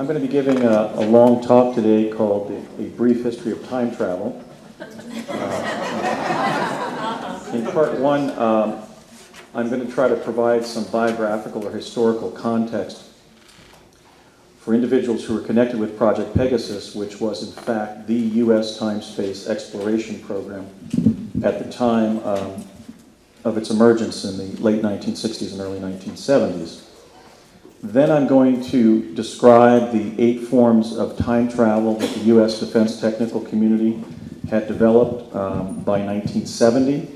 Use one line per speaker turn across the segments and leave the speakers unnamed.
I'm going to be giving a long talk today called A Brief History of Time Travel. In part one, I'm going to try to provide some biographical or historical context for individuals who were connected with Project Pegasus, which was in fact the U.S. time-space exploration program at the time of its emergence in the late 1960s and early 1970s. Then I'm going to describe the 8 forms of time travel that the U.S. defense technical community had developed by 1970.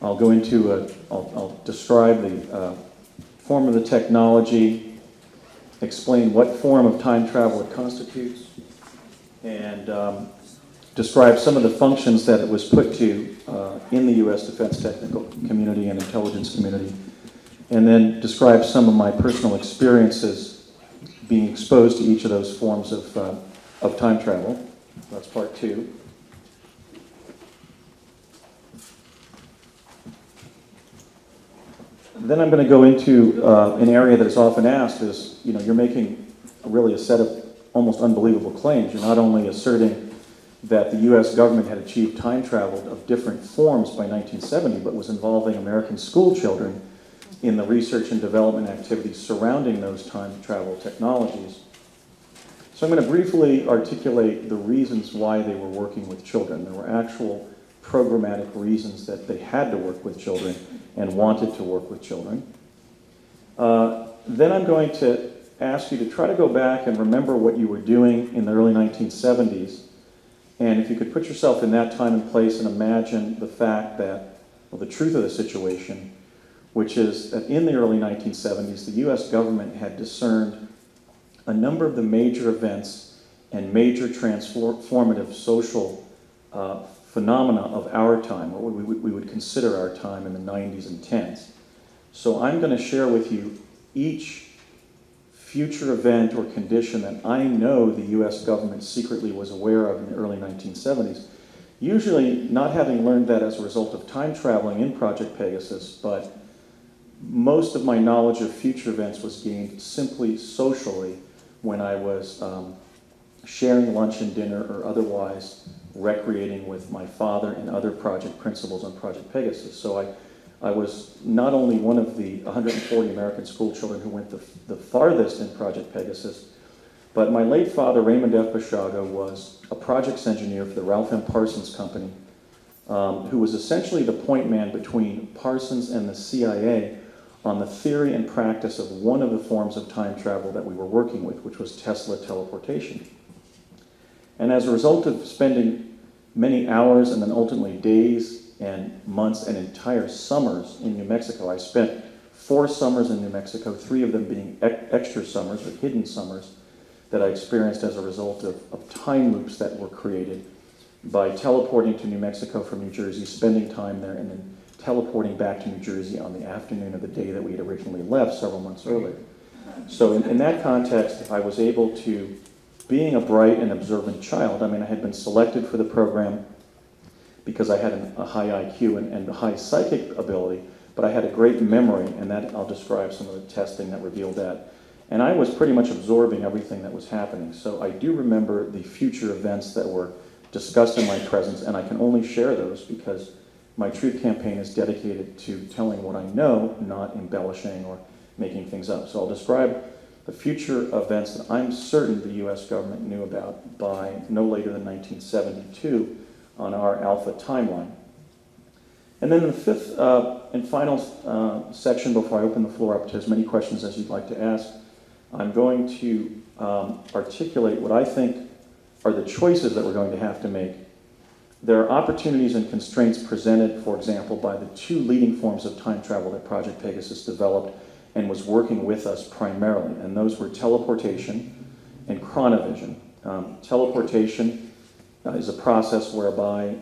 I'll go into I'll describe the form of the technology, explain what form of time travel it constitutes, and describe some of the functions that it was put to in the U.S. defense technical community and intelligence community, and then describe some of my personal experiences being exposed to each of those forms of time travel. That's part 2. Then I'm going to go into an area that is often asked is, you're making really a set of almost unbelievable claims. You're not only asserting that the U.S. government had achieved time travel of different forms by 1970, but was involving American school children in the research and development activities surrounding those time travel technologies. So I'm going to briefly articulate the reasons why they were working with children. There were actual programmatic reasons that they had to work with children and wanted to work with children. Then I'm going to ask you to try to go back and remember what you were doing in the early 1970s. And if you could put yourself in that time and place and imagine the fact that, well, the truth of the situation, which is that in the early 1970s, the U.S. government had discerned a number of the major events and major transformative social phenomena of our time, or what we would consider our time in the 90s and 10s. So I'm going to share with you each future event or condition that I know the U.S. government secretly was aware of in the early 1970s, usually not having learned that as a result of time traveling in Project Pegasus, but most of my knowledge of future events was gained simply socially when I was sharing lunch and dinner or otherwise recreating with my father and other project principals on Project Pegasus. So I was not only one of the 140 American school children who went the farthest in Project Pegasus, but my late father, Raymond F. Basiago, was a projects engineer for the Ralph M. Parsons Company, who was essentially the point man between Parsons and the CIA on the theory and practice of one of the forms of time travel that we were working with, which was Tesla teleportation. And as a result of spending many hours and then ultimately days and months and entire summers in New Mexico, I spent 4 summers in New Mexico, 3 of them being extra summers or hidden summers that I experienced as a result of time loops that were created by teleporting to New Mexico from New Jersey, spending time there, and then teleporting back to New Jersey on the afternoon of the day that we had originally left several months earlier. So in that context, I was able to, being a bright and observant child, I had been selected for the program because I had a high IQ and a high psychic ability, but I had a great memory, and that I'll describe some of the testing that revealed that. And I was pretty much absorbing everything that was happening. So I do remember the future events that were discussed in my presence, and I can only share those because my Truth campaign is dedicated to telling what I know, not embellishing or making things up. So I'll describe the future events that I'm certain the U.S. government knew about by no later than 1972 on our Alpha timeline. And then in the 5th and final section, before I open the floor up to as many questions as you'd like to ask, I'm going to articulate what I think are the choices that we're going to have to make. There are opportunities and constraints presented, for example, by the 2 leading forms of time travel that Project Pegasus developed and was working with us primarily, and those were teleportation and chronovision. Teleportation is a process whereby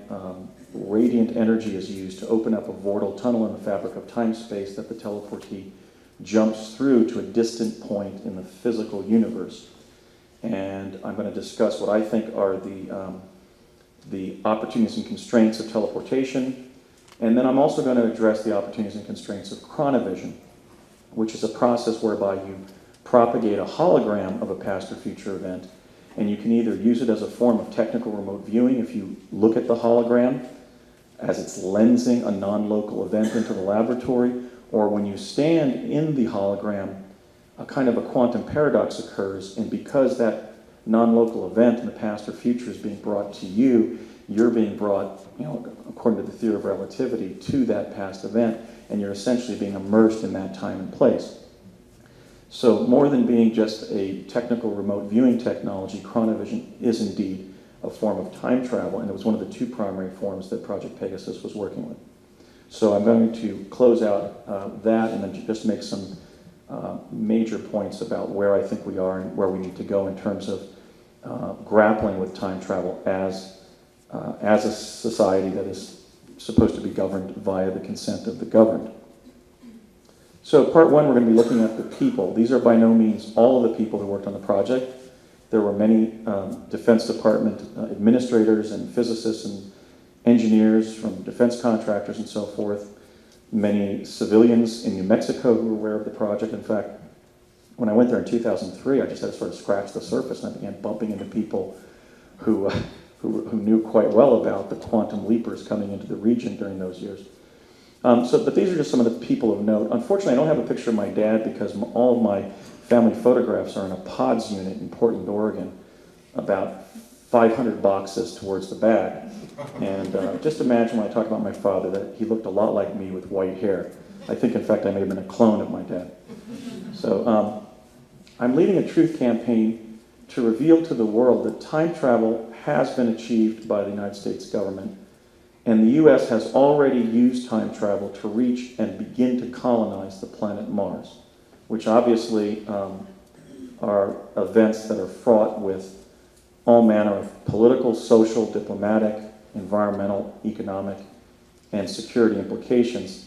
radiant energy is used to open up a vortal tunnel in the fabric of time-space that the teleportee jumps through to a distant point in the physical universe. And I'm going to discuss what I think are the opportunities and constraints of teleportation, and then I'm also going to address the opportunities and constraints of chronovision, which is a process whereby you propagate a hologram of a past or future event, and you can either use it as a form of technical remote viewing if you look at the hologram as it's lensing a non-local event into the laboratory, or when you stand in the hologram, a kind of a quantum paradox occurs, and because that non-local event in the past or future is being brought to you, you're being brought, according to the theory of relativity, to that past event, and you're essentially being immersed in that time and place. So more than being just a technical remote viewing technology, chronovision is indeed a form of time travel, and it was one of the two primary forms that Project Pegasus was working with. So I'm going to close out that and then just make some major points about where I think we are and where we need to go in terms of grappling with time travel as a society that is supposed to be governed via the consent of the governed. So part one, we're going to be looking at the people. These are by no means all of the people who worked on the project. There were many Defense Department administrators and physicists and engineers from defense contractors and so forth, many civilians in New Mexico who were aware of the project. In fact, when I went there in 2003, I just had to sort of scratch the surface, and I began bumping into people who knew quite well about the quantum leapers coming into the region during those years. But these are just some of the people of note. Unfortunately, I don't have a picture of my dad because all of my family photographs are in a PODS unit in Portland, Oregon, about 500 boxes towards the back. And just imagine when I talk about my father that he looked a lot like me with white hair. I think, in fact, I may have been a clone of my dad. So I'm leading a truth campaign to reveal to the world that time travel has been achieved by the United States government, and the U.S. has already used time travel to reach and begin to colonize the planet Mars, which obviously are events that are fraught with all manner of political, social, diplomatic, environmental, economic, and security implications.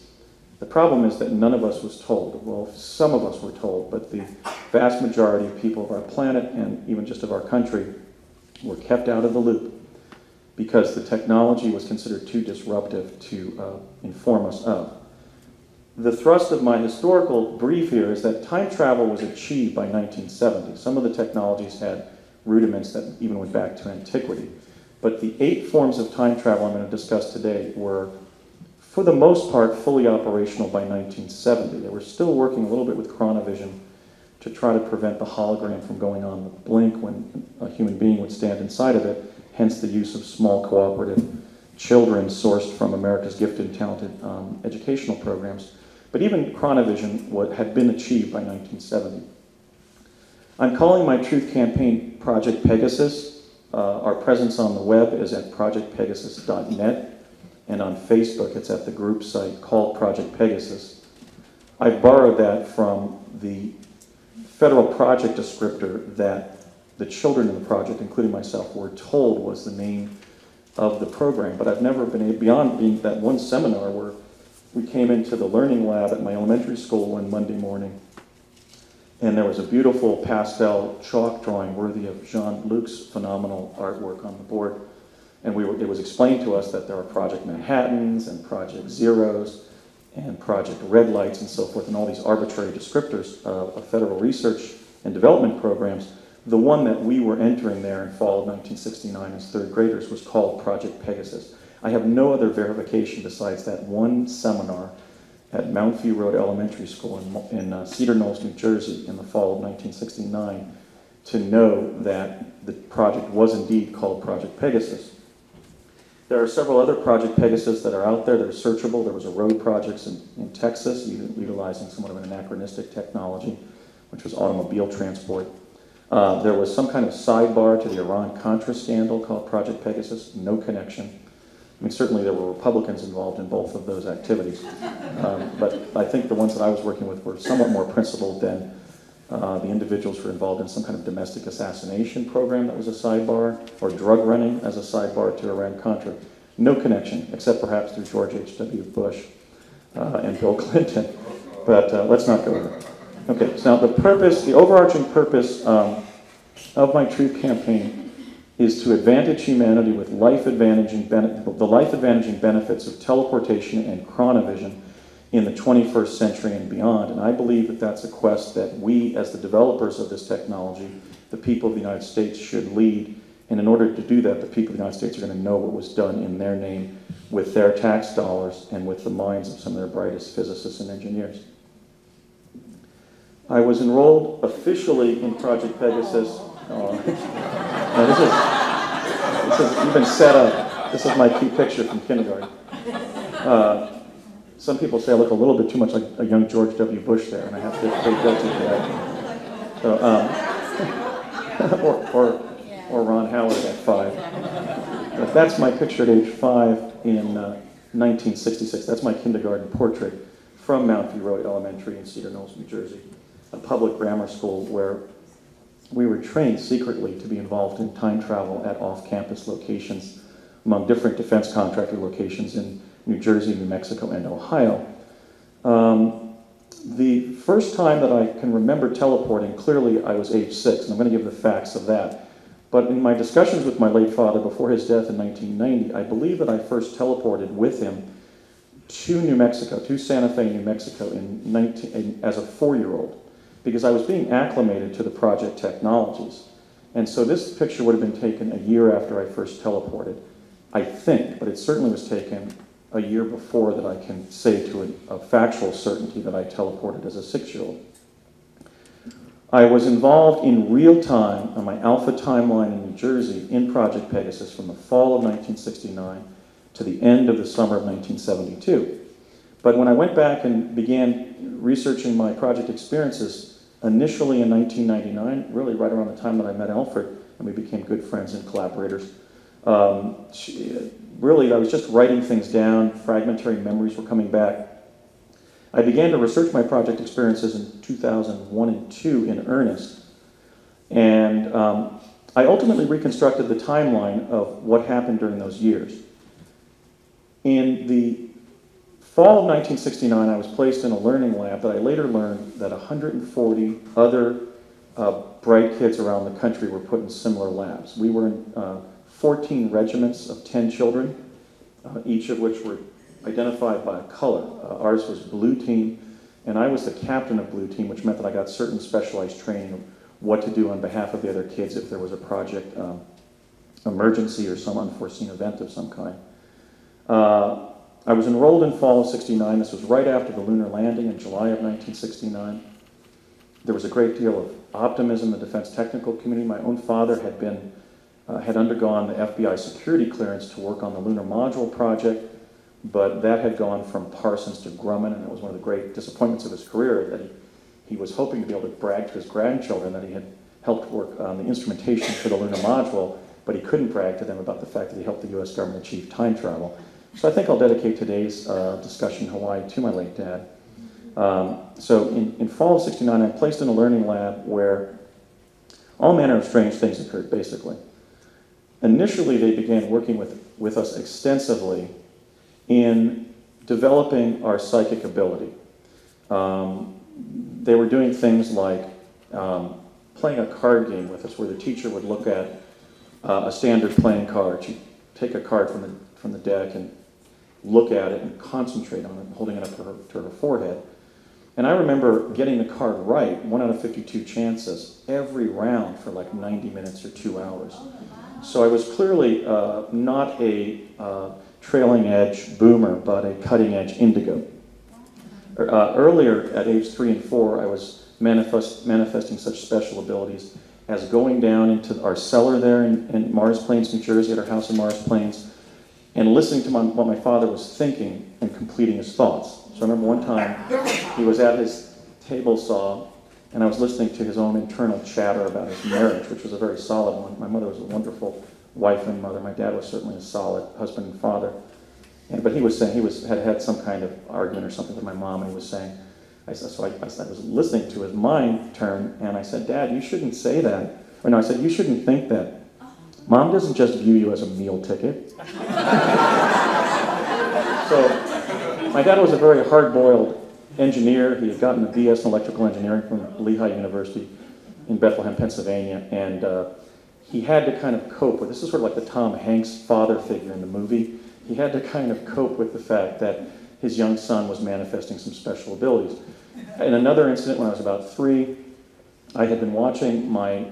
The problem is that none of us was told. Well, some of us were told, but the vast majority of people of our planet, and even just of our country, were kept out of the loop because the technology was considered too disruptive to inform us of. The thrust of my historical brief here is that time travel was achieved by 1970. Some of the technologies had rudiments that even went back to antiquity. But the 8 forms of time travel I'm going to discuss today were, for the most part, fully operational by 1970. They were still working a little bit with chronovision to try to prevent the hologram from going on the blink when a human being would stand inside of it, hence the use of small cooperative children sourced from America's gifted and talented educational programs. But even chronovision had been achieved by 1970. I'm calling my truth campaign Project Pegasus. Our presence on the web is at projectpegasus.net, and on Facebook it's at the group site called Project Pegasus. I borrowed that from the federal project descriptor that the children in the project, including myself, were told was the name of the program, but I've never been able, beyond being that one seminar where we came into the learning lab at my elementary school one Monday morning, and there was a beautiful pastel chalk drawing worthy of Jean-Luc's phenomenal artwork on the board. And it was explained to us that there are Project Manhattans and Project Zeros and Project Red Lights and so forth, and all these arbitrary descriptors of federal research and development programs. The one that we were entering there in fall of 1969 as third graders was called Project Pegasus. I have no other verification besides that one seminar at Mount View Road Elementary School in Cedar Knolls, New Jersey in the fall of 1969 to know that the project was indeed called Project Pegasus. There are several other Project Pegasus that are out there that are searchable. There was a road project in Texas utilizing somewhat of an anachronistic technology, which was automobile transport. There was some kind of sidebar to the Iran-Contra scandal called Project Pegasus, no connection. I mean, certainly there were Republicans involved in both of those activities. But I think the ones that I was working with were somewhat more principled than the individuals who were involved in some kind of domestic assassination program that was a sidebar, or drug running as a sidebar to Iran-Contra. No connection, except perhaps through George H.W. Bush and Bill Clinton. But let's not go there. Okay, so now the overarching purpose of my truth campaign is to advantage humanity with the life-advantaging benefits of teleportation and chronovision in the 21st century and beyond. And I believe that that's a quest that we, as the developers of this technology, the people of the United States, should lead. And in order to do that, the people of the United States are going to know what was done in their name with their tax dollars and with the minds of some of their brightest physicists and engineers. I was enrolled officially in Project Pegasus. Oh. Now this is, you've been set up. This is my cute picture from kindergarten. Some people say I look a little bit too much like a young George W. Bush there, and I have to plead guilty to that. So, or Ron Howard at 5. But that's my picture at age 5 in 1966. That's my kindergarten portrait from Mount View Road Elementary in Cedar Knolls, New Jersey, a public grammar school where we were trained secretly to be involved in time travel at off-campus locations among different defense contractor locations in New Jersey, New Mexico, and Ohio. The first time that I can remember teleporting, clearly I was age 6, and I'm going to give the facts of that. But in my discussions with my late father before his death in 1990, I believe that I first teleported with him to New Mexico, to Santa Fe, New Mexico, as a 4-year-old, because I was being acclimated to the project technologies. And so this picture would have been taken a year after I first teleported, I think, but it certainly was taken a year before that I can say to a factual certainty that I teleported as a 6-year-old. I was involved in real time on my Alpha timeline in New Jersey in Project Pegasus from the fall of 1969 to the end of the summer of 1972. But when I went back and began researching my project experiences, initially in 1999, really right around the time that I met Alfred, and we became good friends and collaborators, really I was just writing things down, fragmentary memories were coming back. I began to research my project experiences in 2001 and 2 in earnest, and I ultimately reconstructed the timeline of what happened during those years. In the fall of 1969, I was placed in a learning lab, but I later learned that 140 other bright kids around the country were put in similar labs. We were in 14 regiments of 10 children, each of which were identified by a color. Ours was Blue Team, and I was the captain of Blue Team, which meant that I got certain specialized training of what to do on behalf of the other kids if there was a project emergency or some unforeseen event of some kind. I was enrolled in fall of '69. This was right after the lunar landing in July of 1969. There was a great deal of optimism in the defense technical community. My own father had undergone the FBI security clearance to work on the lunar module project, but that had gone from Parsons to Grumman, and it was one of the great disappointments of his career that he was hoping to be able to brag to his grandchildren that he had helped work on the instrumentation for the lunar module, but he couldn't brag to them about the fact that he helped the U.S. government achieve time travel. So I think I'll dedicate today's discussion in Hawaii to my late dad. So in fall of '69, I'm placed in a learning lab where all manner of strange things occurred, basically. Initially, they began working with us extensively in developing our psychic ability. They were doing things like playing a card game with us, where the teacher would look at a standard playing card. She'd take a card from the deck and look at it and concentrate on it, holding it up to her forehead. And I remember getting the card right, 1 out of 52 chances, every round for like 90 minutes or 2 hours. So I was clearly not a trailing edge boomer, but a cutting edge indigo. Earlier, at age 3 and 4, I was manifesting such special abilities as going down into our cellar there in Mars Plains, New Jersey, at our house in Mars Plains, and listening to what my father was thinking and completing his thoughts. So I remember one time he was at his table saw, and I was listening to his own internal chatter about his marriage, which was a very solid one. My mother was a wonderful wife and mother. My dad was certainly a solid husband and father. But he was saying he had some kind of argument or something with my mom, and he was saying, I was listening to his mind turn, and I said, "Dad, you shouldn't say that." Or no, I said, "You shouldn't think that. Mom doesn't just view you as a meal ticket." So my dad was a very hard-boiled engineer. He had gotten a BS in electrical engineering from Lehigh University in Bethlehem, Pennsylvania, and he had to kind of cope with, this is sort of like the Tom Hanks father figure in the movie. He had to kind of cope with the fact that his young son was manifesting some special abilities. In another incident, when I was about 3, I had been watching my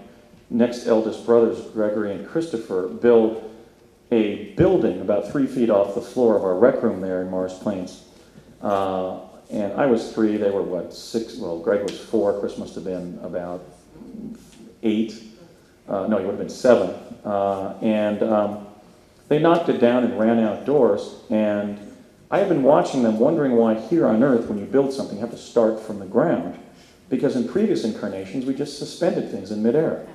next eldest brothers, Gregory and Christopher, build a building about 3 feet off the floor of our rec room there in Morris Plains. And I was 3, they were what, 6, well, Greg was 4, Chris must have been about 8. No, he would have been 7. They knocked it down and ran outdoors, and I have been watching them, wondering why here on Earth, when you build something, you have to start from the ground. Because in previous incarnations, we just suspended things in midair.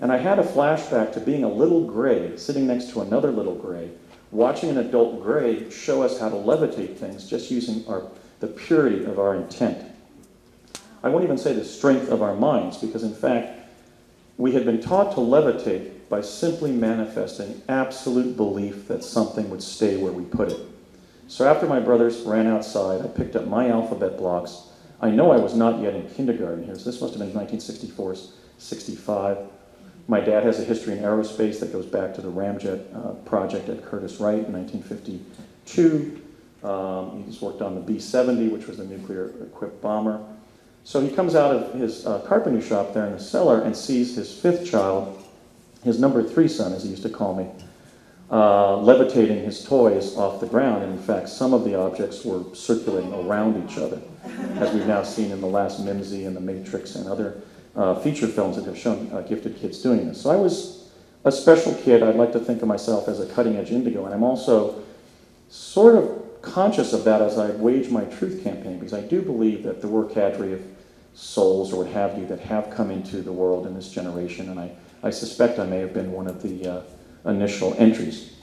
And I had a flashback to being a little gray, sitting next to another little gray, watching an adult gray show us how to levitate things, just using the purity of our intent. I won't even say the strength of our minds, because in fact, we had been taught to levitate by simply manifesting absolute belief that something would stay where we put it. So after my brothers ran outside, I picked up my alphabet blocks. I know I was not yet in kindergarten here, so this must have been 1964, 65. My dad has a history in aerospace that goes back to the ramjet project at Curtiss Wright in 1952. He's worked on the B-70, which was the nuclear-equipped bomber. So he comes out of his carpentry shop there in the cellar and sees his 5th child, his number 3 son, as he used to call me, levitating his toys off the ground. And in fact, some of the objects were circulating around each other, as we've now seen in the last Mimsy and The Matrix and other feature films that have shown gifted kids doing this. So I was a special kid. I'd like to think of myself as a cutting-edge indigo, and I'm also sort of conscious of that as I wage my truth campaign, because I do believe that there were cadre of souls or what have you that have come into the world in this generation, and I suspect I may have been one of the initial entries.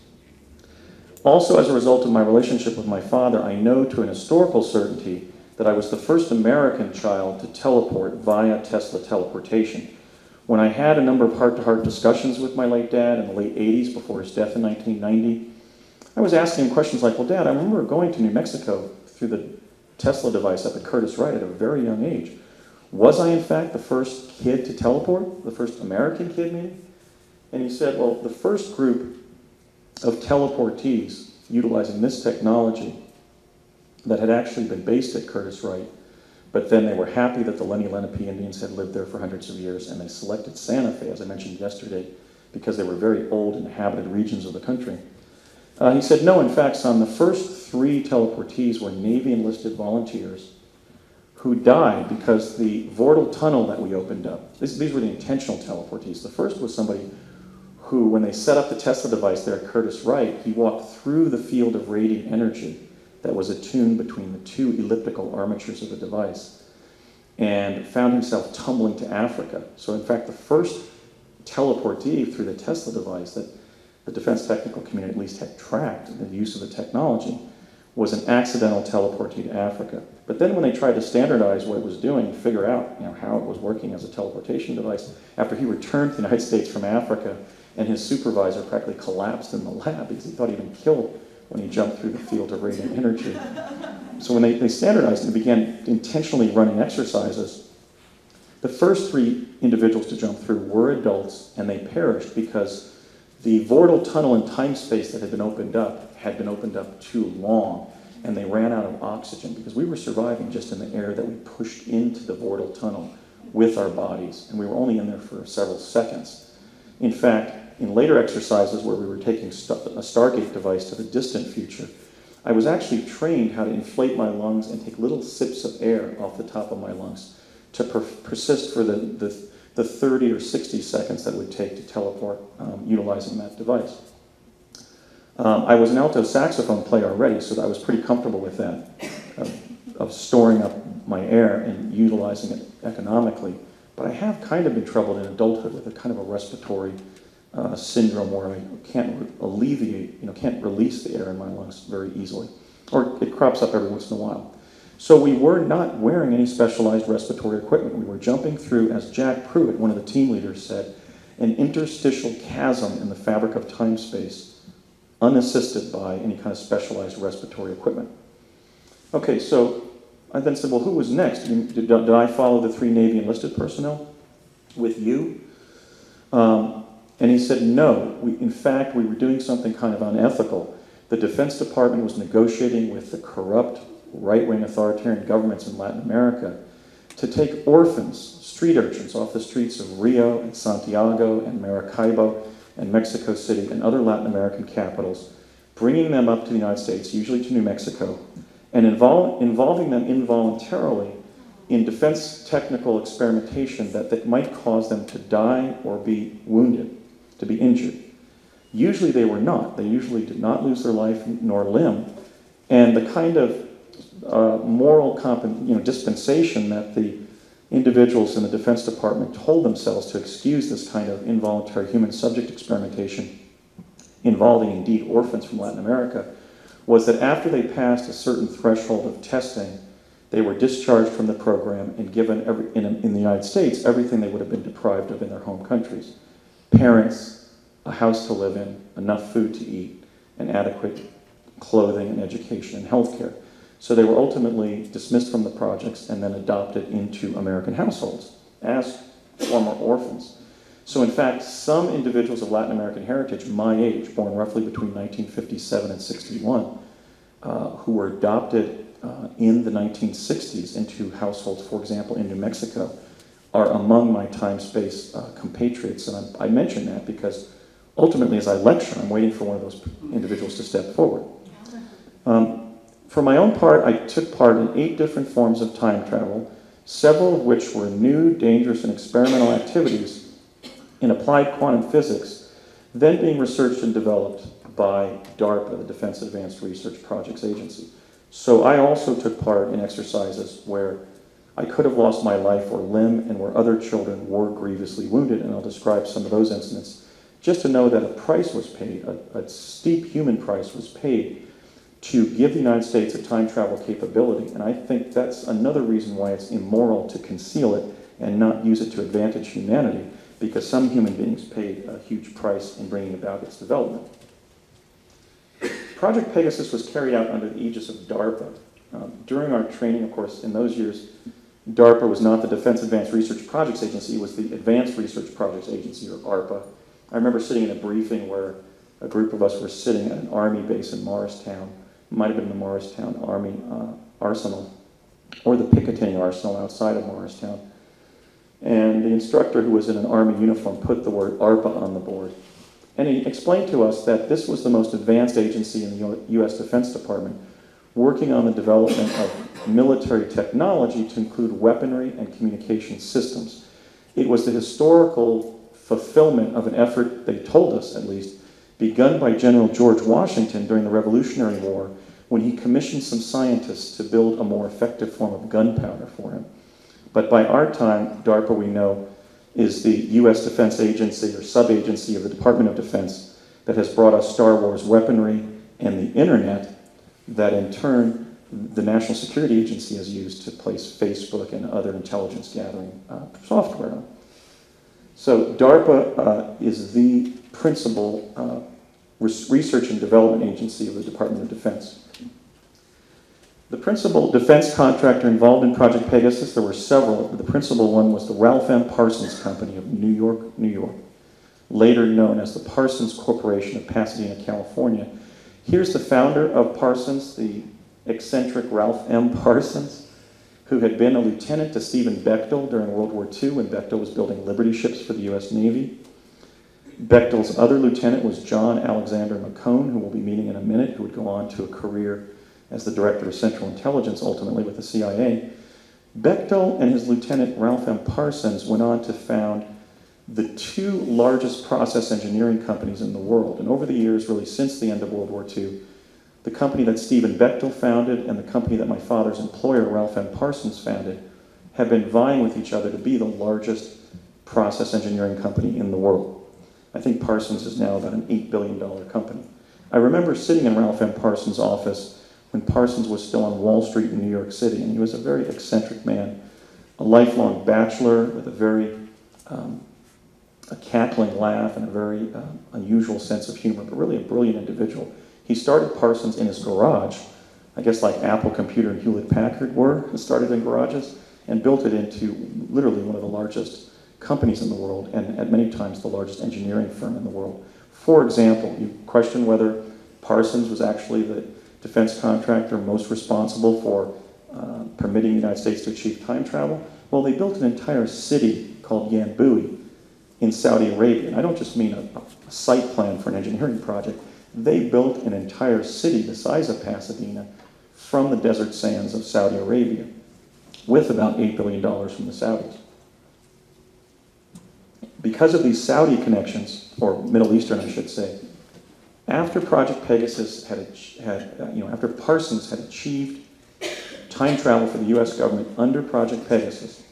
Also, as a result of my relationship with my father, I know to an historical certainty that I was the first American child to teleport via Tesla teleportation. When I had a number of heart-to-heart discussions with my late dad in the late 80s before his death in 1990, I was asking him questions like, well, Dad, I remember going to New Mexico through the Tesla device up at Curtiss Wright at a very young age. Was I, in fact, the first kid to teleport? The first American kid, maybe? And he said, well, the first group of teleportees utilizing this technology that had actually been based at Curtiss Wright, but then they were happy that the Lenni Lenape Indians had lived there for hundreds of years, and they selected Santa Fe, as I mentioned yesterday, because they were very old inhabited regions of the country. He said, no, in fact, son, the first 3 teleportees were Navy enlisted volunteers who died because the Vortal tunnel that we opened up, these were the intentional teleportees. The first was somebody who, when they set up the Tesla device there at Curtiss Wright, he walked through the field of radiant energy that was attuned between the 2 elliptical armatures of the device and found himself tumbling to Africa. So in fact, the first teleportee through the Tesla device that the defense technical community at least had tracked the use of the technology was an accidental teleportee to Africa. But then when they tried to standardize what it was doing and figure out how it was working as a teleportation device, after he returned to the United States from Africa, and his supervisor practically collapsed in the lab because he thought he'd been killed when he jumped through the field of radiant energy. So when they standardized and began intentionally running exercises, the first 3 individuals to jump through were adults, and they perished because the Vortal tunnel in time-space that had been opened up too long, and they ran out of oxygen because we were surviving just in the air that we pushed into the Vortal tunnel with our bodies, and we were only in there for several seconds. In fact, in later exercises where we were taking a Stargate device to the distant future, I was actually trained how to inflate my lungs and take little sips of air off the top of my lungs to persist for the 30 or 60 seconds that it would take to teleport utilizing that device. I was an alto saxophone player already, so I was pretty comfortable with that, of storing up my air and utilizing it economically. But I have kind of been troubled in adulthood with a kind of a respiratory syndrome where I can't can't release the air in my lungs very easily. Or it crops up every once in a while. So we were not wearing any specialized respiratory equipment. We were jumping through, as Jack Pruitt, one of the team leaders, said, an interstitial chasm in the fabric of time-space, unassisted by any kind of specialized respiratory equipment. Okay, so I then said, well, who was next? Did I follow the 3 Navy enlisted personnel with you? And he said, no. In fact, we were doing something kind of unethical The Defense Department was negotiating with the corrupt right-wing authoritarian governments in Latin America to take orphans, street urchins, off the streets of Rio and Santiago and Maracaibo and Mexico City and other Latin American capitals, bringing them up to the United States, usually to New Mexico, and involving them involuntarily in defense technical experimentation that might cause them to die or be wounded, to be injured. Usually they were not. They usually did not lose their life nor limb. And the kind of moral dispensation that the individuals in the Defense Department told themselves to excuse this kind of involuntary human subject experimentation involving indeed orphans from Latin America was that after they passed a certain threshold of testing, they were discharged from the program and given in the United States everything they would have been deprived of in their home countries. Parents, a house to live in, enough food to eat, and adequate clothing and education and health care. So they were ultimately dismissed from the projects and then adopted into American households as former orphans. So in fact, some individuals of Latin American heritage, my age, born roughly between 1957 and 61, who were adopted in the 1960s into households, for example, in New Mexico, are among my time-space compatriots. And I mention that because ultimately, as I lecture, I'm waiting for one of those individuals to step forward. For my own part, I took part in 8 different forms of time travel, several of which were new, dangerous, and experimental activities in applied quantum physics, then being researched and developed by DARPA, the Defense Advanced Research Projects Agency. So I also took part in exercises where I could have lost my life or limb and where other children were grievously wounded, and I'll describe some of those incidents, just to know that a price was paid, a steep human price was paid to give the United States a time travel capability. And I think that's another reason why it's immoral to conceal it and not use it to advantage humanity, because some human beings paid a huge price in bringing about its development. Project Pegasus was carried out under the aegis of DARPA. During our training, of course, in those years, DARPA was not the Defense Advanced Research Projects Agency, it was the Advanced Research Projects Agency, or ARPA. I remember sitting in a briefing where a group of us were sitting at an Army base in Morristown. It might have been the Morristown Army Arsenal, or the Picatinny Arsenal outside of Morristown. And the instructor, who was in an Army uniform, put the word ARPA on the board. And he explained to us that this was the most advanced agency in the U.S. Defense Department, working on the development of military technology to include weaponry and communication systems. It was the historical fulfillment of an effort, they told us at least, begun by General George Washington during the Revolutionary War, when he commissioned some scientists to build a more effective form of gunpowder for him. But by our time, DARPA, we know, is the U.S. Defense Agency or sub-agency of the Department of Defense that has brought us Star Wars weaponry and the internet that in turn the National Security Agency has used to place Facebook and other intelligence gathering software on. So DARPA is the principal research and development agency of the Department of Defense. The principal defense contractor involved in Project Pegasus, there were several, but the principal one was the Ralph M. Parsons Company of New York, New York, later known as the Parsons Corporation of Pasadena, California. Here's the founder of Parsons, the eccentric Ralph M. Parsons, who had been a lieutenant to Stephen Bechtel during World War II when Bechtel was building Liberty ships for the U.S. Navy. Bechtel's other lieutenant was John Alexander McCone, who we'll be meeting in a minute, who would go on to a career as the director of Central Intelligence, ultimately with the CIA. Bechtel and his lieutenant Ralph M. Parsons went on to found the 2 largest process engineering companies in the world. And over the years, really since the end of World War II, the company that Stephen Bechtel founded and the company that my father's employer, Ralph M. Parsons, founded, have been vying with each other to be the largest process engineering company in the world. I think Parsons is now about an $8 billion company. I remember sitting in Ralph M. Parsons' office when Parsons was still on Wall Street in New York City, and he was a very eccentric man, a lifelong bachelor with a very a cackling laugh and a very unusual sense of humor, but really a brilliant individual. He started Parsons in his garage, I guess like Apple Computer and Hewlett-Packard were, started in garages, and built it into literally one of the largest companies in the world, and at many times the largest engineering firm in the world. For example, you question whether Parsons was actually the defense contractor most responsible for permitting the United States to achieve time travel. Well, they built an entire city called Yanbui in Saudi Arabia. And I don't just mean a site plan for an engineering project. They built an entire city the size of Pasadena from the desert sands of Saudi Arabia with about $8 billion from the Saudis. Because of these Saudi connections, or Middle Eastern, I should say, after Project Pegasus after Parsons had achieved time travel for the U.S. government under Project Pegasus,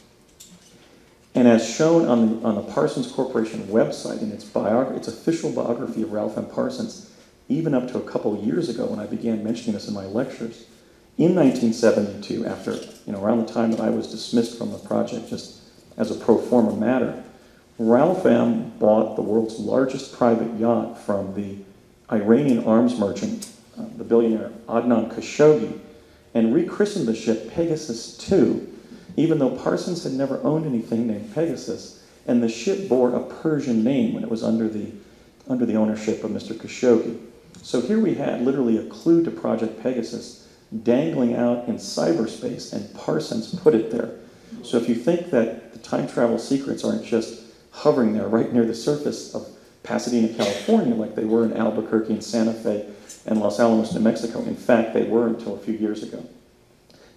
and as shown on the Parsons Corporation website in its official biography of Ralph M. Parsons, even up to a couple of years ago when I began mentioning this in my lectures, in 1972, after around the time that I was dismissed from the project just as a pro forma matter, Ralph M. bought the world's largest private yacht from the Iranian arms merchant, the billionaire Adnan Khashoggi, and rechristened the ship Pegasus II, even though Parsons had never owned anything named Pegasus, and the ship bore a Persian name when it was under the ownership of Mr. Khashoggi. So here we had literally a clue to Project Pegasus dangling out in cyberspace, and Parsons put it there. So if you think that the time travel secrets aren't just hovering there right near the surface of Pasadena, California, like they were in Albuquerque and Santa Fe and Los Alamos, New Mexico. In fact, they were until a few years ago.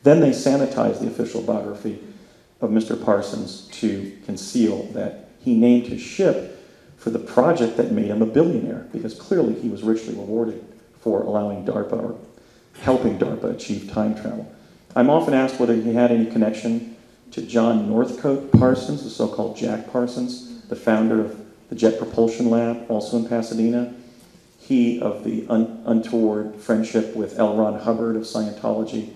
Then they sanitized the official biography of Mr. Parsons to conceal that he named his ship for the project that made him a billionaire, because clearly he was richly rewarded for allowing DARPA or helping DARPA achieve time travel. I'm often asked whether he had any connection to John Northcote Parsons, the so-called Jack Parsons, the founder of the Jet Propulsion Lab, also in Pasadena. He of the untoward friendship with L. Ron Hubbard of Scientology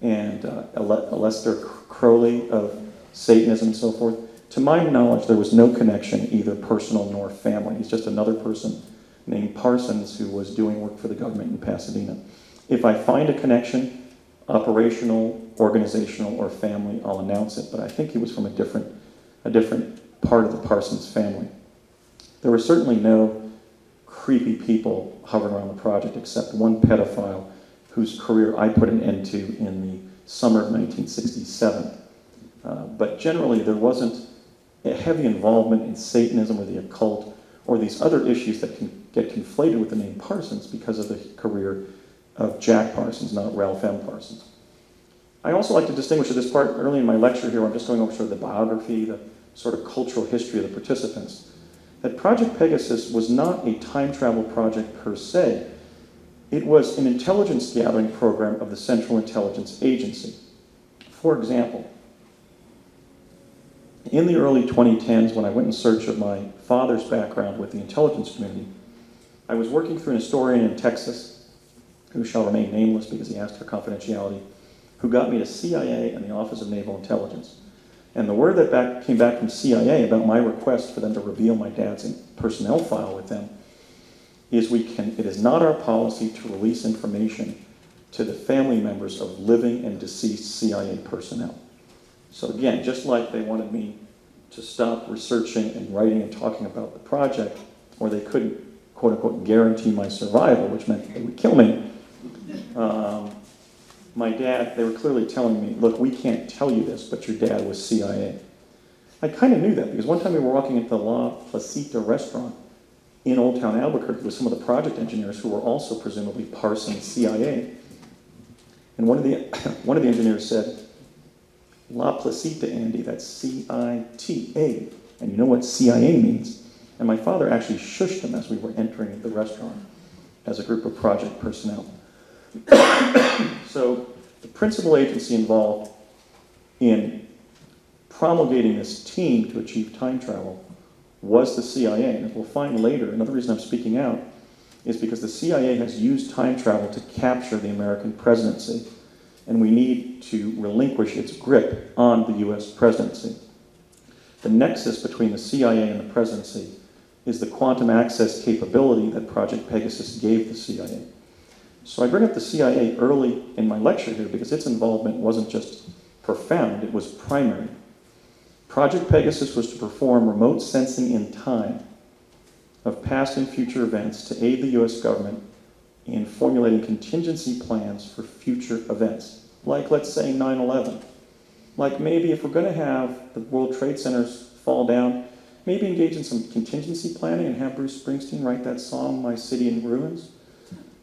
and Aleister Crowley of Satanism and so forth. To my knowledge, there was no connection, either personal nor family. He's just another person named Parsons who was doing work for the government in Pasadena. If I find a connection, operational, organizational, or family, I'll announce it, but I think he was from a different part of the Parsons family. There were certainly no creepy people hovering around the project except one pedophile whose career I put an end to in the summer of 1967. But generally, there wasn't a heavy involvement in Satanism or the occult or these other issues that can get conflated with the name Parsons because of the career of Jack Parsons, not Ralph M. Parsons. I also like to distinguish at this part early in my lecture here, I'm just going over sort of the biography, the sort of cultural history of the participants, that Project Pegasus was not a time travel project per se. It was an intelligence gathering program of the Central Intelligence Agency. For example, in the early 2010s, when I went in search of my father's background with the intelligence community, I was working through an historian in Texas, who shall remain nameless because he asked for confidentiality, who got me to CIA and the Office of Naval Intelligence. And the word that came back from CIA about my request for them to reveal my dad's personnel file with them is it is not our policy to release information to the family members of living and deceased CIA personnel. So again, just like they wanted me to stop researching and writing and talking about the project, or they couldn't, quote unquote, guarantee my survival, which meant that they would kill me, my dad, they were clearly telling me, look, we can't tell you this, but your dad was CIA. I kind of knew that because one time we were walking into the La Placita restaurant in Old Town Albuquerque with some of the project engineers who were also presumably Parsons CIA. And one of the engineers said, La Placita, Andy, that's C-I-T-A. And you know what CIA means? And my father actually shushed him as we were entering the restaurant as a group of project personnel. So the principal agency involved in promulgating this team to achieve time travel was the CIA. And as we'll find later, another reason I'm speaking out is because the CIA has used time travel to capture the American presidency. And we need to relinquish its grip on the US presidency. The nexus between the CIA and the presidency is the quantum access capability that Project Pegasus gave the CIA. So I bring up the CIA early in my lecture here because its involvement wasn't just profound, it was primary. Project Pegasus was to perform remote sensing in time of past and future events to aid the US government in formulating contingency plans for future events. Like, let's say, 9/11. Like, maybe if we're going to have the World Trade Centers fall down, maybe engage in some contingency planning and have Bruce Springsteen write that song, My City in Ruins.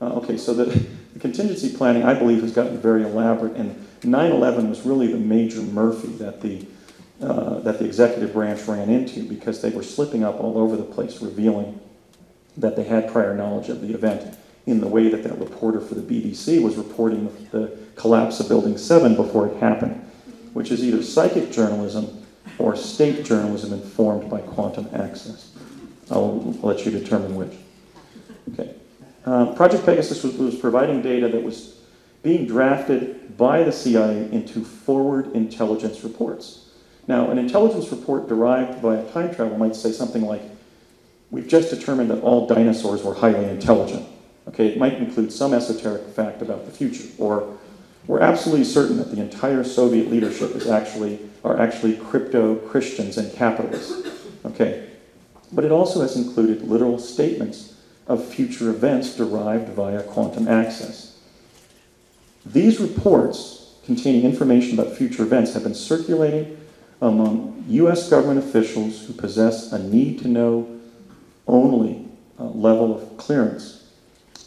Okay, so the contingency planning, I believe, has gotten very elaborate, and 9/11 was really the major Murphy that the executive branch ran into, because they were slipping up all over the place, revealing that they had prior knowledge of the event in the way that that reporter for the BBC was reporting the collapse of Building 7 before it happened, which is either psychic journalism or state journalism informed by quantum access. I'll let you determine which. Okay. Project Pegasus was providing data that was being drafted by the CIA into forward intelligence reports. Now, an intelligence report derived via time travel might say something like, we've just determined that all dinosaurs were highly intelligent. Okay, it might include some esoteric fact about the future, or we're absolutely certain that the entire Soviet leadership are actually crypto-Christians and capitalists. Okay, but it also has included literal statements of future events derived via quantum access. These reports containing information about future events have been circulating among US government officials who possess a need-to-know only level of clearance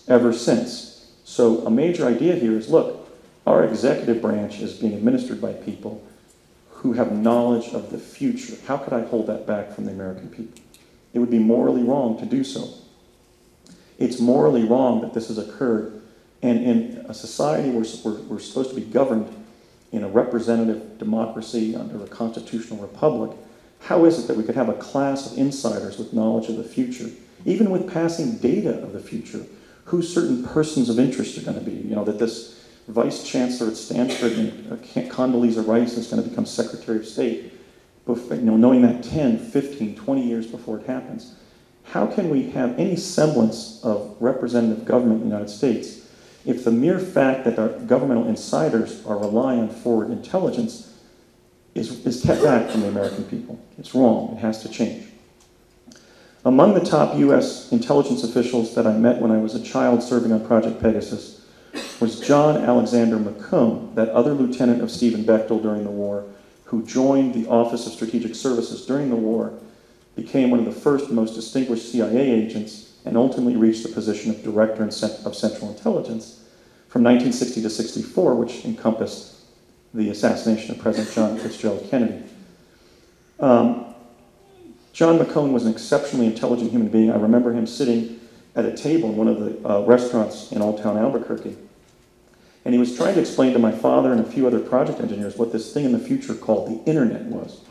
ever since. So a major idea here is, look, our executive branch is being administered by people who have knowledge of the future. How could I hold that back from the American people? It would be morally wrong to do so. It's morally wrong that this has occurred, and in a society where we're supposed to be governed in a representative democracy under a constitutional republic, how is it that we could have a class of insiders with knowledge of the future, even with passing data of the future, who certain persons of interest are going to be? You know, that this vice chancellor at Stanford, Condoleezza Rice, is going to become Secretary of State, knowing that 10, 15, 20 years before it happens. How can we have any semblance of representative government in the United States if the mere fact that our governmental insiders are relying on forward intelligence is kept back from the American people? It's wrong. It has to change. Among the top US intelligence officials that I met when I was a child serving on Project Pegasus was John Alexander McComb, that other lieutenant of Stephen Bechtel during the war, who joined the Office of Strategic Services during the war, became one of the first and most distinguished CIA agents, and ultimately reached the position of Director of Central Intelligence from 1960 to 64, which encompassed the assassination of President John Fitzgerald Kennedy. John McCone was an exceptionally intelligent human being. I remember him sitting at a table in one of the restaurants in Old Town Albuquerque, and he was trying to explain to my father and a few other project engineers what this thing in the future called the internet was.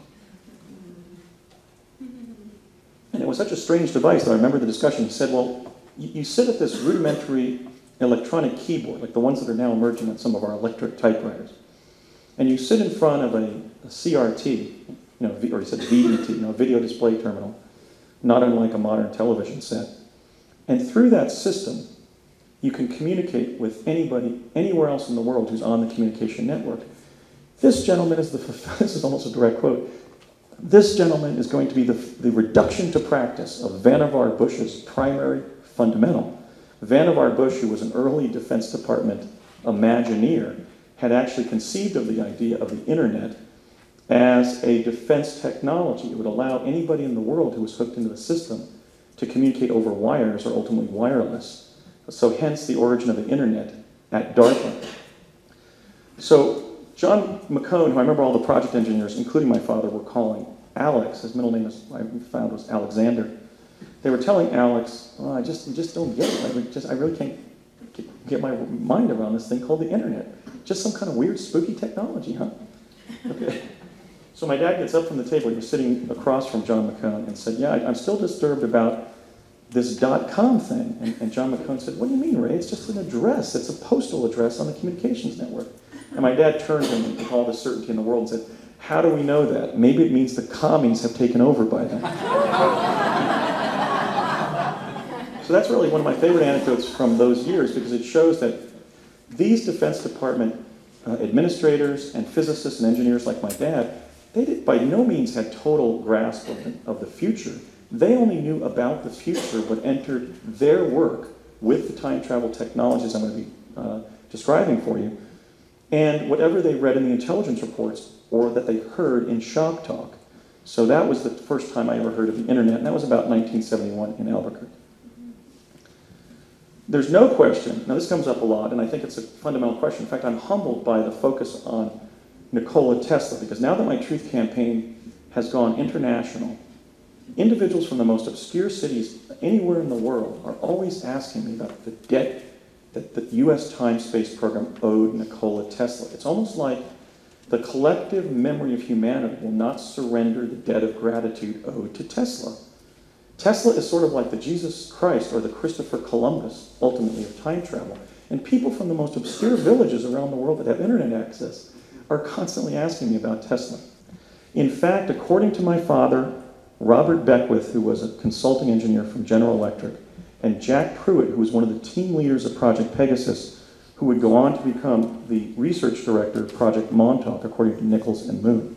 And it was such a strange device that I remember the discussion. He said, well, you sit at this rudimentary electronic keyboard, like the ones that are now emerging on some of our electric typewriters, and you sit in front of a CRT, or he said VDT, video display terminal, not unlike a modern television set. And through that system, you can communicate with anybody, anywhere else in the world who's on the communication network. This gentleman is this is almost a direct quote, this gentleman is going to be the reduction to practice of Vannevar Bush's primary fundamental. Vannevar Bush, who was an early Defense Department Imagineer, had actually conceived of the idea of the internet as a defense technology. It would allow anybody in the world who was hooked into the system to communicate over wires or ultimately wireless. So hence the origin of the internet at DARPA. So John McCone, who I remember all the project engineers, including my father, were calling Alex. His middle name I found was Alexander. They were telling Alex, well, I just don't get it. I really can't get my mind around this thing called the internet. Just some kind of weird, spooky technology, huh? Okay. So my dad gets up from the table. He was sitting across from John McCone and said, yeah, I'm still disturbed about this .com thing. And John McCone said, what do you mean, Ray? It's just an address. It's a postal address on the communications network. And my dad turned to him with all the certainty in the world and said, how do we know that? Maybe it means the commies have taken over by then. So that's really one of my favorite anecdotes from those years, because it shows that these Defense Department administrators and physicists and engineers like my dad, they by no means had total grasp of the future. They only knew about the future what entered their work with the time travel technologies I'm going to be describing for you, and whatever they read in the intelligence reports or that they heard in shop talk. So that was the first time I ever heard of the internet, and that was about 1971 in Albuquerque. There's no question, now this comes up a lot, and I think it's a fundamental question. In fact, I'm humbled by the focus on Nikola Tesla, because now that my Truth campaign has gone international, individuals from the most obscure cities anywhere in the world are always asking me about the debt that the U.S. time-space program owed Nikola Tesla. It's almost like the collective memory of humanity will not surrender the debt of gratitude owed to Tesla. Tesla is sort of like the Jesus Christ or the Christopher Columbus, ultimately, of time travel. And people from the most obscure villages around the world that have internet access are constantly asking me about Tesla. In fact, according to my father, Robert Beckwith, who was a consulting engineer from General Electric, and Jack Pruitt, who was one of the team leaders of Project Pegasus, who would go on to become the research director of Project Montauk, according to Nichols and Moon,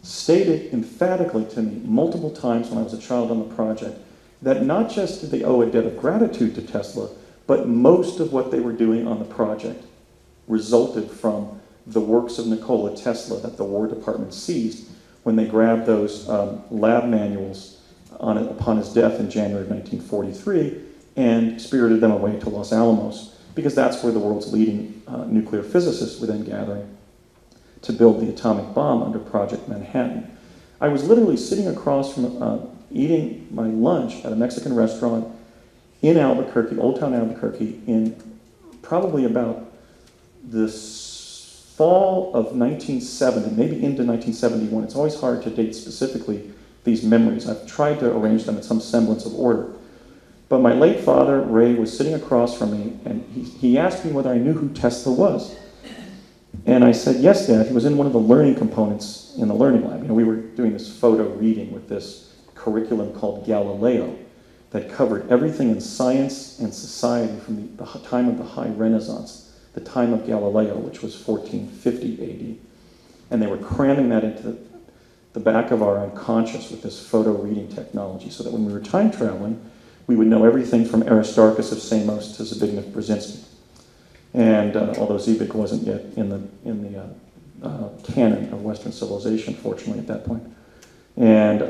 stated emphatically to me multiple times when I was a child on the project that not just did they owe a debt of gratitude to Tesla, but most of what they were doing on the project resulted from the works of Nikola Tesla that the War Department seized when they grabbed those lab manuals upon his death in January of 1943 and spirited them away to Los Alamos, because that's where the world's leading nuclear physicists were then gathering to build the atomic bomb under Project Manhattan. I was literally sitting across from eating my lunch at a Mexican restaurant in Albuquerque, Old Town Albuquerque, in probably about the fall of 1970, maybe into 1971. It's always hard to date specifically these memories. I've tried to arrange them in some semblance of order. But my late father, Ray, was sitting across from me, and he asked me whether I knew who Tesla was. And I said, yes, Dad. He was in one of the learning components in the learning lab. You know, we were doing this photo reading with this curriculum called Galileo that covered everything in science and society from the time of the High Renaissance, the time of Galileo, which was 1450 AD. And they were cramming that into the back of our unconscious with this photo reading technology, so that when we were time traveling, we would know everything from Aristarchus of Samos to Zbigniew Brzezinski. And although Zbig wasn't yet in the canon of Western civilization, fortunately, at that point. And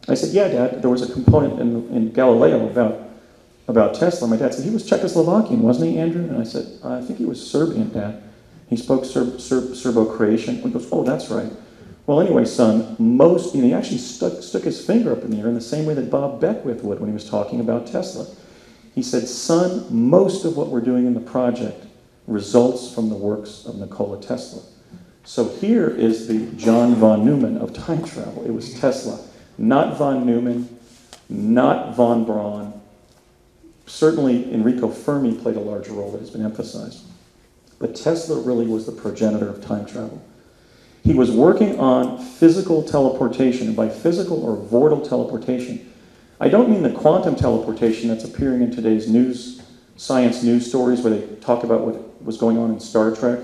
I said, yeah, Dad, there was a component in Galileo about Tesla. My dad said, he was Czechoslovakian, wasn't he, Andrew? And I said, I think he was Serbian, Dad. He spoke Serbo-Croatian. And he goes, oh, that's right. Well, anyway, son, he actually stuck his finger up in the air in the same way that Bob Beckwith would when he was talking about Tesla. He said, son, most of what we're doing in the project results from the works of Nikola Tesla. So here is the John von Neumann of time travel. It was Tesla, not von Neumann, not von Braun. Certainly Enrico Fermi played a larger role that has been emphasized. But Tesla really was the progenitor of time travel. He was working on physical teleportation, and by physical or vortal teleportation, I don't mean the quantum teleportation that's appearing in today's science news stories where they talk about what was going on in Star Trek,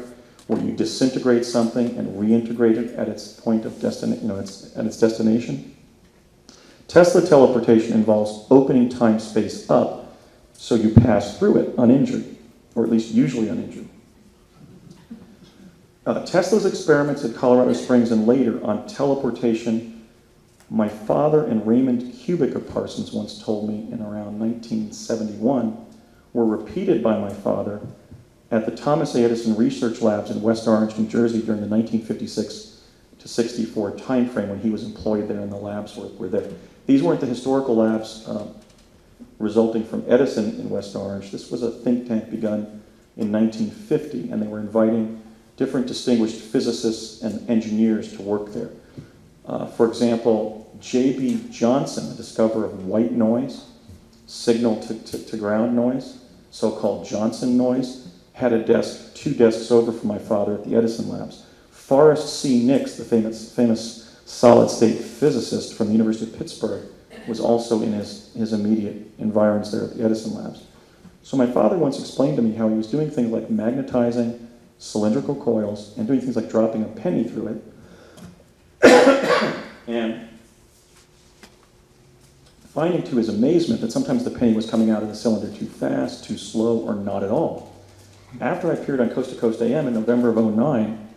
where you disintegrate something and reintegrate it at its point of at its destination. Tesla teleportation involves opening time-space up so you pass through it uninjured, or at least usually uninjured. Tesla's experiments at Colorado Springs and later on teleportation, my father and Raymond Kubik of Parsons once told me in around 1971, were repeated by my father at the Thomas A. Edison Research Labs in West Orange, New Jersey during the 1956 to 64 timeframe when he was employed there and the labs were there. These weren't the historical labs resulting from Edison in West Orange. This was a think tank begun in 1950, and they were inviting different distinguished physicists and engineers to work there. For example, J.B. Johnson, the discoverer of white noise, signal to ground noise, so-called Johnson noise, had a desk, 2 desks over from my father at the Edison labs. Forrest C. Nix, the famous solid-state physicist from the University of Pittsburgh, was also in his immediate environs there at the Edison labs. So my father once explained to me how he was doing things like magnetizing cylindrical coils and doing things like dropping a penny through it. And finding to his amazement that sometimes the penny was coming out of the cylinder too fast, too slow, or not at all. After I appeared on Coast to Coast AM in November of '09,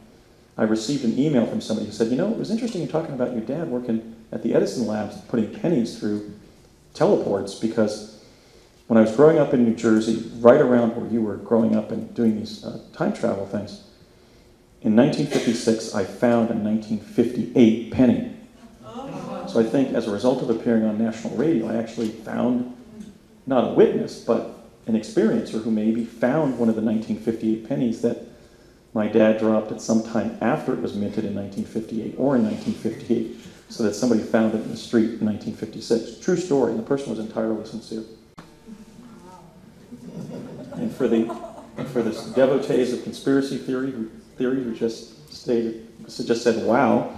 I received an email from somebody who said, you know, it was interesting you talking about your dad working at the Edison labs, putting pennies through teleports, because when I was growing up in New Jersey, right around where you were growing up and doing these time travel things, in 1956, I found a 1958 penny. So I think as a result of appearing on national radio, I actually found not a witness, but an experiencer who maybe found one of the 1958 pennies that my dad dropped at some time after it was minted in 1958 or in 1958, so that somebody found it in the street in 1956. True story, and the person was entirely sincere. And for the devotees of conspiracy theory who just said, wow,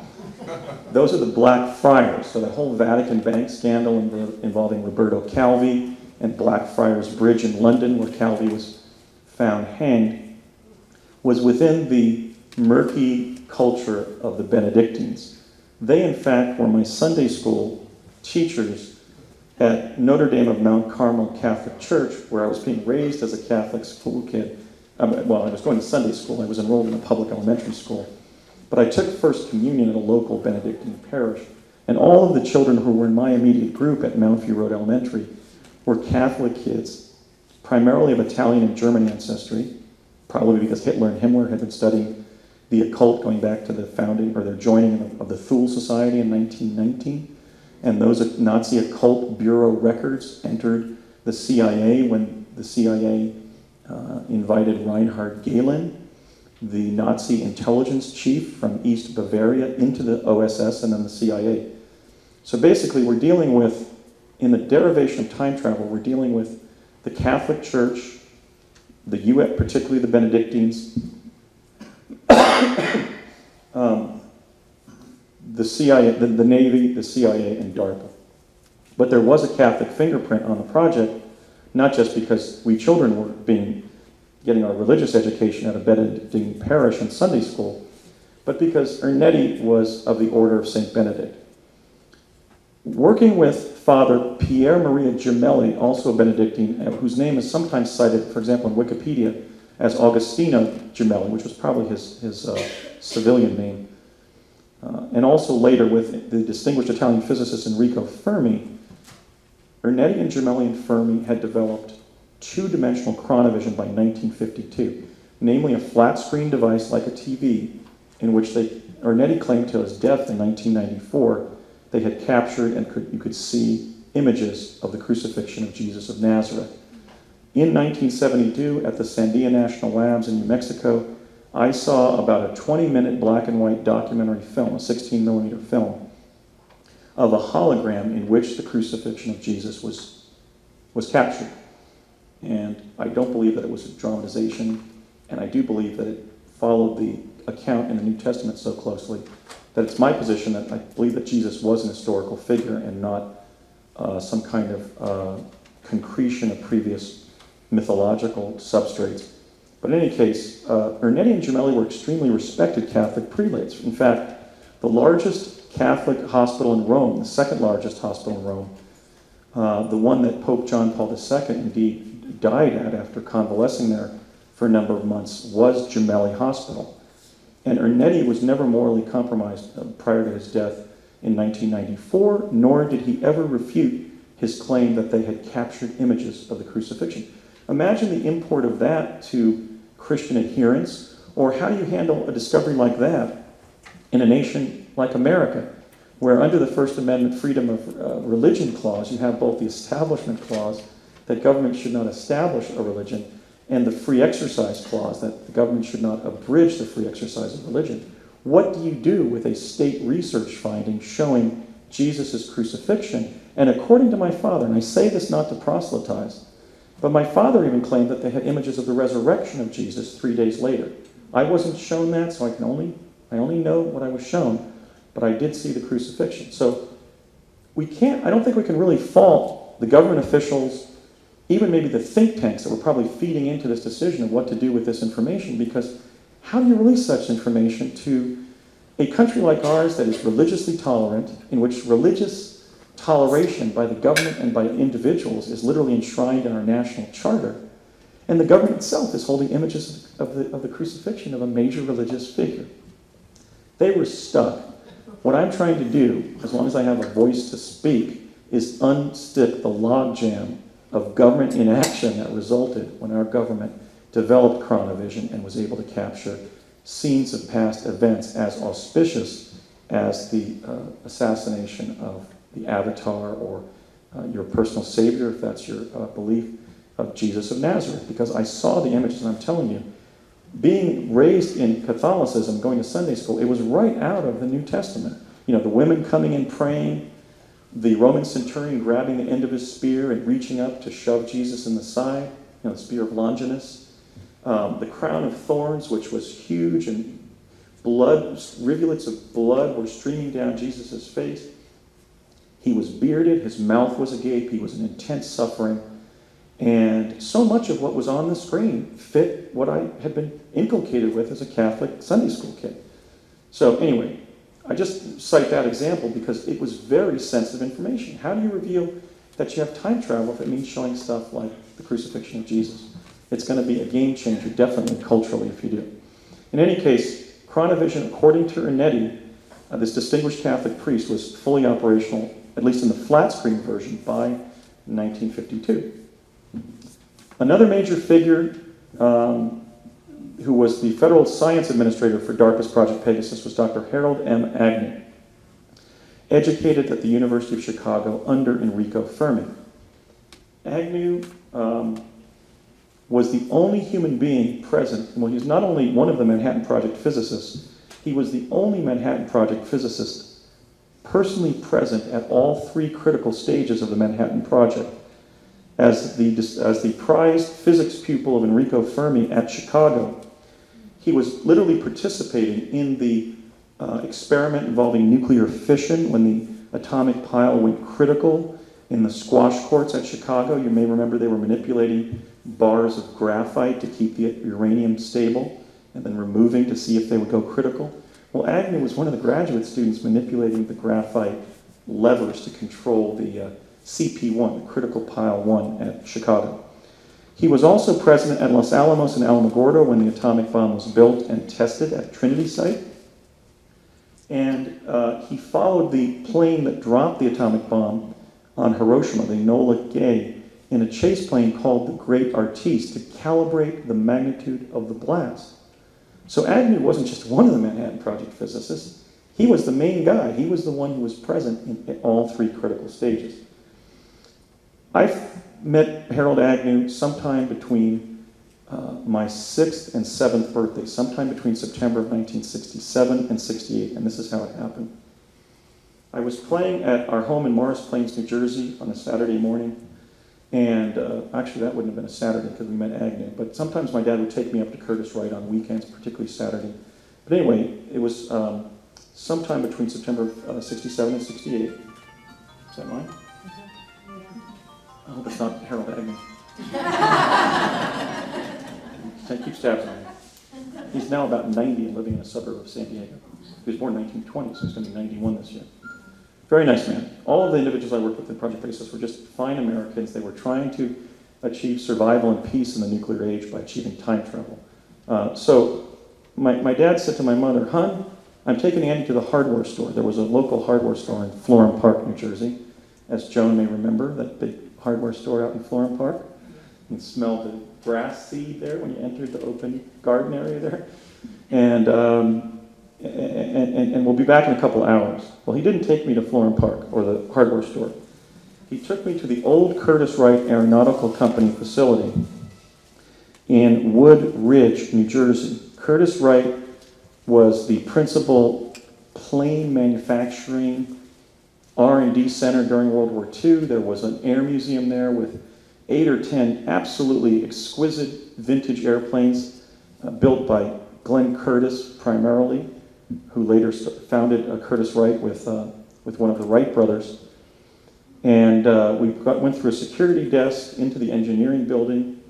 those are the Black Friars. So that whole Vatican Bank scandal involving Roberto Calvi and Blackfriars Bridge in London, where Calvi was found hanged, was within the murky culture of the Benedictines. They, in fact, were my Sunday school teachers at Notre Dame of Mount Carmel Catholic Church, where I was being raised as a Catholic school kid. Well, I was going to Sunday school. I was enrolled in a public elementary school. But I took First Communion at a local Benedictine parish. And all of the children who were in my immediate group at Mount View Road Elementary were Catholic kids, primarily of Italian and German ancestry, probably because Hitler and Himmler had been studying the occult going back to the founding, or their joining of the Thule Society in 1919. And those Nazi occult bureau records entered the CIA when the CIA invited Reinhard Gehlen, the Nazi intelligence chief from East Bavaria, into the OSS and then the CIA. So basically we're dealing with, in the derivation of time travel, we're dealing with the Catholic Church, the US, particularly the Benedictines, the CIA, the Navy, the CIA, and DARPA. But there was a Catholic fingerprint on the project, not just because we children were getting our religious education at a Benedictine parish and Sunday school, but because Ernetti was of the Order of St. Benedict. Working with Father Pier Maria Gemelli, also a Benedictine, whose name is sometimes cited, for example, in Wikipedia, as Augustino Gemelli, which was probably his civilian name, and also later with the distinguished Italian physicist Enrico Fermi, Ernetti and Gemelli and Fermi had developed two-dimensional chronovision by 1952, namely a flat-screen device like a TV, in which Ernetti claimed till his death in 1994, they had captured and you could see images of the crucifixion of Jesus of Nazareth. In 1972, at the Sandia National Labs in New Mexico, I saw about a 20-minute black and white documentary film, a 16-millimeter film, of a hologram in which the crucifixion of Jesus was captured. And I don't believe that it was a dramatization, and I do believe that it followed the account in the New Testament so closely that it's my position that I believe that Jesus was an historical figure and not some kind of concretion of previous mythological substrates. But in any case, Ernetti and Gemelli were extremely respected Catholic prelates. In fact, the largest Catholic hospital in Rome, the second largest hospital in Rome, the one that Pope John Paul II indeed died at after convalescing there for a number of months, was Gemelli Hospital. And Ernetti was never morally compromised prior to his death in 1994, nor did he ever refute his claim that they had captured images of the crucifixion. Imagine the import of that to Christian adherents, or how do you handle a discovery like that in a nation like America, where under the First Amendment freedom of religion clause, you have both the establishment clause, that government should not establish a religion, and the free exercise clause, that the government should not abridge the free exercise of religion. What do you do with a state research finding showing Jesus' crucifixion? And according to my father, and I say this not to proselytize, but my father even claimed that they had images of the resurrection of Jesus 3 days later. I wasn't shown that, so I only know what I was shown, but I did see the crucifixion. So I don't think we can really fault the government officials, even maybe the think tanks that were probably feeding into this decision of what to do with this information, because how do you release such information to a country like ours that is religiously tolerant, in which religious toleration by the government and by individuals is literally enshrined in our national charter. And the government itself is holding images of the crucifixion of a major religious figure. They were stuck. What I'm trying to do, as long as I have a voice to speak, is unstick the logjam of government inaction that resulted when our government developed chronovision and was able to capture scenes of past events as auspicious as the assassination of the avatar or your personal savior, if that's your belief, of Jesus of Nazareth. Because I saw the images, and I'm telling you, being raised in Catholicism, going to Sunday school, it was right out of the New Testament. You know, the women coming in praying, the Roman centurion grabbing the end of his spear and reaching up to shove Jesus in the side, you know, the spear of Longinus. The crown of thorns, which was huge, and blood, rivulets of blood were streaming down Jesus' face. He was bearded, his mouth was agape, he was in intense suffering. And so much of what was on the screen fit what I had been inculcated with as a Catholic Sunday school kid. So anyway, I just cite that example because it was very sensitive information. How do you reveal that you have time travel if it means showing stuff like the crucifixion of Jesus? It's going to be a game changer, definitely culturally, if you do. In any case, chronovision, according to Ernetti, this distinguished Catholic priest, was fully operational, at least in the flat screen version, by 1952. Another major figure who was the federal science administrator for DARPA's Project Pegasus was Dr. Harold M. Agnew, educated at the University of Chicago under Enrico Fermi. Agnew was the only human being present. Well, he was not only one of the Manhattan Project physicists, he was the only Manhattan Project physicist personally present at all three critical stages of the Manhattan Project. As the prized physics pupil of Enrico Fermi at Chicago, he was literally participating in the experiment involving nuclear fission when the atomic pile went critical in the squash courts at Chicago. You may remember they were manipulating bars of graphite to keep the uranium stable and then removing to see if they would go critical. Well, Agnew was one of the graduate students manipulating the graphite levers to control the CP1, the critical pile 1 at Chicago. He was also present at Los Alamos and Alamogordo when the atomic bomb was built and tested at Trinity Site. And he followed the plane that dropped the atomic bomb on Hiroshima, the Enola Gay, in a chase plane called the Great Artiste to calibrate the magnitude of the blast. So Agnew wasn't just one of the Manhattan Project physicists. He was the main guy. He was the one who was present in all three critical stages. I met Harold Agnew sometime between my 6th and 7th birthday, sometime between September of 1967 and 68, and this is how it happened. I was playing at our home in Morris Plains, New Jersey on a Saturday morning, and actually that wouldn't have been a Saturday because we met Agnew, but sometimes my dad would take me up to Curtis Wright on weekends, particularly Saturday. But anyway, it was sometime between September of 67 and 68. Is that mine? I hope it's not Harold Agnew. Keep tabs on him. He's now about 90 and living in a suburb of San Diego. He was born in 1920, so he's going to be 91 this year. Very nice man. All of the individuals I worked with in Project Pegasus were just fine Americans. They were trying to achieve survival and peace in the nuclear age by achieving time travel. So my dad said to my mother, "Hun, I'm taking Andy to the hardware store." There was a local hardware store in Florham Park, New Jersey. As Joan may remember, that big hardware store out in Florham Park. You can smell the grass seed there when you entered the open garden area there. And we'll be back in a couple hours. Well, he didn't take me to Florham Park or the hardware store. He took me to the old Curtis Wright Aeronautical Company facility in Wood Ridge, New Jersey. Curtis Wright was the principal plane manufacturing R&D center during World War II. There was an air museum there with 8 or 10 absolutely exquisite vintage airplanes built by Glenn Curtiss primarily, who later founded Curtis Wright with one of the Wright brothers. And we went through a security desk into the engineering building,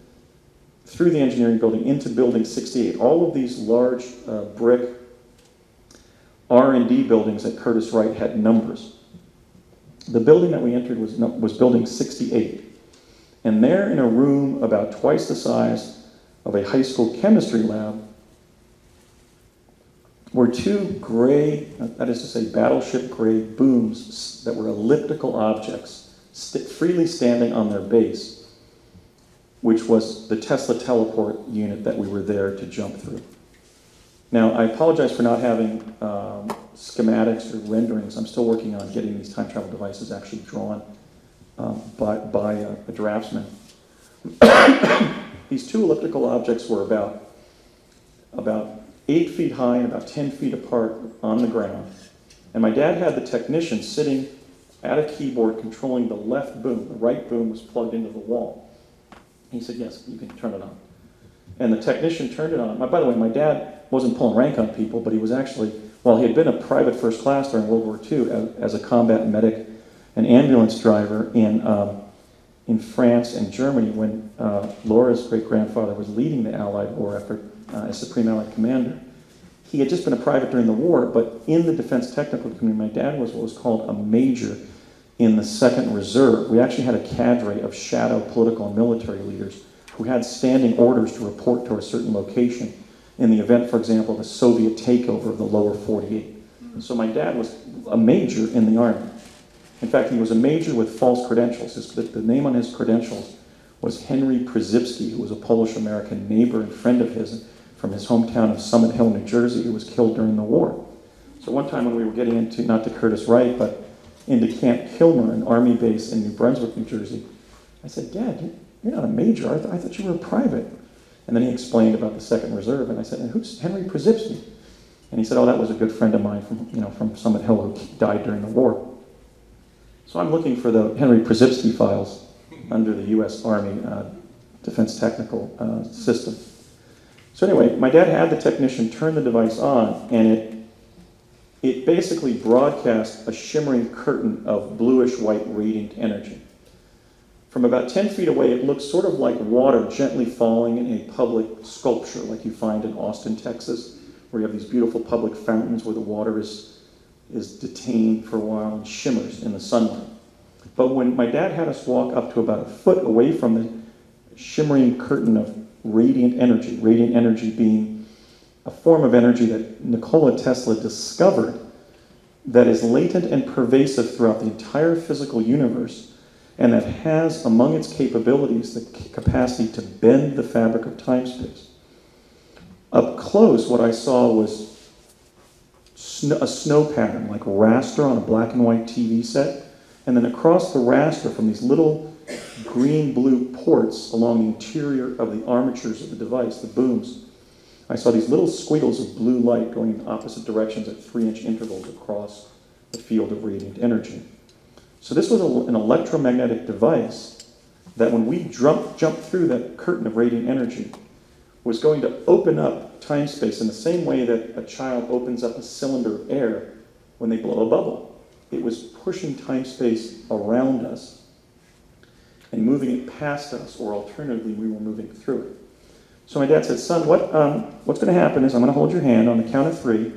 through the engineering building into Building 68. All of these large brick R&D buildings at Curtis Wright had numbers. The building that we entered was building 68. And there in a room about twice the size of a high school chemistry lab were two gray, that is to say battleship gray booms that were elliptical objects freely standing on their base, which was the Tesla teleport unit that we were there to jump through. Now, I apologize for not having schematics or renderings. I'm still working on getting these time travel devices actually drawn by a draftsman. These two elliptical objects were about 8 feet high and about 10 feet apart on the ground. And my dad had the technician sitting at a keyboard controlling the left boom. The right boom was plugged into the wall. He said, yes, you can turn it on. And the technician turned it on. By the way, my dad wasn't pulling rank on people, but he was actually, well, he had been a private first class during World War II as a combat medic and ambulance driver in France and Germany when Laura's great-grandfather was leading the Allied war effort as Supreme Allied Commander. He had just been a private during the war, but in the defense technical community, my dad was what was called a major in the 2nd Reserve. We actually had a cadre of shadow political and military leaders who had standing orders to report to a certain location in the event, for example, of a Soviet takeover of the lower 48. So my dad was a major in the Army. In fact, he was a major with false credentials. The name on his credentials was Henry Przybski, who was a Polish-American neighbor and friend of his from his hometown of Summit Hill, New Jersey, who was killed during the war. So one time when we were getting into, not to Curtis Wright, but into Camp Kilmer, an Army base in New Brunswick, New Jersey, I said, Dad, you're not a major. I thought you were a private. And then he explained about the 2nd Reserve, and I said, and who's Henry Przybski? And he said, oh, that was a good friend of mine from Summit Hill who died during the war. So I'm looking for the Henry Przybski files under the U.S. Army Defense Technical System. So anyway, my dad had the technician turn the device on, and it basically broadcast a shimmering curtain of bluish-white radiant energy. From about 10 feet away, it looked sort of like water gently falling in a public sculpture like you find in Austin, Texas, where you have these beautiful public fountains where the water is detained for a while and shimmers in the sunlight. But when my dad had us walk up to about a foot away from the shimmering curtain of radiant energy being a form of energy that Nikola Tesla discovered that is latent and pervasive throughout the entire physical universe and that has among its capabilities the capacity to bend the fabric of time-space. Up close, what I saw was a snow pattern, like raster on a black and white TV set, and then across the raster from these little green-blue ports along the interior of the armatures of the device, the booms, I saw these little squiggles of blue light going in opposite directions at 3-inch intervals across the field of radiant energy. So this was an electromagnetic device that when we jumped through that curtain of radiant energy was going to open up time-space in the same way that a child opens up a cylinder of air when they blow a bubble. It was pushing time-space around us and moving it past us, or alternatively, we were moving through it. So my dad said, son, what's going to happen is I'm going to hold your hand on the count of 3.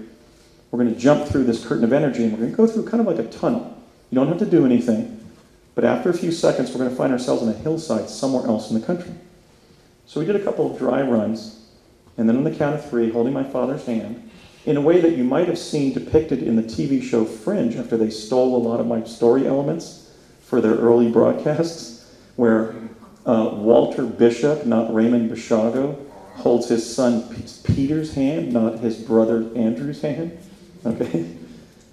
We're going to jump through this curtain of energy, and we're going to go through kind of like a tunnel. You don't have to do anything, but after a few seconds, we're going to find ourselves on a hillside somewhere else in the country. So we did a couple of dry runs, and then on the count of 3, holding my father's hand, in a way that you might have seen depicted in the TV show Fringe after they stole a lot of my story elements for their early broadcasts, where Walter Bishop, not Raymond Basiago, holds his son Peter's hand, not his brother Andrew's hand. Okay.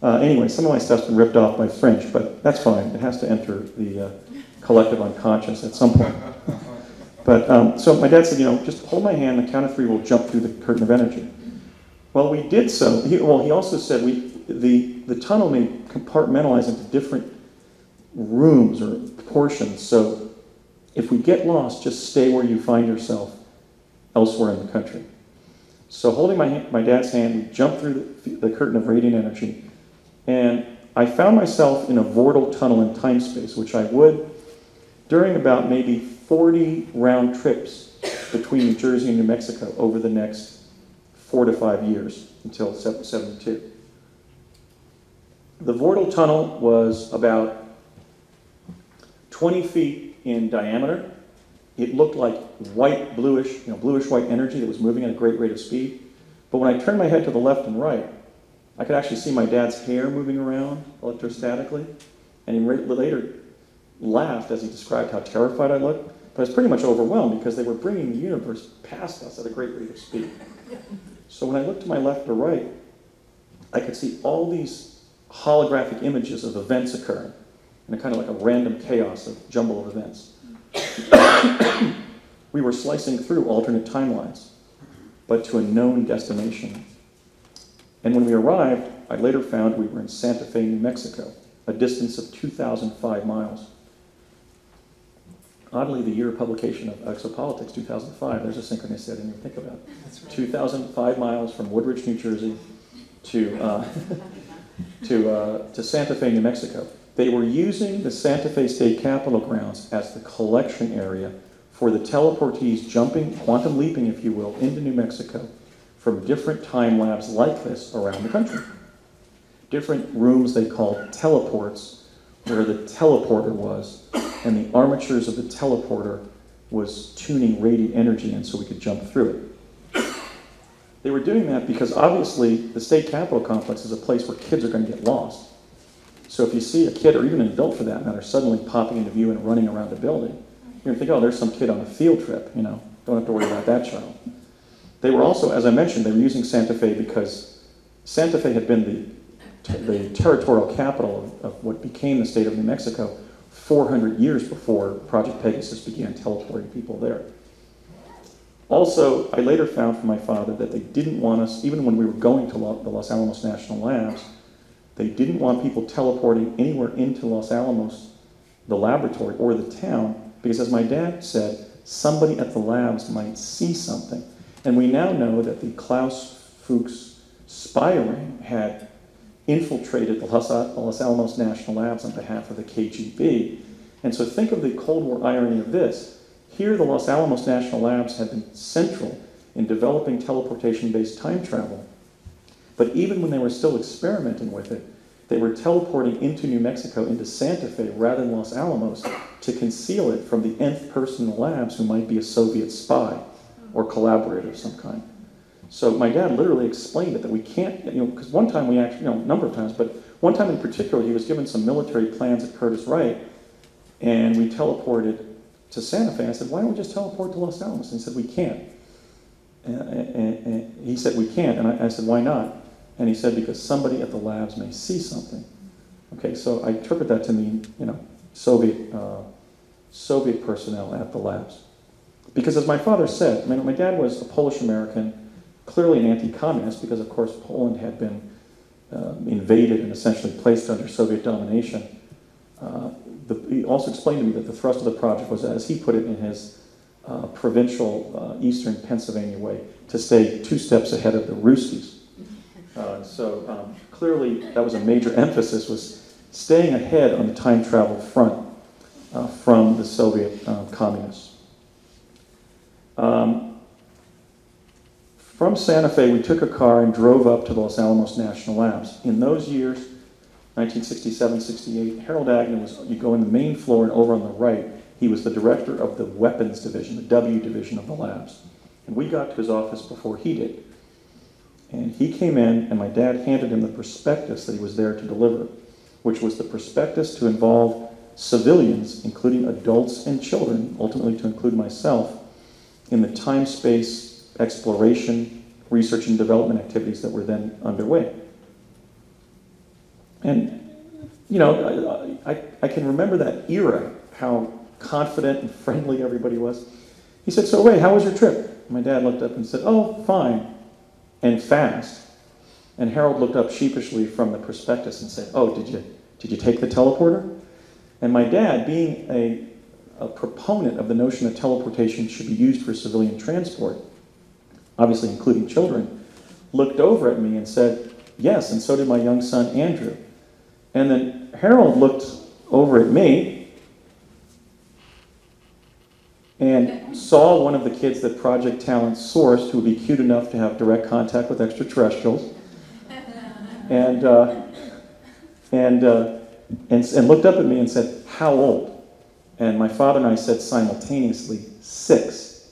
Anyway, some of my stuff's been ripped off by Fringe, but that's fine. It has to enter the collective unconscious at some point. But so my dad said, just hold my hand. The count of 3 will jump through the curtain of energy. Well, we did so. He also said the tunnel may compartmentalize into different rooms or portions. So if we get lost, just stay where you find yourself elsewhere in the country. So holding my dad's hand, we jumped through the curtain of radiant energy, and I found myself in a vortal tunnel in time-space, which I would during about maybe 40 round trips between New Jersey and New Mexico over the next 4 to 5 years until 72. The vortal tunnel was about 20 feet in diameter. It looked like white, bluish, bluish-white energy that was moving at a great rate of speed. But when I turned my head to the left and right, I could actually see my dad's hair moving around electrostatically. And he later laughed as he described how terrified I looked. But I was pretty much overwhelmed because they were bringing the universe past us at a great rate of speed. So when I looked to my left or right, I could see all these holographic images of events occurring in a kind of like a random chaos of jumble of events. We were slicing through alternate timelines, but to a known destination. And when we arrived, I later found we were in Santa Fe, New Mexico, a distance of 2,005 miles. Oddly, the year of publication of Exopolitics, 2005, there's a synchronicity I didn't even think about. That's right. 2,005 miles from Woodridge, New Jersey to Santa Fe, New Mexico. They were using the Santa Fe State Capitol grounds as the collection area for the teleportees jumping, quantum leaping, if you will, into New Mexico from different time labs like this around the country. Different rooms they called teleports, where the teleporter was, and the armatures of the teleporter was tuning radiant energy in so we could jump through it. They were doing that because obviously the state capitol complex is a place where kids are going to get lost. So if you see a kid, or even an adult for that matter, suddenly popping into view and running around a building, you're going to think, oh, there's some kid on a field trip, don't have to worry about that child. They were also, as I mentioned, they were using Santa Fe because Santa Fe had been the territorial capital of what became the state of New Mexico 400 years before Project Pegasus began teleporting people there. Also, I later found from my father that they didn't want us, even when we were going to the Los Alamos National Labs, they didn't want people teleporting anywhere into Los Alamos, the laboratory, or the town, because as my dad said, somebody at the labs might see something. And we now know that the Klaus Fuchs spy ring had infiltrated the Los Alamos National Labs on behalf of the KGB. And so think of the Cold War irony of this. Here, the Los Alamos National Labs had been central in developing teleportation-based time travel. But even when they were still experimenting with it, they were teleporting into New Mexico, into Santa Fe, rather than Los Alamos, to conceal it from the nth person in the labs who might be a Soviet spy or collaborator of some kind. So my dad literally explained it, that we can't, because one time we actually, a number of times, but one time in particular, he was given some military plans at Curtis Wright, and we teleported to Santa Fe. I said, why don't we just teleport to Los Alamos? And he said, we can't. And he said, we can't. And I said, why not? And he said, because somebody at the labs may see something. Okay, so I interpret that to mean, Soviet personnel at the labs. Because as my father said, my dad was a Polish American, clearly an anti-communist, because of course Poland had been invaded and essentially placed under Soviet domination. He also explained to me that the thrust of the project was, as he put it in his provincial Eastern Pennsylvania way, to stay 2 steps ahead of the Ruskies. So clearly that was a major emphasis, was staying ahead on the time travel front from the Soviet communists. From Santa Fe, we took a car and drove up to the Los Alamos National Labs. In those years, 1967, 68, Harold Agnew was, you go in the main floor and over on the right, he was the director of the weapons division, the W division of the labs. And we got to his office before he did. And he came in, and my dad handed him the prospectus that he was there to deliver, which was the prospectus to involve civilians, including adults and children, ultimately to include myself, in the time-space exploration, research, and development activities that were then underway. And, I can remember that era, how confident and friendly everybody was. He said, so Ray, how was your trip? My dad looked up and said, oh, fine, and fast. And Harold looked up sheepishly from the prospectus and said, oh, did you take the teleporter? And my dad, being a proponent of the notion that teleportation should be used for civilian transport, obviously including children, looked over at me and said, yes, and so did my young son, Andrew. And then Harold looked over at me and saw one of the kids that Project Talent sourced who would be cute enough to have direct contact with extraterrestrials, and looked up at me and said, how old? And my father and I said simultaneously 6,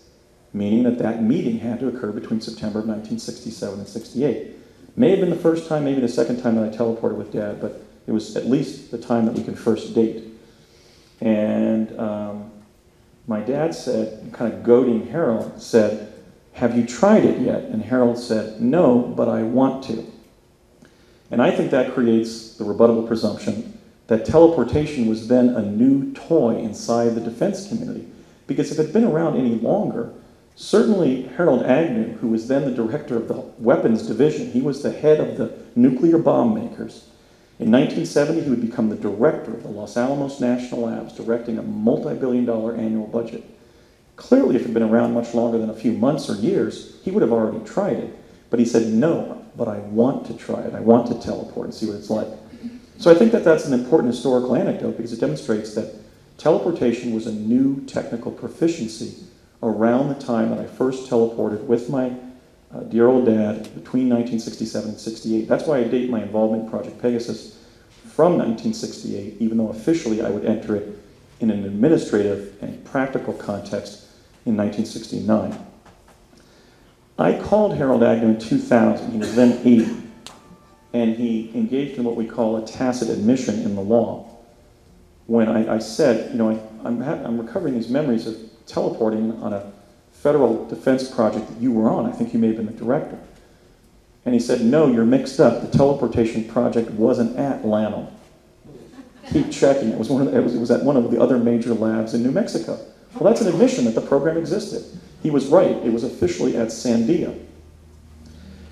meaning that that meeting had to occur between September of 1967 and 68. May have been the first time, maybe the second time that I teleported with Dad, but it was at least the time that we could first date. And my dad said, kind of goading Harold, said, "Have you tried it yet?" And Harold said, "No, but I want to." And I think that creates the rebuttable presumption that teleportation was then a new toy inside the defense community. Because if it had been around any longer, certainly Harold Agnew, who was then the director of the weapons division, he was the head of the nuclear bomb makers. In 1970, he would become the director of the Los Alamos National Labs, directing a multi-billion-dollar annual budget. Clearly, if it had been around much longer than a few months or years, he would have already tried it. But he said, "No, but I want to try it. I want to teleport and see what it's like." So I think that that's an important historical anecdote because it demonstrates that teleportation was a new technical proficiency around the time that I first teleported with my dear old dad between 1967 and 68. That's why I date my involvement in Project Pegasus from 1968, even though officially I would enter it in an administrative and practical context in 1969. I called Harold Agnew in 2000. He was then 80. And he engaged in what we call a tacit admission in the law. When I said, I'm recovering these memories of teleporting on a federal defense project that you were on. I think you may have been the director. And he said, "No, you're mixed up. The teleportation project wasn't at LANO. Keep checking. It was at one of the other major labs in New Mexico." Well, that's an admission that the program existed. He was right. It was officially at Sandia.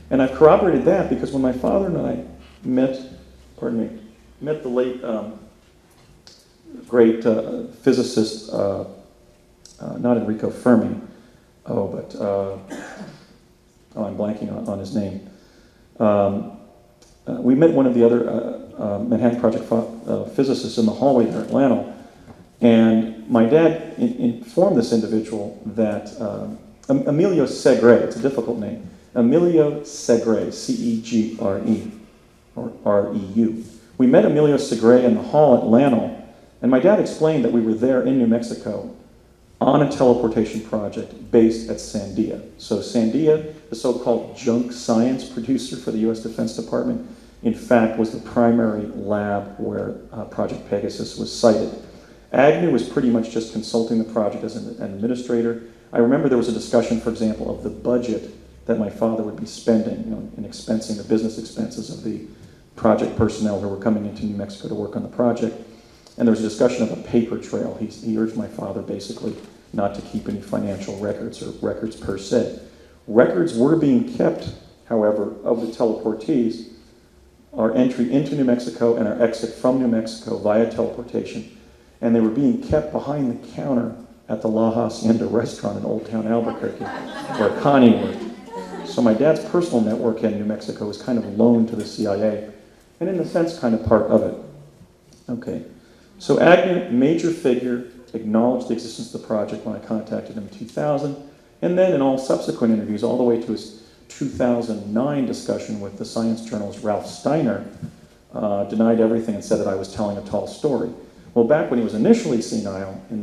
And I've corroborated that because when my father and I met the late great physicist, not Enrico Fermi, I'm blanking on his name. We met one of the other Manhattan Project physicists in the hallway there at LANO, and my dad informed this individual that Emilio Segre, it's a difficult name, Emilio Segre, C-E-G-R-E, or R-E-U. We met Emilio Segre in the hall at LANO, and my dad explained that we were there in New Mexico on a teleportation project based at Sandia. So Sandia, the so-called junk science producer for the U.S. Defense Department, in fact was the primary lab where Project Pegasus was sited. Agnew was pretty much just consulting the project as an administrator. I remember there was a discussion, for example, of the budget that my father would be spending, in expensing the business expenses of the project personnel who were coming into New Mexico to work on the project. And there was a discussion of a paper trail. He urged my father basically not to keep any financial records or records per se. Records were being kept, however, of the teleportees, our entry into New Mexico and our exit from New Mexico via teleportation. And they were being kept behind the counter at the La Hacienda restaurant in Old Town Albuquerque, where Connie worked. So my dad's personal network in New Mexico was kind of loaned to the CIA, and in a sense, kind of part of it. Okay, so Agnew, major figure, acknowledged the existence of the project when I contacted him in 2000, and then in all subsequent interviews, all the way to his 2009 discussion with the science journalist Ralph Steiner, denied everything and said that I was telling a tall story. Well, back when he was initially senile in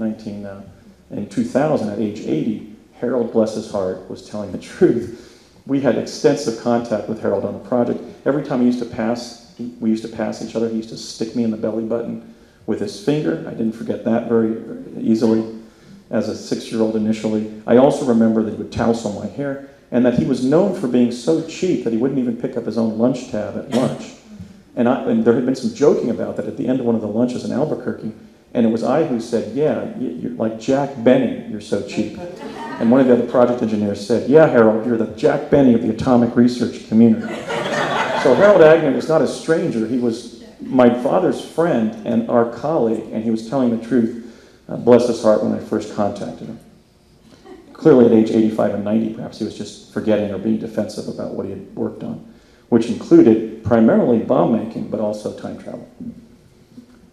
2000 at age 80, Harold, bless his heart, was telling the truth. We had extensive contact with Harold on the project. Every time we used to pass each other, he used to stick me in the belly button with his finger. I didn't forget that very easily as a 6-year-old initially. I also remember that he would tousle my hair and that he was known for being so cheap that he wouldn't even pick up his own lunch tab at lunch. And there had been some joking about that at the end of one of the lunches in Albuquerque, and it was I who said, "Yeah, you're like Jack Benny, you're so cheap." And one of the other project engineers said, "Yeah, Harold, you're the Jack Benny of the atomic research community." So Harold Agnew was not a stranger. He was my father's friend and our colleague, and he was telling the truth, bless his heart, when I first contacted him. Clearly at age 85 and 90, perhaps he was just forgetting or being defensive about what he had worked on, which included primarily bomb making, but also time travel.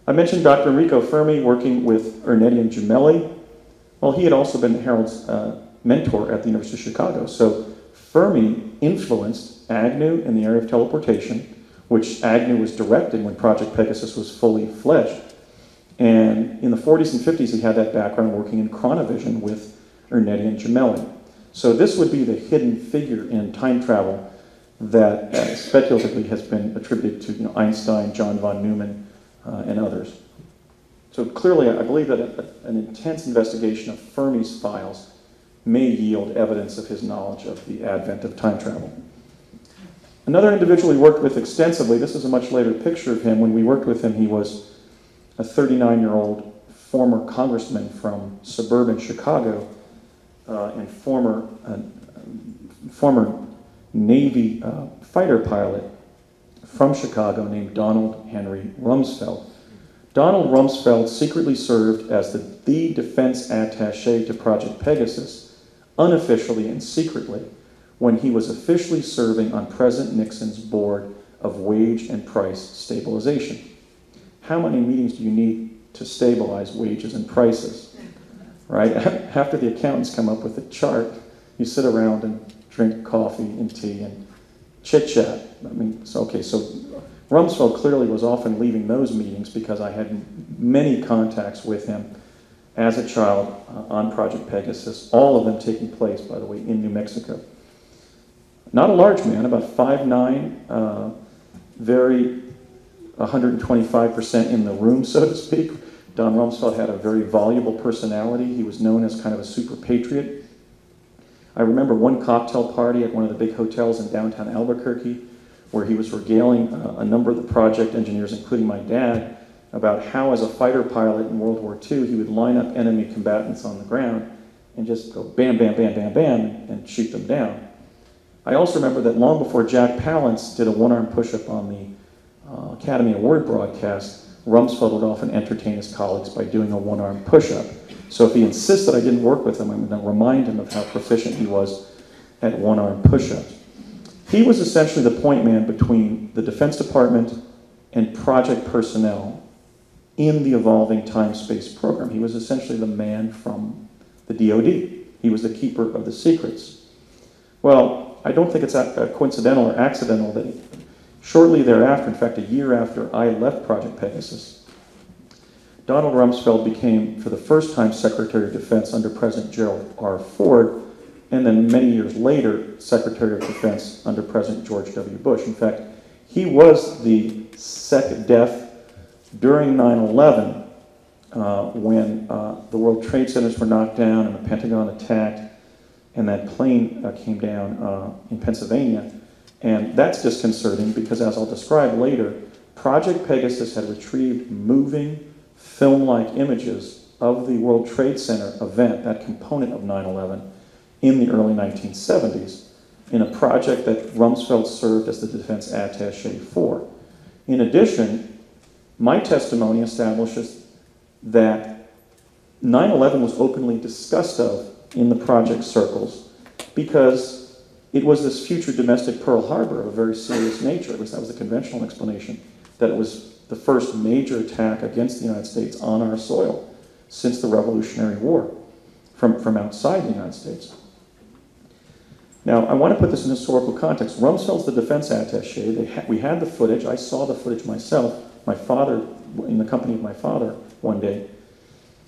I mentioned Dr. Enrico Fermi working with Ernesto Gemelli. Well, he had also been Harold's mentor at the University of Chicago. So Fermi influenced Agnew in the area of teleportation, which Agnew was directing when Project Pegasus was fully fledged. And in the 40s and 50s, he had that background working in chronovision with Ernetti and Gemelli. So this would be the hidden figure in time travel that speculatively has been attributed to Einstein, John von Neumann, and others. So clearly, I believe that an intense investigation of Fermi's files may yield evidence of his knowledge of the advent of time travel. Another individual we worked with extensively, this is a much later picture of him. When we worked with him, he was a 39-year-old former congressman from suburban Chicago and former Navy fighter pilot from Chicago named Donald Henry Rumsfeld. Donald Rumsfeld secretly served as the defense attaché to Project Pegasus, unofficially and secretly, when he was officially serving on President Nixon's board of wage and price stabilization. How many meetings do you need to stabilize wages and prices? Right? After the accountants come up with a chart, you sit around and drink coffee and tea and chit-chat. So Rumsfeld clearly was often leaving those meetings because I had many contacts with him as a child on Project Pegasus, all of them taking place, by the way, in New Mexico. Not a large man, about 5'9", very 125% in the room, so to speak. Don Rumsfeld had a very voluble personality. He was known as kind of a super patriot. I remember one cocktail party at one of the big hotels in downtown Albuquerque where he was regaling a number of the project engineers, including my dad, about how as a fighter pilot in World War II, he would line up enemy combatants on the ground and just go bam, bam, bam, bam, bam, and shoot them down. I also remember that long before Jack Palance did a one-arm push-up on the Academy Award broadcast, Rumsfeld would often entertain his colleagues by doing a one-arm push-up. So if he insisted I didn't work with him, I'm going to remind him of how proficient he was at one-arm push-ups. He was essentially the point man between the Defense Department and project personnel in the evolving time-space program. He was essentially the man from the DoD. He was the keeper of the secrets. Well, I don't think it's coincidental or accidental that shortly thereafter, in fact a year after I left Project Pegasus, Donald Rumsfeld became, for the first time, Secretary of Defense under President Gerald R. Ford, and then many years later, Secretary of Defense under President George W. Bush. In fact, he was the second death during 9/11 when the World Trade Centers were knocked down and the Pentagon attacked, and that plane came down in Pennsylvania. And that's disconcerting because, as I'll describe later, Project Pegasus had retrieved moving film-like images of the World Trade Center event, that component of 9/11, in the early 1970s, in a project that Rumsfeld served as the defense attaché for. In addition, my testimony establishes that 9/11 was openly discussed of in the project circles because it was this future domestic Pearl Harbor of a very serious nature. At least that was the conventional explanation, that it was the first major attack against the United States on our soil since the Revolutionary War from outside the United States. Now, I want to put this in historical context. Rumsfeld's the defense attaché. We had the footage. I saw the footage myself, my father, in the company of my father one day,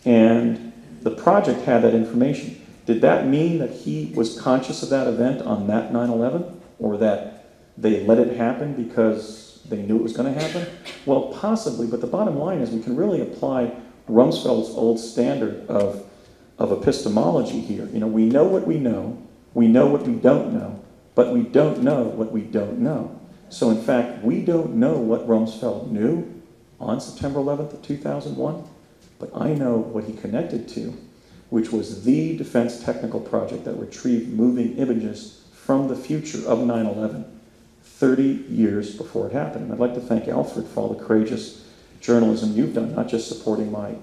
and the project had that information. Did that mean that he was conscious of that event on that 9/11, or that they let it happen because they knew it was going to happen? Well, possibly, but the bottom line is we can really apply Rumsfeld's old standard of epistemology here. We know what we know what we don't know, but we don't know what we don't know. So in fact, we don't know what Rumsfeld knew on September 11th of 2001, but I know what he connected to, which was the defense technical project that retrieved moving images from the future of 9/11, 30 years before it happened. And I'd like to thank Alfred for all the courageous journalism you've done, not just supporting my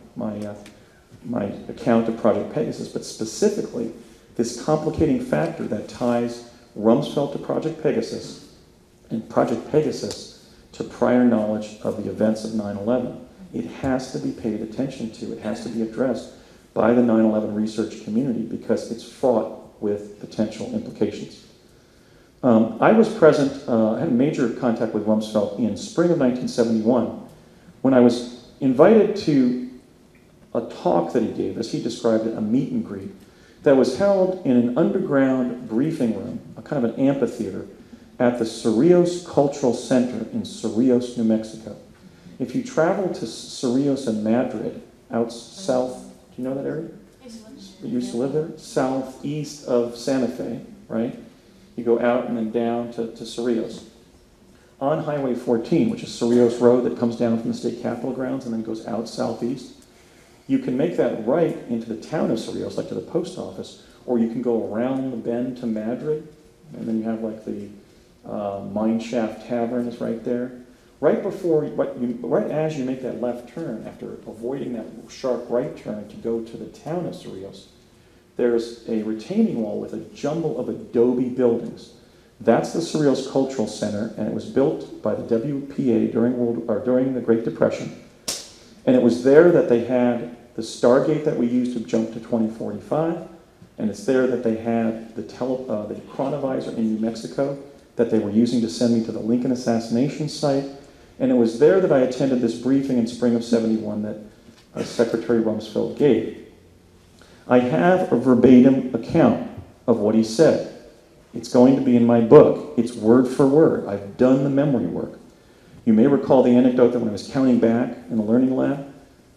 account of Project Pegasus, but specifically this complicating factor that ties Rumsfeld to Project Pegasus and Project Pegasus to prior knowledge of the events of 9/11. It has to be paid attention to. It has to be addressed by the 9/11 research community because it's fraught with potential implications. I was present, I had a major contact with Rumsfeld in spring of 1971 when I was invited to a talk that he gave, as he described it, a meet and greet, that was held in an underground briefing room, a kind of an amphitheater, at the Cerrillos Cultural Center in Cerrillos, New Mexico. If you travel to Cerrillos and Madrid, out south, do you know that area? You used to live there? Southeast of Santa Fe, right? You go out and then down to Cerrillos. On Highway 14, which is Cerrillos Road that comes down from the state capitol grounds and then goes out southeast, you can make that right into the town of Cerrillos, like to the post office, or you can go around the bend to Madrid, and then you have like the Mine Shaft Tavern is right there. Right as you make that left turn, after avoiding that sharp right turn to go to the town of Cerrillos, there's a retaining wall with a jumble of adobe buildings. That's the Cerrillos Cultural Center, and it was built by the WPA during the Great Depression. And it was there that they had the Stargate that we used to jump to 2045, and it's there that they had the chronovisor in New Mexico that they were using to send me to the Lincoln assassination site. And it was there that I attended this briefing in spring of '71 that Secretary Rumsfeld gave. I have a verbatim account of what he said. It's going to be in my book. It's word for word. I've done the memory work. You may recall the anecdote that when I was counting back in the learning lab,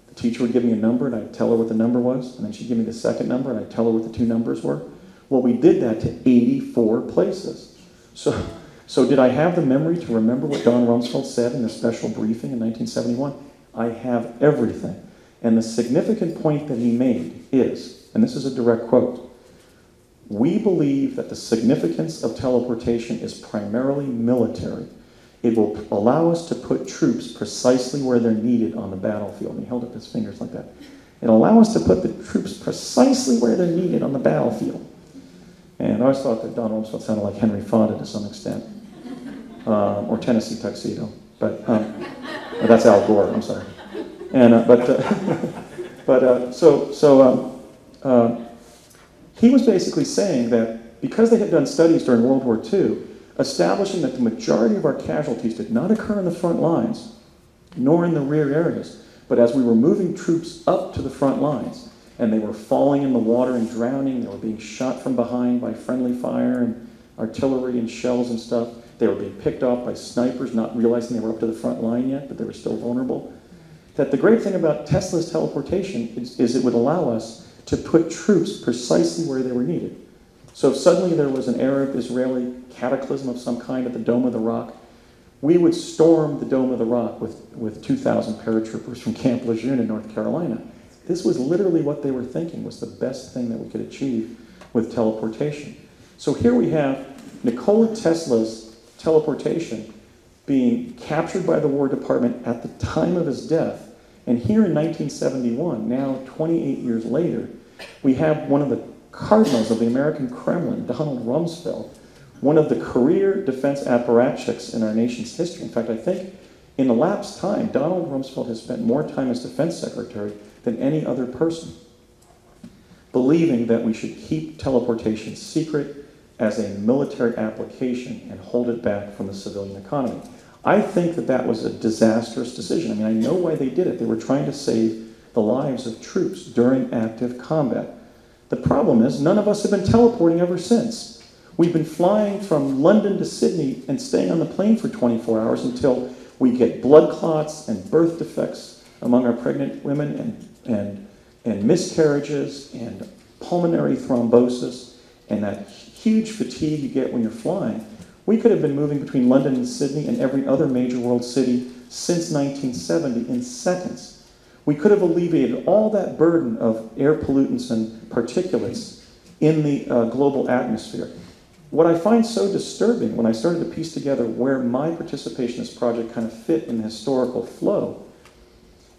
the teacher would give me a number and I'd tell her what the number was, and then she'd give me the second number and I'd tell her what the two numbers were. Well, we did that to 84 places. So did I have the memory to remember what Don Rumsfeld said in the special briefing in 1971? I have everything. And the significant point that he made is, and this is a direct quote, "We believe that the significance of teleportation is primarily military. It will allow us to put troops precisely where they're needed on the battlefield." And he held up his fingers like that. "It'll allow us to put the troops precisely where they're needed on the battlefield." And I always thought that Don Rumsfeld sounded like Henry Fonda to some extent, or Tennessee Tuxedo, but that's Al Gore. I'm sorry. And he was basically saying that because they had done studies during World War II, establishing that the majority of our casualties did not occur in the front lines, nor in the rear areas, but as we were moving troops up to the front lines, and they were falling in the water and drowning, they were being shot from behind by friendly fire and artillery and shells and stuff, they were being picked off by snipers, not realizing they were up to the front line yet, but they were still vulnerable. That the great thing about Tesla's teleportation is it would allow us to put troops precisely where they were needed. So if suddenly there was an Arab-Israeli cataclysm of some kind at the Dome of the Rock, we would storm the Dome of the Rock with 2,000 paratroopers from Camp Lejeune in North Carolina. This was literally what they were thinking was the best thing that we could achieve with teleportation. So here we have Nikola Tesla's teleportation being captured by the War Department at the time of his death. And here in 1971, now 28 years later, we have one of the cardinals of the American Kremlin, Donald Rumsfeld, one of the career defense apparatchiks in our nation's history. In fact, I think in elapsed time, Donald Rumsfeld has spent more time as defense secretary than any other person, believing that we should keep teleportation secret as a military application and hold it back from the civilian economy. I think that that was a disastrous decision. I mean, I know why they did it. They were trying to save the lives of troops during active combat. The problem is none of us have been teleporting ever since. We've been flying from London to Sydney and staying on the plane for 24 hours until we get blood clots and birth defects among our pregnant women and miscarriages and pulmonary thrombosis and that huge fatigue you get when you're flying. We could have been moving between London and Sydney and every other major world city since 1970 in seconds. We could have alleviated all that burden of air pollutants and particulates in the global atmosphere. What I find so disturbing when I started to piece together where my participation in this project kind of fit in the historical flow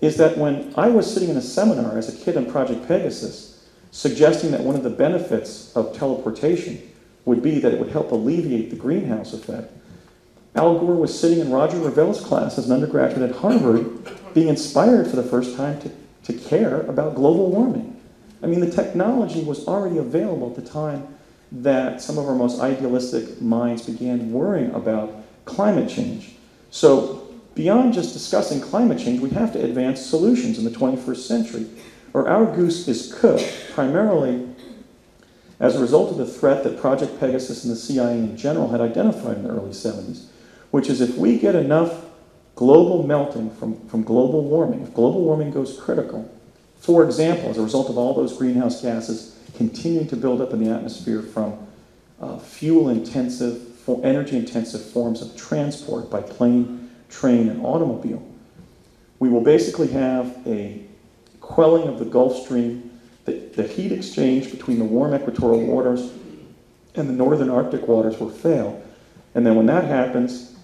is that when I was sitting in a seminar as a kid on Project Pegasus, suggesting that one of the benefits of teleportation would be that it would help alleviate the greenhouse effect, Al Gore was sitting in Roger Revelle's class as an undergraduate at Harvard, being inspired for the first time to care about global warming. I mean, the technology was already available at the time that some of our most idealistic minds began worrying about climate change. So beyond just discussing climate change, we have to advance solutions in the 21st century. or our goose is cooked primarily as a result of the threat that Project Pegasus and the CIA in general had identified in the early 70s, which is if we get enough global melting from global warming, if global warming goes critical, for example, as a result of all those greenhouse gases continuing to build up in the atmosphere from fuel-intensive, energy-intensive forms of transport by plane, train, and automobile, we will basically have a quelling of the Gulf Stream, the heat exchange between the warm equatorial waters and the northern Arctic waters will fail. And then when that happens,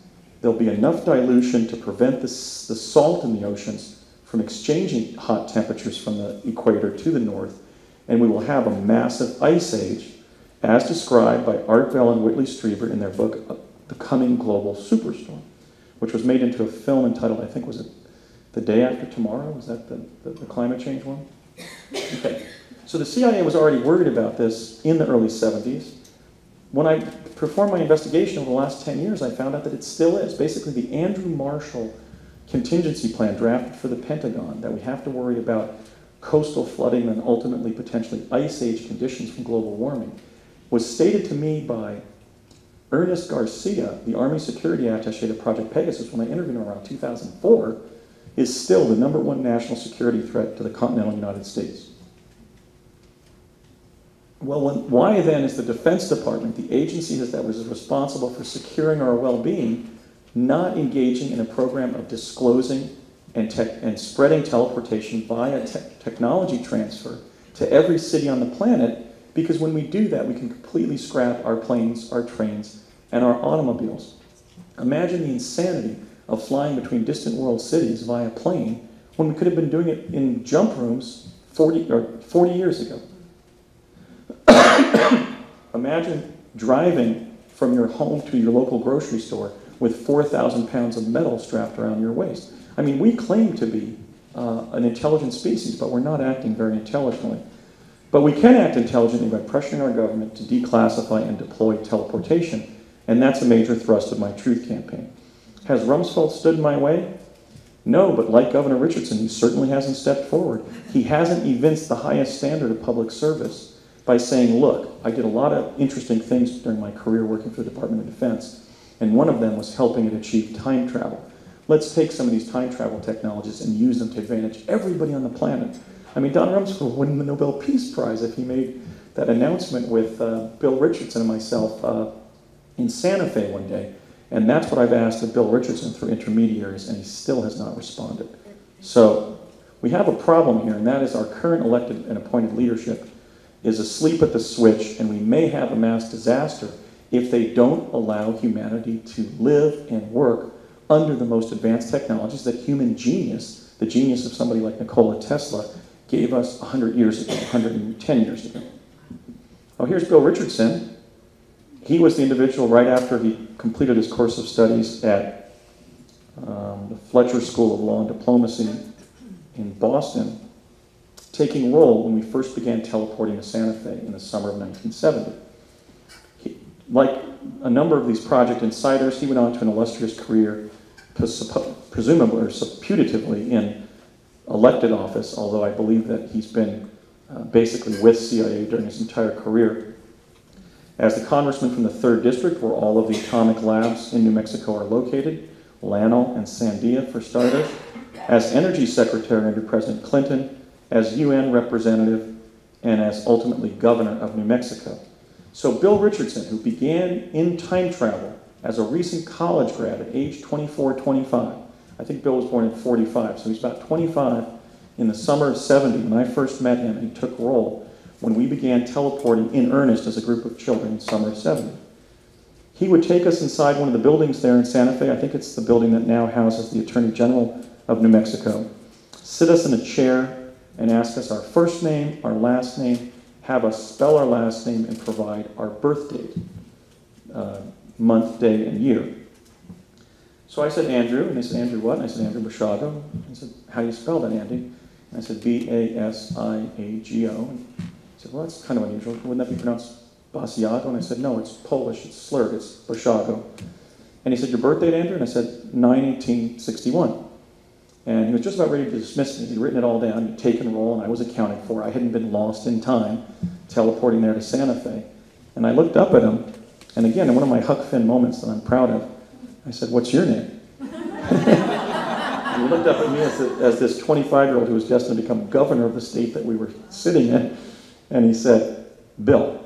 there'll be enough dilution to prevent the salt in the oceans from exchanging hot temperatures from the equator to the north, and we will have a massive ice age, as described by Art Bell and Whitley Strieber in their book, The Coming Global Superstorm, which was made into a film entitled, I think, was it The Day After Tomorrow? Was that the climate change one? Okay. So the CIA was already worried about this in the early 70s. When I performed my investigation over the last 10 years, I found out that it still is. Basically, the Andrew Marshall contingency plan drafted for the Pentagon, that we have to worry about coastal flooding and ultimately potentially ice age conditions from global warming, was stated to me by Ernest Garcia, the Army Security Attaché to Project Pegasus, when I interviewed him around 2004, is still the #1 national security threat to the continental United States. Well, why then is the Defense Department, the agency that was responsible for securing our well-being, not engaging in a program of disclosing and spreading teleportation via technology transfer to every city on the planet? Because when we do that, we can completely scrap our planes, our trains, and our automobiles. Imagine the insanity of flying between distant world cities via plane when we could have been doing it in jump rooms 40 years ago. Imagine driving from your home to your local grocery store with 4,000 pounds of metal strapped around your waist. I mean, we claim to be an intelligent species, but we're not acting very intelligently. But we can act intelligently by pressuring our government to declassify and deploy teleportation, and that's a major thrust of my truth campaign. Has Rumsfeld stood in my way? No, but like Governor Richardson, he certainly hasn't stepped forward. He hasn't evinced the highest standard of public service by saying, look, I did a lot of interesting things during my career working for the Department of Defense, and one of them was helping it achieve time travel. Let's take some of these time travel technologies and use them to advantage everybody on the planet. I mean, Don Rumsfeld would win the Nobel Peace Prize if he made that announcement with Bill Richardson and myself in Santa Fe one day. And that's what I've asked of Bill Richardson through intermediaries, and he still has not responded. So we have a problem here, and that is our current elected and appointed leadership is asleep at the switch, and we may have a mass disaster if they don't allow humanity to live and work under the most advanced technologies that human genius, the genius of somebody like Nikola Tesla, gave us 100 years ago, 110 years ago. Oh, here's Bill Richardson. He was the individual right after he completed his course of studies at the Fletcher School of Law and Diplomacy in Boston, taking role when we first began teleporting to Santa Fe in the summer of 1970. Like a number of these project insiders, he went on to an illustrious career, presumably or putatively in elected office, although I believe that he's been basically with CIA during his entire career. As the congressman from the 3rd District, where all of the atomic labs in New Mexico are located, Llano and Sandia for starters, as energy secretary under President Clinton, as UN representative, and as ultimately governor of New Mexico. So Bill Richardson, who began in time travel as a recent college grad at age 24, 25, I think Bill was born in 45, so he's about 25 in the summer of 70 when I first met him, and he took role when we began teleporting in earnest as a group of children in the summer of 70. He would take us inside one of the buildings there in Santa Fe, I think it's the building that now houses the Attorney General of New Mexico, sit us in a chair and ask us our first name, our last name, have us spell our last name, and provide our birth date, month, day, and year. So I said, Andrew, and they said, Andrew what? And I said, Andrew Basiago. I said, how do you spell that, Andy? And I said, B-A-S-I-A-G-O. And he said, well, that's kind of unusual. Wouldn't that be pronounced Basiago? And I said, no, it's Polish, it's slurred, it's Basiago. And he said, your birth date, Andrew? And I said, 9/18/61. And he was just about ready to dismiss me. He'd written it all down, he'd taken roll, and I was accounting for. I hadn't been lost in time, teleporting there to Santa Fe. And I looked up at him, and again, in one of my Huck Finn moments that I'm proud of, I said, "What's your name?" And he looked up at me as this 25-year-old who was destined to become governor of the state that we were sitting in, and he said, "Bill,"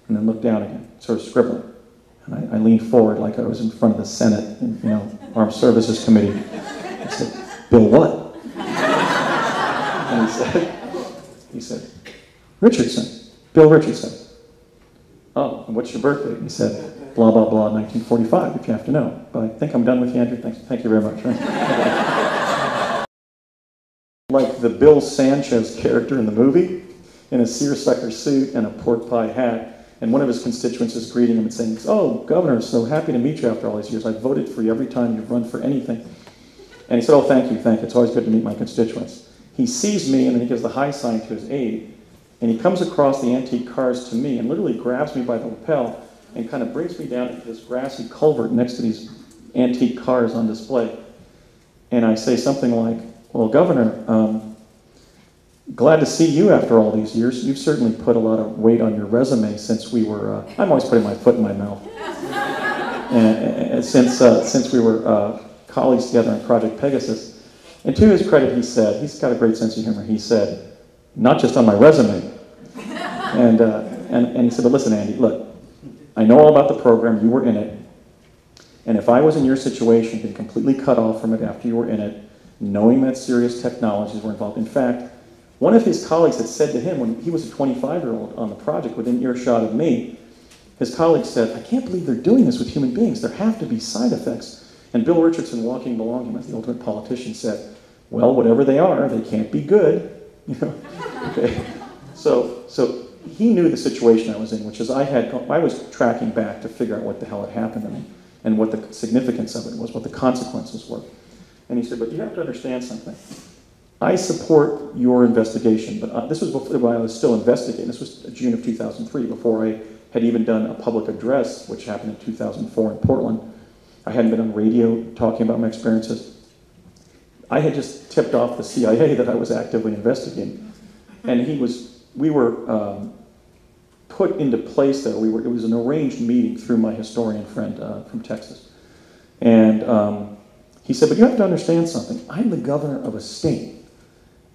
and then looked down again, sort of scribbling. And I leaned forward like I was in front of the Senate, Armed Services Committee. I said, "Bill what?" And he said, "Richardson, Bill Richardson." "Oh, and what's your birthday?" And he said, "Blah, blah, blah, 1945, if you have to know." But I think I'm done with you, Andrew. Thank you very much. Like the Bill Sanchez character in the movie, in a seersucker suit and a pork pie hat, and one of his constituents is greeting him and saying, "Oh, Governor, so happy to meet you after all these years. I've voted for you every time you've run for anything." And he said, "Oh, thank you. It's always good to meet my constituents." He sees me, and then he gives the high sign to his aide, and he comes across the antique cars to me and literally grabs me by the lapel and kind of brings me down into this grassy culvert next to these antique cars on display. And I say something like, "Well, Governor, glad to see you after all these years. You've certainly put a lot of weight on your resume since we were," I'm always putting my foot in my mouth, and since we were colleagues together on Project Pegasus. And to his credit, he said, he's got a great sense of humor, he said, "Not just on my resume." And he said, "But listen, Andy, look, I know all about the program, you were in it, and if I was in your situation, been completely cut off from it after you were in it, knowing that serious technologies were involved." In fact, one of his colleagues had said to him when he was a 25-year-old on the project within earshot of me, his colleague said, "I can't believe they're doing this with human beings. There have to be side effects." And Bill Richardson, walking along him as the ultimate politician, said, "Well, whatever they are, they can't be good." Okay. So he knew the situation I was in, which is I was tracking back to figure out what the hell had happened to me and what the significance of it was, what the consequences were. And he said, "But you have to understand something. I support your investigation," but this was before, while I was still investigating. This was June of 2003, before I had even done a public address, which happened in 2004 in Portland. I hadn't been on radio talking about my experiences. I had just tipped off the CIA that I was actively investigating. And we were put into place there. It was an arranged meeting through my historian friend from Texas. And he said, "But you have to understand something. I'm the governor of a state.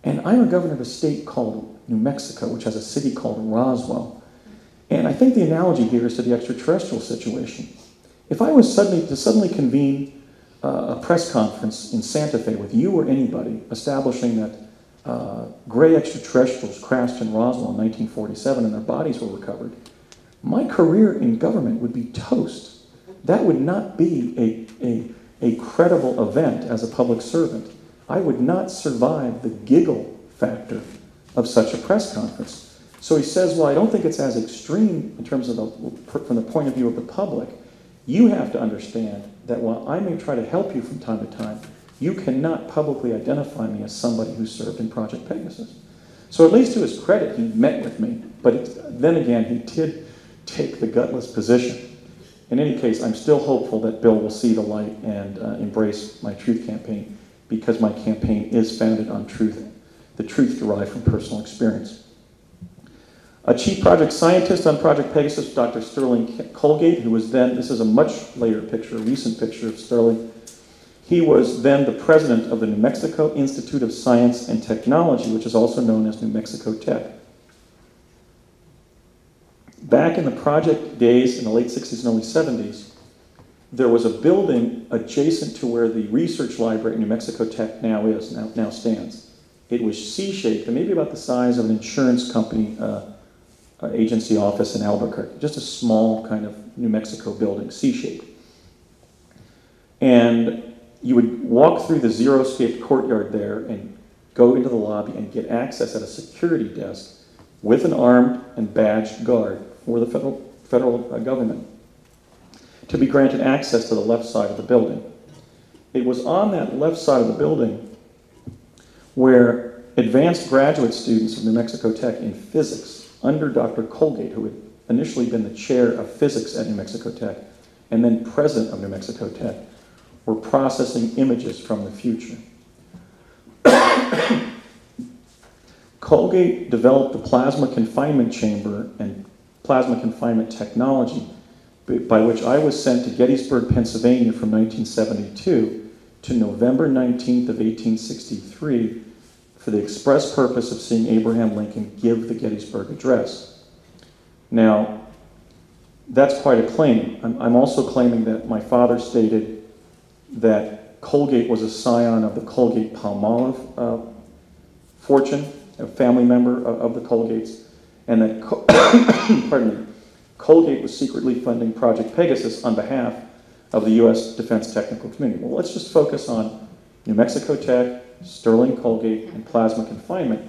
And I'm a governor of a state called New Mexico, which has a city called Roswell. And I think the analogy here is to the extraterrestrial situation. If I was suddenly convene a press conference in Santa Fe with you or anybody establishing that gray extraterrestrials crashed in Roswell in 1947 and their bodies were recovered, my career in government would be toast. That would not be a credible event as a public servant. I would not survive the giggle factor of such a press conference." So he says, "Well, I don't think it's as extreme in terms of from the point of view of the public. You have to understand that while I may try to help you from time to time, you cannot publicly identify me as somebody who served in Project Pegasus." So at least to his credit, he met with me. But then again, he did take the gutless position. In any case, I'm still hopeful that Bill will see the light and embrace my truth campaign, because my campaign is founded on truth, the truth derived from personal experience. A chief project scientist on Project Pegasus, Dr. Sterling Colgate, who was then, this is a much later picture, a recent picture of Sterling. He was then the president of the New Mexico Institute of Science and Technology, which is also known as New Mexico Tech. Back in the project days in the late 60s and early 70s, there was a building adjacent to where the research library at New Mexico Tech now stands. It was C-shaped and maybe about the size of an insurance company agency office in Albuquerque, just a small kind of New Mexico building, C-shaped. And you would walk through the zero-scaped courtyard there and go into the lobby and get access at a security desk with an armed and badged guard for the federal government to be granted access to the left side of the building. It was on that left side of the building where advanced graduate students of New Mexico Tech in physics under Dr. Colgate, who had initially been the chair of physics at New Mexico Tech and then president of New Mexico Tech, were processing images from the future. Colgate developed the plasma confinement chamber and plasma confinement technology, by which I was sent to Gettysburg, Pennsylvania from 1972 to November 19th of 1863 for the express purpose of seeing Abraham Lincoln give the Gettysburg Address. Now, that's quite a claim. I'm also claiming that my father stated that Colgate was a scion of the Colgate-Palmolive fortune, a family member of the Colgates, and that pardon me, Colgate was secretly funding Project Pegasus on behalf of the U.S. Defense Technical Community. Well, let's just focus on New Mexico Tech, Sterling Colgate, and plasma confinement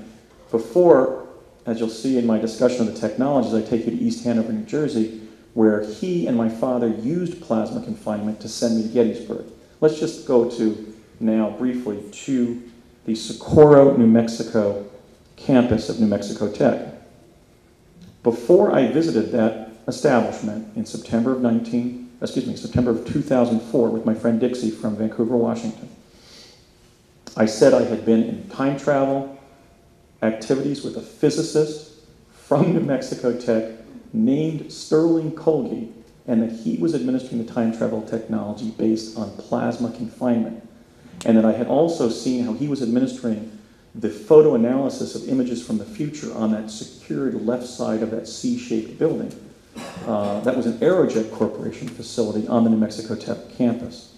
before, as you'll see in my discussion of the technologies, I take you to East Hanover, New Jersey, where he and my father used plasma confinement to send me to Gettysburg. Let's just go to now briefly to the Socorro, New Mexico campus of New Mexico Tech. Before I visited that establishment in September of 2004 with my friend Dixie from Vancouver, Washington, I said I had been in time travel activities with a physicist from New Mexico Tech named Sterling Colgate, and that he was administering the time travel technology based on plasma confinement. And that I had also seen how he was administering the photo analysis of images from the future on that secured left side of that C-shaped building. That was an Aerojet Corporation facility on the New Mexico Tech campus.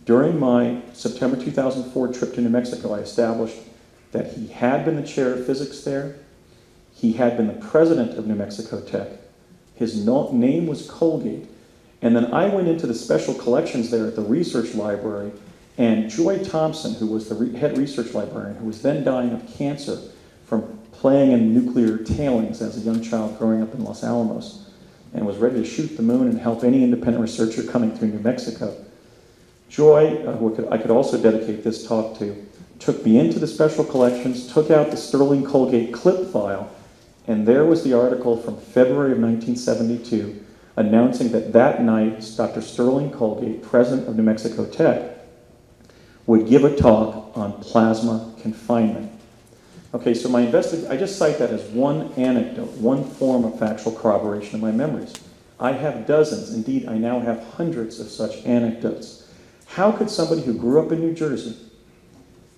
During my September 2004 trip to New Mexico, I established that he had been the chair of physics there. He had been the president of New Mexico Tech. His name was Colgate. And then I went into the special collections there at the research library, and Joy Thompson, who was the head research librarian, who was then dying of cancer from playing in nuclear tailings as a young child growing up in Los Alamos, and was ready to shoot the moon and help any independent researcher coming through New Mexico. Joy, who I could also dedicate this talk to, took me into the special collections, took out the Sterling Colgate clip file, and there was the article from February of 1972 announcing that that night Dr. Sterling Colgate, president of New Mexico Tech, would give a talk on plasma confinement. Okay, so I just cite that as one anecdote, one form of factual corroboration of my memories. I have dozens, indeed I now have hundreds of such anecdotes. How could somebody who grew up in New Jersey,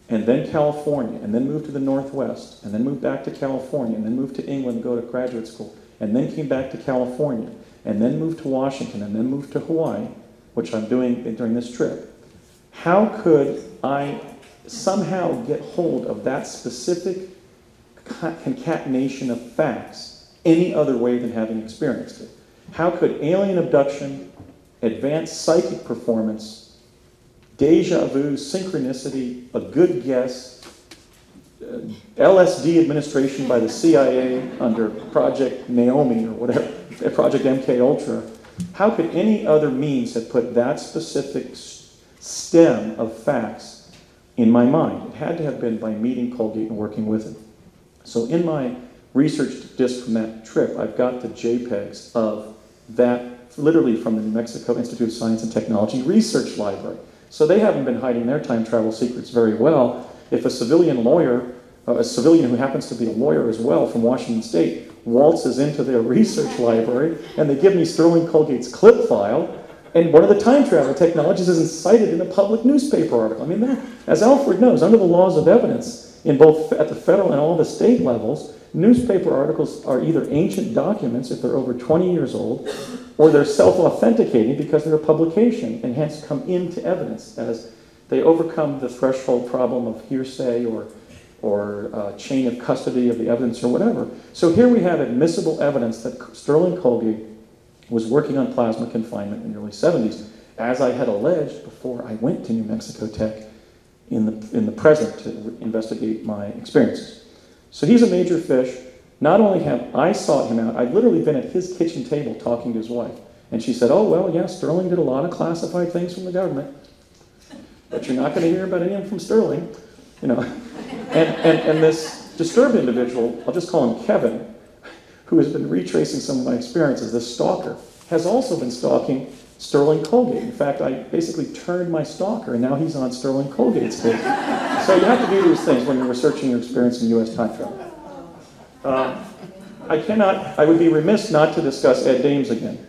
and then California, and then moved to the Northwest, and then moved back to California, and then moved to England to go to graduate school, and then came back to California, and then moved to Washington, and then moved to Hawaii, which I'm doing during this trip, how could I somehow get hold of that specific concatenation of facts any other way than having experienced it? How could alien abduction, advanced psychic performance, deja vu, synchronicity, a good guess, LSD administration by the CIA under Project Naomi or whatever, Project MK Ultra, how could any other means have put that specific stem of facts in my mind? It had to have been by meeting Colgate and working with him. So in my research disc from that trip, I've got the JPEGs of that, literally from the New Mexico Institute of Science and Technology Research Library. So they haven't been hiding their time travel secrets very well. If a civilian lawyer, a civilian who happens to be a lawyer as well from Washington State, waltzes into their research library and they give me Sterling Colgate's clip file, and one of the time travel technologies isn't cited in a public newspaper article. I mean, that, as Alfred knows, under the laws of evidence, in both at the federal and all the state levels, newspaper articles are either ancient documents if they're over 20 years old, or they're self-authenticating because they're a publication and hence come into evidence as they overcome the threshold problem of hearsay or chain of custody of the evidence or whatever. So here we have admissible evidence that Sterling Colgate was working on plasma confinement in the early 70s, as I had alleged before I went to New Mexico Tech in the present to investigate my experiences. So he's a major fish. Not only have I sought him out, I've literally been at his kitchen table talking to his wife. And she said, oh, well, yeah, Sterling did a lot of classified things from the government, but you're not going to hear about any of them from Sterling, you know. And this disturbed individual, I'll just call him Kevin, who has been retracing some of my experiences, this stalker, has also been stalking Sterling Colgate. In fact, I basically turned my stalker, and now he's on Sterling Colgate's case. So you have to do these things when you're researching your experience in U.S. time travel. I would be remiss not to discuss Ed Dames again.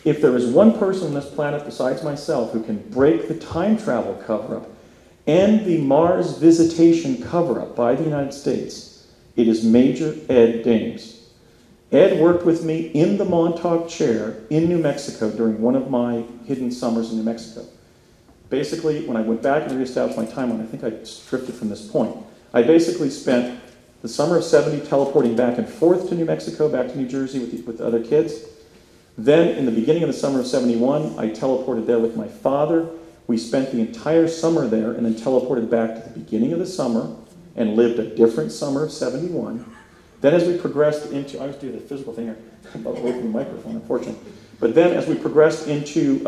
If there is one person on this planet besides myself who can break the time travel cover-up and the Mars visitation cover-up by the United States, it is Major Ed Dames. Ed worked with me in the Montauk chair in New Mexico during one of my hidden summers in New Mexico. Basically, when I went back and reestablished my timeline, I think I drifted from this point. I basically spent the summer of 70 teleporting back and forth to New Mexico, back to New Jersey with the other kids. Then, in the beginning of the summer of 71, I teleported there with my father. We spent the entire summer there and then teleported back to the beginning of the summer and lived a different summer of 71. Then as we progressed into, I was doing the physical thing here, away from the microphone, unfortunately. But then as we progressed into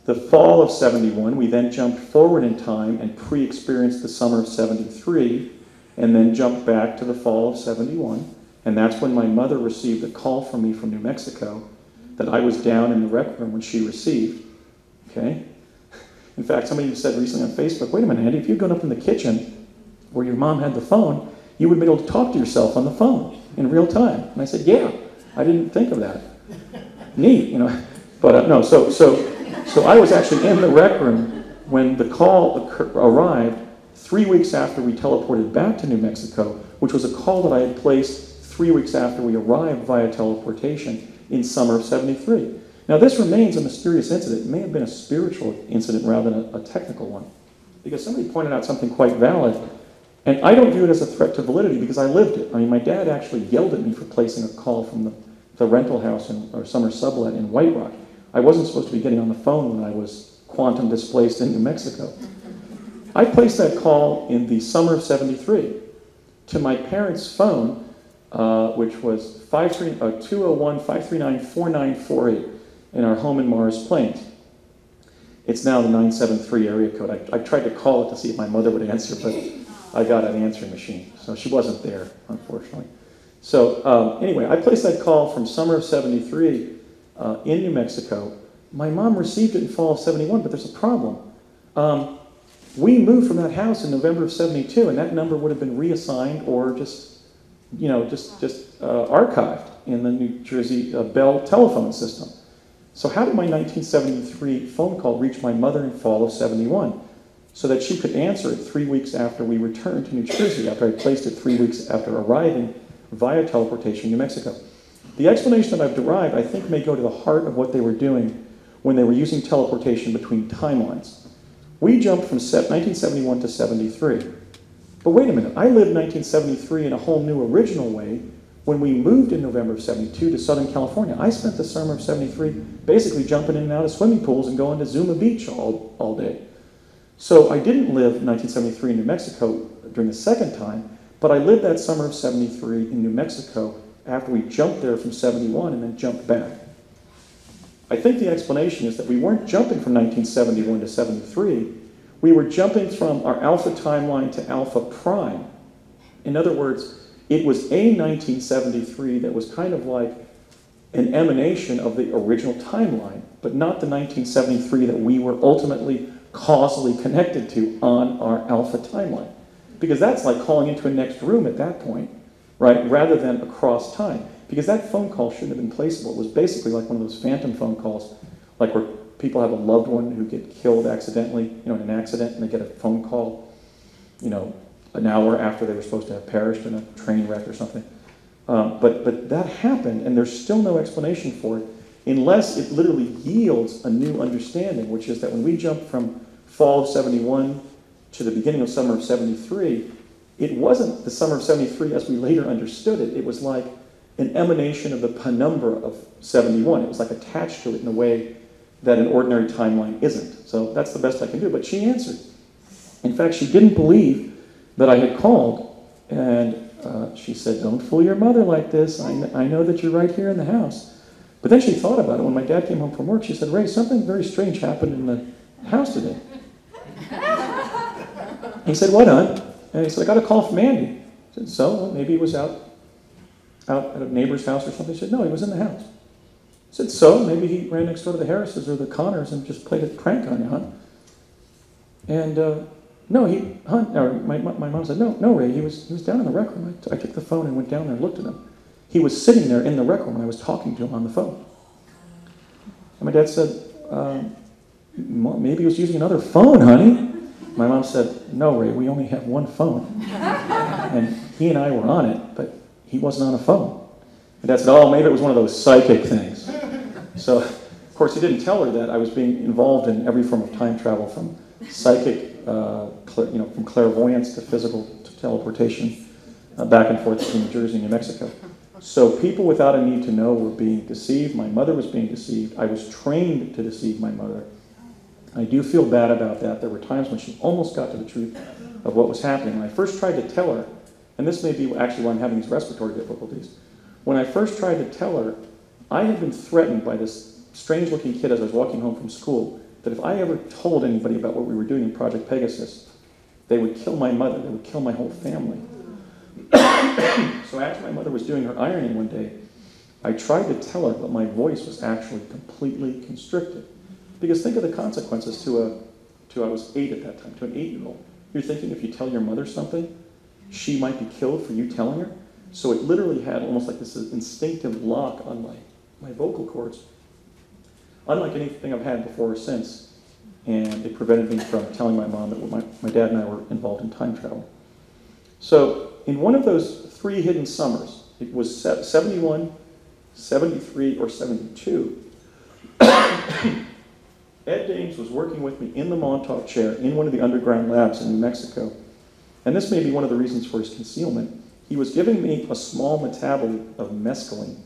the fall of 71, we then jumped forward in time and pre-experienced the summer of 73, and then jumped back to the fall of 71. And that's when my mother received a call from me from New Mexico that I was down in the rec room when she received. Okay? In fact, somebody said recently on Facebook, wait a minute, Andy, if you'd gone up in the kitchen where your mom had the phone, you would be able to talk to yourself on the phone in real time. And I said, yeah, I didn't think of that. Neat, you know. But no, so I was actually in the rec room when the call arrived 3 weeks after we teleported back to New Mexico, which was a call that I had placed 3 weeks after we arrived via teleportation in summer of 73. Now this remains a mysterious incident. It may have been a spiritual incident rather than a technical one, because somebody pointed out something quite valid. And I don't view it as a threat to validity because I lived it. I mean, my dad actually yelled at me for placing a call from the rental house or summer sublet in White Rock. I wasn't supposed to be getting on the phone when I was quantum displaced in New Mexico. I placed that call in the summer of 73 to my parents' phone, which was 201-539-4948 in our home in Morris Plains. It's now the 973 area code. I tried to call it to see if my mother would answer, but I got an answering machine, so she wasn't there, unfortunately. So anyway, I placed that call from summer of 73 in New Mexico. My mom received it in fall of 71, but there's a problem. We moved from that house in November of 72, and that number would have been reassigned or just archived in the New Jersey Bell telephone system. So how did my 1973 phone call reach my mother in fall of 71? So that she could answer it 3 weeks after we returned to New Jersey, after I placed it 3 weeks after arriving via teleportation in New Mexico. The explanation that I've derived, I think, may go to the heart of what they were doing when they were using teleportation between timelines. We jumped from 1971 to 73. But wait a minute, I lived 1973 in a whole new original way when we moved in November of 72 to Southern California. I spent the summer of 73 basically jumping in and out of swimming pools and going to Zuma Beach all day. So I didn't live 1973 in New Mexico during the second time, but I lived that summer of 73 in New Mexico after we jumped there from 71 and then jumped back. I think the explanation is that we weren't jumping from 1971 to 73, we were jumping from our alpha timeline to alpha prime. In other words, it was a 1973 that was kind of like an emanation of the original timeline, but not the 1973 that we were ultimately causally connected to on our alpha timeline. Because that's like calling into a next room at that point, right, rather than across time. Because that phone call shouldn't have been placeable. It was basically like one of those phantom phone calls, like where people have a loved one who get killed accidentally, in an accident, and they get a phone call, an hour after they were supposed to have perished in a train wreck or something. But that happened, and there's still no explanation for it, unless it literally yields a new understanding, which is that when we jumped from fall of 71 to the beginning of summer of 73, it wasn't the summer of 73 as we later understood it. It was like an emanation of the penumbra of 71. It was like attached to it in a way that an ordinary timeline isn't. So that's the best I can do. But she answered. In fact, she didn't believe that I had called. And she said, don't fool your mother like this. I know that you're right here in the house. But then she thought about it. When my dad came home from work, she said, Ray, something very strange happened in the house today. He said, what, hon? And he said, I got a call from Andy. I said, so? Well, maybe he was out at a neighbor's house or something. He said, no, he was in the house. said, so? Maybe he ran next door to the Harrises or the Connors and just played a prank on you, huh? And no, my mom said, no, Ray, he was down in the rec room. I took the phone and went down there and looked at him. He was sitting there in the rec room and I was talking to him on the phone. And my dad said, maybe he was using another phone, honey. My mom said, no, Ray, we only have one phone. And he and I were on it, but he wasn't on a phone. And Dad said, oh, maybe it was one of those psychic things. So, of course, he didn't tell her that I was being involved in every form of time travel, from psychic, from clairvoyance to physical to teleportation, back and forth between New Jersey and New Mexico. So people without a need to know were being deceived. My mother was being deceived. I was trained to deceive my mother. I do feel bad about that. There were times when she almost got to the truth of what was happening. When I first tried to tell her, and this may be actually why I'm having these respiratory difficulties, when I first tried to tell her, I had been threatened by this strange-looking kid as I was walking home from school, that if I ever told anybody about what we were doing in Project Pegasus, they would kill my mother, they would kill my whole family. So after my mother was doing her ironing one day, I tried to tell her, but my voice was actually completely constricted. Because think of the consequences I was 8 at that time, to an 8-year-old. You're thinking if you tell your mother something, she might be killed for you telling her. So it literally had almost like this instinctive lock on my vocal cords, unlike anything I've had before or since. And it prevented me from telling my mom that my dad and I were involved in time travel. So in one of those 3 hidden summers, it was 71, 73, or 72, Ed Dames was working with me in the Montauk chair in one of the underground labs in New Mexico. And this may be one of the reasons for his concealment. He was giving me a small metabolite of mescaline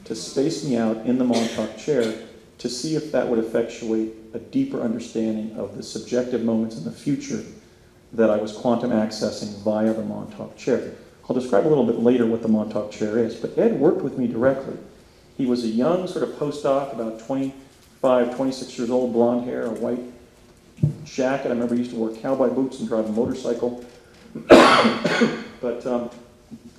to space me out in the Montauk chair to see if that would effectuate a deeper understanding of the subjective moments in the future that I was quantum accessing via the Montauk chair. I'll describe a little bit later what the Montauk chair is, but Ed worked with me directly. He was a young sort of postdoc, about 25, 26 years old, blonde hair, a white jacket. I remember he used to wear cowboy boots and drive a motorcycle. But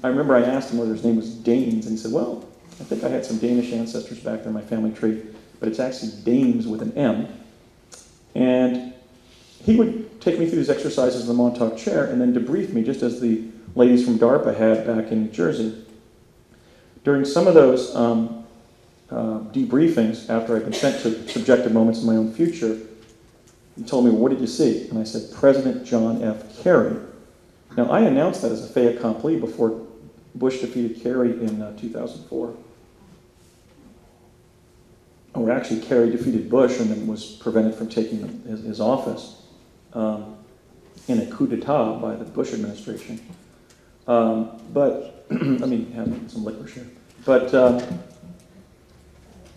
I remember I asked him whether his name was Danes, and he said, well, I think I had some Danish ancestors back there in my family tree, but it's actually Dames with an M. And he would take me through these exercises in the Montauk chair and then debrief me, just as the ladies from DARPA had back in New Jersey. During some of those debriefings, after I'd been sent to subjective moments in my own future, he told me, well, what did you see? And I said, President John F. Kerry. Now, I announced that as a fait accompli before Bush defeated Kerry in 2004. Or actually, Kerry defeated Bush and then was prevented from taking his office in a coup d'etat by the Bush administration. But, let me have some liquor here. But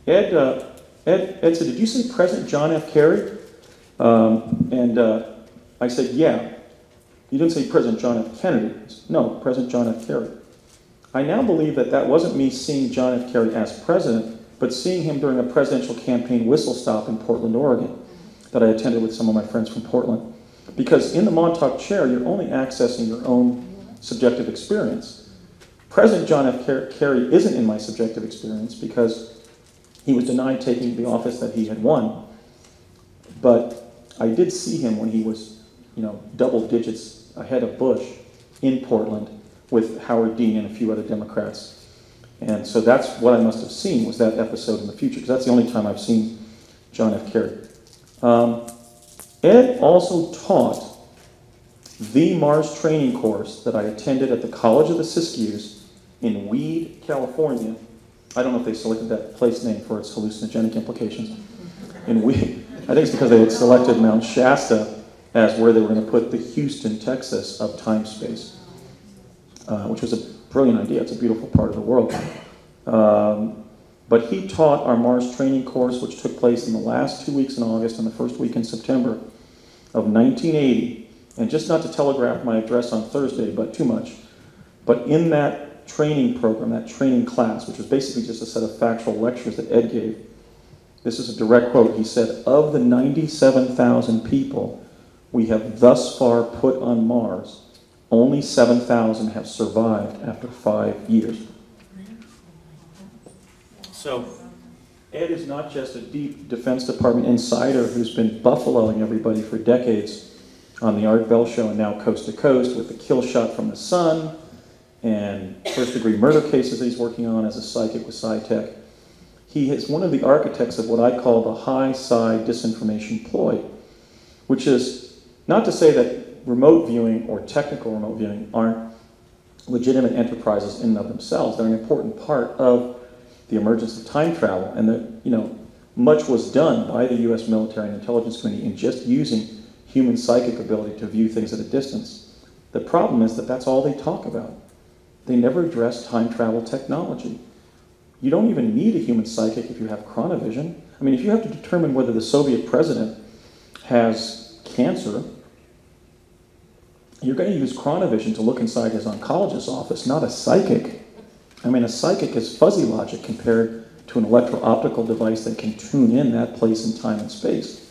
Ed said, did you say President John F. Kerry? And I said, yeah. You didn't say President John F. Kennedy. Said, no, President John F. Kerry. I now believe that wasn't me seeing John F. Kerry as president, but seeing him during a presidential campaign whistle stop in Portland, Oregon, that I attended with some of my friends from Portland. Because in the Montauk chair, you're only accessing your own subjective experience. President John F. Kerry isn't in my subjective experience because he was denied taking the office that he had won. But I did see him when he was, double digits ahead of Bush in Portland with Howard Dean and a few other Democrats. And so that's what I must have seen, was that episode in the future, because that's the only time I've seen John F. Kerry. Ed also taught the Mars training course that I attended at the College of the Siskiyous in Weed, California. I don't know if they selected that place name for its hallucinogenic implications. In Weed, I think it's because they had selected Mount Shasta as where they were going to put the Houston, Texas of time-space, which was a brilliant idea. It's a beautiful part of the world. But he taught our Mars training course, which took place in the last 2 weeks in August and the first week in September of 1980. And just not to telegraph my address on Thursday, but too much, but in that training program, that training class, which was basically just a set of factual lectures that Ed gave, this is a direct quote. He said, of the 97,000 people we have thus far put on Mars, only 7,000 have survived after 5 years. So Ed is not just a deep Defense Department insider who's been buffaloing everybody for decades on the Art Bell Show and now Coast to Coast with the kill shot from the sun and first-degree murder cases that he's working on as a psychic with SciTech. He is one of the architects of what I call the high-sci disinformation ploy, which is not to say that remote viewing or technical remote viewing aren't legitimate enterprises in and of themselves. They're an important part of the emergence of time travel, and much was done by the U.S. military and intelligence community in just using human psychic ability to view things at a distance. The problem is that that's all they talk about. They never address time travel technology. You don't even need a human psychic if you have chronovision. I mean, if you have to determine whether the Soviet president has cancer, you're going to use chronovision to look inside his oncologist's office, not a psychic. I mean, a psychic is fuzzy logic compared to an electro-optical device that can tune in that place in time and space.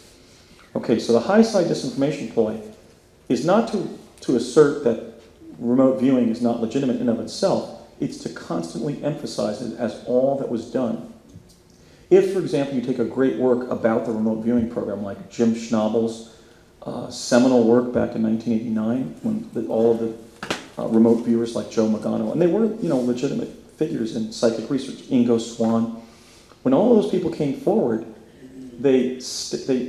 Okay, so the high-side disinformation ploy is not to assert that remote viewing is not legitimate in and of itself. It's to constantly emphasize it as all that was done. If, for example, you take a great work about the remote viewing program, like Jim Schnabel's seminal work back in 1989, when all of the remote viewers like Joe Magano, and they were, legitimate figures in psychic research, Ingo Swann, when all of those people came forward, they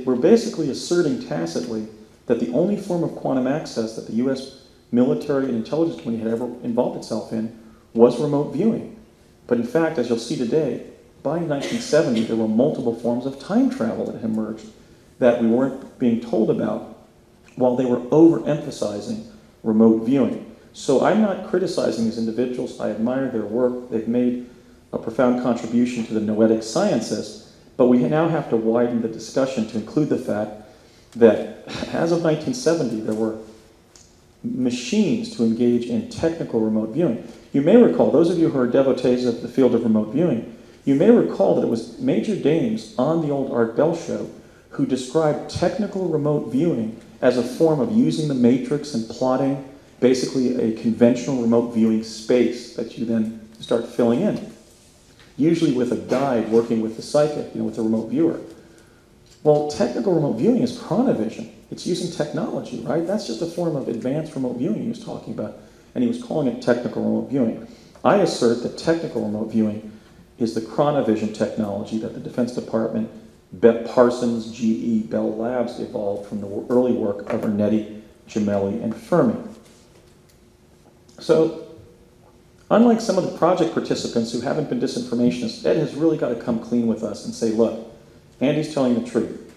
were basically asserting tacitly that the only form of quantum access that the U.S. military and intelligence community had ever involved itself in was remote viewing. But in fact, as you'll see today, by 1970, there were multiple forms of time travel that had emerged that we weren't being told about while they were overemphasizing remote viewing. So I'm not criticizing these individuals. I admire their work. They've made a profound contribution to the noetic sciences, but we now have to widen the discussion to include the fact that as of 1970, there were machines to engage in technical remote viewing. You may recall, those of you who are devotees of the field of remote viewing, you may recall that it was Major Dames on the old Art Bell Show who described technical remote viewing as a form of using the matrix and plotting basically a conventional remote viewing space that you then start filling in, usually with a guide working with the psychic, with the remote viewer. Well, technical remote viewing is chronovision. It's using technology, right? That's just a form of advanced remote viewing he was talking about, and he was calling it technical remote viewing. I assert that technical remote viewing is the chronovision technology that the Defense Department, Parsons, GE, Bell Labs evolved from the early work of Ernetti, Gemelli, and Fermi. So, unlike some of the project participants who haven't been disinformationists, Ed has really got to come clean with us and say, look, Andy's telling the truth.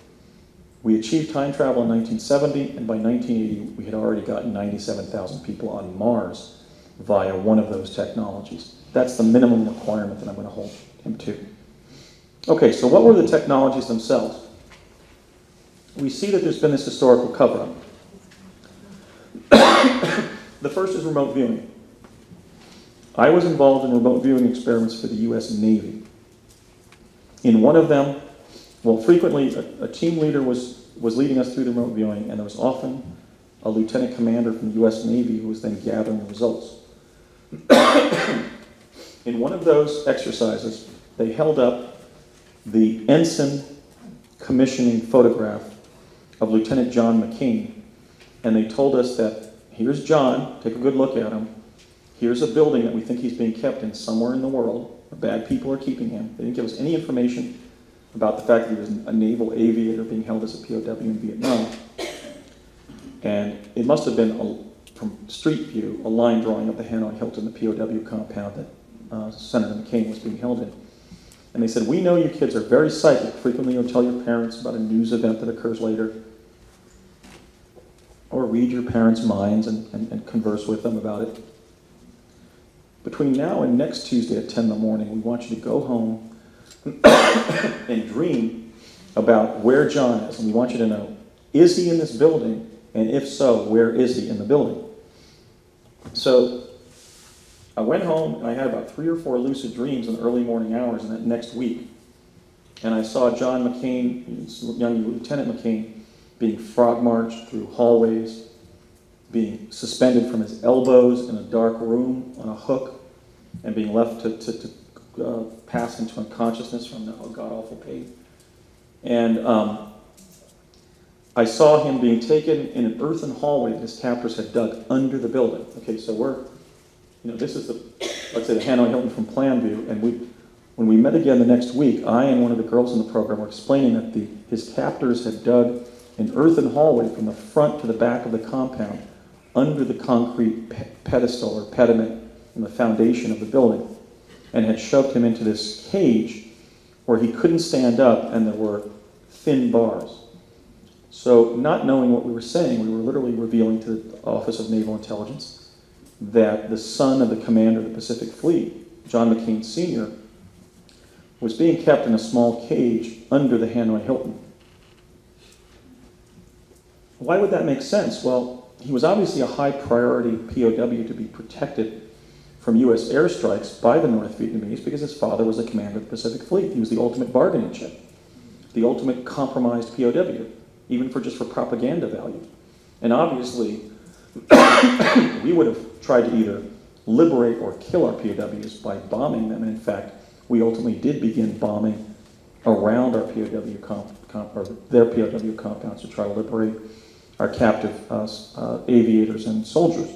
We achieved time travel in 1970, and by 1980, we had already gotten 97,000 people on Mars via one of those technologies. That's the minimum requirement that I'm going to hold him to. Okay, so what were the technologies themselves? We see that there's been this historical cover-up. The first is remote viewing. I was involved in remote viewing experiments for the U.S. Navy. In one of them, frequently a team leader was leading us through the remote viewing, and there was often a lieutenant commander from the U.S. Navy who was then gathering the results. In one of those exercises, they held up the ensign commissioning photograph of Lieutenant John McCain, and they told us that, here's John, take a good look at him, here's a building that we think he's being kept in somewhere in the world, where bad people are keeping him. They didn't give us any information about the fact that he was a naval aviator being held as a POW in Vietnam. And it must have been, from street view, a line drawing of the Hanoi Hilton, the POW compound that Senator McCain was being held in. And they said, we know you kids are very psychic. Frequently you'll tell your parents about a news event that occurs later, or read your parents' minds and converse with them about it. Between now and next Tuesday at 10 in the morning, we want you to go home and dream about where John is. And we want you to know, is he in this building? And if so, where is he in the building? So I went home and I had about 3 or 4 lucid dreams in the early morning hours in that next week. And I saw John McCain, young Lieutenant McCain, being frog marched through hallways, being suspended from his elbows in a dark room on a hook, and being left to passed into unconsciousness from the god-awful pain. And I saw him being taken in an earthen hallway that his captors had dug under the building. Okay, so this is let's say the Hanoi Hilton from plan view, and when we met again the next week, I and one of the girls in the program were explaining that his captors had dug an earthen hallway from the front to the back of the compound under the concrete pedestal or pediment in the foundation of the building, and had shoved him into this cage where he couldn't stand up and there were thin bars. So not knowing what we were saying, we were literally revealing to the Office of Naval Intelligence that the son of the commander of the Pacific Fleet, John McCain Sr., was being kept in a small cage under the Hanoi Hilton. Why would that make sense? Well, he was obviously a high priority POW to be protected from U.S. airstrikes by the North Vietnamese because his father was the commander of the Pacific Fleet. He was the ultimate bargaining chip, the ultimate compromised POW, even just for propaganda value. And obviously, we would have tried to either liberate or kill our POWs by bombing them. And in fact, we ultimately did begin bombing around our POW or their POW compounds to try to liberate our captive aviators and soldiers.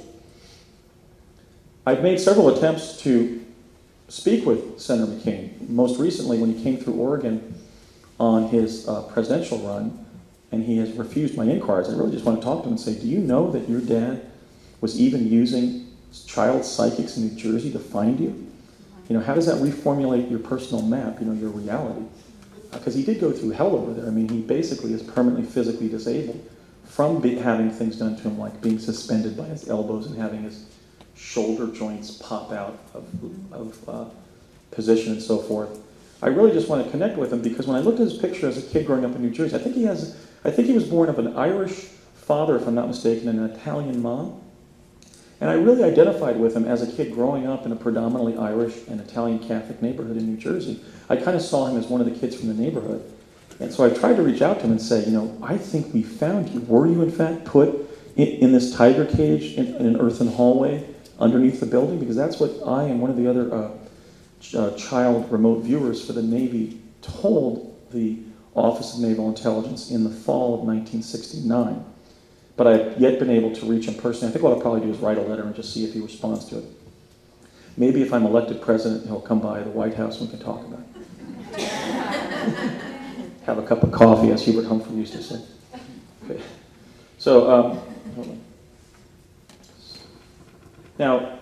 I've made several attempts to speak with Senator McCain, most recently when he came through Oregon on his presidential run, and he has refused my inquiries. I really just want to talk to him and say, do you know that your dad was even using child psychics in New Jersey to find you? How does that reformulate your personal map, your reality? Because he did go through hell over there. I mean, he basically is permanently physically disabled from having things done to him, like being suspended by his elbows and having his shoulder joints pop out of position and so forth. I really just want to connect with him because when I looked at his picture as a kid growing up in New Jersey, I think he was born of an Irish father, if I'm not mistaken, and an Italian mom. And I really identified with him as a kid growing up in a predominantly Irish and Italian Catholic neighborhood in New Jersey. I kind of saw him as one of the kids from the neighborhood. And so I tried to reach out to him and say, I think we found you. Were you in fact put in this tiger cage in an earthen hallway underneath the building? Because that's what I and one of the other child remote viewers for the Navy told the Office of Naval Intelligence in the fall of 1969. But I've yet been able to reach him personally. I think what I'll probably do is write a letter and just see if he responds to it. Maybe if I'm elected president, he'll come by the White House and we can talk about it. Have a cup of coffee, as Hubert Humphrey used to say. Okay. So, hold on. Now,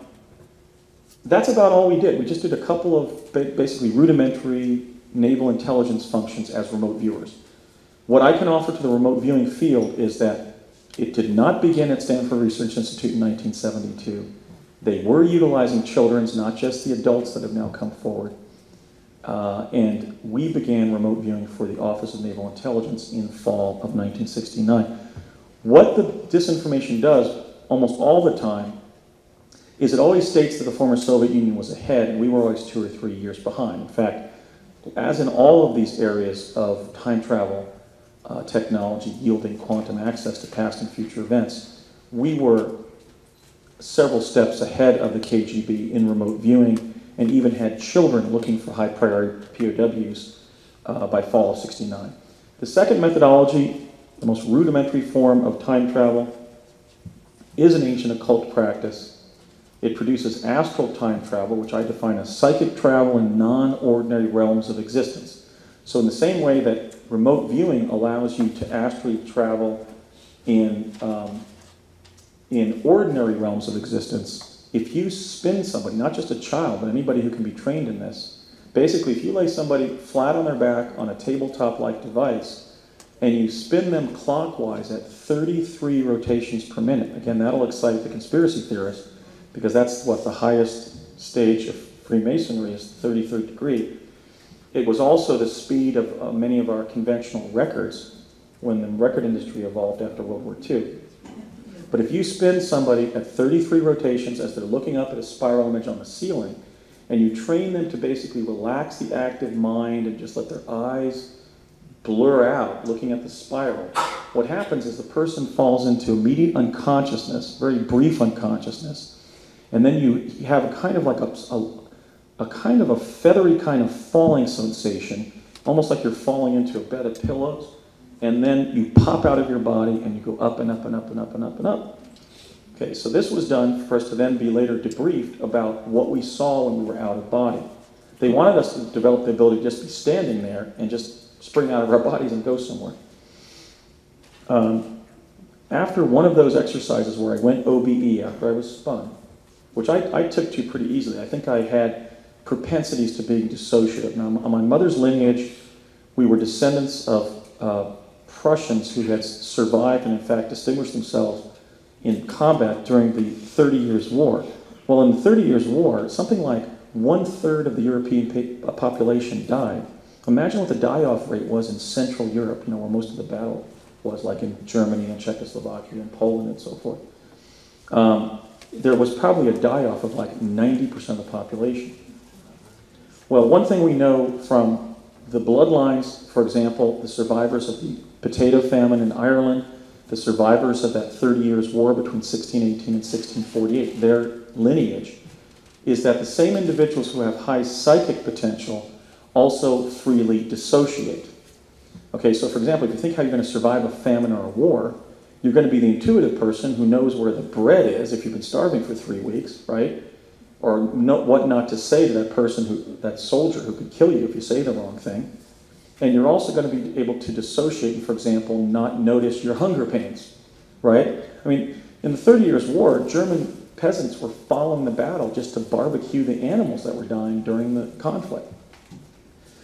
that's about all we did. We just did a couple of basically rudimentary naval intelligence functions as remote viewers. What I can offer to the remote viewing field is that it did not begin at Stanford Research Institute in 1972. They were utilizing children's, not just the adults that have now come forward. And we began remote viewing for the Office of Naval Intelligence in fall of 1969. What the disinformation does almost all the time is it always states that the former Soviet Union was ahead and we were always 2 or 3 years behind. In fact, as in all of these areas of time travel technology yielding quantum access to past and future events, we were several steps ahead of the KGB in remote viewing and even had children looking for high priority POWs by fall of '69. The second methodology, the most rudimentary form of time travel, is an ancient occult practice. It produces astral time travel, which I define as psychic travel in non-ordinary realms of existence. So in the same way that remote viewing allows you to astrally travel in ordinary realms of existence, if you spin somebody, not just a child, but anybody who can be trained in this, basically if you lay somebody flat on their back on a tabletop-like device and you spin them clockwise at 33 rotations per minute, again, that'll excite the conspiracy theorists because that's what the highest stage of Freemasonry is, the 33rd degree. It was also the speed of many of our conventional records when the record industry evolved after World War II. But if you spin somebody at 33 rotations as they're looking up at a spiral image on the ceiling, and you train them to basically relax the active mind and just let their eyes blur out looking at the spiral, what happens is the person falls into immediate unconsciousness, very brief unconsciousness, and then you have a kind of like a kind of a feathery kind of falling sensation, almost like you're falling into a bed of pillows, and then you pop out of your body and you go up and up and up and up and up and up. Okay, so this was done for us to then be later debriefed about what we saw when we were out of body. They wanted us to develop the ability to just be standing there and just spring out of our bodies and go somewhere. After one of those exercises where I went OBE after I was spun, which I took to pretty easily. I think I had propensities to being dissociative. Now, on my mother's lineage, we were descendants of Prussians who had survived and in fact distinguished themselves in combat during the 30 Years' War. Well, in the 30 Years' War, something like 1/3 of the European population died. Imagine what the die-off rate was in Central Europe, you know, where most of the battle was, like in Germany and Czechoslovakia and Poland and so forth. There was probably a die-off of like 90% of the population. Well, one thing we know from the bloodlines, for example, the survivors of the potato famine in Ireland, the survivors of that 30 Years' War between 1618 and 1648, their lineage, is that the same individuals who have high psychic potential also freely dissociate. Okay, so for example, if you think how you're going to survive a famine or a war, you're going to be the intuitive person who knows where the bread is if you've been starving for 3 weeks, right? Or what not to say to that person, that soldier who could kill you if you say the wrong thing. And you're also going to be able to dissociate and, for example, not notice your hunger pains, right? I mean, in the 30 Years' War, German peasants were following the battle just to barbecue the animals that were dying during the conflict.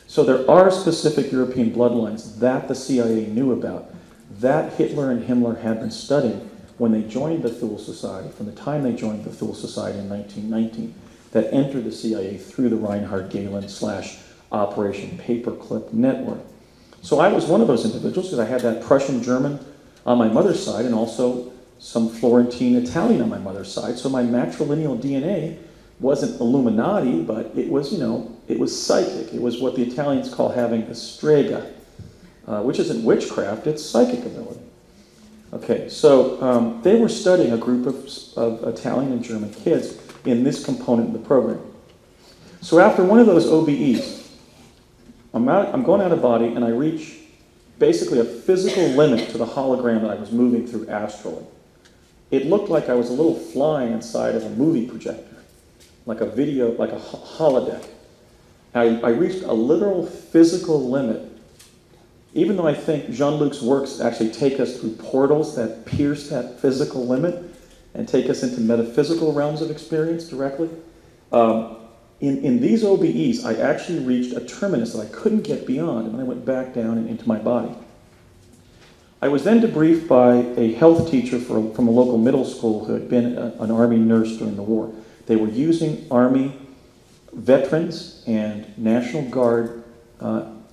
So there are specific European bloodlines that the CIA knew about, that Hitler and Himmler had been studying when they joined the Thule Society, from the time they joined the Thule Society in 1919, that entered the CIA through the Reinhard Gehlen / Operation Paperclip network. So I was one of those individuals because I had that Prussian German on my mother's side and also some Florentine Italian on my mother's side. So my matrilineal DNA wasn't Illuminati, but it was, you know, it was psychic. It was what the Italians call having a strega, which isn't witchcraft, it's psychic ability. Okay, so they were studying a group of Italian and German kids in this component of the program. So after one of those OBEs, I'm going out of body and I reach basically a physical limit to the hologram that I was moving through astrally. It looked like I was a little fly inside of a movie projector, like a video, like a holodeck. I reached a literal physical limit, even though I think Jean-Luc's works actually take us through portals that pierce that physical limit and take us into metaphysical realms of experience directly. In these OBEs, I actually reached a terminus that I couldn't get beyond, and then I went back down and into my body. I was then debriefed by a health teacher from a local middle school who had been an Army nurse during the war. They were using Army veterans and National Guard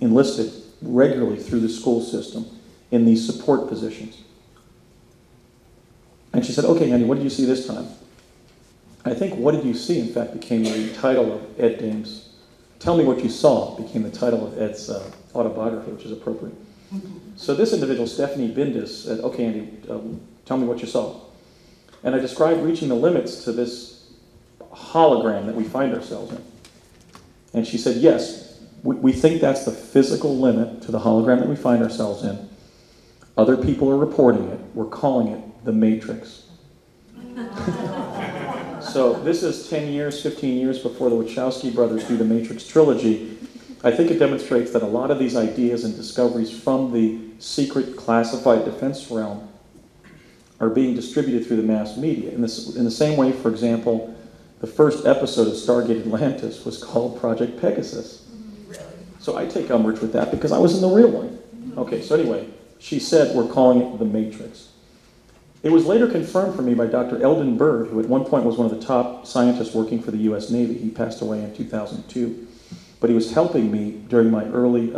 enlisted regularly through the school system in these support positions. And she said, okay, Andy, what did you see this time? I think What Did You See, in fact, became the title of Ed Dame's, Tell Me What You Saw, became the title of Ed's autobiography, which is appropriate. So this individual, Stephanie Bindis, said, okay, Andy, tell me what you saw. And I described reaching the limits to this hologram that we find ourselves in. And she said, yes, we think that's the physical limit to the hologram that we find ourselves in. Other people are reporting it. We're calling it the Matrix. So this is 10 years, 15 years before the Wachowski brothers do the Matrix trilogy. I think it demonstrates that a lot of these ideas and discoveries from the secret classified defense realm are being distributed through the mass media. In the same way, for example, the first episode of Stargate Atlantis was called Project Pegasus. Really? So I take umbrage with that because I was in the real one. Okay, so anyway, she said we're calling it the Matrix. It was later confirmed for me by Dr. Eldon Bird, who at one point was one of the top scientists working for the US Navy. He passed away in 2002. But he was helping me during my early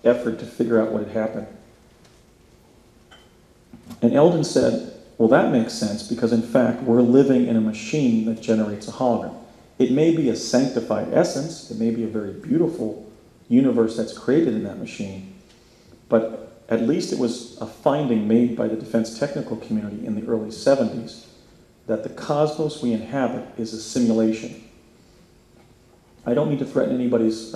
effort to figure out what had happened. And Eldon said, well, that makes sense because, in fact, we're living in a machine that generates a hologram. It may be a sanctified essence. It may be a very beautiful universe that's created in that machine. But at least it was a finding made by the defense technical community in the early 70s that the cosmos we inhabit is a simulation. I don't need to threaten anybody's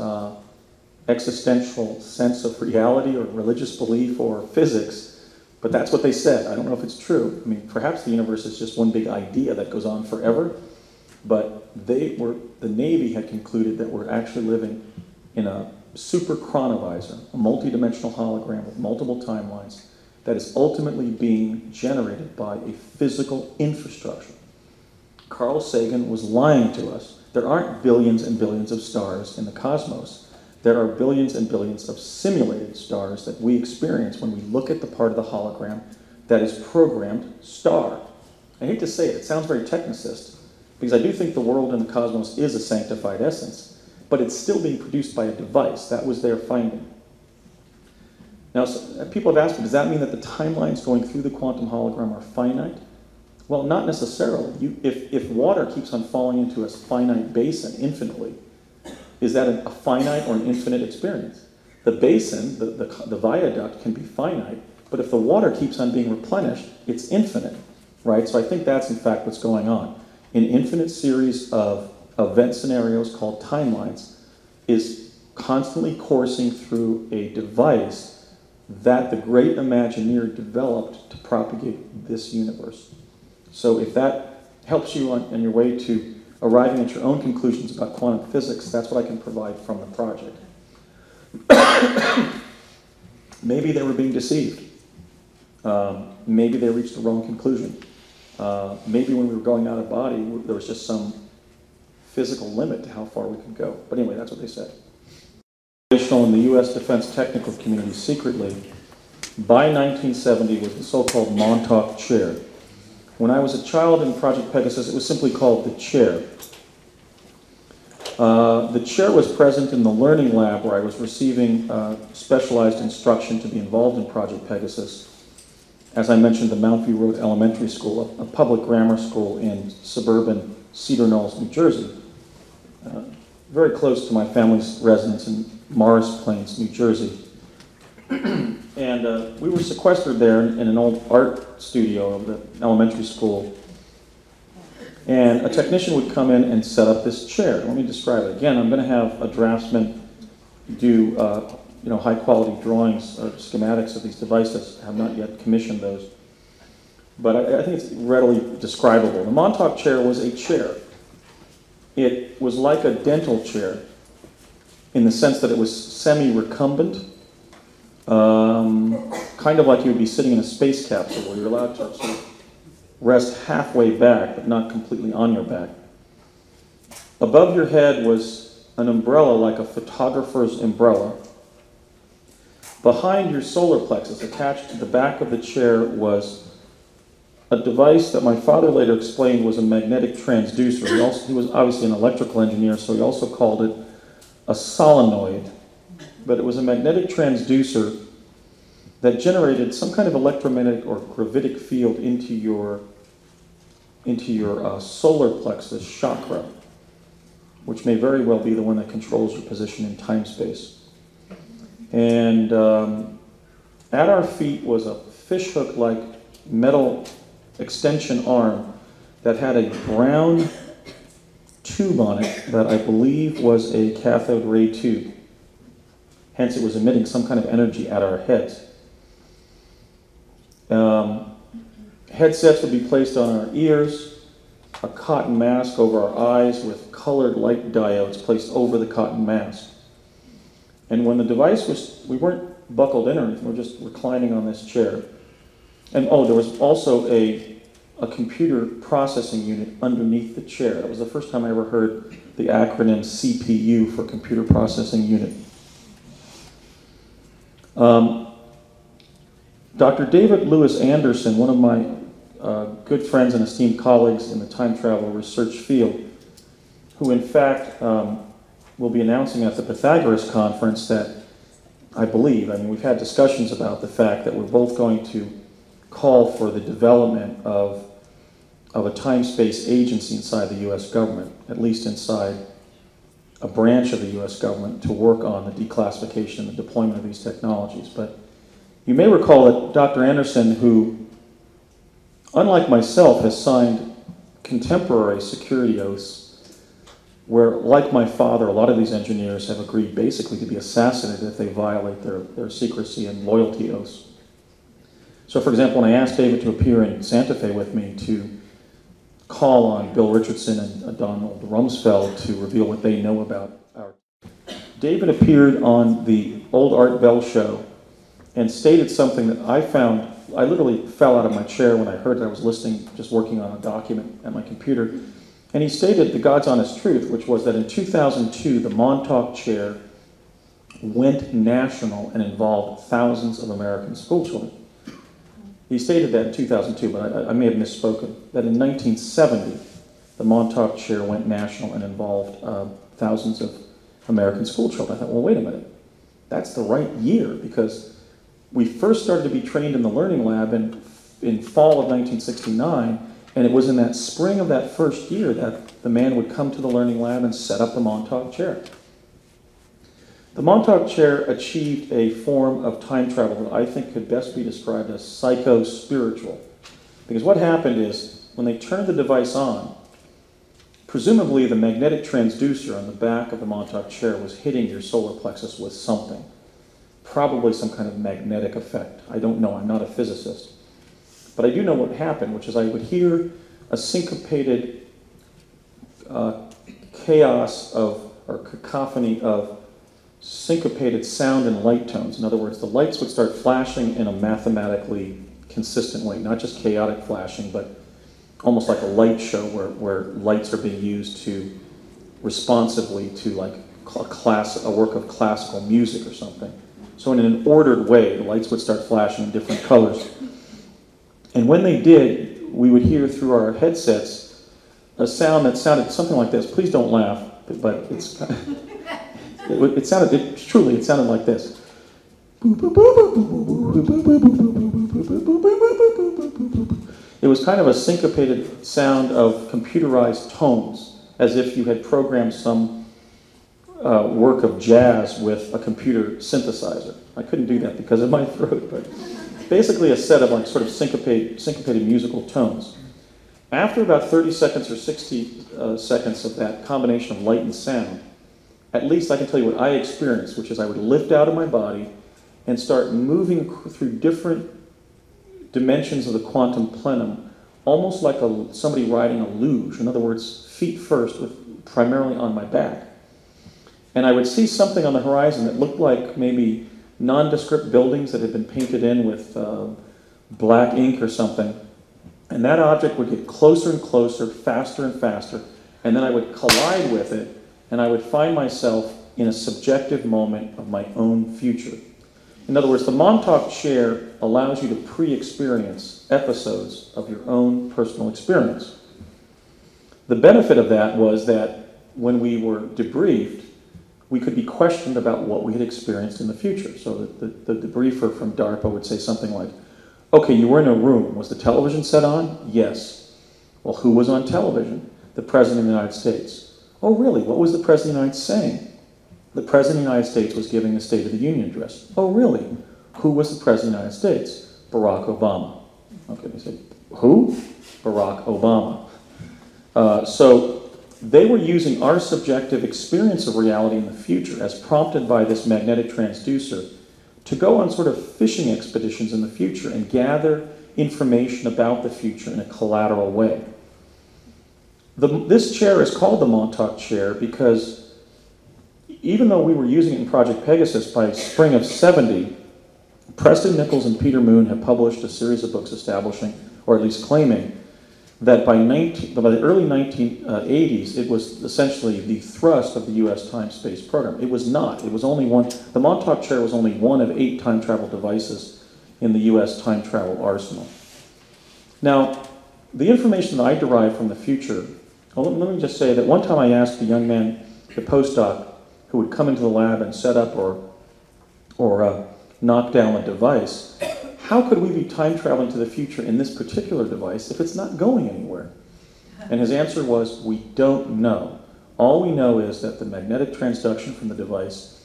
existential sense of reality or religious belief or physics, but that's what they said. I don't know if it's true. I mean, perhaps the universe is just one big idea that goes on forever, but the Navy had concluded that we're actually living in a super chronovisor, a multi-dimensional hologram with multiple timelines that is ultimately being generated by a physical infrastructure. Carl Sagan was lying to us. There aren't billions and billions of stars in the cosmos. There are billions and billions of simulated stars that we experience when we look at the part of the hologram that is programmed star. I hate to say it, it sounds very technicist, because I do think the world and the cosmos is a sanctified essence, but it's still being produced by a device. That was their finding. Now, people have asked me, does that mean that the timelines going through the quantum hologram are finite? Well, not necessarily. If water keeps on falling into a finite basin infinitely, is that a finite or an infinite experience? The basin, the viaduct can be finite, but if the water keeps on being replenished, it's infinite, right? So I think that's in fact what's going on. An infinite series of event scenarios called timelines is constantly coursing through a device that the great Imagineer developed to propagate this universe. So if that helps you on your way to arriving at your own conclusions about quantum physics, that's what I can provide from the project. Maybe they were being deceived. Maybe they reached the wrong conclusion. Maybe when we were going out of body, there was just some physical limit to how far we could go. But anyway, that's what they said. In the U.S. defense technical community secretly, by 1970, was the so-called Montauk chair. When I was a child in Project Pegasus, it was simply called the chair. The chair was present in the learning lab where I was receiving specialized instruction to be involved in Project Pegasus. As I mentioned, the Mount View Road Elementary School, a public grammar school in suburban Cedar Knolls, New Jersey, very close to my family's residence in Morris Plains, New Jersey. And we were sequestered there in an old art studio of the elementary school. And a technician would come in and set up this chair. Let me describe it. Again, I'm going to have a draftsman do high-quality drawings or schematics of these devices. I have not yet commissioned those. But I think it's readily describable. The Montauk chair was a chair. It was like a dental chair in the sense that it was semi-recumbent, kind of like you would be sitting in a space capsule where you're allowed to sort of rest halfway back, but not completely on your back. Above your head was an umbrella like a photographer's umbrella. Behind your solar plexus, attached to the back of the chair, was a device that my father later explained was a magnetic transducer. He was obviously an electrical engineer, so he also called it a solenoid. But it was a magnetic transducer that generated some kind of electromagnetic or gravitic field into your solar plexus chakra, which may very well be the one that controls your position in time-space. And at our feet was a fishhook-like metal extension arm that had a brown tube on it that I believe was a cathode ray tube. Hence, it was emitting some kind of energy at our heads. Headsets would be placed on our ears, a cotton mask over our eyes with colored light diodes placed over the cotton mask. And when the device was, we weren't buckled in or anything, we were just reclining on this chair. And there was also a computer processing unit underneath the chair. That was the first time I ever heard the acronym CPU for computer processing unit. Dr. David Lewis Anderson, one of my good friends and esteemed colleagues in the time travel research field, who in fact will be announcing at the Pythagoras conference that we've had discussions about the fact that we're both going to call for the development of a time-space agency inside the U.S. government, at least inside a branch of the U.S. government, to work on the declassification and the deployment of these technologies. But you may recall that Dr. Anderson, who, unlike myself, has signed contemporary security oaths, where, like my father, a lot of these engineers have agreed basically to be assassinated if they violate their secrecy and loyalty oaths. So, for example, when I asked David to appear in Santa Fe with me to call on Bill Richardson and Donald Rumsfeld to reveal what they know about our... David appeared on the Old Art Bell show and stated something that I found, I literally fell out of my chair when I heard it. I was listening, just working on a document at my computer. And he stated the God's honest truth, which was that in 2002, the Montauk Chair went national and involved thousands of American schoolchildren. He stated that in 2002, but I may have misspoken, that in 1970, the Montauk Chair went national and involved thousands of American schoolchildren. I thought, well, wait a minute. That's the right year, because we first started to be trained in the Learning Lab in fall of 1969, and it was in that spring of that first year that the man would come to the Learning Lab and set up the Montauk Chair. The Montauk Chair achieved a form of time travel that I think could best be described as psycho-spiritual. Because what happened is, when they turned the device on, presumably the magnetic transducer on the back of the Montauk Chair was hitting your solar plexus with something. Probably some kind of magnetic effect. I don't know, I'm not a physicist. But I do know what happened, which is I would hear a syncopated chaos of, or cacophony of syncopated sound and light tones. In other words, the lights would start flashing in a mathematically consistent way, not just chaotic flashing, but almost like a light show where lights are being used to responsively to like a work of classical music or something. So in an ordered way, the lights would start flashing in different colors. And when they did, we would hear through our headsets a sound that sounded something like this. Please don't laugh, but it's kind of, it sounded like this. It was kind of a syncopated sound of computerized tones, as if you had programmed some work of jazz with a computer synthesizer. I couldn't do that because of my throat, but basically a set of like sort of syncopated musical tones. After about 30 seconds or 60 seconds of that combination of light and sound, at least I can tell you what I experienced, which is I would lift out of my body and start moving through different dimensions of the quantum plenum, almost like somebody riding a luge. In other words, feet first, primarily on my back. And I would see something on the horizon that looked like maybe nondescript buildings that had been painted in with black ink or something. And that object would get closer and closer, faster and faster, and then I would collide with it, and I would find myself in a subjective moment of my own future. In other words, the Montauk Chair allows you to pre-experience episodes of your own personal experience. The benefit of that was that when we were debriefed, we could be questioned about what we had experienced in the future. So the debriefer from DARPA would say something like, okay, you were in a room. Was the television set on? Yes. Well, who was on television? The President of the United States. Oh, really? What was the President of the United States saying? The President of the United States was giving the State of the Union address. Oh, really? Who was the President of the United States? Barack Obama. Okay, they said, who? Barack Obama. So they were using our subjective experience of reality in the future as prompted by this magnetic transducer to go on sort of fishing expeditions in the future and gather information about the future in a collateral way. This chair is called the Montauk Chair because even though we were using it in Project Pegasus by spring of '70, Preston Nichols and Peter Moon have published a series of books establishing, or at least claiming, that by the early 1980s, it was essentially the thrust of the U.S. time-space program. It was not. It was only one. The Montauk Chair was only one of 8 time travel devices in the U.S. time travel arsenal. Now, the information that I derived from the future, well, let me just say that one time I asked the young man, the postdoc, who would come into the lab and set up or knock down a device, how could we be time traveling to the future in this particular device if it's not going anywhere? And his answer was, we don't know. All we know is that the magnetic transduction from the device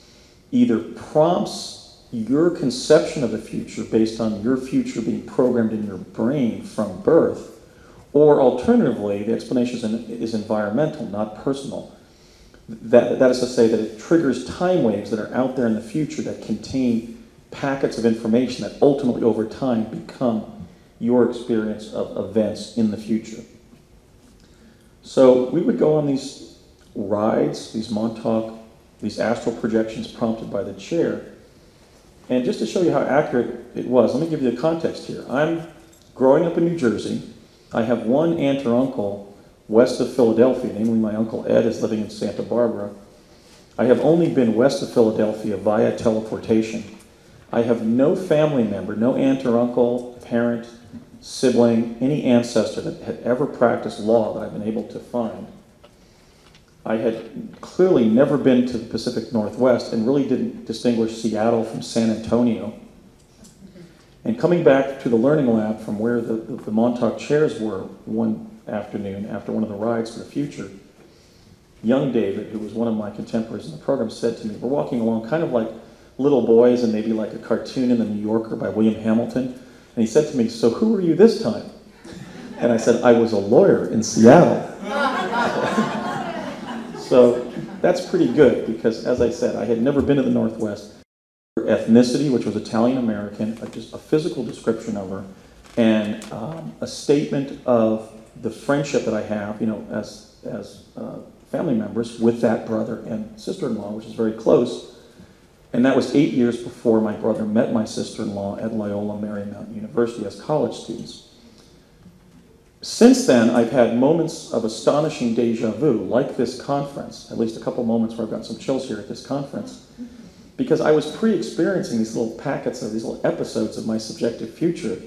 either prompts your conception of the future based on your future being programmed in your brain from birth, or alternatively, the explanation is environmental, not personal. That is to say that it triggers time waves that are out there in the future that contain packets of information that ultimately over time become your experience of events in the future. So we would go on these rides, these Montauk, these astral projections prompted by the chair. And just to show you how accurate it was, let me give you the context here. I'm growing up in New Jersey. I have one aunt or uncle west of Philadelphia, namely my Uncle Ed is living in Santa Barbara. I have only been west of Philadelphia via teleportation. I have no family member, no aunt or uncle, parent, sibling, any ancestor that had ever practiced law that I've been able to find. I had clearly never been to the Pacific Northwest and really didn't distinguish Seattle from San Antonio. And coming back to the learning lab from where the Montauk chairs were one afternoon after one of the rides for the future, young David, who was one of my contemporaries in the program, said to me, we're walking along kind of like little boys and maybe like a cartoon in the New Yorker by William Hamilton. And he said to me, so who were you this time? And I said, I was a lawyer in Seattle. So that's pretty good because, as I said, I had never been to the Northwest. Her ethnicity, which was Italian American, just a physical description of her, and a statement of the friendship that I have, as family members with that brother and sister-in-law, which is very close. And that was 8 years before my brother met my sister-in-law at Loyola Marymount University as college students. Since then, I've had moments of astonishing deja vu, like this conference, at least a couple moments where I've got some chills here at this conference, because I was pre-experiencing these little packets of these little episodes of my subjective future.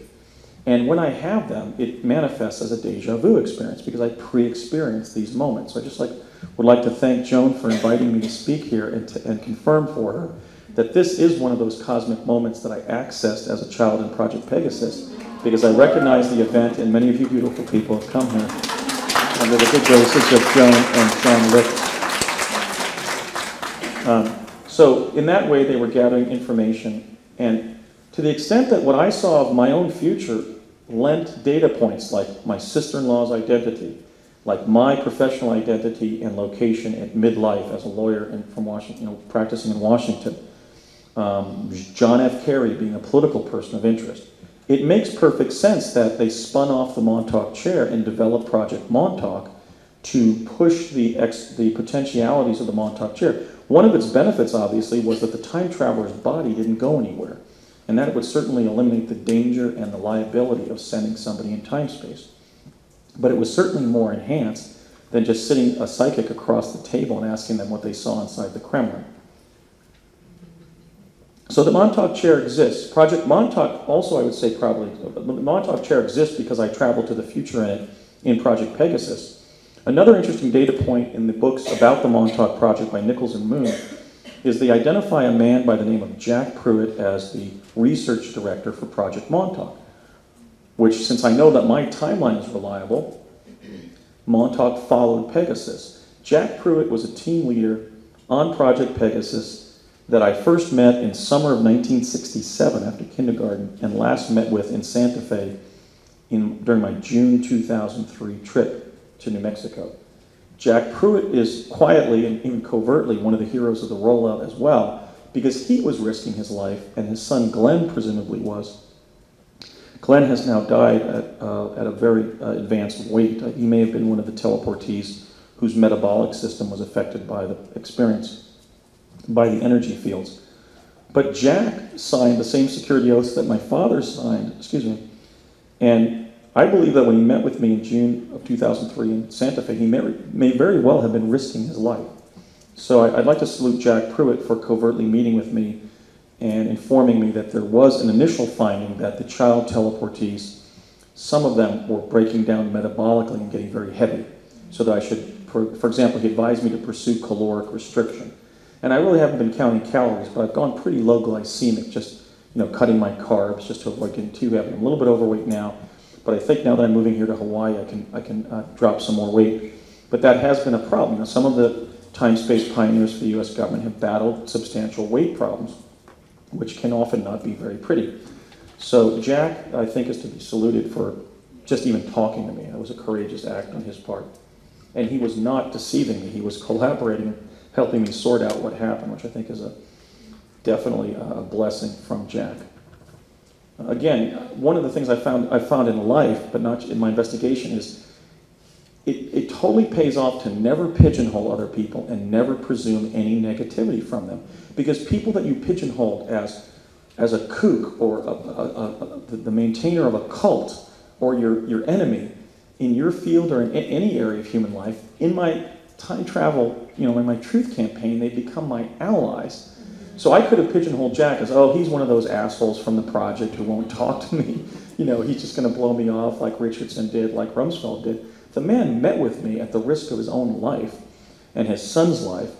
And when I have them, it manifests as a deja vu experience because I pre-experienced these moments. So I just would like to thank Joan for inviting me to speak here and confirm for her that this is one of those cosmic moments that I accessed as a child in Project Pegasus, because I recognize the event, and many of you beautiful people have come here under the good graces of Joan and John Lick. So in that way, they were gathering information, and to the extent that what I saw of my own future lent data points like my sister-in-law's identity, like my professional identity and location at midlife as a lawyer and from Washington, practicing in Washington, John F. Kerry being a political person of interest. It makes perfect sense that they spun off the Montauk chair and developed Project Montauk to push the potentialities of the Montauk chair. One of its benefits, obviously, was that the time traveler's body didn't go anywhere, and that it would certainly eliminate the danger and the liability of sending somebody in time-space. But it was certainly more enhanced than just sitting a psychic across the table and asking them what they saw inside the Kremlin. So the Montauk chair exists. Project Montauk also, I would say probably, the Montauk chair exists because I traveled to the future in it in Project Pegasus. Another interesting data point in the books about the Montauk Project by Nichols and Moon is they identify a man by the name of Jack Pruitt as the research director for Project Montauk, which, since I know that my timeline is reliable, Montauk followed Pegasus. Jack Pruitt was a team leader on Project Pegasus that I first met in summer of 1967 after kindergarten and last met with in Santa Fe during my June 2003 trip to New Mexico. Jack Pruitt is quietly and even covertly one of the heroes of the rollout as well, because he was risking his life, and his son Glenn presumably was. Glenn has now died at a very advanced weight. He may have been one of the teleportees whose metabolic system was affected by the experience, by the energy fields. But Jack signed the same security oaths that my father signed, and I believe that when he met with me in June of 2003 in Santa Fe, he may very well have been risking his life. So I'd like to salute Jack Pruitt for covertly meeting with me and informing me that there was an initial finding that the child teleportees, some of them were breaking down metabolically and getting very heavy, so that I should, for example, he advised me to pursue caloric restriction. And I really haven't been counting calories, but I've gone pretty low glycemic, just cutting my carbs just to avoid getting too heavy. I'm a little bit overweight now, but I think now that I'm moving here to Hawaii, I can drop some more weight. But that has been a problem. Some of the time-space pioneers for the U.S. government have battled substantial weight problems, which can often not be very pretty. So Jack, I think, is to be saluted for just even talking to me. That was a courageous act on his part. And he was not deceiving me. He was collaborating helping me sort out what happened, which I think is definitely a blessing from Jack. Again, one of the things I found in life, but not in my investigation, is it totally pays off to never pigeonhole other people and never presume any negativity from them. Because people that you pigeonhole as a kook or the maintainer of a cult or your enemy in your field or in any area of human life, in my time travel, in my truth campaign, they become my allies. So I could have pigeonholed Jack as, oh, he's one of those assholes from the project who won't talk to me. He's just going to blow me off like Richardson did, like Rumsfeld did. The man met with me at the risk of his own life and his son's life.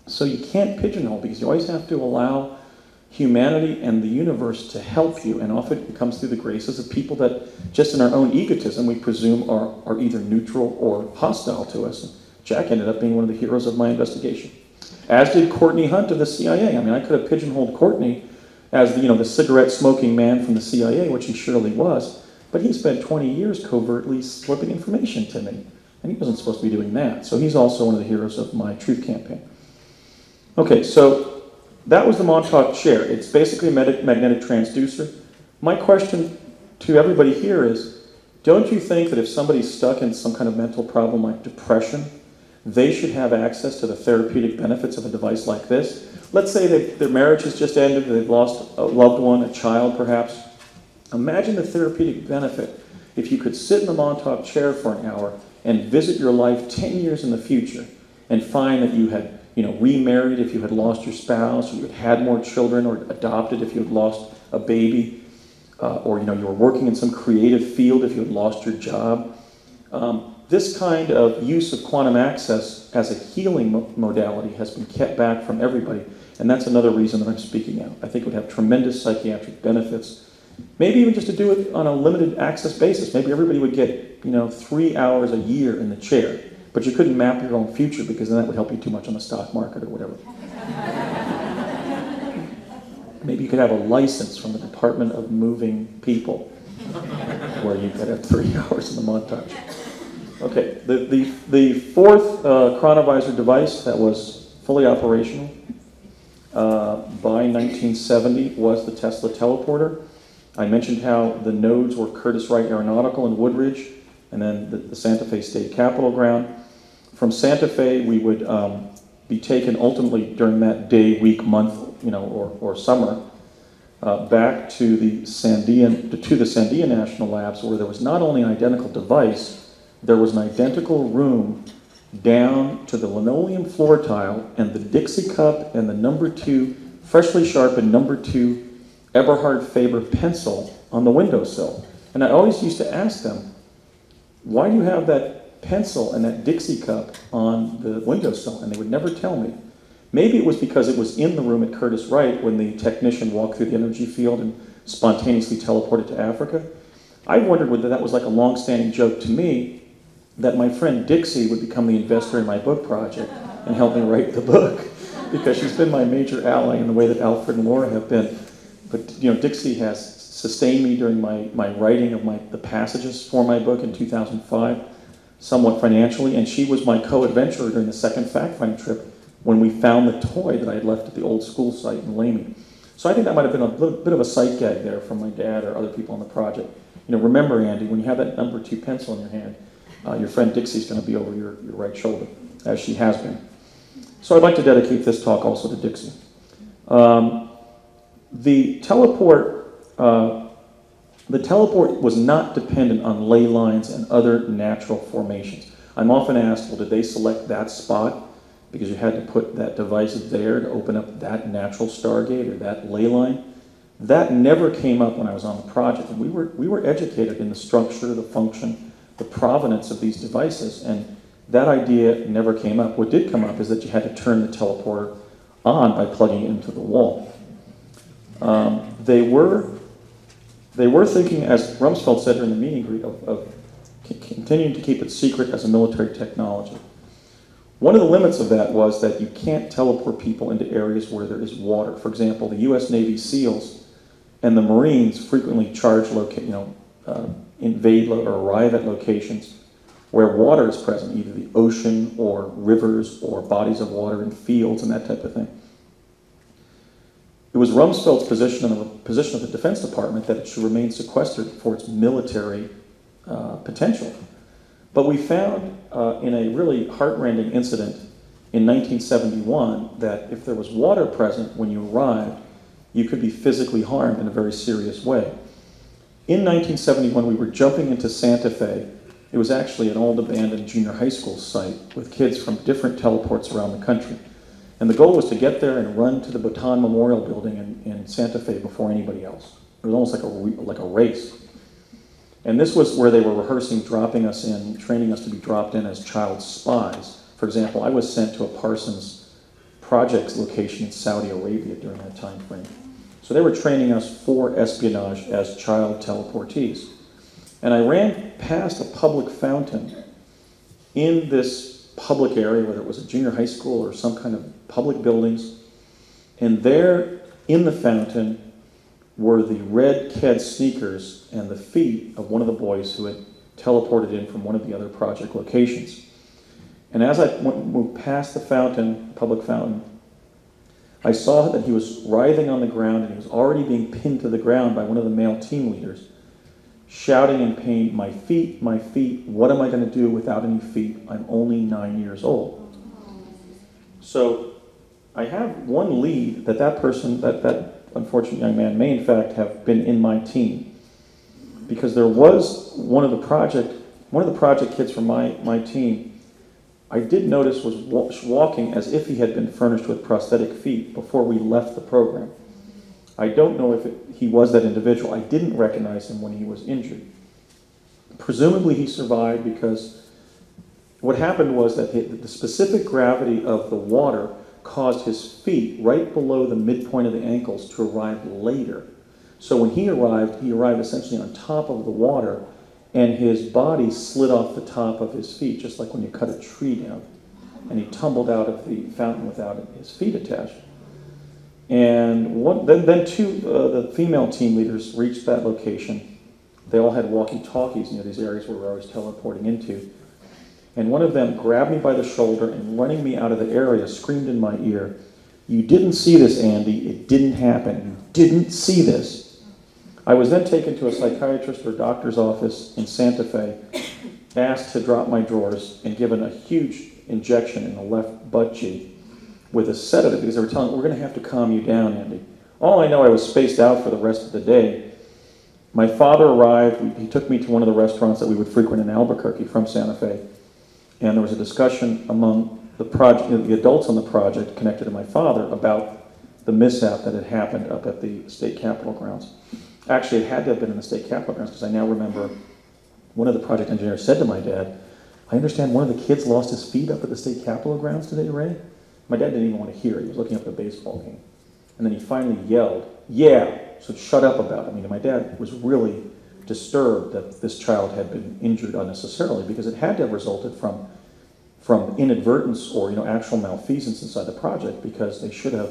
So you can't pigeonhole, because you always have to allow humanity and the universe to help you. And often it comes through the graces of people that, just in our own egotism, we presume are either neutral or hostile to us. And Jack ended up being one of the heroes of my investigation. As did Courtney Hunt of the CIA. I mean, I could have pigeonholed Courtney as the cigarette-smoking man from the CIA, which he surely was. But he spent 20 years covertly slipping information to me, and he wasn't supposed to be doing that. So he's also one of the heroes of my truth campaign. Okay, so that was the Montauk chair. It's basically a magnetic transducer. My question to everybody here is, don't you think that if somebody's stuck in some kind of mental problem like depression, they should have access to the therapeutic benefits of a device like this? Let's say that their marriage has just ended, they've lost a loved one, a child perhaps. Imagine the therapeutic benefit if you could sit in the Montauk chair for an hour and visit your life 10 years in the future and find that you had remarried if you had lost your spouse, or you had more children, or adopted if you had lost a baby, or you were working in some creative field if you had lost your job. This kind of use of quantum access as a healing modality has been kept back from everybody, and that's another reason that I'm speaking out. I think it would have tremendous psychiatric benefits. Maybe even just to do it on a limited access basis. Maybe everybody would get 3 hours a year in the chair, but you couldn't map your own future, because then that would help you too much on the stock market or whatever. Maybe you could have a license from the Department of Moving People, where you could have 3 hours in the montage. Okay, the fourth chronovisor device that was fully operational by 1970 was the Tesla teleporter. I mentioned how the nodes were Curtiss Wright Aeronautical in Woodridge, and then the Santa Fe State Capitol ground. From Santa Fe, we would be taken ultimately during that day, week, month, or summer, back to the Sandia National Labs, where there was not only an identical device, there was an identical room down to the linoleum floor tile and the Dixie cup and the number 2, freshly sharpened number 2 Eberhard Faber pencil on the windowsill. And I always used to ask them, why do you have that pencil and that Dixie cup on the windowsill? And they would never tell me. Maybe it was because it was in the room at Curtiss Wright when the technician walked through the energy field and spontaneously teleported to Africa. I wondered whether that was like a long-standing joke to me, that my friend Dixie would become the investor in my book project and help me write the book, because she's been my major ally in the way that Alfred and Laura have been. But Dixie has sustained me during my writing of the passages for my book in 2005, somewhat financially, and she was my co-adventurer during the second fact-finding trip when we found the toy that I had left at the old school site in Lamy. So I think that might have been a little bit of a sight gag there from my dad or other people on the project. Remember, Andy, when you have that number 2 pencil in your hand, your friend Dixie's going to be over your right shoulder, as she has been. So I'd like to dedicate this talk also to Dixie. The teleport was not dependent on ley lines and other natural formations. I'm often asked, well, did they select that spot because you had to put that device there to open up that natural stargate or that ley line? That never came up when I was on the project. And we were educated in the structure, the function, the provenance of these devices, and that idea never came up. What did come up is that you had to turn the teleporter on by plugging it into the wall. They were thinking, as Rumsfeld said during the meet and greet, of continuing to keep it secret as a military technology. One of the limits of that was that you can't teleport people into areas where there is water. For example, the U.S. Navy SEALs and the Marines frequently invade or arrive at locations where water is present, either the ocean or rivers or bodies of water and fields and that type of thing. It was Rumsfeld's position and the position of the Defense Department that it should remain sequestered for its military potential. But we found in a really heart-rending incident in 1971 that if there was water present when you arrived, you could be physically harmed in a very serious way. In 1971, we were jumping into Santa Fe. It was actually an old abandoned junior high school site with kids from different teleports around the country. And the goal was to get there and run to the Bataan Memorial Building in Santa Fe before anybody else. It was almost like a race. And this was where they were rehearsing dropping us in, training us to be dropped in as child spies. For example, I was sent to a Parsons Projects location in Saudi Arabia during that time frame. So they were training us for espionage as child teleportees. And I ran past a public fountain in this public area, whether it was a junior high school or some kind of public buildings. And there in the fountain were the red Ked sneakers and the feet of one of the boys who had teleported in from one of the other project locations. And as I moved past the fountain, public fountain, I saw that he was writhing on the ground and he was already being pinned to the ground by one of the male team leaders, shouting in pain, my feet, what am I going to do without any feet? I'm only 9 years old. So I have one lead that person, that unfortunate young man may in fact have been in my team. Because there was one of the project kids from my team, I did notice was walking as if he had been furnished with prosthetic feet before we left the program. I don't know if he was that individual. I didn't recognize him when he was injured. Presumably he survived because what happened was that the specific gravity of the water caused his feet right below the midpoint of the ankles to arrive later. So when he arrived essentially on top of the water, and his body slid off the top of his feet, just like when you cut a tree down. And he tumbled out of the fountain without his feet attached. And then the female team leaders reached that location. They all had walkie-talkies near these areas where I was teleporting into. And one of them grabbed me by the shoulder and running me out of the area screamed in my ear, "You didn't see this, Andy. It didn't happen. You didn't see this." I was then taken to a psychiatrist or doctor's office in Santa Fe, asked to drop my drawers, and given a huge injection in the left butt cheek with a sedative because they were telling me, "We're going to have to calm you down, Andy." All I know, I was spaced out for the rest of the day. My father arrived. He took me to one of the restaurants that we would frequent in Albuquerque from Santa Fe, and there was a discussion among the adults on the project connected to my father about the mishap that had happened up at the state capitol grounds. Actually, it had to have been in the state capitol grounds because I now remember one of the project engineers said to my dad, "I understand one of the kids lost his feet up at the state capitol grounds today, Ray?" My dad didn't even want to hear it. He was looking up at a baseball game. And then he finally yelled, "Yeah, so shut up about it." I mean, my dad was really disturbed that this child had been injured unnecessarily because it had to have resulted from inadvertence or actual malfeasance inside the project because they should have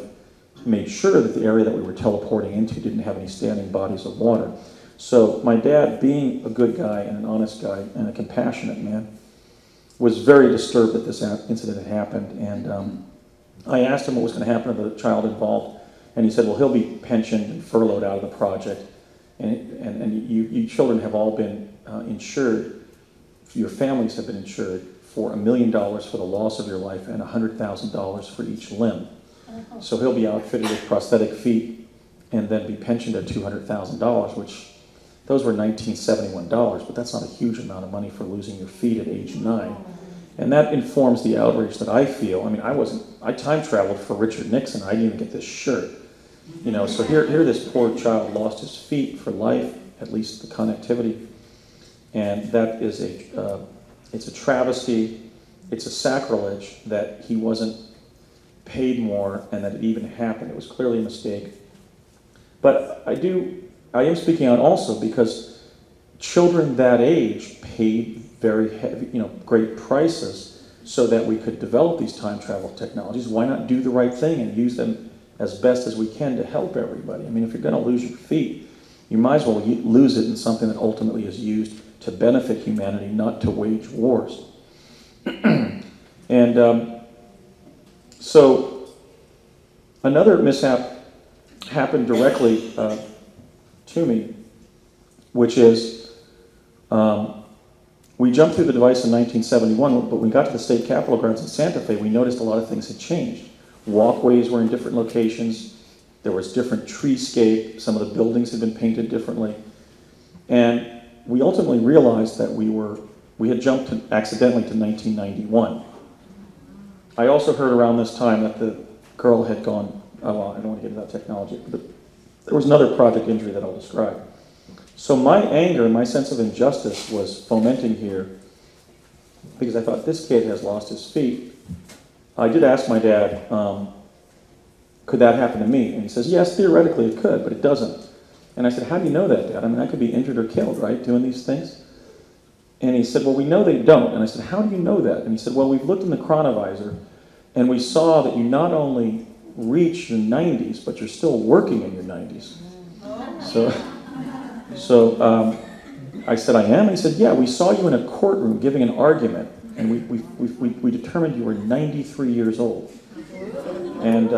made sure that the area that we were teleporting into didn't have any standing bodies of water. So my dad, being a good guy and an honest guy and a compassionate man, was very disturbed that this incident had happened. And I asked him what was going to happen to the child involved. And he said, well, he'll be pensioned and furloughed out of the project. And you children have all been insured, your families have been insured for $1 million for the loss of your life and $100,000 for each limb. So he'll be outfitted with prosthetic feet and then be pensioned at $200,000, which those were $1971, but that's not a huge amount of money for losing your feet at age 9. And that informs the outrage that I feel. I mean, I time traveled for Richard Nixon. I didn't even get this shirt. So here this poor child lost his feet for life, at least the connectivity. And that is it's a travesty. It's a sacrilege that he wasn't paid more and that it even happened. It was clearly a mistake. But I am speaking out also because children that age paid very heavy, great prices so that we could develop these time travel technologies. Why not do the right thing and use them as best as we can to help everybody? I mean, if you're going to lose your feet, you might as well lose it in something that ultimately is used to benefit humanity, not to wage wars. And so another mishap happened directly to me, which is we jumped through the device in 1971, but when we got to the state capitol grounds in Santa Fe, we noticed a lot of things had changed. Walkways were in different locations. There was different treescape. Some of the buildings had been painted differently. And we ultimately realized that we had jumped accidentally to 1991. I also heard around this time that the girl had gone, oh, well, I don't want to get into that technology, but there was another project injury that I'll describe. So my anger, my sense of injustice was fomenting here because I thought, this kid has lost his feet. I did ask my dad, could that happen to me? And he says, yes, theoretically it could, but it doesn't. And I said, how do you know that, Dad? I mean, I could be injured or killed, right, doing these things? And he said, well, we know they don't. And I said, how do you know that? And he said, well, we've looked in the chronovisor, and we saw that you not only reach your 90s, but you're still working in your 90s. So I said, I am? And he said, yeah, we saw you in a courtroom giving an argument, and we determined you were 93 years old. And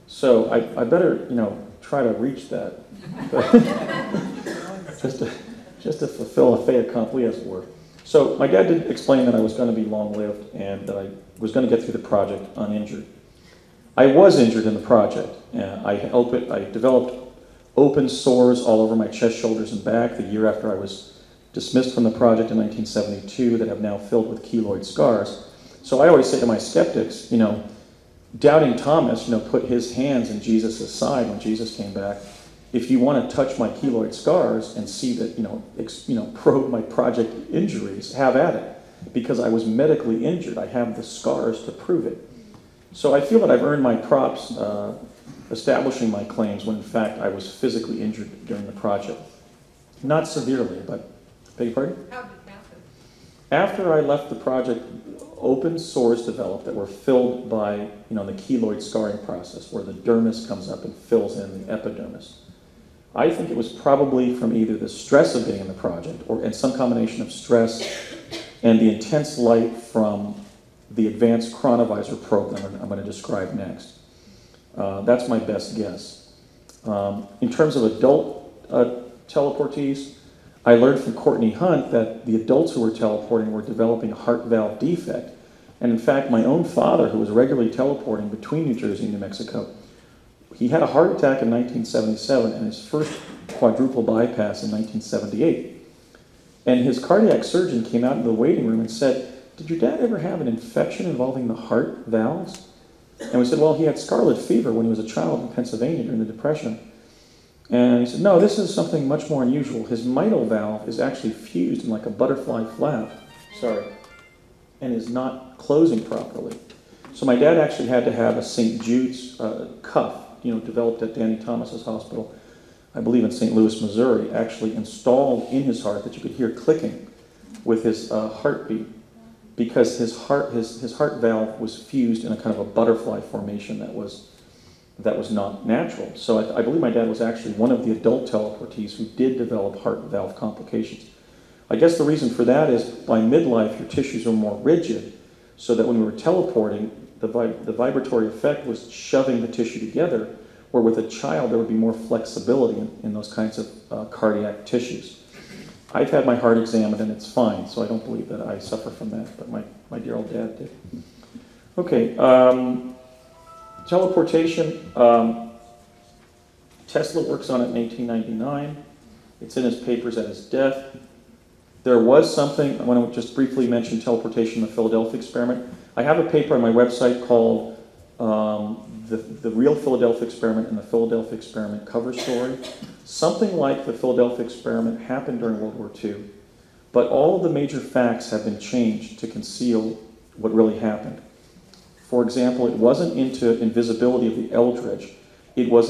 so I better, try to reach that. just to fulfill a fait accompli, as it were. So my dad did explain that I was going to be long-lived and that I was going to get through the project uninjured. I was injured in the project. I developed open sores all over my chest, shoulders, and back the year after I was dismissed from the project in 1972 that have now filled with keloid scars. So I always say to my skeptics, doubting Thomas, put his hands in Jesus' side when Jesus came back. If you want to touch my keloid scars and see that, probe my project injuries, have at it. Because I was medically injured, I have the scars to prove it. So I feel that I've earned my props establishing my claims when in fact I was physically injured during the project. Not severely, but, beg your pardon?
How did it happen?
After I left the project, open sores developed that were filled by, the keloid scarring process, where the dermis comes up and fills in the epidermis. I think it was probably from either the stress of being in the project and some combination of stress and the intense light from the advanced chronovisor probe that I'm going to describe next. That's my best guess. In terms of adult teleportees, I learned from Courtney Hunt that the adults who were teleporting were developing a heart valve defect. And in fact, my own father, who was regularly teleporting between New Jersey and New Mexico, he had a heart attack in 1977 and his first quadruple bypass in 1978. And his cardiac surgeon came out into the waiting room and said, did your dad ever have an infection involving the heart valves? And we said, well, he had scarlet fever when he was a child in Pennsylvania during the Depression. And he said, no, this is something much more unusual. His mitral valve is actually fused in like a butterfly flap, and is not closing properly. So my dad actually had to have a St. Jude's cuff, developed at Danny Thomas's hospital, I believe in St. Louis, Missouri, actually installed in his heart that you could hear clicking with his heartbeat, because his heart valve was fused in a kind of a butterfly formation that was not natural. So I believe my dad was actually one of the adult teleportees who did develop heart valve complications. I guess the reason for that is by midlife your tissues are more rigid, so that when we were teleporting, the vibratory effect was shoving the tissue together, where with a child there would be more flexibility in those kinds of cardiac tissues. I've had my heart examined and it's fine, so I don't believe that I suffer from that, but my dear old dad did. Okay, teleportation. Tesla works on it in 1899. It's in his papers at his death. There was something, I want to just briefly mention teleportation in the Philadelphia experiment. I have a paper on my website called the Real Philadelphia Experiment and the Philadelphia Experiment Cover Story. Something like the Philadelphia Experiment happened during World War II, but all of the major facts have been changed to conceal what really happened. For example, it wasn't into invisibility of the Eldridge. It was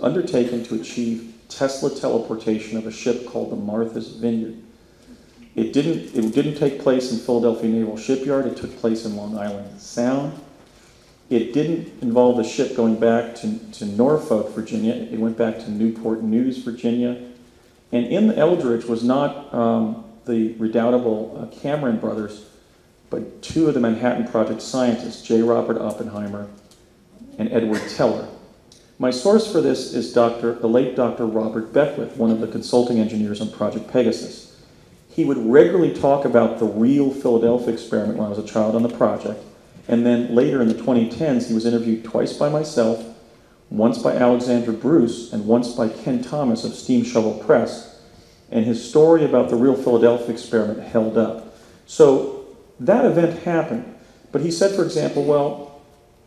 undertaken to achieve Tesla teleportation of a ship called the Martha's Vineyard. It didn't take place in Philadelphia Naval Shipyard. It took place in Long Island Sound. It didn't involve the ship going back to Norfolk, Virginia. It went back to Newport News, Virginia. And in the Eldridge was not the redoubtable Cameron brothers, but two of the Manhattan Project scientists, J. Robert Oppenheimer and Edward Teller. My source for this is the late Dr. Robert Beckwith, one of the consulting engineers on Project Pegasus. He would regularly talk about the real Philadelphia experiment when I was a child on the project, and then later in the 2010s, he was interviewed twice by myself, once by Alexandra Bruce, and once by Ken Thomas of Steam Shovel Press, and his story about the real Philadelphia experiment held up. So that event happened, but he said, for example, well,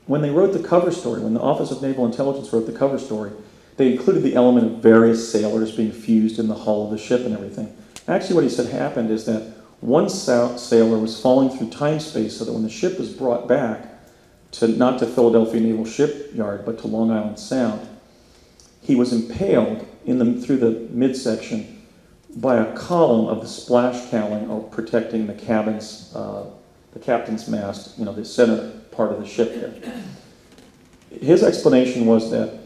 when they wrote the cover story, when the Office of Naval Intelligence wrote the cover story, they included the element of various sailors being fused in the hull of the ship and everything. Actually, what he said happened is that one sailor was falling through time-space so that when the ship was brought back, not to Philadelphia Naval Shipyard, but to Long Island Sound, he was impaled through the midsection by a column of the splash cowling protecting the captain's mast, the center part of the ship there. His explanation was that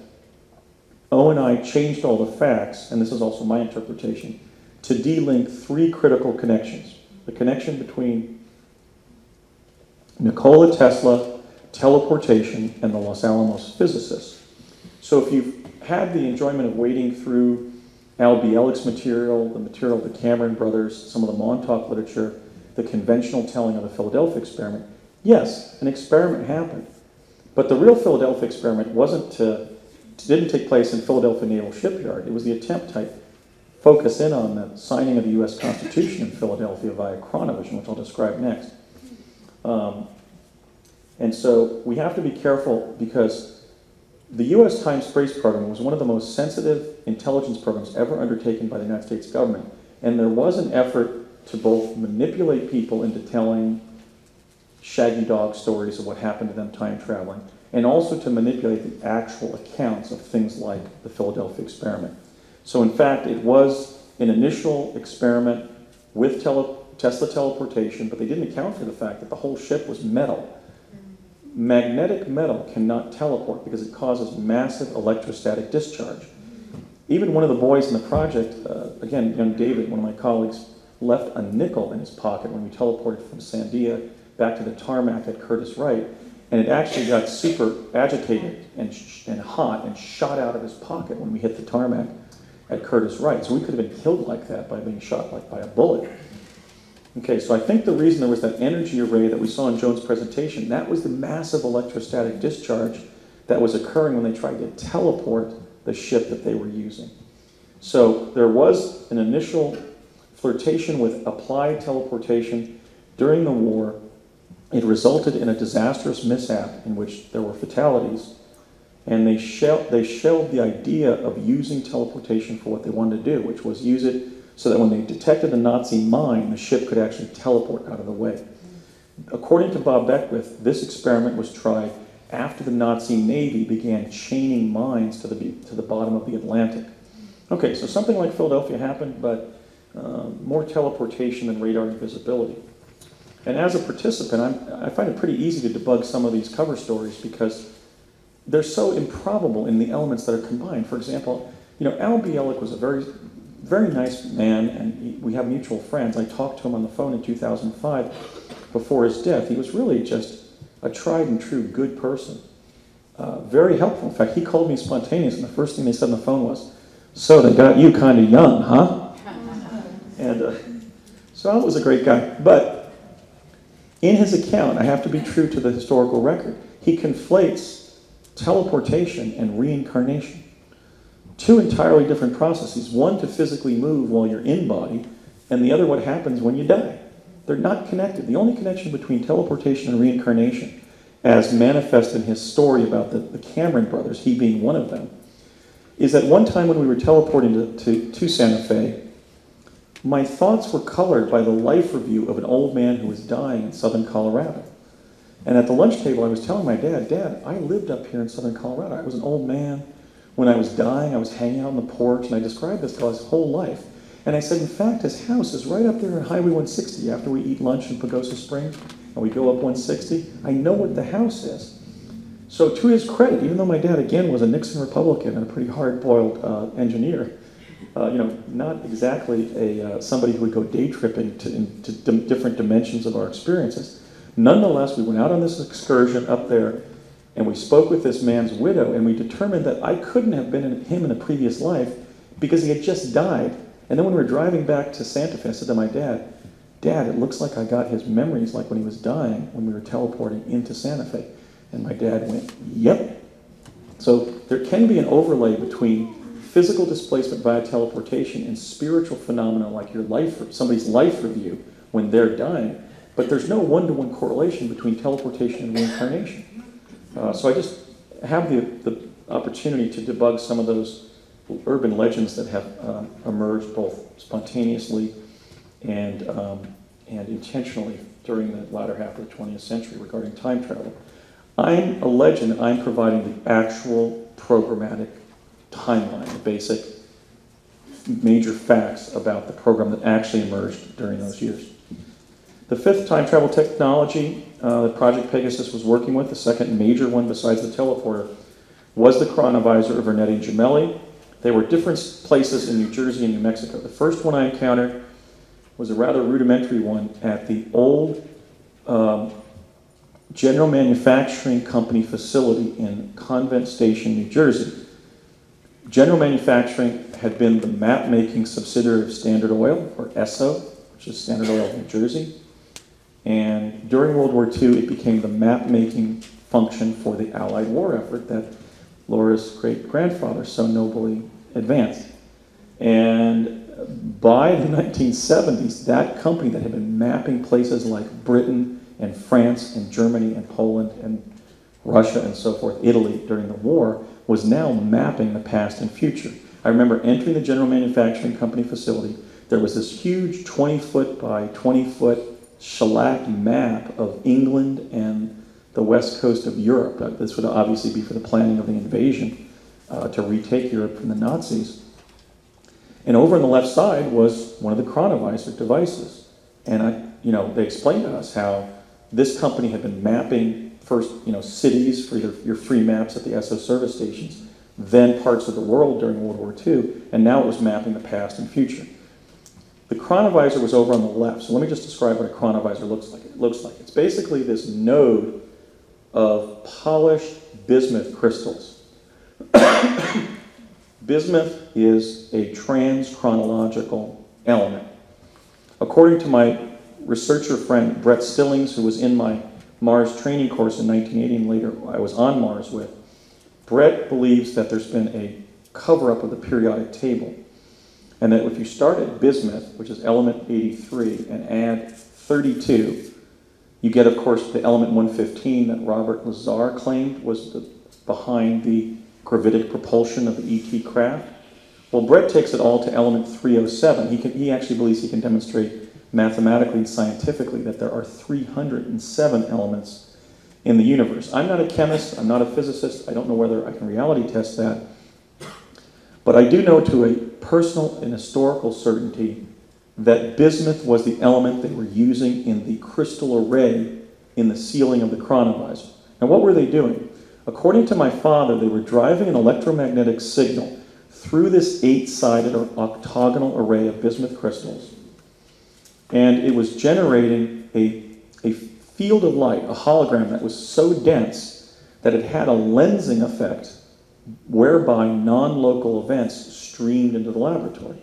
O&I changed all the facts, and this is also my interpretation, to de-link three critical connections. The connection between Nikola Tesla, teleportation, and the Los Alamos physicists. So if you've had the enjoyment of wading through Al Bielik's material, the material of the Cameron brothers, some of the Montauk literature, the conventional telling of the Philadelphia experiment, yes, an experiment happened. But the real Philadelphia experiment didn't take place in Philadelphia Naval Shipyard. It was the attempt to focus in on the signing of the U.S. Constitution in Philadelphia via chronovision, which I'll describe next. And so we have to be careful because the U.S. Time Space Program was one of the most sensitive intelligence programs ever undertaken by the United States government. And there was an effort to both manipulate people into telling shaggy dog stories of what happened to them time traveling, and also to manipulate the actual accounts of things like the Philadelphia experiment. So in fact, it was an initial experiment with Tesla teleportation, but they didn't account for the fact that the whole ship was metal. Magnetic metal cannot teleport because it causes massive electrostatic discharge. Even one of the boys in the project, again, young David, one of my colleagues, left a nickel in his pocket when we teleported from Sandia back to the tarmac at Curtis Wright, and it actually got super agitated and hot and shot out of his pocket when we hit the tarmac at Curtis Wright. So we could have been killed like that by being shot like by a bullet. Okay, so I think the reason there was that energy array that we saw in Joan's presentation, that was the massive electrostatic discharge that was occurring when they tried to teleport the ship that they were using. So there was an initial flirtation with applied teleportation during the war. It resulted in a disastrous mishap in which there were fatalities, and they shelved the idea of using teleportation for what they wanted to do, which was use it so that when they detected a Nazi mine, the ship could actually teleport out of the way. According to Bob Beckwith, this experiment was tried after the Nazi Navy began chaining mines to the bottom of the Atlantic. Okay, so something like Philadelphia happened, but more teleportation than radar invisibility. And as a participant, I find it pretty easy to debug some of these cover stories because they're so improbable in the elements that are combined. For example, Al Bielik was a very, very nice man, and we have mutual friends. I talked to him on the phone in 2005 before his death. He was really just a tried and true good person. Very helpful. In fact, he called me spontaneous, and the first thing they said on the phone was, "So they got you kind of young, huh?" And so Al was a great guy. But in his account, I have to be true to the historical record. He conflates teleportation and reincarnation. Two entirely different processes. One to physically move while you're in body, and the other what happens when you die. They're not connected. The only connection between teleportation and reincarnation, as manifest in his story about the Cameron brothers, he being one of them, is that one time when we were teleporting to Santa Fe, my thoughts were colored by the life review of an old man who was dying in southern Colorado. And at the lunch table, I was telling my dad, "Dad, I lived up here in southern Colorado. I was an old man. When I was dying, I was hanging out on the porch," and I described this to his whole life. And I said, in fact, his house is right up there on Highway 160 after we eat lunch in Pagosa Springs, and we go up 160. I know what the house is. So to his credit, even though my dad, again, was a Nixon Republican and a pretty hard-boiled engineer, not exactly somebody who would go day tripping into different dimensions of our experiences. Nonetheless, we went out on this excursion up there, and we spoke with this man's widow, and we determined that I couldn't have been him in a previous life because he had just died. And then when we were driving back to Santa Fe, I said to my dad, "Dad, it looks like I got his memories like when he was dying when we were teleporting into Santa Fe." And my dad went, "Yep." So there can be an overlay between physical displacement via teleportation and spiritual phenomena like somebody's life review when they're dying. But there's no one-to-one correlation between teleportation and reincarnation. So I just have the opportunity to debug some of those urban legends that have emerged both spontaneously and intentionally during the latter half of the 20th century regarding time travel. I'm a legend. I'm providing the actual programmatic timeline, the basic major facts about the program that actually emerged during those years. The fifth time travel technology that Project Pegasus was working with, the second major one besides the teleporter, was the chronovisor of Vernetti and Gemelli. They were different places in New Jersey and New Mexico. The first one I encountered was a rather rudimentary one at the old General Manufacturing Company facility in Convent Station, New Jersey. General Manufacturing had been the map-making subsidiary of Standard Oil, or ESSO, which is Standard Oil of New Jersey. And during World War II, it became the map-making function for the Allied war effort that Laura's great-grandfather so nobly advanced. And by the 1970s, that company that had been mapping places like Britain and France and Germany and Poland and Russia and so forth, Italy during the war, was now mapping the past and future. I remember entering the General Manufacturing Company facility. There was this huge 20-foot by 20-foot shellacked map of England and the west coast of Europe. This would obviously be for the planning of the invasion to retake Europe from the Nazis. And over on the left side was one of the chronovisor devices. And they explained to us how this company had been mapping first, cities for your free maps at the ESSO service stations, then parts of the world during World War II, and now it was mapping the past and future. The chronovisor was over on the left, so let me just describe what a chronovisor looks like. It looks like it's basically this node of polished bismuth crystals. Bismuth is a trans-chronological element. According to my researcher friend Brett Stillings, who was in my Mars training course in 1980 and later I was on Mars with, Brett believes that there's been a cover-up of the periodic table, and that if you start at bismuth, which is element 83, and add 32, you get, of course, the element 115 that Robert Lazar claimed was behind the gravitic propulsion of the ET craft. Well, Brett takes it all to element 307. He actually believes he can demonstrate mathematically and scientifically that there are 307 elements in the universe. I'm not a chemist, I'm not a physicist, I don't know whether I can reality test that, but I do know to a personal and historical certainty that bismuth was the element they were using in the crystal array in the ceiling of the chronovisor. Now what were they doing? According to my father, they were driving an electromagnetic signal through this 8-sided or octagonal array of bismuth crystals, and it was generating a field of light, a hologram that was so dense that it had a lensing effect whereby non-local events streamed into the laboratory.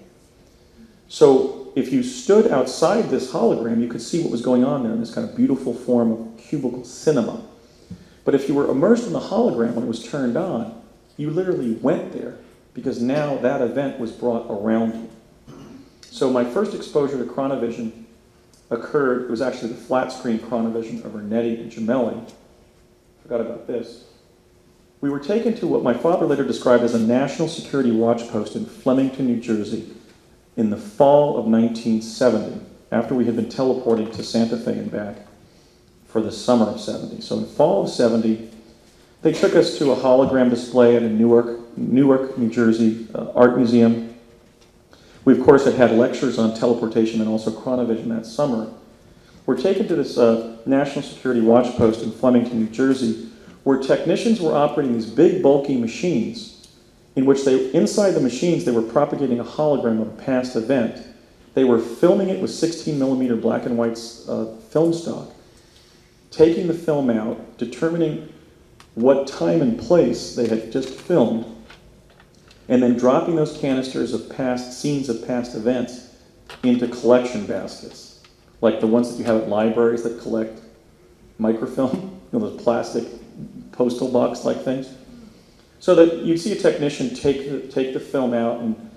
So if you stood outside this hologram, you could see what was going on there in this kind of beautiful form of cubical cinema. But if you were immersed in the hologram when it was turned on, you literally went there because now that event was brought around you. So my first exposure to chronovision occurred, it was actually the flat screen chronovision of Vernetti and Gemelli. Forgot about this. We were taken to what my father later described as a national security watch post in Flemington, New Jersey in the fall of 1970, after we had been teleporting to Santa Fe and back for the summer of 70. So in fall of 70, they took us to a hologram display at a Newark, New Jersey art museum. We, of course, had lectures on teleportation and also chronovision that summer. We're taken to this national security watch post in Flemington, New Jersey, where technicians were operating these big, bulky machines. in which inside the machines, they were propagating a hologram of a past event. They were filming it with 16mm black and white film stock, taking the film out, determining what time and place they had just filmed, and then dropping those canisters of past scenes of past events into collection baskets, like the ones that you have at libraries that collect microfilm, those plastic postal box-like things. So that you'd see a technician take the film out and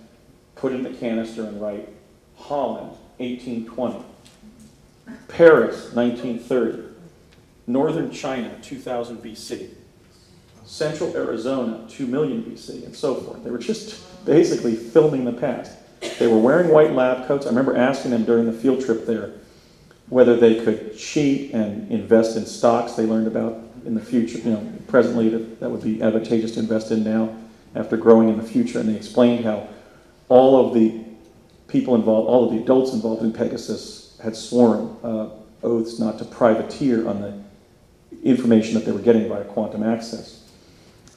put it in the canister and write Holland, 1820, Paris, 1930, Northern China, 2000 BC, Central Arizona, 2 million BC, and so forth. They were just basically filming the past. They were wearing white lab coats. I remember asking them during the field trip there whether they could cheat and invest in stocks they learned about in the future, presently that would be advantageous to invest in now after growing in the future. And they explained how all of the people involved, all of the adults involved in Pegasus had sworn oaths not to privateer on the information that they were getting via quantum access.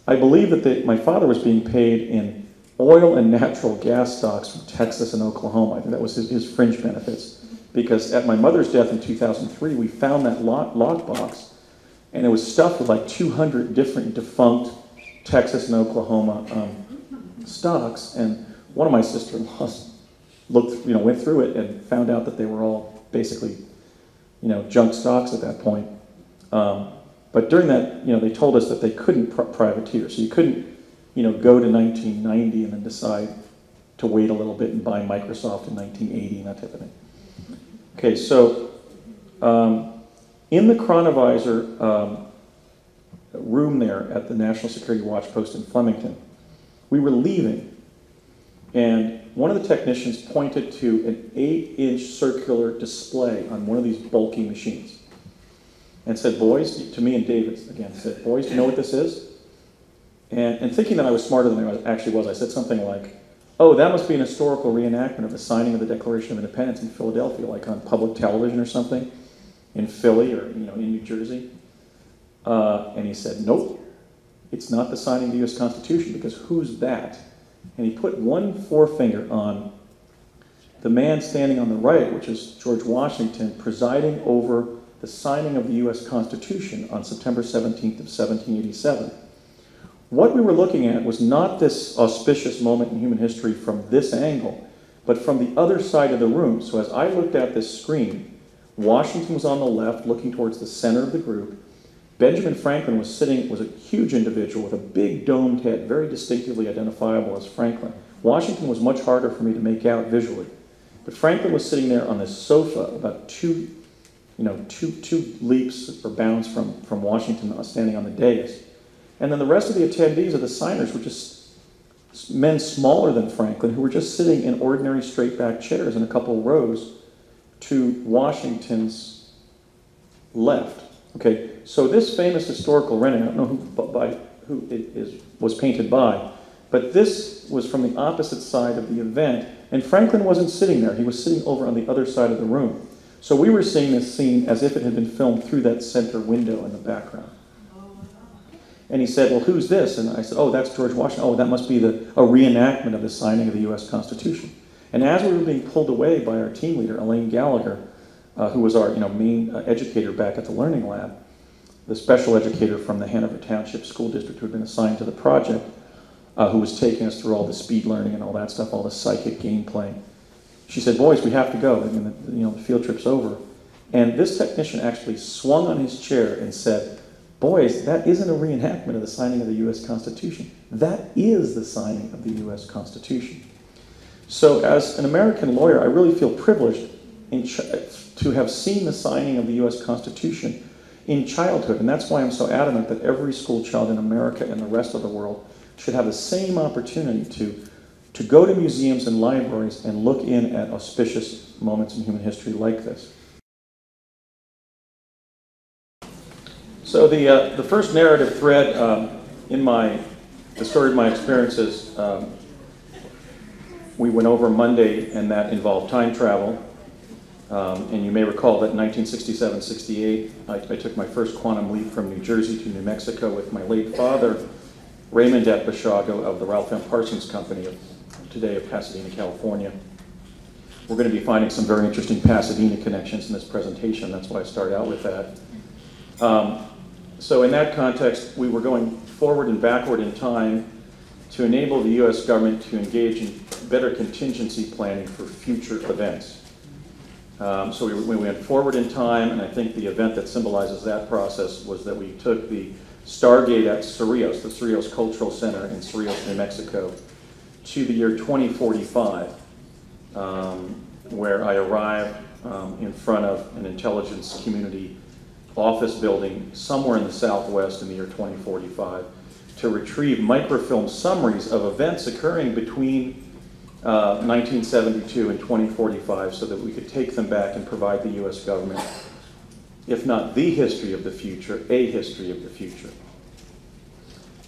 I believe that my father was being paid in oil and natural gas stocks from Texas and Oklahoma. I think that was his fringe benefits. Because at my mother's death in 2003, we found that lockbox, and it was stuffed with like 200 different defunct Texas and Oklahoma stocks. And one of my sister-in-laws went through it and found out that they were all basically, junk stocks at that point. But during that, they told us that they couldn't privateer. So you couldn't, go to 1990 and then decide to wait a little bit and buy Microsoft in 1980 and that type of thing. Okay, so in the chronovisor room there at the National Security Watch Post in Flemington, we were leaving, and one of the technicians pointed to an 8-inch circular display on one of these bulky machines and said, boys, to me and David again, said, boys, do you know what this is? And thinking that I was smarter than I actually was, I said something like, oh, that must be an historical reenactment of the signing of the Declaration of Independence in Philadelphia, like on public television or something, in Philly or in New Jersey. And he said, nope, it's not the signing of the U.S. Constitution, because who's that? And he put one forefinger on the man standing on the right, which is George Washington, presiding over the signing of the U.S. Constitution on September 17th of 1787. What we were looking at was not this auspicious moment in human history from this angle, but from the other side of the room. So as I looked at this screen, Washington was on the left, looking towards the center of the group. Benjamin Franklin was a huge individual with a big domed head, very distinctively identifiable as Franklin. Washington was much harder for me to make out visually. But Franklin was sitting there on this sofa about two leaps or bounds from Washington, standing on the dais. And then the rest of the attendees or the signers were just men smaller than Franklin who were just sitting in ordinary straight-back chairs in a couple rows to Washington's left. Okay, so this famous historical rendering, I don't know who it was painted by, but this was from the opposite side of the event, and Franklin wasn't sitting there. He was sitting over on the other side of the room. So we were seeing this scene as if it had been filmed through that center window in the background. And he said, well, who's this? And I said, oh, that's George Washington. Oh, that must be a reenactment of the signing of the U.S. Constitution. And as we were being pulled away by our team leader, Elaine Gallagher, who was our main educator back at the Learning Lab, the special educator from the Hanover Township School District who had been assigned to the project, who was taking us through all the speed learning and all that stuff, all the psychic game playing. She said, boys, we have to go. I mean, the field trip's over. And this technician actually swung on his chair and said, boys, that isn't a reenactment of the signing of the U.S. Constitution. That is the signing of the U.S. Constitution. So as an American lawyer, I really feel privileged to have seen the signing of the U.S. Constitution in childhood. And that's why I'm so adamant that every school child in America and the rest of the world should have the same opportunity to go to museums and libraries and look in at auspicious moments in human history like this. So the first narrative thread in the story of my experiences, we went over Monday, and that involved time travel. And you may recall that in 1967-68, I took my first quantum leap from New Jersey to New Mexico with my late father Raymond Basiago of the Ralph M. Parsons Company today of Pasadena, California. We're going to be finding some very interesting Pasadena connections in this presentation. That's why I start out with that. So in that context, we were going forward and backward in time to enable the U.S. government to engage in better contingency planning for future events. So we went forward in time, and I think the event that symbolizes that process was that we took the Stargate at Cerrillos, the Cerrillos Cultural Center in Cerrillos, New Mexico, to the year 2045, where I arrived in front of an intelligence community office building somewhere in the Southwest in the year 2045 to retrieve microfilm summaries of events occurring between 1972 and 2045 so that we could take them back and provide the U.S. government, if not the history of the future, a history of the future.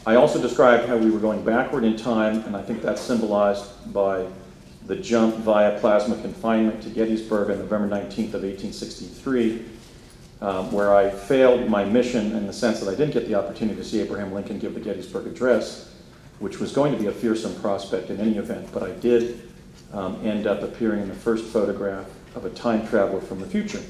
I also described how we were going backward in time, and I think that's symbolized by the jump via plasma confinement to Gettysburg on November 19th of 1863, where I failed my mission in the sense that I didn't get the opportunity to see Abraham Lincoln give the Gettysburg Address, which was going to be a fearsome prospect in any event, but I did end up appearing in the first photograph of a time traveler from the future.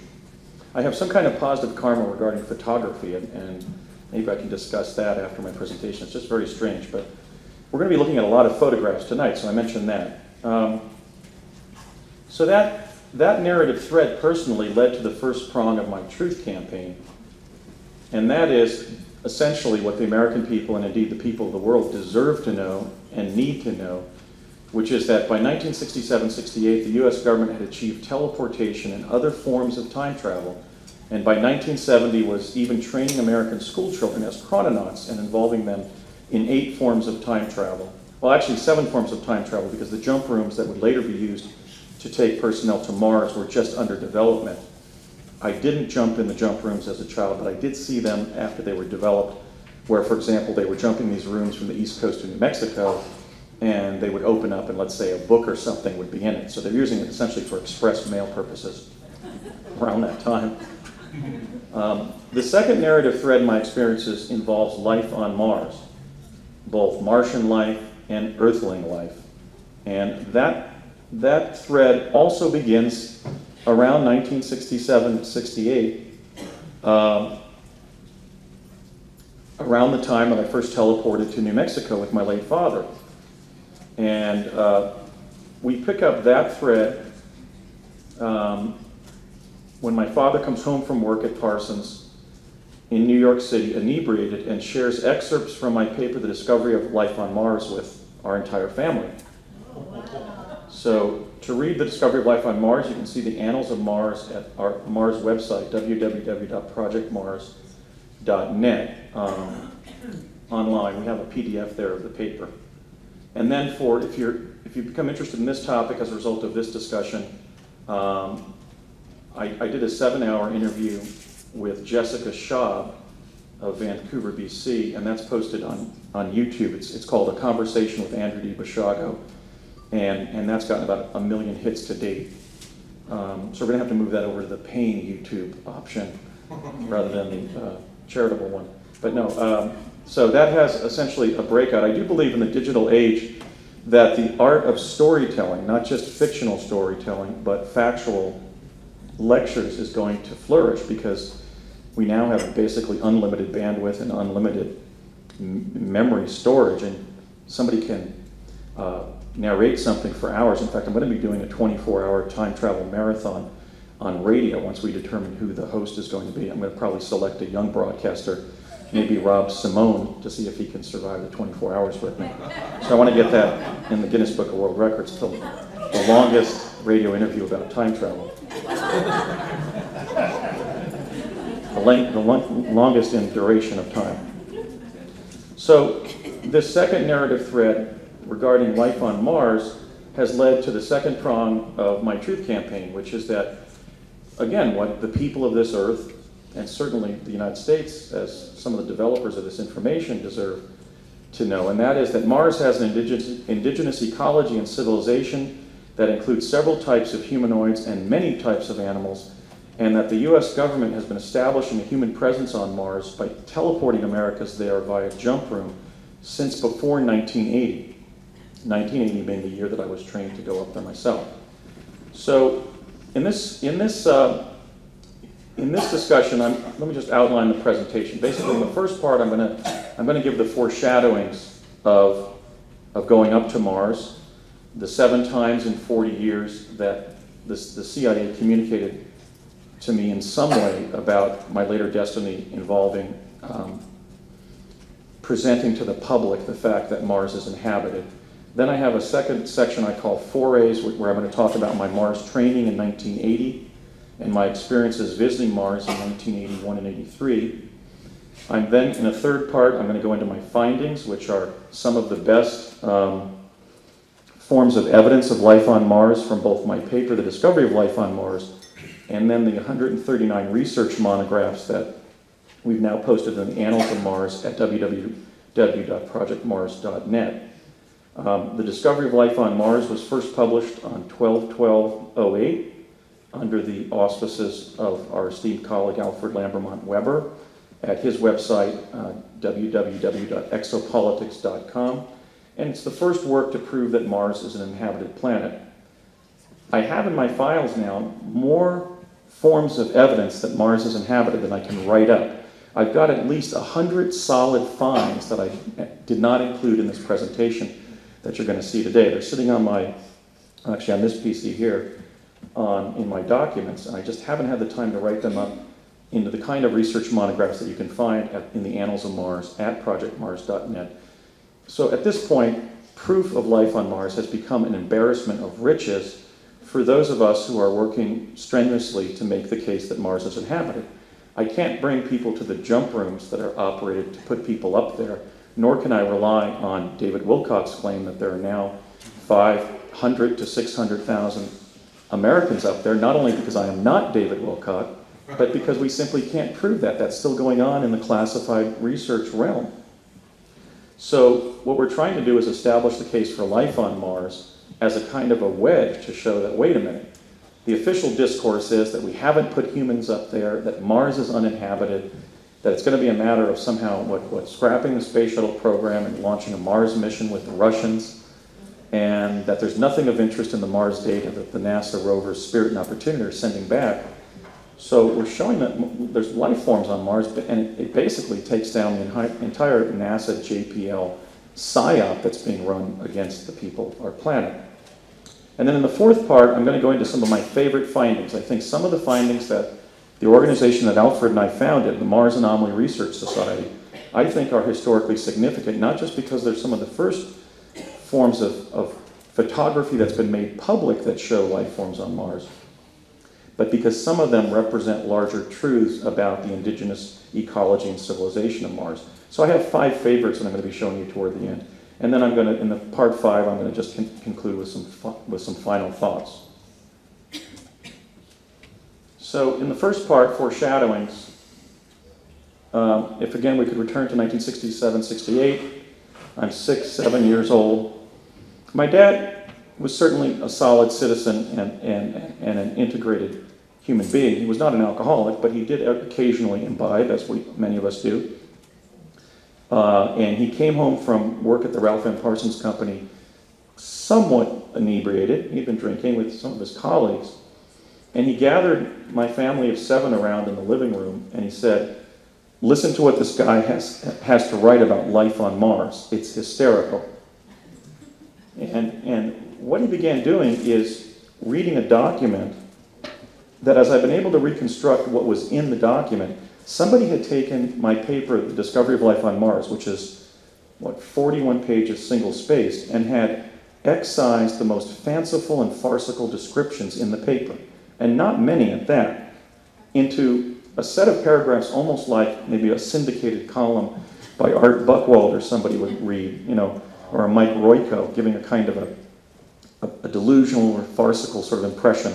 I have some kind of positive karma regarding photography, and maybe I can discuss that after my presentation. It's just very strange, but we're going to be looking at a lot of photographs tonight, so I mentioned that. So that narrative thread personally led to the first prong of my truth campaign, and that is essentially what the American people, and indeed the people of the world, deserve to know and need to know, which is that by 1967-68, the U.S. government had achieved teleportation and other forms of time travel, and by 1970 was even training American school children as chrononauts and involving them in 8 forms of time travel. Well, actually 7 forms of time travel, because the jump rooms that would later be used to take personnel to Mars were just under development. I didn't jump in the jump rooms as a child, but I did see them after they were developed, where, for example, they were jumping these rooms from the East Coast to New Mexico, and they would open up and, let's say, a book or something would be in it. So they're using it essentially for express mail purposes around that time. The second narrative thread in my experiences involves life on Mars, both Martian life and Earthling life. And that thread also begins around 1967-68, around the time that I first teleported to New Mexico with my late father. And we pick up that thread when my father comes home from work at Parsons in New York City, inebriated, and shares excerpts from my paper, The Discovery of Life on Mars, with our entire family. So to read The Discovery of Life on Mars, you can see the Annals of Mars at our Mars website, www.projectmars.net, online. We have a PDF there of the paper. And then if you become interested in this topic as a result of this discussion, I did a 7-hour interview with Jessica Schaub of Vancouver, BC, and that's posted on YouTube. It's called A Conversation with Andrew D. Basiago, and that's gotten about 1 million hits to date. So we're going to have to move that over to the paying YouTube option rather than the charitable one. But no, so that has essentially a breakout. I do believe in the digital age that the art of storytelling, not just fictional storytelling, but factual lectures, is going to flourish, because we now have basically unlimited bandwidth and unlimited memory storage, and somebody can narrate something for hours. In fact, I'm going to be doing a 24-hour time travel marathon on radio once we determine who the host is going to be. I'm going to probably select a young broadcaster, maybe Rob Simone, to see if he can survive the 24 hours with me. So I want to get that in the Guinness Book of World Records, the longest radio interview about time travel. The longest in duration of time. So this second narrative thread regarding life on Mars has led to the second prong of my truth campaign, which is that, again, what the people of this earth, and certainly the United States as some of the developers of this information, deserve to know, and that is that Mars has an indigenous ecology and civilization that includes several types of humanoids and many types of animals, and that the U.S. government has been establishing a human presence on Mars by teleporting Americans there via jump room since before 1980. 1980 being the year that I was trained to go up there myself. So in this discussion, let me just outline the presentation. Basically, in the first part, I'm going to give the foreshadowings of going up to Mars, the 7 times in 40 years that the CIA communicated to me in some way about my later destiny involving presenting to the public the fact that Mars is inhabited. Then I have a second section I call Forays, where I'm going to talk about my Mars training in 1980 and my experiences visiting Mars in 1981 and 83. I'm then, in a third part, I'm going to go into my findings, which are some of the best forms of evidence of life on Mars from both my paper, The Discovery of Life on Mars, and then the 139 research monographs that we've now posted in the Annals of Mars at www.projectmars.net. The Discovery of Life on Mars was first published on 12/12/08 under the auspices of our esteemed colleague Alfred Lambermont Weber at his website, www.exopolitics.com, and it's the first work to prove that Mars is an inhabited planet. I have in my files now more forms of evidence that Mars is inhabited than I can write up. I've got at least 100 solid finds that I did not include in this presentation that you're going to see today. They're sitting on actually on this PC here, in my documents, and I just haven't had the time to write them up into the kind of research monographs that you can find in the Annals of Mars at projectmars.net. So at this point, proof of life on Mars has become an embarrassment of riches for those of us who are working strenuously to make the case that Mars is inhabited. I can't bring people to the jump rooms that are operated to put people up there, nor can I rely on David Wilcock's claim that there are now 500 to 600,000 Americans up there, not only because I am not David Wilcock, but because we simply can't prove that. That's still going on in the classified research realm. So what we're trying to do is establish the case for life on Mars as a kind of a wedge to show that, wait a minute, the official discourse is that we haven't put humans up there, that Mars is uninhabited, that it's going to be a matter of somehow scrapping the space shuttle program and launching a Mars mission with the Russians, and that there's nothing of interest in the Mars data that the NASA rovers Spirit and Opportunity are sending back. So we're showing that there's life forms on Mars, and it basically takes down the entire NASA JPL PSYOP that's being run against the people of our planet. And then in the fourth part, I'm going to go into some of my favorite findings. I think some of the findings that the organization that Alfred and I founded, the Mars Anomaly Research Society, I think are historically significant, not just because they're some of the first forms of photography that's been made public that show life forms on Mars, but because some of them represent larger truths about the indigenous ecology and civilization of Mars. So I have 5 favorites that I'm going to be showing you toward the end. And then I'm going to, in the part 5, I'm going to just conclude with some final thoughts. So in the first part, foreshadowings, if again we could return to 1967, 68, I'm 6, 7 years old. My dad was certainly a solid citizen and an integrated human being. He was not an alcoholic, but he did occasionally imbibe, as many of us do. And he came home from work at the Ralph M. Parsons Company somewhat inebriated. He'd been drinking with some of his colleagues. And he gathered my family of 7 around in the living room, and he said, listen to what this guy has to write about life on Mars. It's hysterical. And what he began doing is reading a document that, as I've been able to reconstruct what was in the document, somebody had taken my paper, The Discovery of Life on Mars, which is, 41 pages single-spaced, and had excised the most fanciful and farcical descriptions in the paper, and not many at that, into a set of paragraphs almost like maybe a syndicated column by Art Buchwald or somebody would read, or a Mike Royko, giving a kind of a delusional or farcical sort of impression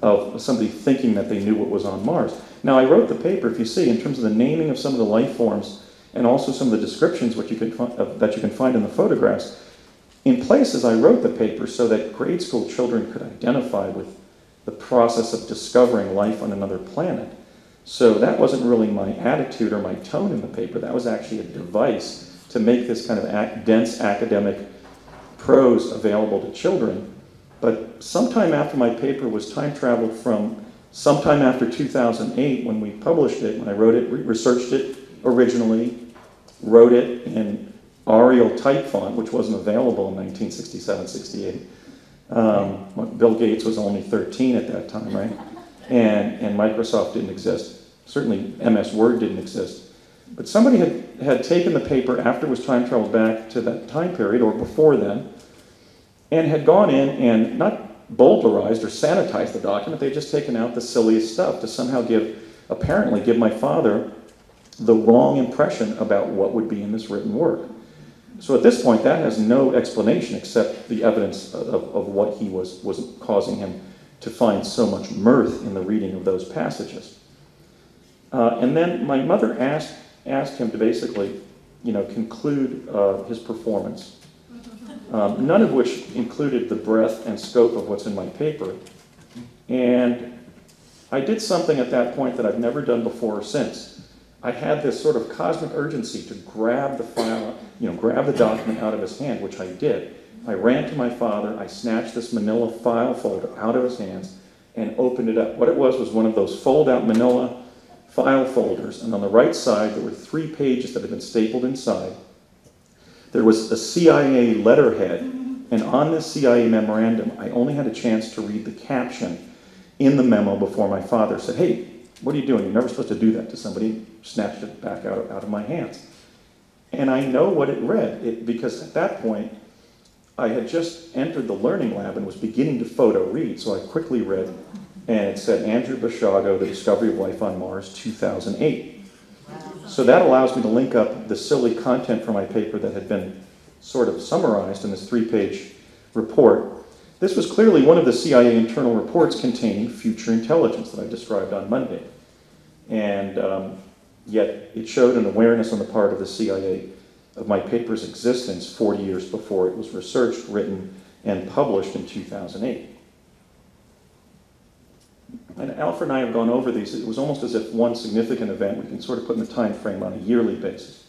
of somebody thinking that they knew what was on Mars. Now, I wrote the paper, if you see, in terms of the naming of some of the life forms and also some of the descriptions that you can find in the photographs. In places, I wrote the paper so that grade school children could identify with the process of discovering life on another planet. So that wasn't really my attitude or my tone in the paper. That was actually a device to make this kind of dense academic prose available to children. But sometime after my paper was time traveled from sometime after 2008 when we published it, when I wrote it, researched it originally, wrote it in Arial type font, which wasn't available in 1967, 68. Bill Gates was only 13 at that time, right? And Microsoft didn't exist. Certainly MS Word didn't exist. But somebody had taken the paper after it was time traveled back to that time period, or before then, and had gone in and not bowdlerized or sanitized the document. They'd just taken out the silliest stuff to somehow apparently give my father the wrong impression about what would be in this written work. So at this point, that has no explanation except the evidence of what he was causing him to find so much mirth in the reading of those passages. And then my mother asked him to basically, conclude his performance, none of which included the breadth and scope of what's in my paper. And I did something at that point that I've never done before or since. I had this sort of cosmic urgency to grab the file, grab the document out of his hand, which I did. I ran to my father, I snatched this manila file folder out of his hands and opened it up. What it was one of those fold-out manila file folders, and on the right side there were 3 pages that had been stapled inside. There was a CIA letterhead, and on this CIA memorandum, I only had a chance to read the caption in the memo before my father said, "Hey, what are you doing? You're never supposed to do that to somebody." Snatched it back out of my hands. And I know what it read, because at that point, I had just entered the learning lab and was beginning to photo read, so I quickly read, and it said, Andrew Basiago, The Discovery of Life on Mars, 2008. So that allows me to link up the silly content from my paper that had been sort of summarized in this 3-page report. This was clearly one of the CIA internal reports containing future intelligence that I described on Monday. And yet it showed an awareness on the part of the CIA of my paper's existence 40 years before it was researched, written, and published in 2008. And Alfred and I have gone over these. It was almost as if one significant event we can sort of put in the time frame on a yearly basis.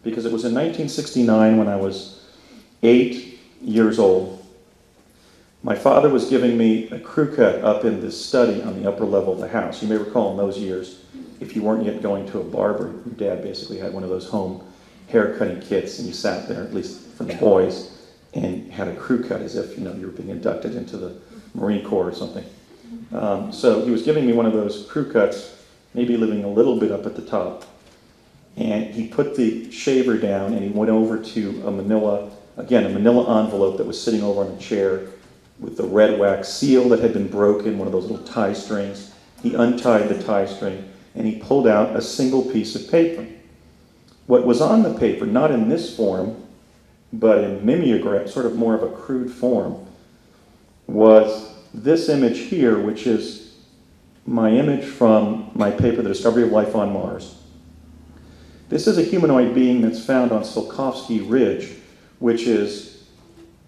Because it was in 1969 when I was 8 years old. My father was giving me a crew cut up in this study on the upper level of the house. You may recall in those years, if you weren't yet going to a barber, your dad basically had one of those home hair cutting kits, and you sat there, at least for the boys, and had a crew cut as if you were being inducted into the Marine Corps or something. So he was giving me one of those crew cuts, maybe leaving a little bit up at the top. And he put the shaver down and he went over to a manila envelope that was sitting over on a chair with the red wax seal that had been broken, one of those little tie strings. He untied the tie string and he pulled out a single piece of paper. What was on the paper, not in this form, but in mimeograph, sort of more of a crude form, was this image here, which is my image from my paper, The Discovery of Life on Mars. This is a humanoid being that's found on Tsiolkovsky Ridge, which is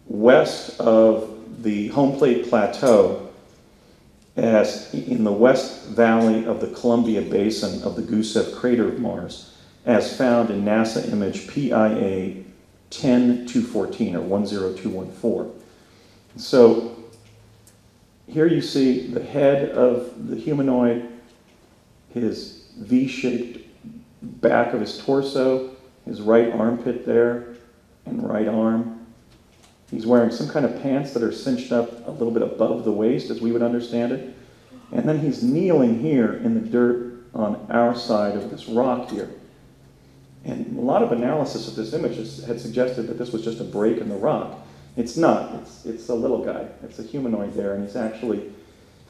west of the home plate plateau, as in the west valley of the Columbia Basin of the Gusev crater of Mars, as found in NASA image PIA 10214 or 10214. So here you see the head of the humanoid, his V-shaped back of his torso, his right armpit there, and right arm. He's wearing some kind of pants that are cinched up a little bit above the waist, as we would understand it. And then he's kneeling here in the dirt on our side of this rock here. And a lot of analysis of this image had suggested that this was just a break in the rock. It's not. It's a little guy. It's a humanoid there, and he's actually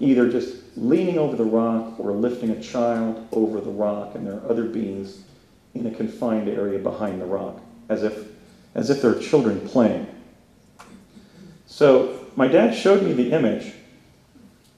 either just leaning over the rock or lifting a child over the rock, and there are other beings in a confined area behind the rock, as if there are children playing. So my dad showed me the image,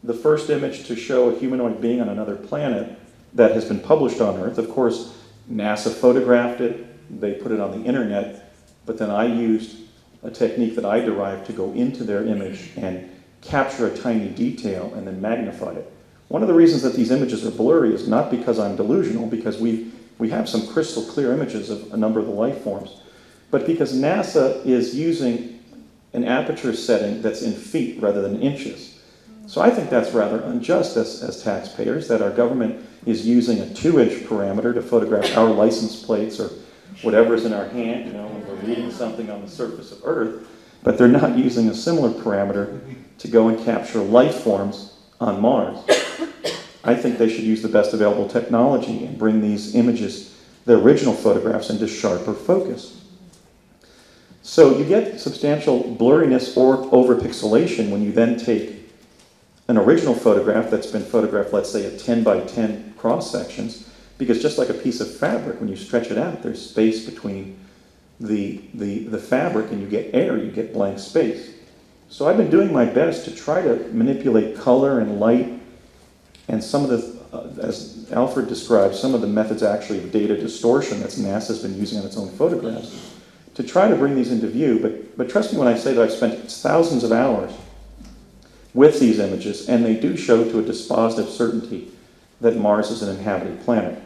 the first image to show a humanoid being on another planet that has been published on Earth. Of course, NASA photographed it, they put it on the internet, but then I used a technique that I derived to go into their image and capture a tiny detail and then magnify it. One of the reasons that these images are blurry is not because I'm delusional, because we have some crystal clear images of a number of the life forms, but because NASA is using an aperture setting that's in feet rather than inches. So I think that's rather unjust as taxpayers, that our government is using a 2-inch parameter to photograph our license plates or whatever's in our hand, when we're reading something on the surface of Earth, but they're not using a similar parameter to go and capture life forms on Mars. I think they should use the best available technology and bring these images, the original photographs, into sharper focus. So you get substantial blurriness or overpixelation when you then take an original photograph that's been photographed, let's say, at 10 by 10 cross sections, because just like a piece of fabric, when you stretch it out, there's space between the fabric, and you get air, you get blank space. So I've been doing my best to try to manipulate color and light, and some of the, as Alfred described, some of the methods actually of data distortion that NASA's been using on its own photographs, to try to bring these into view. But trust me when I say that I've spent thousands of hours with these images, and they do show to a dispositive certainty that Mars is an inhabited planet.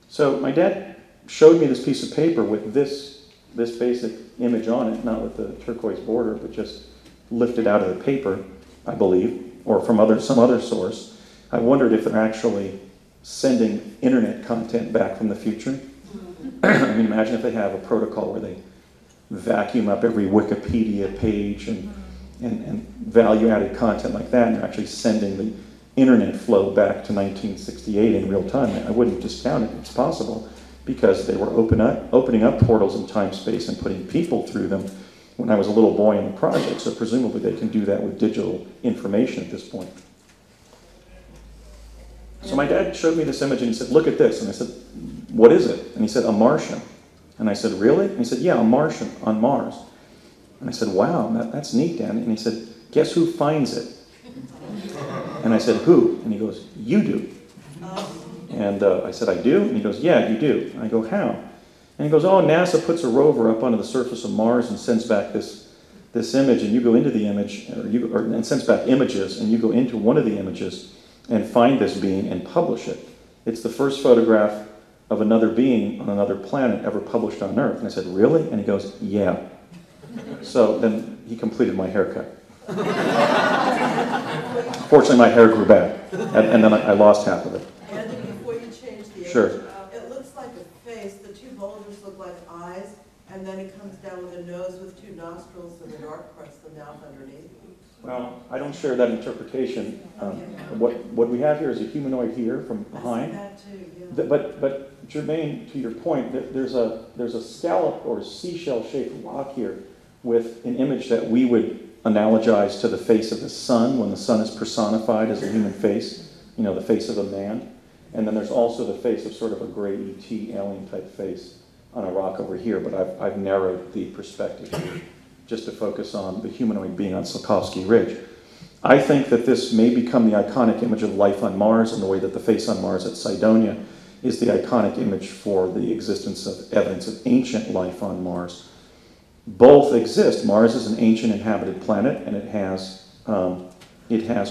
So my dad showed me this piece of paper with this basic image on it, not with the turquoise border, but just lifted out of the paper, I believe, or from some other source. I wondered if they're actually sending internet content back from the future. I mean, imagine if they have a protocol where they vacuum up every Wikipedia page and value-added content like that, and they're actually sending the internet flow back to 1968 in real time. I wouldn't discount it. It's possible, because they were opening up portals in time-space and putting people through them when I was a little boy in the project, so presumably they can do that with digital information at this point. So my dad showed me this image and he said, "Look at this." And I said, "What is it?" And he said, "A Martian." And I said, "Really?" And he said, "Yeah, a Martian on Mars." And I said, "Wow, that's neat, Dan." And he said, "Guess who finds it?" And I said, "Who?" And he goes, "You do." And I said, "I do?" And he goes, "Yeah, you do." And I go, "How?" And he goes, "Oh, NASA puts a rover up onto the surface of Mars and sends back this image, and you go into the image, and sends back images, and you go into one of the images and find this being and publish it. It's the first photograph of another being on another planet ever published on Earth." And I said, "Really?" And he goes, "Yeah." So then he completed my haircut. Fortunately, my hair grew back, and then I lost half of it.
Anthony, before you change the image,
Sure.
It looks like a face. The two boulders look like eyes, and then it comes down with a nose with two nostrils and an arc across the mouth underneath.
Well, I don't share that interpretation. What we have here is a humanoid here from behind.
I see that too, yeah.
But Jermaine, to your point, there's a scallop or seashell-shaped rock here with an image that we would analogize to the face of the sun when the sun is personified as a human face, the face of a man. And then there's also the face of sort of a gray ET alien type face on a rock over here, but I've narrowed the perspective here just to focus on the humanoid being on Tsiolkovsky Ridge. I think that this may become the iconic image of life on Mars, in the way that the face on Mars at Cydonia is the iconic image for the existence of evidence of ancient life on Mars. Both exist. Mars is an ancient inhabited planet, and it has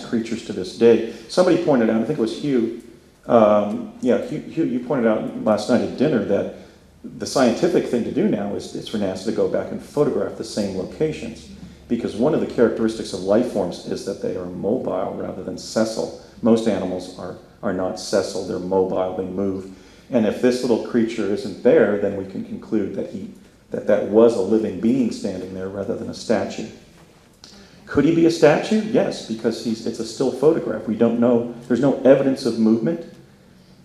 creatures to this day. Somebody pointed out, I think it was Hugh, Hugh, you pointed out last night at dinner that the scientific thing to do now is for NASA to go back and photograph the same locations, because one of the characteristics of life forms is that they are mobile rather than sessile. Most animals are not sessile, they're mobile, they move. And if this little creature isn't there, then we can conclude that was a living being standing there rather than a statue. Could he be a statue? Yes, because it's a still photograph. We don't know, there's no evidence of movement,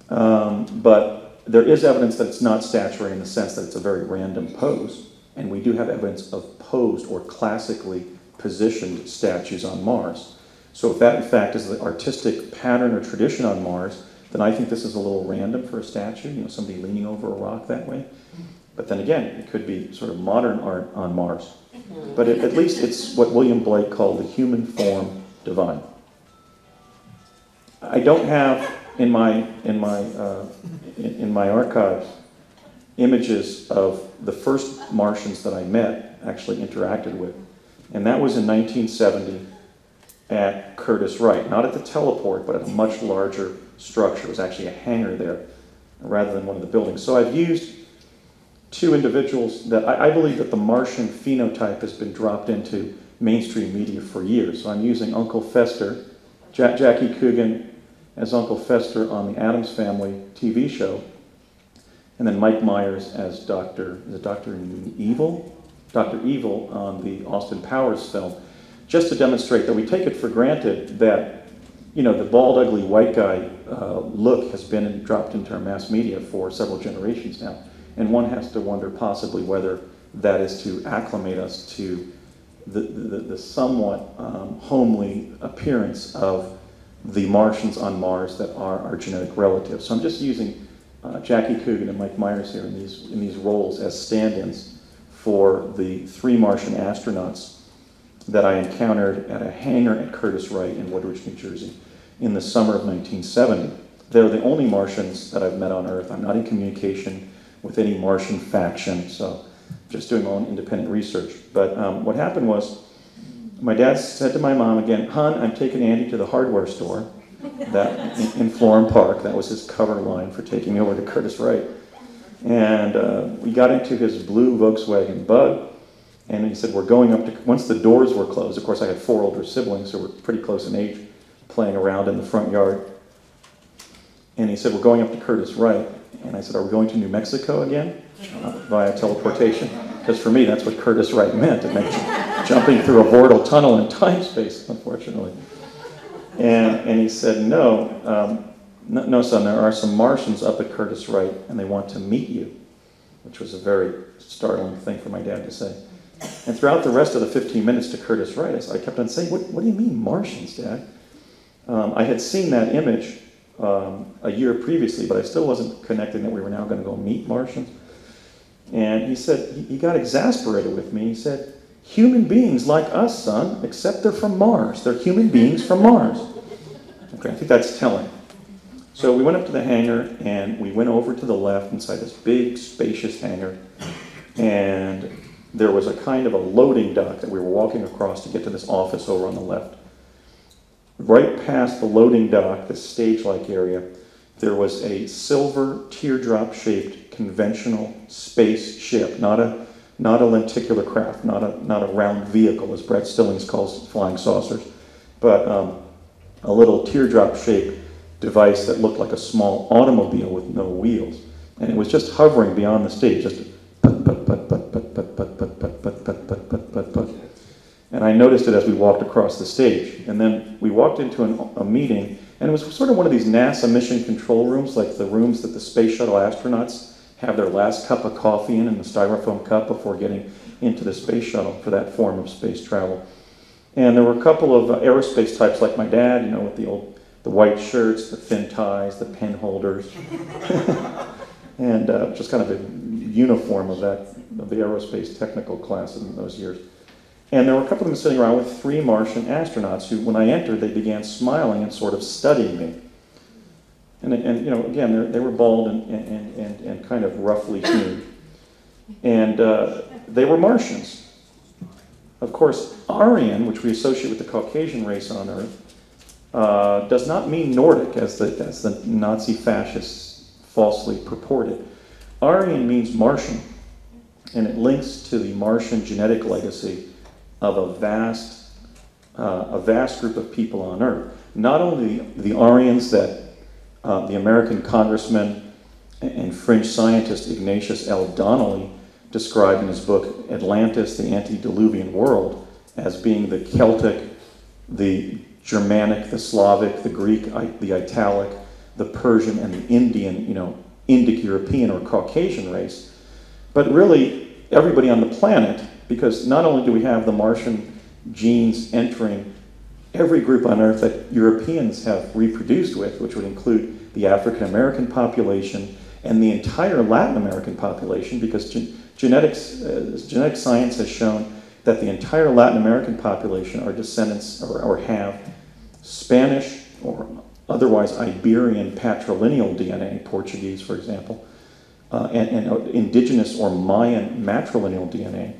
but there is evidence that it's not statuary in the sense that it's a very random pose, and we do have evidence of posed or classically positioned statues on Mars. So if that in fact is the artistic pattern or tradition on Mars, then I think this is a little random for a statue, somebody leaning over a rock that way. But then again, it could be sort of modern art on Mars. But at least it's what William Blake called the human form divine. I don't have in my archives images of the first Martians that I met, actually interacted with. And that was in 1970 at Curtiss Wright. Not at the teleport, but at a much larger structure. It was actually a hangar there rather than one of the buildings. So I've used two individuals that I believe that the Martian phenotype has been dropped into mainstream media for years. So I'm using Uncle Fester, Jackie Coogan as Uncle Fester on the Addams Family TV show, and then Mike Myers as Dr. Evil? Dr. Evil on the Austin Powers film, just to demonstrate that we take it for granted that, you know, the bald, ugly white guy look has been dropped into our mass media for several generations now. And one has to wonder possibly whether that is to acclimate us to the somewhat homely appearance of the Martians on Mars that are our genetic relatives. So I'm just using Jackie Coogan and Mike Myers here in these roles as stand-ins for the 3 Martian astronauts that I encountered at a hangar at Curtiss Wright in Woodridge, New Jersey in the summer of 1970. They're the only Martians that I've met on Earth. I'm not in communication with any Martian faction, so just doing my own independent research. But what happened was, my dad said to my mom again, "Hon, I'm taking Andy to the hardware store that in Florham Park." That was his cover line for taking me over to Curtiss Wright. And we got into his blue Volkswagen Bug, and he said, "We're going up to," once the doors were closed, of course I had 4 older siblings, so we're pretty close in age, playing around in the front yard. And he said, "We're going up to Curtiss Wright." And I said, "Are we going to New Mexico again?" Via teleportation. Because for me, that's what Curtiss Wright meant. It meant jumping through a vortal tunnel in time-space, unfortunately. And he said, no, son, there are some Martians up at Curtiss Wright, and they want to meet you, which was a very startling thing for my dad to say. And throughout the rest of the 15 minutes to Curtiss Wright, I kept on saying, what do you mean Martians, Dad? I had seen that image a year previously, but I still wasn't connecting that we were now going to go meet Martians. And he said, he got exasperated with me. He said, "Human beings like us, son, except they're from Mars. They're human beings from Mars." Okay, I think that's telling. So we went up to the hangar, and we went over to the left inside this big, spacious hangar. And there was a kind of a loading dock that we were walking across to get to this office over on the left. Right past the loading dock, the stage-like area, there was a silver teardrop-shaped conventional space ship, not a lenticular craft, not a round vehicle, as Brett Stillings calls flying saucers, but a little teardrop-shaped device that looked like a small automobile with no wheels. And it was just hovering beyond the stage, just put, put, put, put, put, put, put, put, put, put, put, put, put, put, put. And I noticed it as we walked across the stage. And then we walked into a meeting, and it was sort of one of these NASA mission control rooms, like the rooms that the space shuttle astronauts have their last cup of coffee in the styrofoam cup before getting into the space shuttle for that form of space travel. And there were a couple of aerospace types like my dad, you know, with the white shirts, the thin ties, the pen holders, and just kind of a uniform of the aerospace technical classes in those years. And there were a couple of them sitting around with 3 Martian astronauts who, when I entered, they began smiling and sort of studying me. And you know, again, they were bald and kind of roughly hewn. And they were Martians. Of course, Aryan, which we associate with the Caucasian race on Earth, does not mean Nordic, as the Nazi fascists falsely purported. Aryan means Martian, and it links to the Martian genetic legacy of a vast group of people on Earth. Not only the Aryans that the American congressman and fringe scientist Ignatius L. Donnelly described in his book Atlantis, the Antediluvian World, as being the Celtic, the Germanic, the Slavic, the Greek, the Italic, the Persian, and the Indian, you know, Indic European or Caucasian race, but really everybody on the planet, because not only do we have the Martian genes entering every group on Earth that Europeans have reproduced with, which would include the African American population and the entire Latin American population, because genetic science has shown that the entire Latin American population are descendants or have Spanish or otherwise Iberian patrilineal DNA, Portuguese, for example, and indigenous or Mayan matrilineal DNA.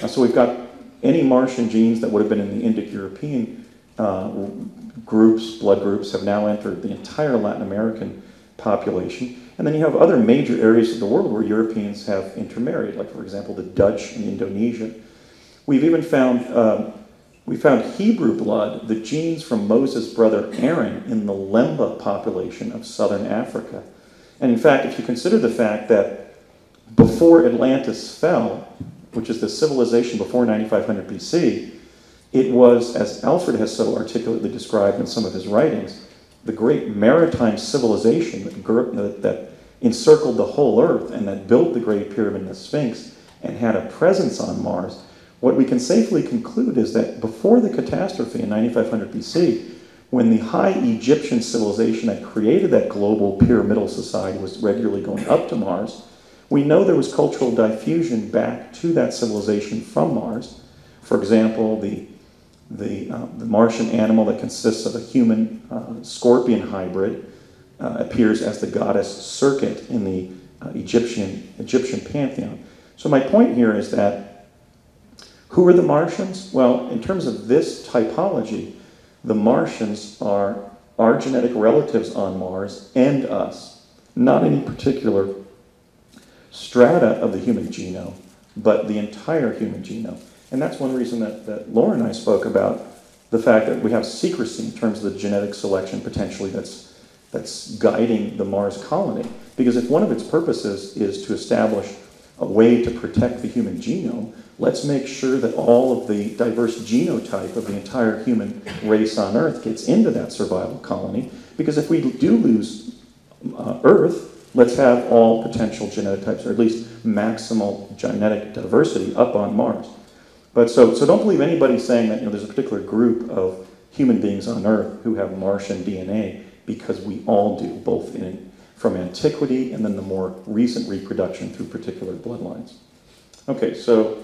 So we've got any Martian genes that would have been in the Indic-European blood groups have now entered the entire Latin American population. And then you have other major areas of the world where Europeans have intermarried, like, for example, the Dutch in Indonesia. We've even found, we found Hebrew blood, the genes from Moses' brother Aaron, in the Lemba population of southern Africa. And in fact, if you consider the fact that before Atlantis fell, which is the civilization before 9500 BC, it was, as Alfred has so articulately described in some of his writings, the great maritime civilization that encircled the whole earth and that built the Great Pyramid and the Sphinx and had a presence on Mars. What we can safely conclude is that before the catastrophe in 9500 BC, when the high Egyptian civilization that created that global pyramidal society was regularly going up to Mars, we know there was cultural diffusion back to that civilization from Mars. For example, the Martian animal that consists of a human scorpion hybrid appears as the goddess Serket in the Egyptian pantheon. So my point here is that who are the Martians? Well, in terms of this typology, the Martians are our genetic relatives on Mars and us, not any particular strata of the human genome, but the entire human genome. And that's one reason that Laura and I spoke about the fact that we have secrecy in terms of the genetic selection potentially that's guiding the Mars colony. Because if one of its purposes is to establish a way to protect the human genome, let's make sure that all of the diverse genotype of the entire human race on Earth gets into that survival colony. Because if we do lose Earth, let's have all potential genotypes, or at least maximal genetic diversity up on Mars. But so don't believe anybody saying that there's a particular group of human beings on Earth who have Martian DNA, because we all do, both from antiquity and then the more recent reproduction through particular bloodlines. Okay, so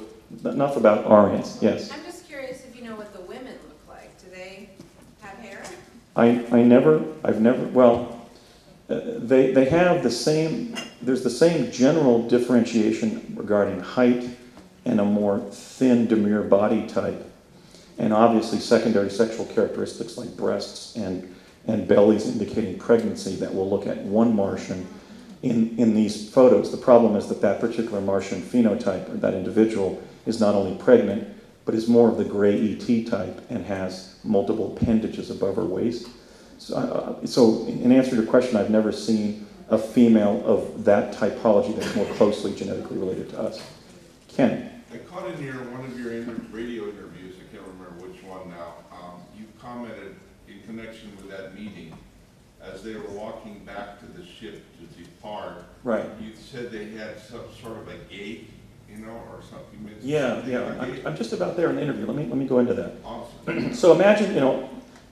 enough about Aryans. Yes?
I'm just curious if you know what the women look like. Do they have hair?
They have the same, there's the same general differentiation regarding height and a more thin, demure body type, and obviously secondary sexual characteristics like breasts and bellies indicating pregnancy that we'll look at one Martian in these photos. The problem is that particular Martian phenotype, or that individual, is not only pregnant, but is more of the gray ET type and has multiple appendages above her waist. So in answer to your question, I've never seen a female of that typology that's more closely genetically related to us. Ken?
I caught in one of your radio interviews, I can't remember which one now, you commented in connection with that meeting, as they were walking back to the ship to depart,
right.
You said they had some sort of a gate, or something.
Yeah. I'm just about there in the interview. Let me go into that.
Awesome.
So imagine,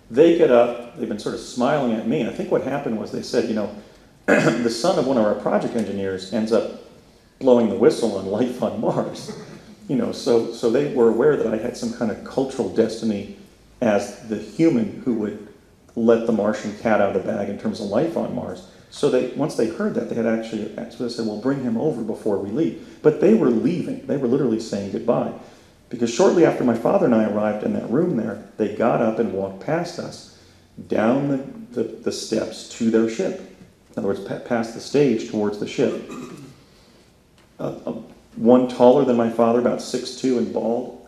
they get up, they've been sort of smiling at me, and I think what happened was they said, the son of one of our project engineers ends up blowing the whistle on life on Mars. So they were aware that I had some kind of cultural destiny as the human who would let the Martian cat out of the bag in terms of life on Mars. So once they heard that, they had actually said, well, bring him over before we leave. But they were leaving. They were literally saying goodbye. Because shortly after my father and I arrived in that room there, they got up and walked past us down the steps to their ship. In other words, past the stage towards the ship. One taller than my father, about 6'2", and bald,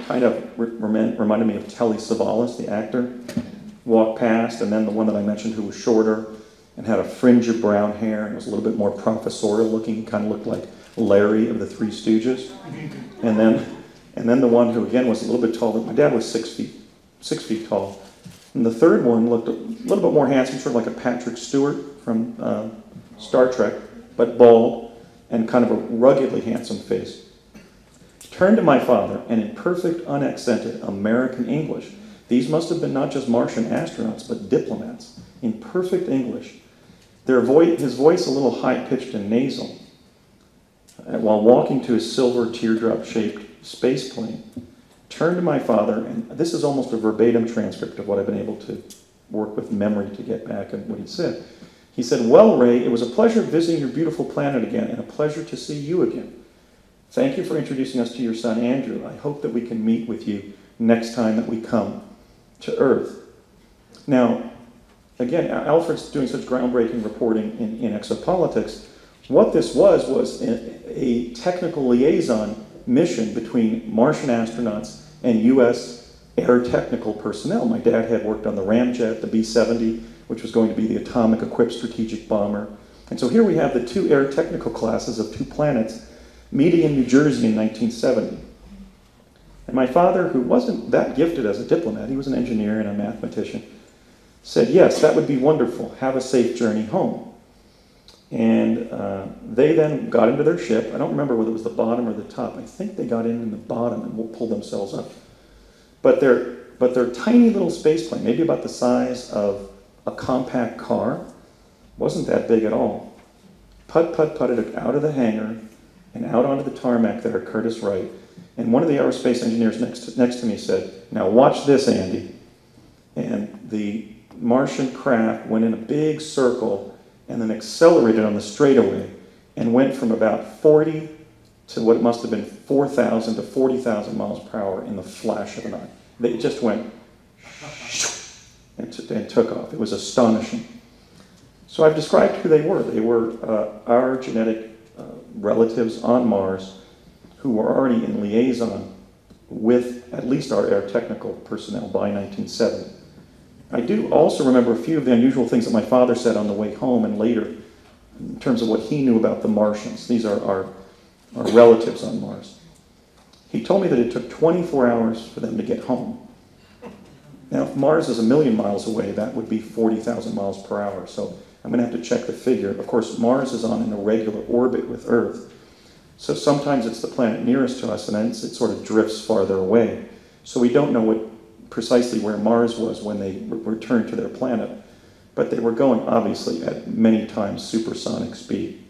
kind of reminded me of Telly Savalas, the actor, walked past, and then the one that I mentioned who was shorter and had a fringe of brown hair and was a little bit more professorial looking. He kind of looked like Larry of the Three Stooges. And then the one who, again, was a little bit taller. My dad was 6 feet tall. And the third one looked a little bit more handsome, sort of like a Patrick Stewart from Star Trek, but bald and kind of a ruggedly handsome face. Turned to my father, and in perfect, unaccented American English, these must have been not just Martian astronauts, but diplomats, in perfect English. His voice a little high-pitched and nasal, while walking to his silver teardrop-shaped space plane, turned to my father, and this is almost a verbatim transcript of what I've been able to work with memory to get back and what he said. He said, "Well, Ray, it was a pleasure visiting your beautiful planet again, and a pleasure to see you again. Thank you for introducing us to your son, Andrew. I hope that we can meet with you next time that we come to Earth." Now, again, Alfred's doing such groundbreaking reporting in exopolitics. What this was a technical liaison mission between Martian astronauts and U.S. air technical personnel. My dad had worked on the ramjet, the B-70, which was going to be the atomic-equipped strategic bomber. And so here we have the two air technical classes of two planets meeting in New Jersey in 1970. And my father, who wasn't that gifted as a diplomat, he was an engineer and a mathematician, said, yes, that would be wonderful. Have a safe journey home. And they then got into their ship. I don't remember whether it was the bottom or the top. I think they got in the bottom and pulled themselves up. But their tiny little space plane, maybe about the size of a compact car, wasn't that big at all. Putted out of the hangar and out onto the tarmac there at Curtis Wright. And one of the aerospace engineers next to me said, now watch this, Andy. And the Martian craft went in a big circle and then accelerated on the straightaway and went from about 40 to what must have been 4,000 to 40,000 miles per hour in the flash of an eye. They just went and took off. It was astonishing. So I've described who they were. They were our genetic relatives on Mars who were already in liaison with at least our air technical personnel by 1970. I do also remember a few of the unusual things that my father said on the way home and later in terms of what he knew about the Martians. These are our relatives on Mars. He told me that it took 24 hours for them to get home. Now, if Mars is 1 million miles away, that would be 40,000 miles per hour. So I'm going to have to check the figure. Of course, Mars is on an irregular orbit with Earth. So sometimes it's the planet nearest to us, and then it sort of drifts farther away. So we don't know precisely where Mars was when they returned to their planet. But they were going, obviously, at many times supersonic speed,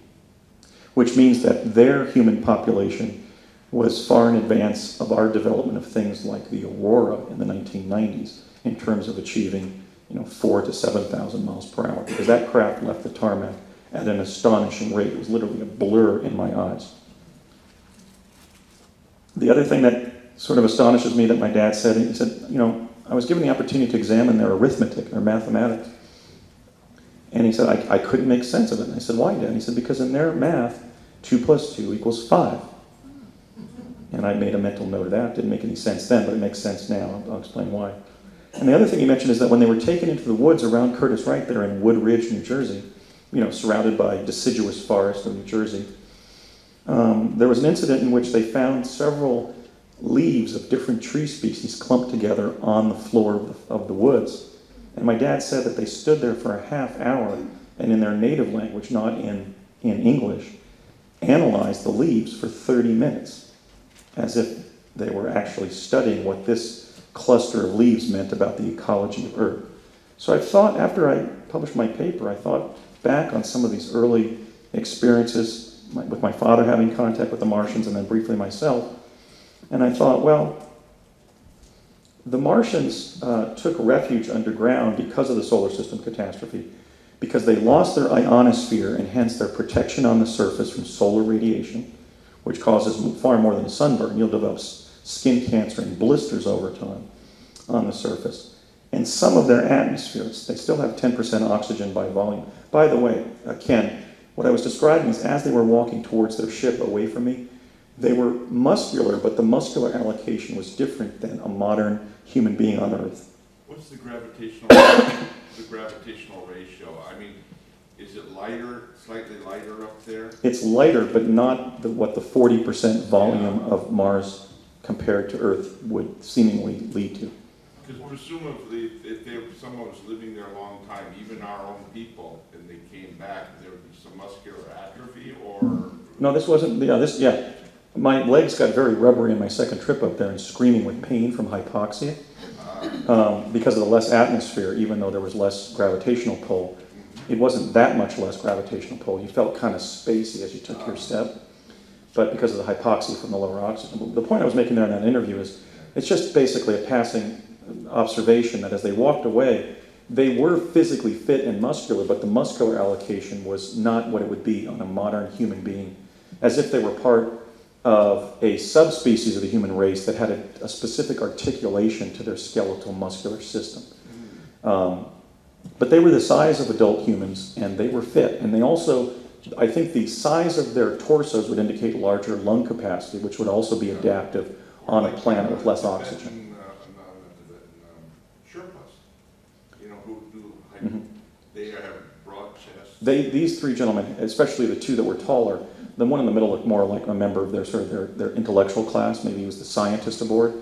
which means that their human population was far in advance of our development of things like the Aurora in the 1990s in terms of achieving 4,000 to 7,000 miles per hour, because that craft left the tarmac at an astonishing rate. It was literally a blur in my eyes. The other thing that sort of astonishes me that my dad said, he said, I was given the opportunity to examine their arithmetic, their mathematics. And he said, I couldn't make sense of it. And I said, why, Dad? And he said, because in their math, 2 plus 2 equals 5. And I made a mental note of that. It didn't make any sense then, but it makes sense now. I'll explain why. And the other thing he mentioned is that when they were taken into the woods around Curtis Wright, there in Wood Ridge, New Jersey, surrounded by deciduous forest of New Jersey, there was an incident in which they found several leaves of different tree species clumped together on the floor of the woods. And my dad said that they stood there for a half hour and in their native language, not in English, analyzed the leaves for 30 minutes as if they were actually studying what this cluster of leaves meant about the ecology of Earth. So I thought, after I published my paper, I thought back on some of these early experiences with my father having contact with the Martians and then briefly myself. And I thought, well, the Martians took refuge underground because of the solar system catastrophe, because they lost their ionosphere and hence their protection on the surface from solar radiation, which causes far more than a sunburn. You'll develop skin cancer and blisters over time on the surface. And some of their atmospheres, they still have 10% oxygen by volume. By the way, Ken, what I was describing is as they were walking towards their ship away from me, they were muscular, but the muscular allocation was different than a modern human being on Earth.
What's the gravitational ratio? I mean, is it lighter, slightly lighter up there?
It's lighter, but not what the 40% volume of Mars compared to Earth would seemingly lead to.
Because presumably, if someone was living there a long time, even our own people, and they came back, there would be some muscular atrophy, or? No,
this wasn't, my legs got very rubbery in my second trip up there and screaming with pain from hypoxia because of the less atmosphere, even though there was less gravitational pull. It wasn't that much less gravitational pull. You felt kind of spacey as you took your step, but because of the hypoxia from the lower oxygen. The point I was making there in that interview is it's just basically a passing observation that as they walked away, they were physically fit and muscular, but the muscular allocation was not what it would be on a modern human being, as if they were part of a subspecies of the human race that had a specific articulation to their skeletal muscular system. But they were the size of adult humans, and they were fit. And they also, I think the size of their torsos would indicate larger lung capacity, which would also be adaptive on a planet with less oxygen.
Sherpas, you know, who
Mhm.
they have broad chests.
These three gentlemen, especially the two that were taller, the one in the middle looked more like a member of their sort of their intellectual class. Maybe he was the scientist aboard.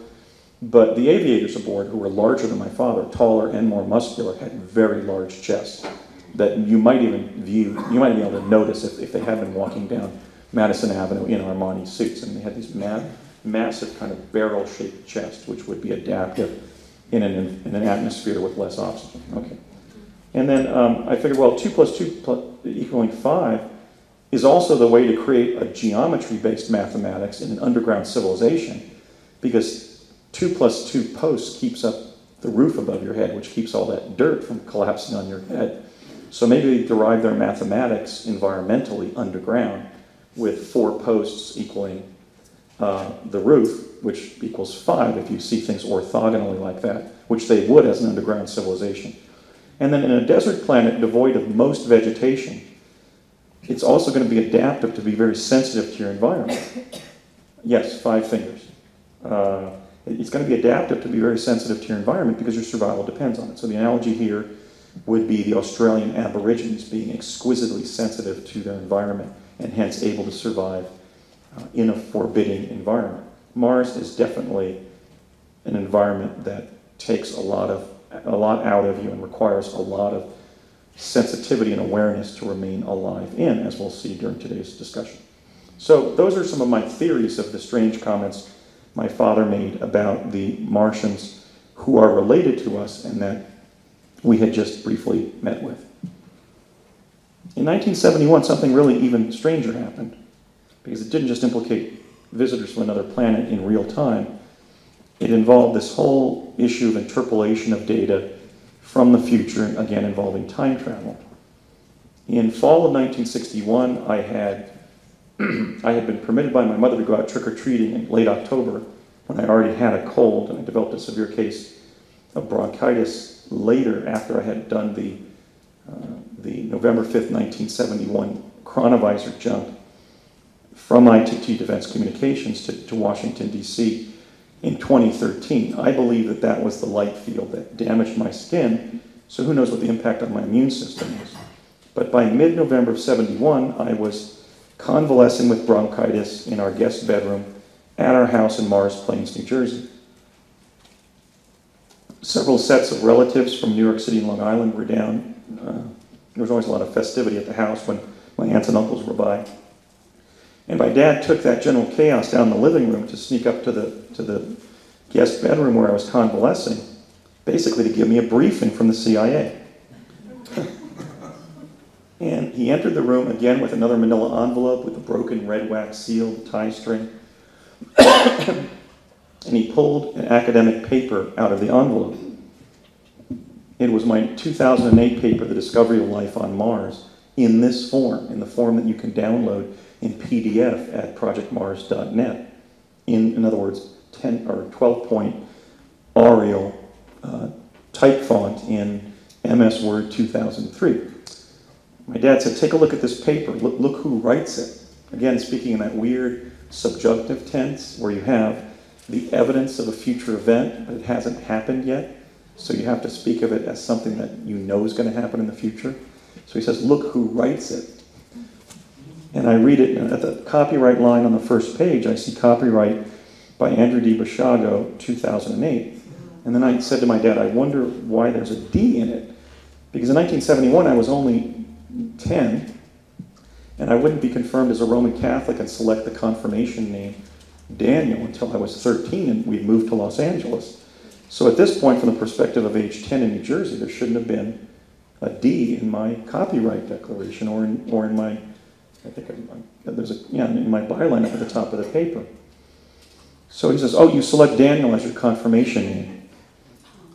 But the aviators aboard, who were larger than my father, taller and more muscular, had very large chests that you might even you might be able to notice if they had been walking down Madison Avenue in Armani suits. And they had these massive kind of barrel-shaped chests, which would be adaptive in an atmosphere with less oxygen. Okay. And then I figured, well, 2 + 2 equaling 5 is also the way to create a geometry-based mathematics in an underground civilization, because 2 + 2 posts keeps up the roof above your head, which keeps all that dirt from collapsing on your head. So maybe they derive their mathematics environmentally underground, with 4 posts equaling the roof, which equals 5 if you see things orthogonally like that, which they would as an underground civilization. And then in a desert planet devoid of most vegetation, it's also going to be adaptive to be very sensitive to your environment. Yes, 5 fingers. It's going to be adaptive to be very sensitive to your environment because your survival depends on it. So the analogy here would be the Australian Aborigines being exquisitely sensitive to their environment and hence able to survive in a forbidding environment. Mars is definitely an environment that takes a lot out of you and requires a lot of sensitivity and awareness to remain alive in, as we'll see during today's discussion. So those are some of my theories of the strange comments my father made about the Martians who are related to us and that we had just briefly met with. In 1971, something really even stranger happened, because it didn't just implicate visitors from another planet in real time. It involved this whole issue of interpolation of data from the future, again involving time travel. In fall of 1961, I had been permitted by my mother to go out trick-or-treating in late October when I already had a cold, and I developed a severe case of bronchitis later after I had done the November 5th, 1971 chronovisor jump from ITT Defense Communications to Washington, D.C. in 2013. I believe that was the light field that damaged my skin, so who knows what the impact on my immune system is. But by mid-November of 71, I was convalescing with bronchitis in our guest bedroom at our house in Morris Plains, New Jersey. Several sets of relatives from New York City and Long Island were down. There was always a lot of festivity at the house when my aunts and uncles were by. And my dad took that general chaos down in the living room to sneak up to the guest bedroom where I was convalescing, basically to give me a briefing from the CIA. And he entered the room again with another manila envelope with a broken red wax seal, tie string. And he pulled an academic paper out of the envelope. It was my 2008 paper, The Discovery of Life on Mars, in this form, in the form that you can download in PDF at projectmars.net. In other words, 10 or 12-point Arial type font in MS Word 2003. My dad said, take a look at this paper. Look who writes it. Again, speaking in that weird subjunctive tense where you have the evidence of a future event, but it hasn't happened yet. So you have to speak of it as something that you know is going to happen in the future. So he says, look who writes it. And I read it, and at the copyright line on the first page, I see copyright by Andrew D. Basiago, 2008. And then I said to my dad, I wonder why there's a D in it. Because in 1971, I was only 10, and I wouldn't be confirmed as a Roman Catholic and select the confirmation name Daniel until I was 13, and we'd moved to Los Angeles. So at this point, from the perspective of age 10 in New Jersey, there shouldn't have been a D in my copyright declaration or in my, I think there's in my byline up at the top of the paper. So he says, oh, you select Daniel as your confirmation name.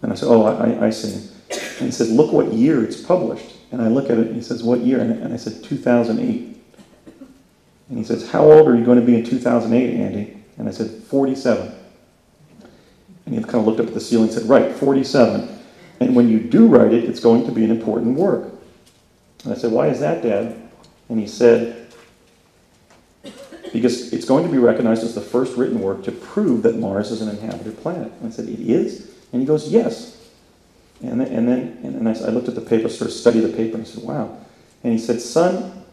And I said, oh, I see. And he says, look what year it's published. And I look at it and he says, what year? And I said, 2008. And he says, how old are you going to be in 2008, Andy? And I said, 47. And he kind of looked up at the ceiling and said, right, 47. And when you do write it, it's going to be an important work. And I said, why is that, Dad? And he said, because it's going to be recognized as the first written work to prove that Mars is an inhabited planet. And I said, it is? And he goes, yes. And I looked at the paper, sort of studied the paper, and I said, wow. And he said, son,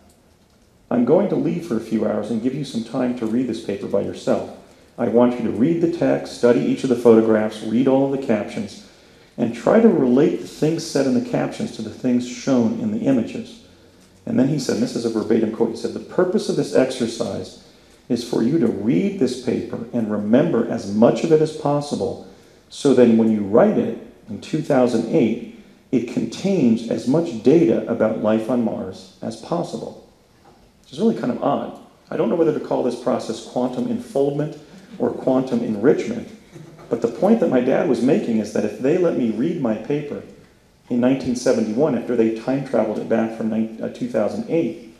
I'm going to leave for a few hours and give you some time to read this paper by yourself. I want you to read the text, study each of the photographs, read all of the captions, and try to relate the things said in the captions to the things shown in the images. And then he said, and this is a verbatim quote, he said, the purpose of this exercise is for you to read this paper and remember as much of it as possible, so that when you write it in 2008, it contains as much data about life on Mars as possible. Which is really kind of odd. I don't know whether to call this process quantum enfoldment or quantum enrichment, but the point that my dad was making is that if they let me read my paper in 1971, after they time traveled it back from 2008,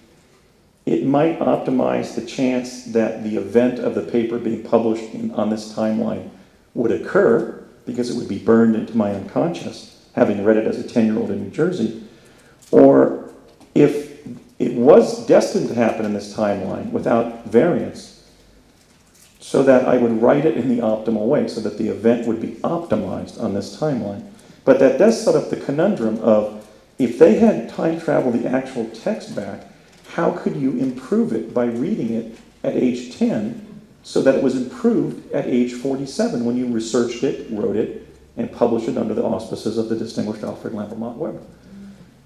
it might optimize the chance that the event of the paper being published on this timeline would occur, because it would be burned into my unconscious, having read it as a 10-year-old in New Jersey. Or if it was destined to happen in this timeline without variance, so that I would write it in the optimal way, so that the event would be optimized on this timeline. But that does set up the conundrum of, if they had time traveled the actual text back, how could you improve it by reading it at age 10 so that it was improved at age 47 when you researched it, wrote it, and published it under the auspices of the distinguished Alfred Lambermont Weber?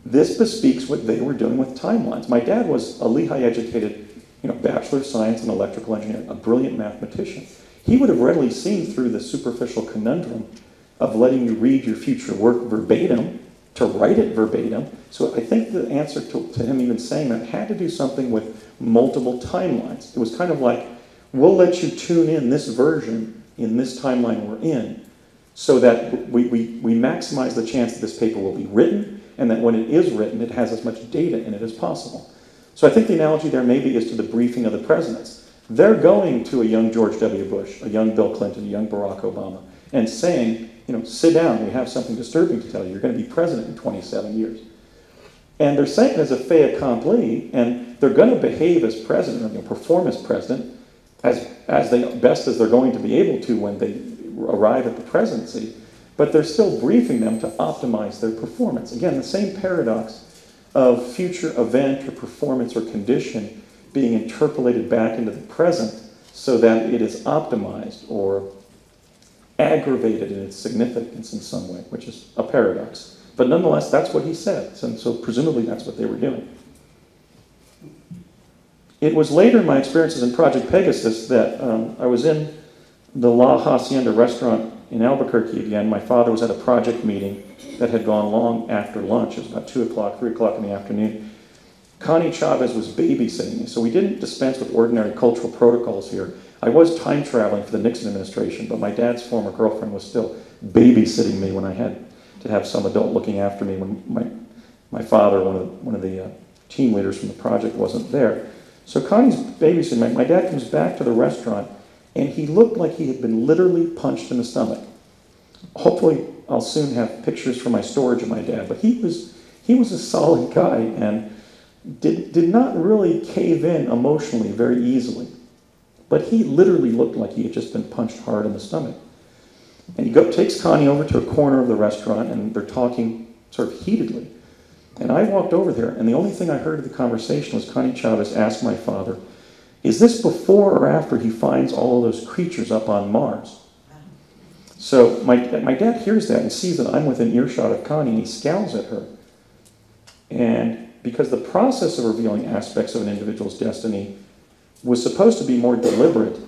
This bespeaks what they were doing with timelines. My dad was a Lehigh-educated, Bachelor of Science in electrical engineering, a brilliant mathematician. He would have readily seen through the superficial conundrum of letting you read your future work verbatim to write it verbatim. So I think the answer to him even saying that had to do something with multiple timelines. It was kind of like, we'll let you tune in this version in this timeline we're in, so that we maximize the chance that this paper will be written, and that when it is written, it has as much data in it as possible. So I think the analogy there maybe is to the briefing of the presidents. They're going to a young George W. Bush, a young Bill Clinton, a young Barack Obama, and saying, sit down, we have something disturbing to tell you. You're going to be president in 27 years. And they're saying it as a fait accompli, and they're going to behave as president, or perform as president, as best as they're going to be able to when they arrive at the presidency, but they're still briefing them to optimize their performance. Again, the same paradox of future event or performance or condition being interpolated back into the present so that it is optimized or aggravated in its significance in some way, which is a paradox. But nonetheless, that's what he said, and so presumably that's what they were doing. It was later in my experiences in Project Pegasus that I was in the La Hacienda restaurant in Albuquerque again. My father was at a project meeting that had gone long after lunch. It was about 2 o'clock, 3 o'clock in the afternoon. Connie Chavez was babysitting me, so we didn't dispense with ordinary cultural protocols here. I was time traveling for the Nixon administration, but my dad's former girlfriend was still babysitting me when I had to have some adult looking after me when my father, one of the team leaders from the project, wasn't there. So Connie's babysitting. My dad comes back to the restaurant, and he looked like he had been literally punched in the stomach. Hopefully, I'll soon have pictures for my storage of my dad, but he was a solid guy and did not really cave in emotionally very easily. But he literally looked like he had just been punched hard in the stomach. And he takes Connie over to a corner of the restaurant, and they're talking sort of heatedly. And I walked over there, and the only thing I heard of the conversation was Connie Chavez ask my father, is this before or after he finds all of those creatures up on Mars? So my dad hears that and sees that I'm within earshot of Connie, and he scowls at her. And because the process of revealing aspects of an individual's destiny was supposed to be more deliberate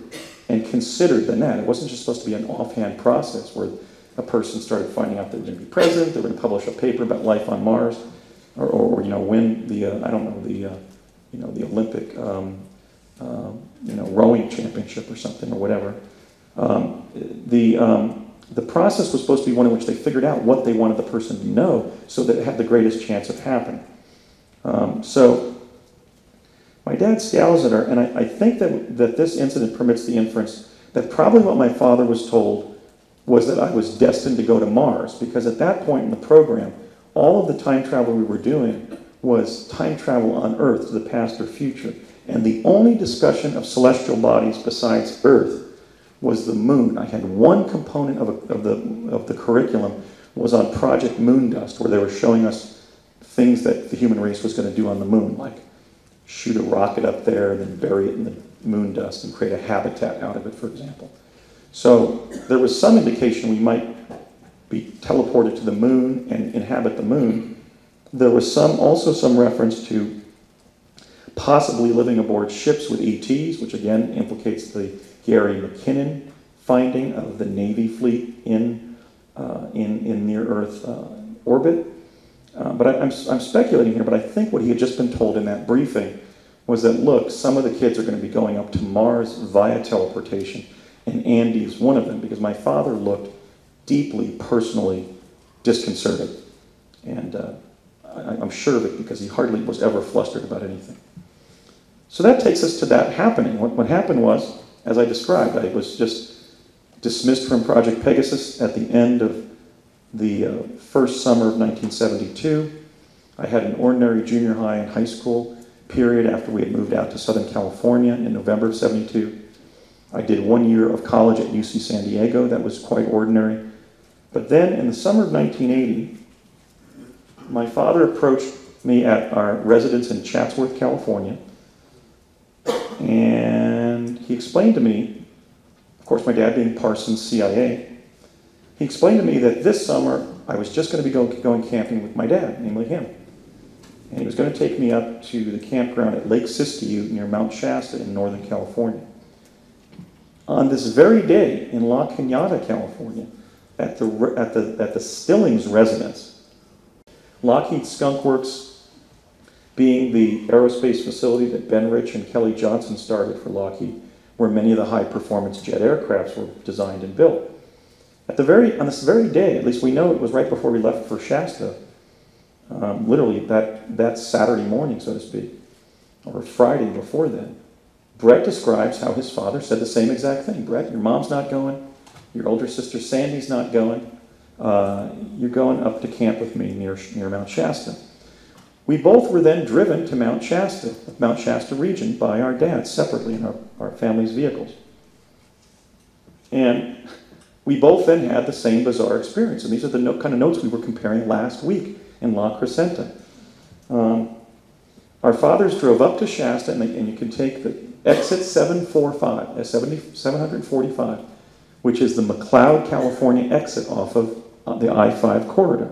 and considered than that. It wasn't just supposed to be an offhand process where a person started finding out they were going to be president, they were going to publish a paper about life on Mars, or win the the Olympic rowing championship or something or whatever. The process was supposed to be one in which they figured out what they wanted the person to know so that it had the greatest chance of happening. So my dad scowls at her, and I think that this incident permits the inference that probably what my father was told was that I was destined to go to Mars, because at that point in the program, all of the time travel we were doing was time travel on Earth to the past or future. And the only discussion of celestial bodies besides Earth was the moon. I had one component of the curriculum was on Project Moondust, where they were showing us things that the human race was going to do on the moon, like shoot a rocket up there and then bury it in the moon dust and create a habitat out of it, for example. So there was some indication we might be teleported to the moon and inhabit the moon. There was also some reference to possibly living aboard ships with ETs, which again implicates the Gary McKinnon finding of the Navy fleet in near-Earth orbit. But I'm speculating here, but I think what he had just been told in that briefing was that, look, some of the kids are going to be going up to Mars via teleportation, and Andy is one of them, because my father looked deeply, personally disconcerted. And I'm sure of it because he hardly was ever flustered about anything. So that takes us to that happening. What happened was, as I described, I was just dismissed from Project Pegasus at the end of the first summer of 1972. I had an ordinary junior high and high school period after we had moved out to Southern California in November of '72. I did 1 year of college at UC San Diego. That was quite ordinary. But then in the summer of 1980, my father approached me at our residence in Chatsworth, California, and he explained to me, of course my dad being Parsons CIA, he explained to me that this summer I was just going to be going camping with my dad, namely him. And he was going to take me up to the campground at Lake Siskiyou near Mount Shasta in Northern California. On this very day in La Cañada, California, at the Stillings residence, Lockheed Skunk Works being the aerospace facility that Ben Rich and Kelly Johnson started for Lockheed, where many of the high-performance jet aircrafts were designed and built. On this very day, at least we know it was right before we left for Shasta, literally that Saturday morning, so to speak, or Friday before then, Brett describes how his father said the same exact thing. Brett, your mom's not going, your older sister Sandy's not going, you're going up to camp with me near Mount Shasta. We both were then driven to Mount Shasta region by our dads separately in our family's vehicles. And we both then had the same bizarre experience. And these are the kind of notes we were comparing last week in La Crescenta. Our fathers drove up to Shasta, and you can take the exit 745, which is the McLeod, California exit off of the I-5 corridor.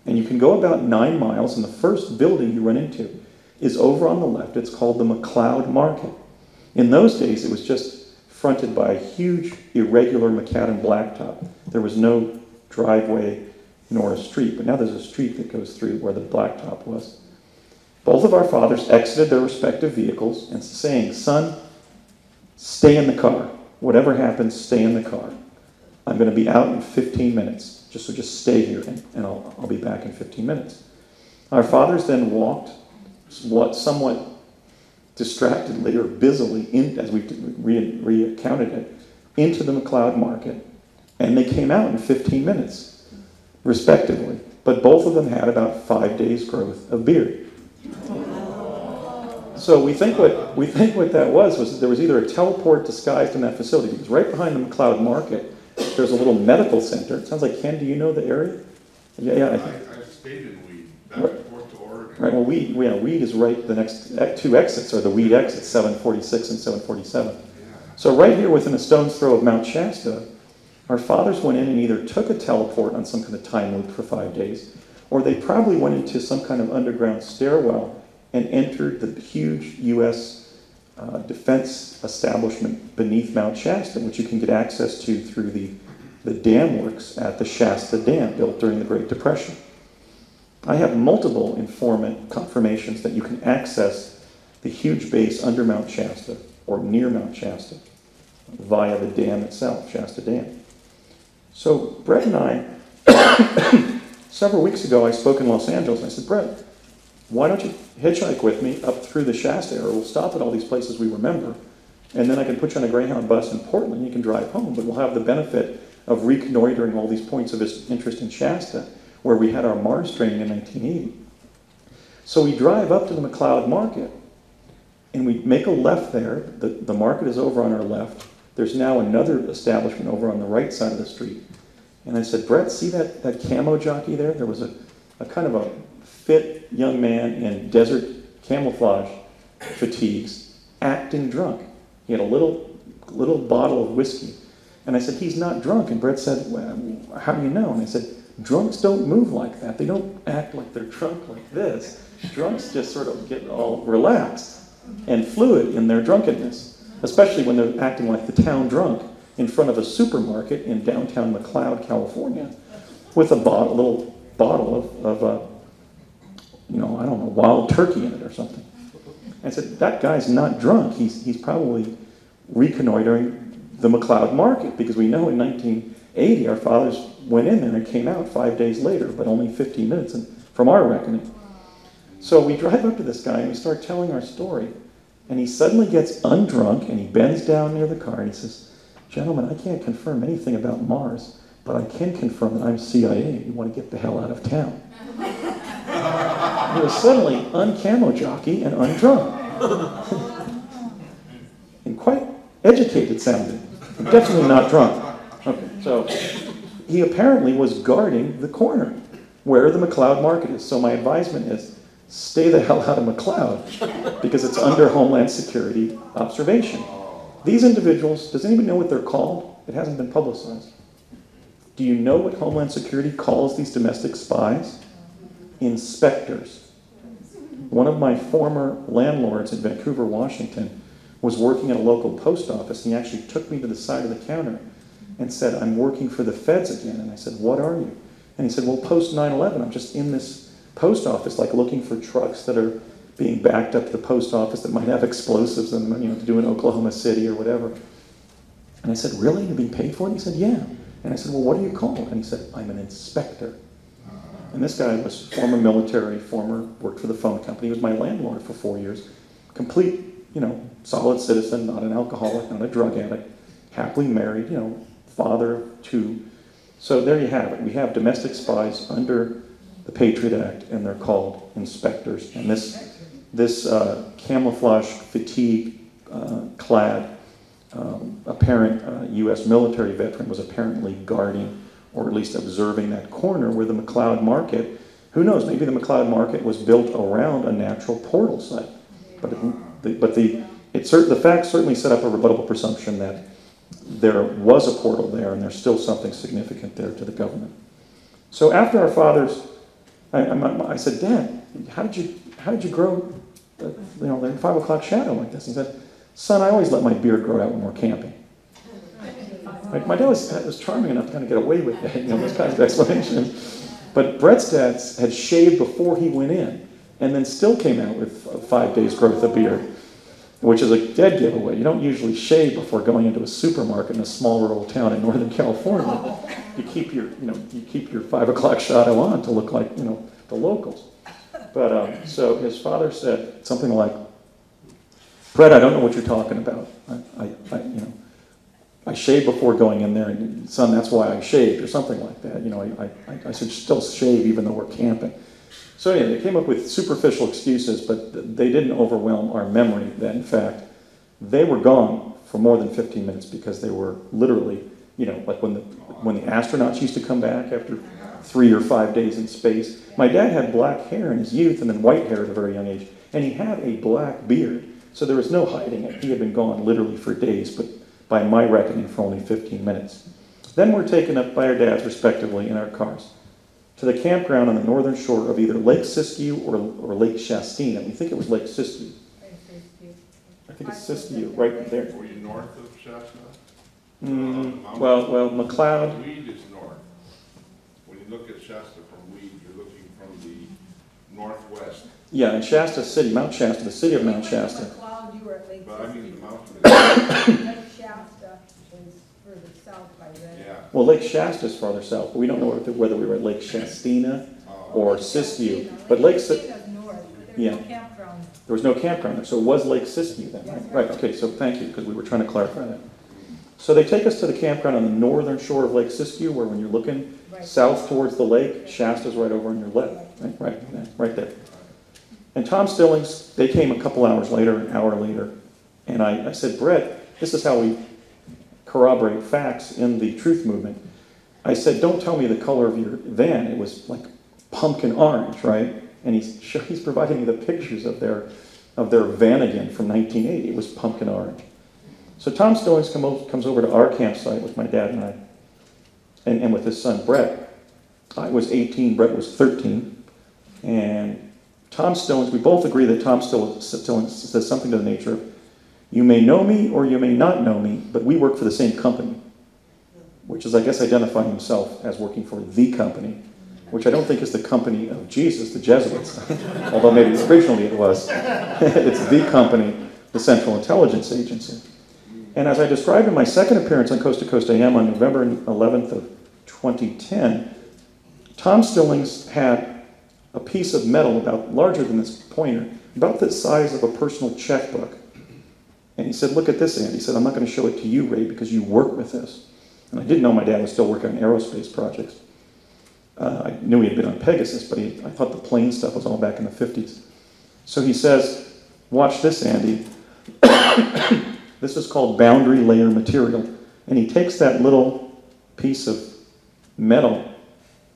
And you can go about 9 miles, and the first building you run into is over on the left. It's called the McLeod Market. In those days, it was just fronted by a huge, irregular macadam blacktop. There was no driveway nor a street, but now there's a street that goes through where the blacktop was. Both of our fathers exited their respective vehicles and saying, son, stay in the car. Whatever happens, stay in the car. I'm going to be out in 15 minutes. Just stay here, and I'll be back in 15 minutes. Our fathers then walked somewhat distractedly or busily, as we recounted it, into the McLeod Market, and they came out in 15 minutes, respectively. But both of them had about 5 days' growth of beard. So we think what that was that there was either a teleport disguised in that facility, because right behind the McLeod Market, there's a little medical center. It sounds like, Ken, do you know the area? Yeah.
I stayed in Weed, back and forth to Oregon.
Right, well, Weed is right, the next 2 exits are the Weed exits, 746 and 747.
Yeah.
So right here within a stone's throw of Mount Shasta, our fathers went in and either took a teleport on some kind of time loop for 5 days, or they probably went into some kind of underground stairwell and entered the huge U.S. Defense establishment beneath Mount Shasta, which you can get access to through the dam works at the Shasta Dam, built during the Great Depression. I have multiple informant confirmations that you can access the huge base under Mount Shasta, or near Mount Shasta, via the dam itself, Shasta Dam. So Brett and I, several weeks ago, I spoke in Los Angeles, and I said, Brett, why don't you hitchhike with me up through the Shasta area? We'll stop at all these places we remember, and then I can put you on a Greyhound bus in Portland. You can drive home, but we'll have the benefit of reconnoitering all these points of interest in Shasta, where we had our Mars training in 1980. So we drive up to the McLeod Market, and we make a left there. The market is over on our left. There's now another establishment over on the right side of the street. And I said, Brett, see that camo jockey there? There was a kind of a fit young man in desert camouflage fatigues acting drunk. He had a little bottle of whiskey. And I said, he's not drunk. And Brett said, well, how do you know? And I said, drunks don't move like that. They don't act like they're drunk like this. Drunks just sort of get all relaxed and fluid in their drunkenness, especially when they're acting like the town drunk in front of a supermarket in downtown McLeod, California, with a little bottle of I don't know, wild turkey in it or something. And I said, that guy's not drunk. He's probably reconnoitering the McLeod Market, because we know in 1980 our fathers went in there and came out 5 days later, but only 15 minutes from our reckoning. So we drive up to this guy and we start telling our story, and he suddenly gets undrunk and he bends down near the car and he says, gentlemen, I can't confirm anything about Mars, but I can confirm that I'm CIA. You want to get the hell out of town. He was suddenly uncamo jockey and undrunk. And quite educated sounding. Definitely not drunk. Okay, so he apparently was guarding the corner where the McLeod Market is. So my advisement is, stay the hell out of McLeod, because it's under Homeland Security observation. These individuals, does anybody know what they're called? It hasn't been publicized. Do you know what Homeland Security calls these domestic spies? Inspectors. One of my former landlords in Vancouver, Washington, was working at a local post office, and he actually took me to the side of the counter and said, I'm working for the feds again. And I said, what are you? And he said, well, post 9/11, I'm just in this post office, like looking for trucks that are being backed up to the post office that might have explosives in them, to do in Oklahoma City or whatever. And I said, really? You're being paid for it? And he said, yeah. And I said, well, what are you called? And he said, I'm an inspector. And this guy was former military, worked for the phone company. He was my landlord for 4 years. Complete, solid citizen, not an alcoholic, not a drug addict, happily married, father of two. So there you have it. We have domestic spies under the Patriot Act, and they're called inspectors. And this camouflage fatigue clad apparent U.S. military veteran was apparently guarding, or at least observing, that corner where the McLeod Market, who knows, maybe the McLeod Market was built around a natural portal site. But the facts certainly set up a rebuttable presumption that there was a portal there, and there's still something significant there to the government. So after our fathers, I said, Dad, how did you grow, the 5 o'clock shadow like this? He said, son, I always let my beard grow out when we're camping. My dad was charming enough to kind of get away with that, those kinds of explanations. But Brett's dad had shaved before he went in, and then still came out with 5 days growth of beard, which is a dead giveaway. You don't usually shave before going into a supermarket in a small rural town in Northern California. You keep your 5 o'clock shadow on to look like, the locals. But so his father said something like, Brett, I don't know what you're talking about. I shaved before going in there, and son, that's why I shaved, or something like that. I should still shave even though we're camping. So anyway, they came up with superficial excuses, but they didn't overwhelm our memory that, in fact, they were gone for more than 15 minutes, because they were literally, like when the astronauts used to come back after 3 or 5 days in space. My dad had black hair in his youth and then white hair at a very young age, and he had a black beard, so there was no hiding it. He had been gone literally for days, but by my reckoning, for only 15 minutes. Then we're taken up by our dads, respectively, in our cars to the campground on the northern shore of either Lake Siskiyou or Lake Shastina. We think it was Lake Siskiyou. I think it's Siskiyou, right there.
Were you north of Shasta?
Well, McLeod.
Weed is north. When you look at Shasta from Weed, you're looking from the northwest.
Yeah, in Shasta City, Mount Shasta, the city of Mount Shasta.
McLeod, you were at Lake
But I mean, the mountain
Lake Shasta is further south by then.
yeah.
Well, Lake Shasta is farther south, but we don't know whether we were at Lake Shastina or Siskiyou. But Lake
Shastina's north, but there's no campground.
There was no campground there, so it was Lake Siskiyou then, right? Right, okay, so thank you, because we were trying to clarify that. So they take us to the campground on the northern shore of Lake Siskiyou, where when you're looking
Right.
south towards the lake, Shasta's right over on your left, right there. And Tom Stillings, they came a couple hours later, an hour later, and I said, Brett, this is how we corroborate facts in the truth movement. I said, don't tell me the color of your van. It was like pumpkin orange, right? And he's providing me the pictures of their Vanagon from 1980. It was pumpkin orange. So Tom Stillings comes over to our campsite with my dad and I, and with his son Brett. I was 18, Brett was 13, and Tom Stillings, we both agree that Tom Stillings says something to the nature of, you may know me or you may not know me, but we work for the same company, which is, I guess, identifying himself as working for the company, which I don't think is the company of Jesus, the Jesuits, although maybe originally it was. It's the company, the Central Intelligence Agency. And as I described in my second appearance on Coast to Coast AM on November 11th of 2010, Tom Stillings had a piece of metal about larger than this pointer, about the size of a personal checkbook. And he said, look at this, Andy. He said, I'm not going to show it to you, Ray, because you work with this. And I didn't know my dad was still working on aerospace projects. I knew he had been on Pegasus, but I thought the plane stuff was all back in the 50s. So he says, watch this, Andy. This is called boundary layer material. And he takes that little piece of metal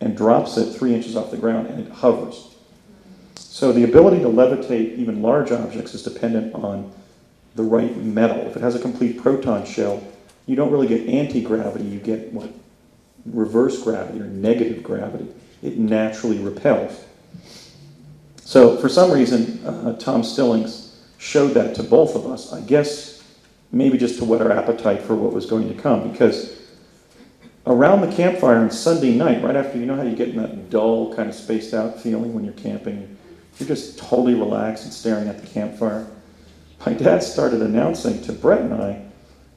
and drops it 3 inches off the ground, and it hovers. So the ability to levitate even large objects is dependent on the right metal. If it has a complete proton shell, you don't really get anti-gravity, you get what? Reverse gravity or negative gravity. It naturally repels. So for some reason, Tom Stillings showed that to both of us. I guess maybe just to whet our appetite for what was going to come, because around the campfire on Sunday night, right after, you know how you get in that dull, kind of spaced out feeling when you're camping? You're just totally relaxed and staring at the campfire. My dad started announcing to Brett and I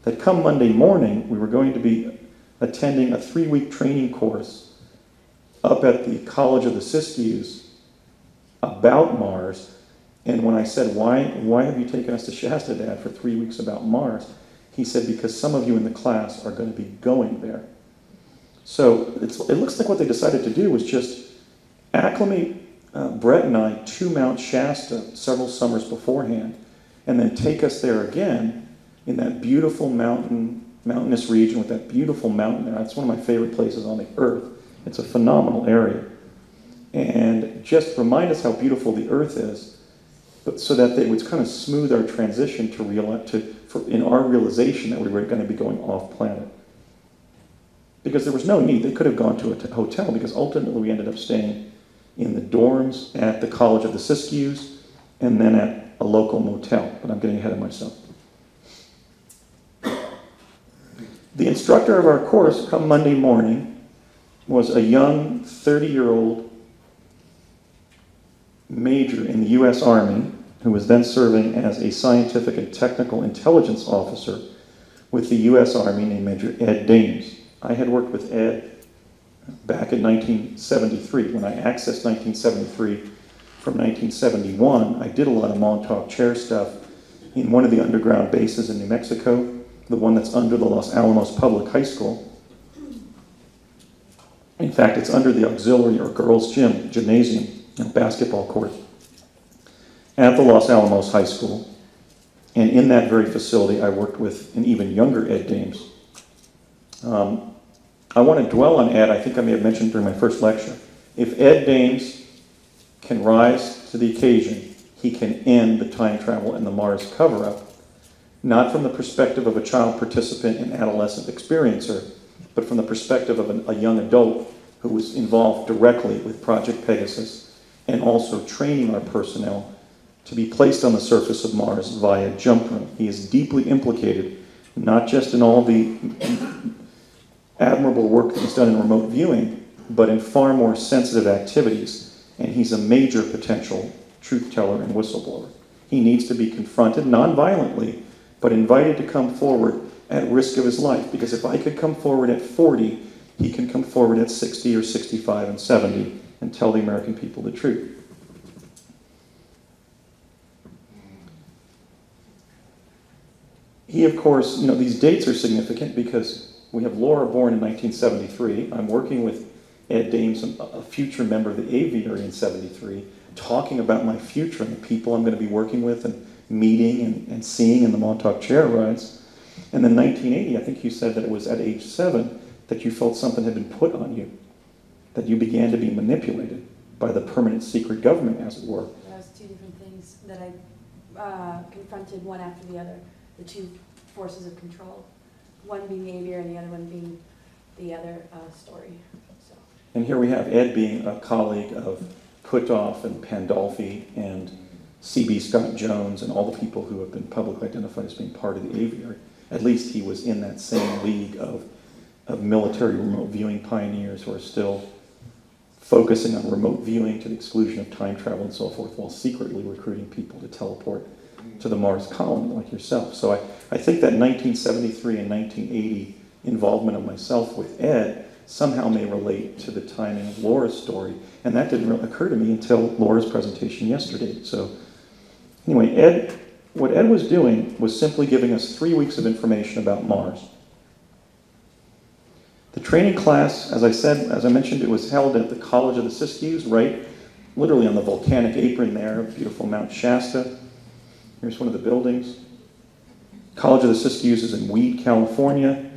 that come Monday morning, we were going to be attending a 3-week training course up at the College of the Siskiyous about Mars. And when I said, why have you taken us to Shasta, Dad, for 3 weeks about Mars? He said, because some of you in the class are going to be going there. So it looks like what they decided to do was just acclimate Brett and I to Mount Shasta several summers beforehand, and then take us there again in that beautiful mountainous region with that beautiful mountain there. It's one of my favorite places on the earth. It's a phenomenal area. And just remind us how beautiful the earth is, but so that they would kind of smooth our transition in our realization that we were going to be going off planet. Because there was no need. They could have gone to a hotel, because ultimately we ended up staying in the dorms at the College of the Siskiyous and then at a local motel. But I'm getting ahead of myself. The instructor of our course, come Monday morning, was a young 30-year-old major in the U.S. Army who was then serving as a scientific and technical intelligence officer with the U.S. Army named Major Ed Dames. I had worked with Ed back in 1973. When I accessed 1973 from 1971, I did a lot of Montauk Chair stuff in one of the underground bases in New Mexico, the one that's under the Los Alamos Public High School. In fact, it's under the auxiliary or girls' gymnasium, basketball court, at the Los Alamos High School. And in that very facility, I worked with an even younger Ed Dames. I want to dwell on Ed. I think I may have mentioned during my first lecture. If Ed Dames can rise to the occasion, he can end the time travel and the Mars cover-up, not from the perspective of a child participant and adolescent experiencer, but from the perspective of a young adult who was involved directly with Project Pegasus and also training our personnel to be placed on the surface of Mars via jump room. He is deeply implicated, not just in all the admirable work that he's done in remote viewing, but in far more sensitive activities, and he's a major potential truth teller and whistleblower. He needs to be confronted, non-violently, but invited to come forward at risk of his life, because if I could come forward at 40, he can come forward at 60 or 65 and 70 and tell the American people the truth. He, of course, these dates are significant because we have Laura born in 1973. I'm working with Ed Dames, a future member of the Aviary in 73, talking about my future and the people I'm going to be working with and meeting and seeing in the Montauk chair rides. And then 1980, I think you said that it was at age 7 that you felt something had been put on you, that you began to be manipulated by the permanent secret government, as it were.
That was two different things that I confronted one after the other, the two forces of control, one being the aviary and the other one being the other story. So.
And here we have Ed being a colleague of Puthoff and Pandolfi and C.B. Scott Jones and all the people who have been publicly identified as being part of the aviary. At least he was in that same league of military remote viewing pioneers who are still focusing on remote viewing to the exclusion of time travel and so forth, while secretly recruiting people to teleport to the Mars colony like yourself. So I think that 1973 and 1980 involvement of myself with Ed somehow may relate to the timing of Laura's story, and that didn't really occur to me until Laura's presentation yesterday. So anyway, what Ed was doing was simply giving us 3 weeks of information about Mars. The training class, as I mentioned, it was held at the College of the Siskiyous, right literally on the volcanic apron there, beautiful Mount Shasta. Here's one of the buildings. College of the Siskiyous is in Weed, California.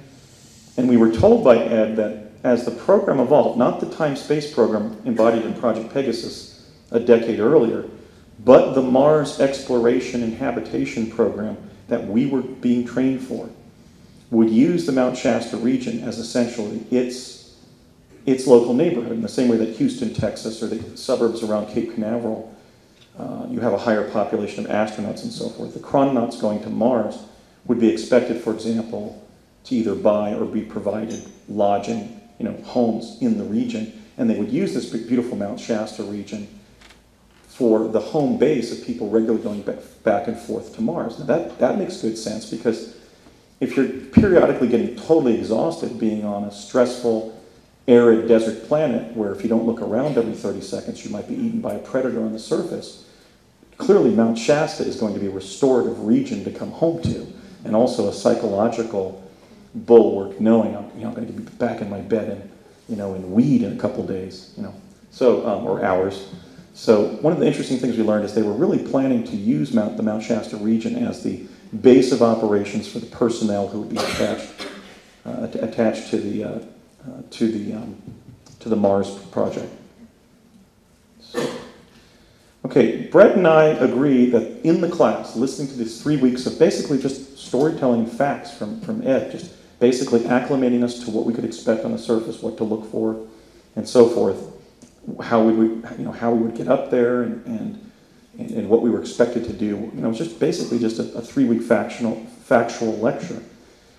And we were told by Ed that as the program evolved, not the time-space program embodied in Project Pegasus a decade earlier, but the Mars exploration and habitation program that we were being trained for, would use the Mount Shasta region as essentially its local neighborhood, in the same way that Houston, Texas, or the suburbs around Cape Canaveral, you have a higher population of astronauts and so forth. The chrononauts going to Mars would be expected, for example, to either buy or be provided lodging, homes in the region, and they would use this beautiful Mount Shasta region for the home base of people regularly going back and forth to Mars. Now that makes good sense, because if you're periodically getting totally exhausted being on a stressful, arid desert planet where if you don't look around every 30 seconds you might be eaten by a predator on the surface, clearly Mount Shasta is going to be a restorative region to come home to, and also a psychological bulwark knowing I'm going to be back in my bed in Weed in a couple days, or hours. So one of the interesting things we learned is they were really planning to use the Mount Shasta region as the base of operations for the personnel who would be attached to the Mars project. So, okay, Brett and I agree that in the class, listening to these 3 weeks of basically just storytelling facts from Ed, just basically acclimating us to what we could expect on the surface, what to look for, and so forth, how we would get up there and what we were expected to do. It was just basically just a 3-week factual lecture.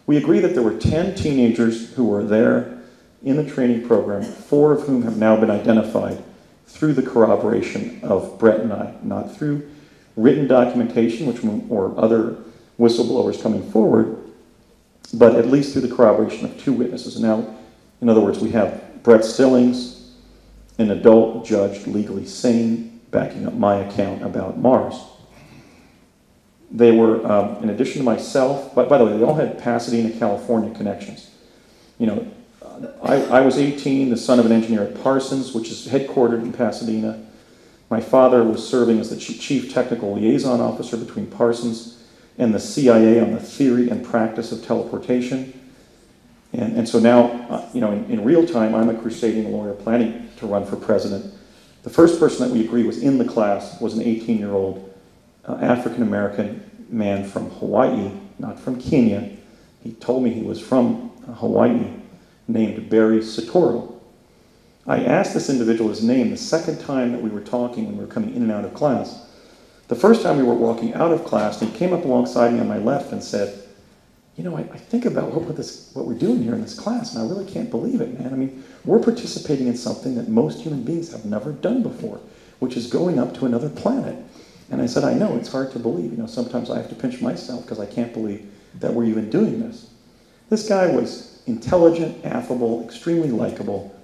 We agree that there were 10 teenagers who were there in the training program, 4 of whom have now been identified through the corroboration of Brett and I, not through written documentation or other whistleblowers coming forward, but at least through the corroboration of 2 witnesses. Now, in other words, we have Brett Stillings, an adult judged legally sane, backing up my account about Mars. They were, in addition to myself, by the way, they all had Pasadena, California connections. I was 18, the son of an engineer at Parsons, which is headquartered in Pasadena. My father was serving as the chief technical liaison officer between Parsons and the CIA on the theory and practice of teleportation. And so now, in real time, I'm a crusading lawyer planning to run for president. The first person that we agree was in the class was an 18-year-old African-American man from Hawaii, not from Kenya. He told me he was from Hawaii, named Barry Satoru. I asked this individual his name the second time that we were talking when we were coming in and out of class. The first time we were walking out of class, and he came up alongside me on my left and said, I think about what we're doing here in this class, and I really can't believe it, man. We're participating in something that most human beings have never done before, which is going up to another planet. And I said, I know, it's hard to believe. Sometimes I have to pinch myself because I can't believe that we're even doing this. This guy was intelligent, affable, extremely likable.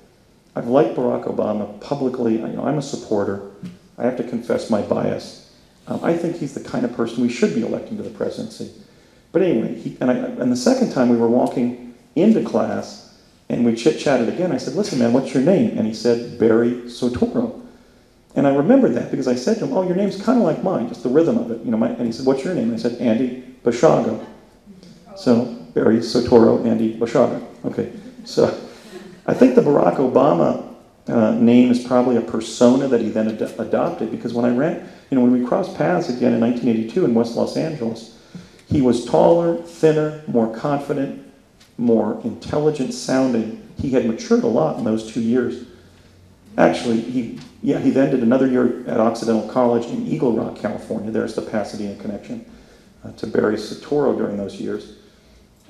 I've liked Barack Obama publicly. I'm a supporter. I have to confess my bias. I think he's the kind of person we should be electing to the presidency. But anyway, and the second time we were walking into class, and we chit-chatted again. I said, listen, man, what's your name? And he said, Barry Sotoro. And I remembered that because I said to him, oh, your name's kind of like mine, just the rhythm of it. And he said, what's your name? And I said, Andy Basiago. So, Barry Sotoro, Andy Basiago. Okay, so I think the Barack Obama name is probably a persona that he then adopted, because when we crossed paths again in 1982 in West Los Angeles, he was taller, thinner, more confident, more intelligent sounding. He had matured a lot in those 2 years. Actually, he then did another year at Occidental College in Eagle Rock, California. There's the Pasadena connection to Barry Sotoro during those years.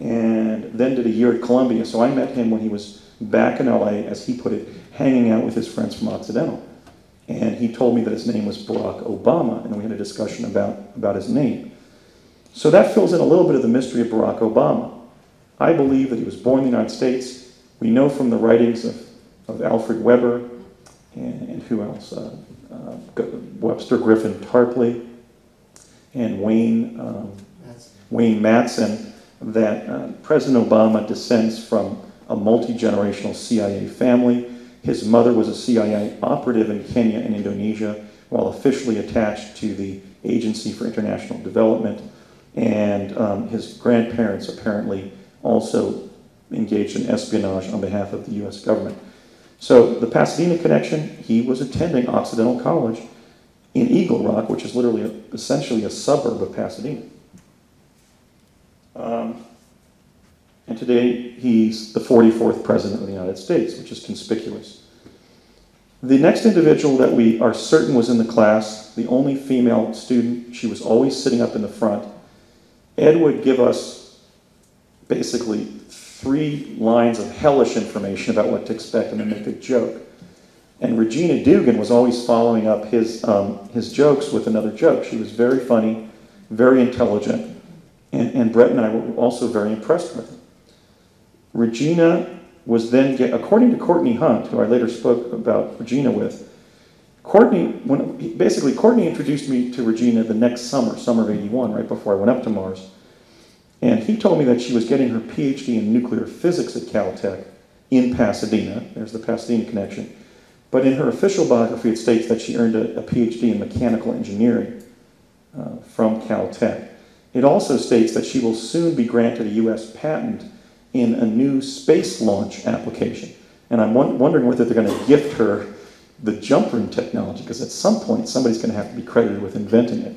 And then did a year at Columbia. So I met him when he was back in LA, as he put it, hanging out with his friends from Occidental. And he told me that his name was Barack Obama, and we had a discussion about his name. So that fills in a little bit of the mystery of Barack Obama. I believe that he was born in the United States. We know from the writings of Alfred Weber, and who else? Webster Griffin Tarpley, and Wayne Madsen, that President Obama descends from a multi-generational CIA family. His mother was a CIA operative in Kenya and Indonesia, while officially attached to the Agency for International Development. And his grandparents apparently also engaged in espionage on behalf of the US government. So the Pasadena connection, he was attending Occidental College in Eagle Rock, which is literally essentially a suburb of Pasadena. And today he's the 44th President of the United States, which is conspicuous. The next individual that we are certain was in the class, the only female student, she was always sitting up in the front. Ed would give us basically 3 lines of hellish information about what to expect and then make a joke. And Regina Dugan was always following up his jokes with another joke. She was very funny, very intelligent, and Brett and I were also very impressed with her. Regina was then, according to Courtney Hunt, who I later spoke about Regina with, Courtney introduced me to Regina the next summer of '81, right before I went up to Mars. And he told me that she was getting her PhD in nuclear physics at Caltech in Pasadena. There's the Pasadena connection. But in her official biography, it states that she earned a PhD in mechanical engineering from Caltech. It also states that she will soon be granted a US patent in a new space launch application. And I'm wondering whether they're going to gift her the jump room technology, because at some point somebody's going to have to be credited with inventing it.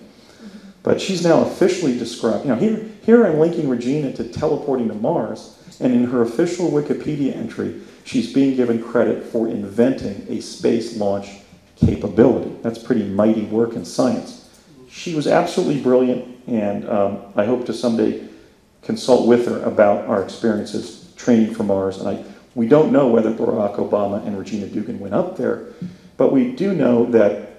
But she's now officially described, here I'm linking Regina to teleporting to Mars, and in her official Wikipedia entry, she's being given credit for inventing a space launch capability. That's pretty mighty work in science. She was absolutely brilliant, and I hope to someday consult with her about our experiences training for Mars. And we don't know whether Barack Obama and Regina Dugan went up there, but we do know that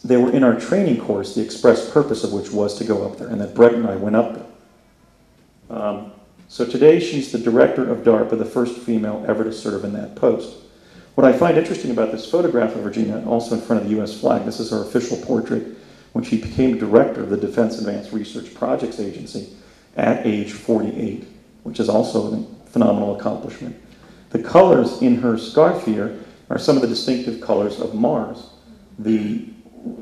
they were in our training course, the express purpose of which was to go up there, and that Brett and I went up there. So today she's the director of DARPA, the first female ever to serve in that post. What I find interesting about this photograph of Regina, also in front of the US flag, this is her official portrait when she became director of the Defense Advanced Research Projects Agency at age 48, which is also a phenomenal accomplishment. The colors in her scarf here are some of the distinctive colors of Mars. The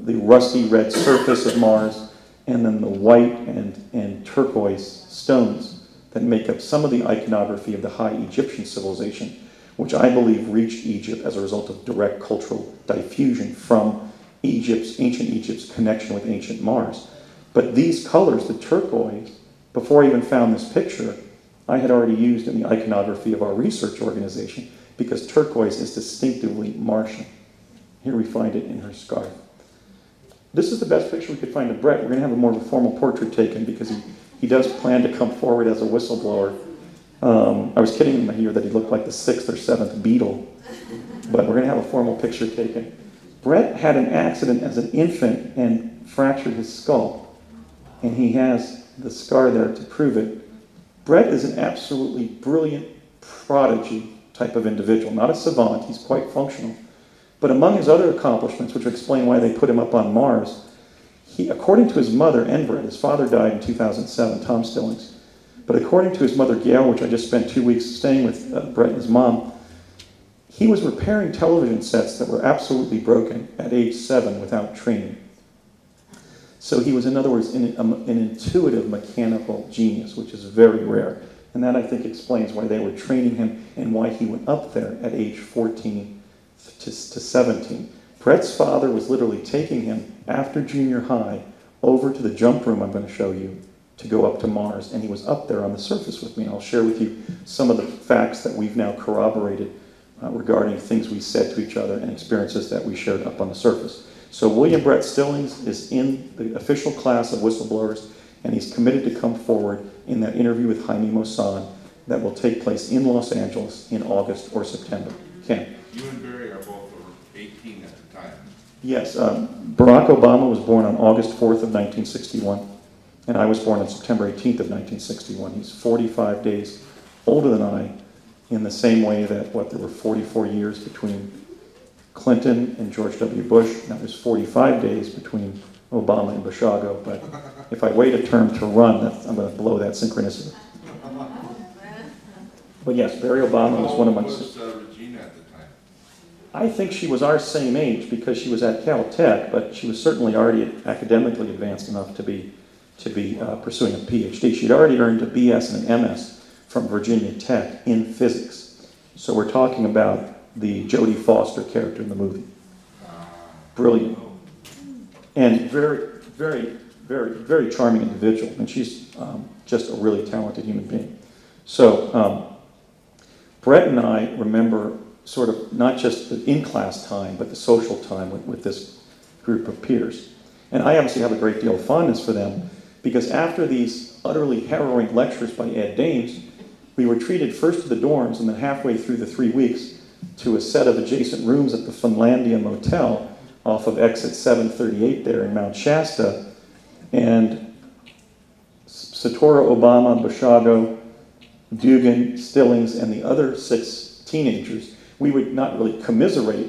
rusty red surface of Mars, and then the white and turquoise stones that make up some of the iconography of the high Egyptian civilization, which I believe reached Egypt as a result of direct cultural diffusion from ancient Egypt's connection with ancient Mars. But these colors, the turquoise, before I even found this picture, I had already used in the iconography of our research organization, because turquoise is distinctively Martian. Here we find it in her scarf. This is the best picture we could find of Brett. We're going to have a more of a formal portrait taken, because he does plan to come forward as a whistleblower. I was kidding him here that he looked like the 6th or 7th Beatle, but we're going to have a formal picture taken. Brett had an accident as an infant and fractured his skull, and he has the scar there to prove it. Brett is an absolutely brilliant prodigy type of individual, not a savant. He's quite functional. But among his other accomplishments, which explain why they put him up on Mars, according to his mother and Brett, his father died in 2007, Tom Stillings, but according to his mother, Gail, which I just spent 2 weeks staying with Brett and his mom, he was repairing television sets that were absolutely broken at age 7 without training. So he was, in other words, an intuitive mechanical genius, which is very rare. And that, I think, explains why they were training him and why he went up there at age 14 to 17. Brett's father was literally taking him after junior high over to the jump room I'm going to show you to go up to Mars, and he was up there on the surface with me. And I'll share with you some of the facts that we've now corroborated regarding things we said to each other and experiences that we shared up on the surface. So William Brett Stillings is in the official class of whistleblowers, and he's committed to come forward in that interview with Jaime Maussan that will take place in Los Angeles in August or September. Ken?
You and Barry are both over 18 at the time.
Yes, Barack Obama was born on August 4th of 1961, and I was born on September 18th of 1961. He's 45 days older than I, in the same way that, there were 44 years between Clinton and George W. Bush. Now there's 45 days between Obama and Basiago, but if I wait a term to run, I'm going to blow that synchronicity. But yes, Barry Obama was one of my...
How old was Regina at the time?
I think she was our same age because she was at Caltech, but she was certainly already academically advanced enough to be pursuing a PhD. She'd already earned a BS and an MS from Virginia Tech in physics. So we're talking about the Jodie Foster character in the movie. Brilliant. And very, very, very, very charming individual. And she's just a really talented human being. So Brett and I remember sort of not just the in-class time, but the social time with this group of peers. And I obviously have a great deal of fondness for them because after these utterly harrowing lectures by Ed Dames, we were treated first to the dorms and then halfway through the 3 weeks to a set of adjacent rooms at the Finlandia Motel off of exit 738 there in Mount Shasta. And Soetoro, Obama, Basiago, Dugan, Stillings, and the other 6 teenagers, we would not really commiserate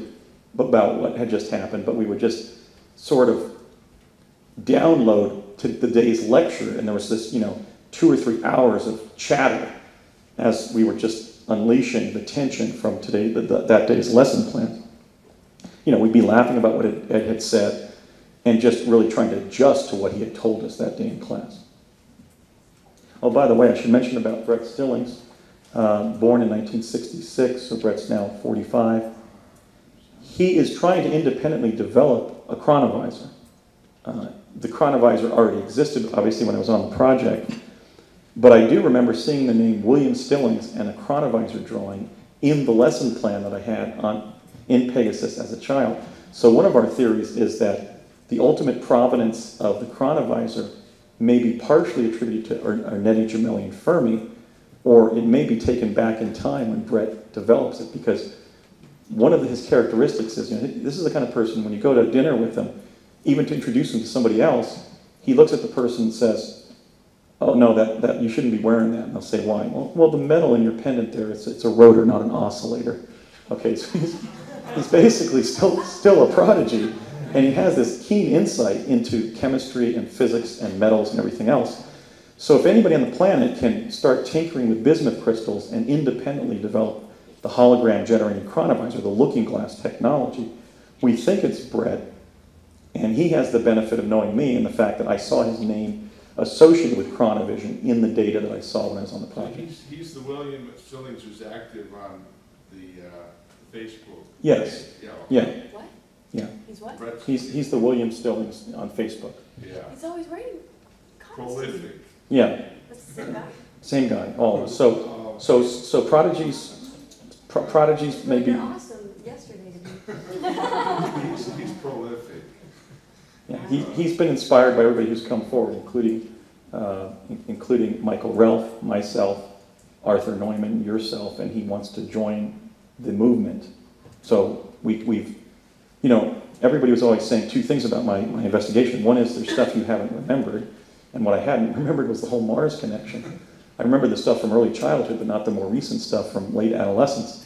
about what had just happened, but we would just sort of download to the day's lecture, and there was this, 2 or 3 hours of chatter as we were just unleashing the tension from that day's lesson plan. We'd be laughing about what Ed had said and just really trying to adjust to what he had told us that day in class. Oh, by the way, I should mention about Brett Stillings, born in 1966, so Brett's now 45. He is trying to independently develop a chronovisor. The chronovisor already existed, obviously, when I was on the project, but I do remember seeing the name William Stillings and a chronovisor drawing in the lesson plan that I had in Pegasus as a child. So one of our theories is that the ultimate provenance of the chronovisor may be partially attributed to Arnetti, Gemelli, and Fermi, or it may be taken back in time when Brett develops it, because one of his characteristics is, this is the kind of person, when you go to dinner with him, even to introduce him to somebody else, he looks at the person and says, oh no, that you shouldn't be wearing that. And they'll say, why? Well, the metal in your pendant there, it's a rotor, not an oscillator. Okay, so he's basically still a prodigy, and he has this keen insight into chemistry and physics and metals and everything else. So if anybody on the planet can start tinkering with bismuth crystals and independently develop the hologram generating chronovisor, the looking glass technology, we think it's Brett, and he has the benefit of knowing me and the fact that I saw his name associated with chronovision in the data that I saw when I was on the project.
He's the William Stillings who's active on the Facebook.
Yes. Yeah.
What?
Yeah.
He's what?
He's the William Stillings on Facebook.
Yeah.
He's always writing constantly.
Prolific.
Yeah.
That's the same guy.
Same guy. All of us. So prodigies maybe.
You're awesome yesterday to me.
He's prolific.
Yeah, he's been inspired by everybody who's come forward, including Michael Relf, myself, Arthur Neumann, yourself, and he wants to join the movement. So we've everybody was always saying 2 things about my investigation. One is there's stuff you haven't remembered, and what I hadn't remembered was the whole Mars connection. I remember the stuff from early childhood, but not the more recent stuff from late adolescence.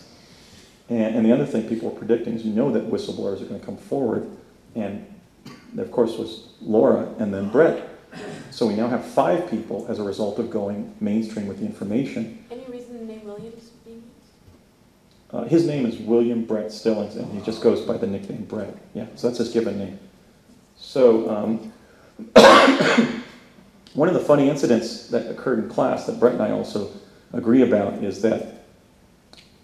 And the other thing people were predicting is that whistleblowers are going to come forward and there, of course, was Laura and then Brett. So we now have 5 people as a result of going mainstream with the information.
Any reason the name Williams being used?
His name is William Brett Stillings, and he just goes by the nickname Brett. Yeah, so that's his given name. So one of the funny incidents that occurred in class that Brett and I also agree about is that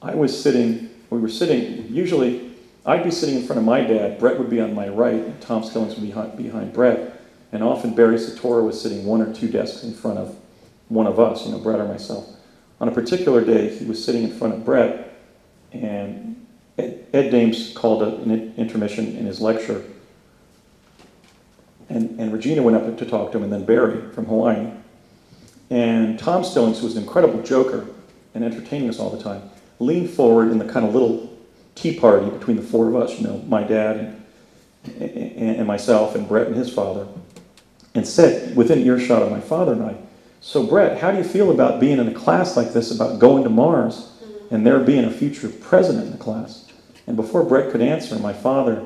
we were sitting, usually I'd be sitting in front of my dad, Brett would be on my right, and Tom Stillings would be behind Brett. And often Barry Satora was sitting 1 or 2 desks in front of one of us, Brett or myself. On a particular day, he was sitting in front of Brett, and Ed Dames called an intermission in his lecture. And Regina went up to talk to him, and then Barry from Hawai'i. And Tom Stillings, who was an incredible joker and entertaining us all the time, leaned forward in the kind of little tea party between the 4 of us, my dad and myself and Brett and his father, and said, within earshot of my father and I, "So Brett, how do you feel about being in a class like this, about going to Mars, and there being a future president in the class?" And before Brett could answer, my father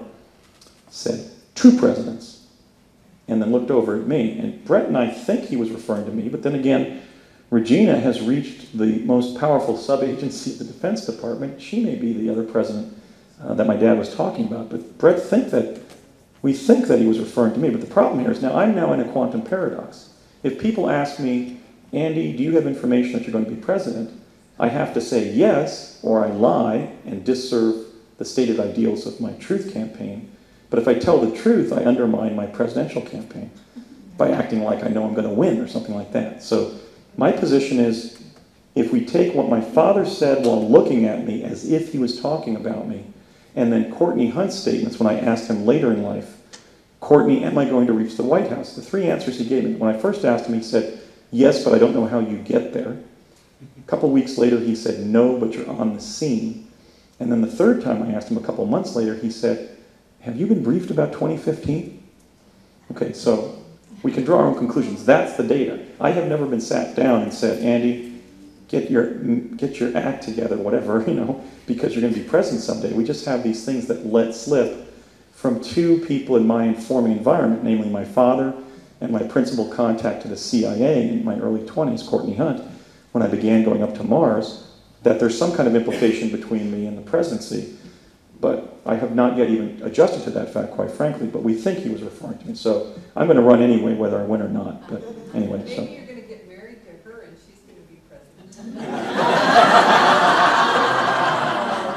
said, "2 presidents," and then looked over at me. And Brett and I think he was referring to me, but then again, Regina has reached the most powerful sub-agency of the Defense Department. She may be the other president that my dad was talking about, but Brett we think that he was referring to me. But the problem here is I'm now in a quantum paradox. If people ask me, "Andy, do you have information that you're going to be president?" I have to say yes, or I lie and disserve the stated ideals of my truth campaign. But if I tell the truth, I undermine my presidential campaign by acting like I know I'm going to win or something like that. So my position is, if we take what my father said while looking at me as if he was talking about me, and then Courtney Hunt's statements when I asked him later in life, "Courtney, am I going to reach the White House?" The 3 answers he gave me. When I first asked him, he said, "Yes, but I don't know how you get there." A couple weeks later, he said, "No, but you're on the scene." And then the 3rd time I asked him a couple months later, he said, "Have you been briefed about 2015? Okay, so we can draw our own conclusions. That's the data. I have never been sat down and said, "Andy, get your act together," whatever, because you're going to be president someday. We just have these things that let slip from 2 people in my informing environment, namely my father and my principal contact to the CIA in my early 20s, Courtney Hunt, when I began going up to Mars, that there's some kind of implication between me and the presidency. But I have not yet even adjusted to that fact, quite frankly, but we think he was referring to me. So I'm going to run anyway, whether I win or not. But anyway, so.
Maybe you're going to get married to her and she's going to be president.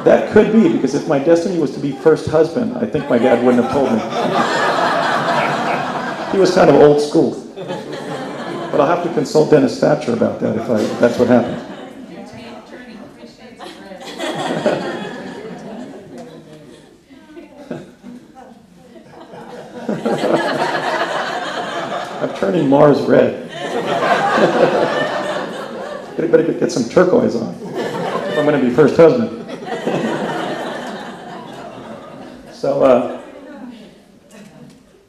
That could be, because if my destiny was to be first husband, I think my dad wouldn't have told me. He was kind of old school. But I'll have to consult Dennis Thatcher about that if that's what happened. I'm turning Mars red. Better get some turquoise on if I'm going to be first husband.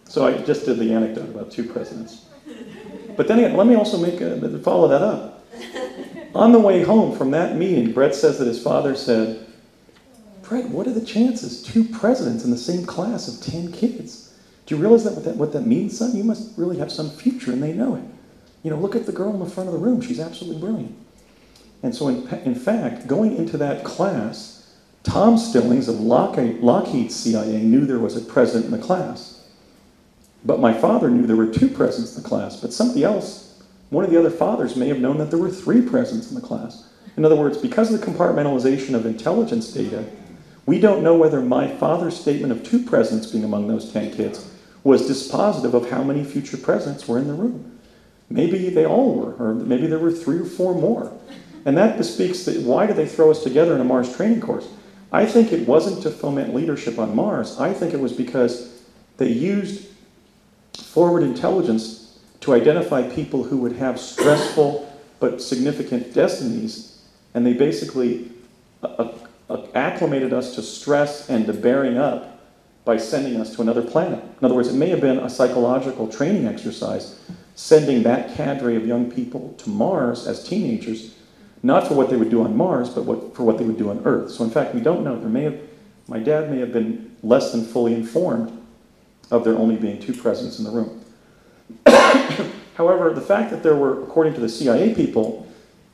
So I just did the anecdote about 2 presidents. But then again, let me also follow that up. On the way home from that meeting, Brett says that his father said, "Brett, what are the chances? 2 presidents in the same class of 10 kids. Do you realize what that means, son? You must really have some future, and they know it. Look at the girl in the front of the room. She's absolutely brilliant." And so, in fact, going into that class, Tom Stillings of Lockheed CIA knew there was a president in the class. But my father knew there were 2 presidents in the class. But somebody else, one of the other fathers, may have known that there were 3 presidents in the class. In other words, because of the compartmentalization of intelligence data, we don't know whether my father's statement of 2 presidents being among those 10 kids was dispositive of how many future presidents were in the room. Maybe they all were, or maybe there were 3 or 4 more. And that bespeaks why did they throw us together in a Mars training course? I think it wasn't to foment leadership on Mars. I think it was because they used forward intelligence to identify people who would have stressful but significant destinies, and they basically acclimated us to stress and to bearing up by sending us to another planet. In other words, it may have been a psychological training exercise, sending that cadre of young people to Mars as teenagers, not for what they would do on Mars, but for what they would do on Earth. So in fact, we don't know. My dad may have been less than fully informed of there only being 2 presidents in the room. However, the fact that there were, according to the CIA people,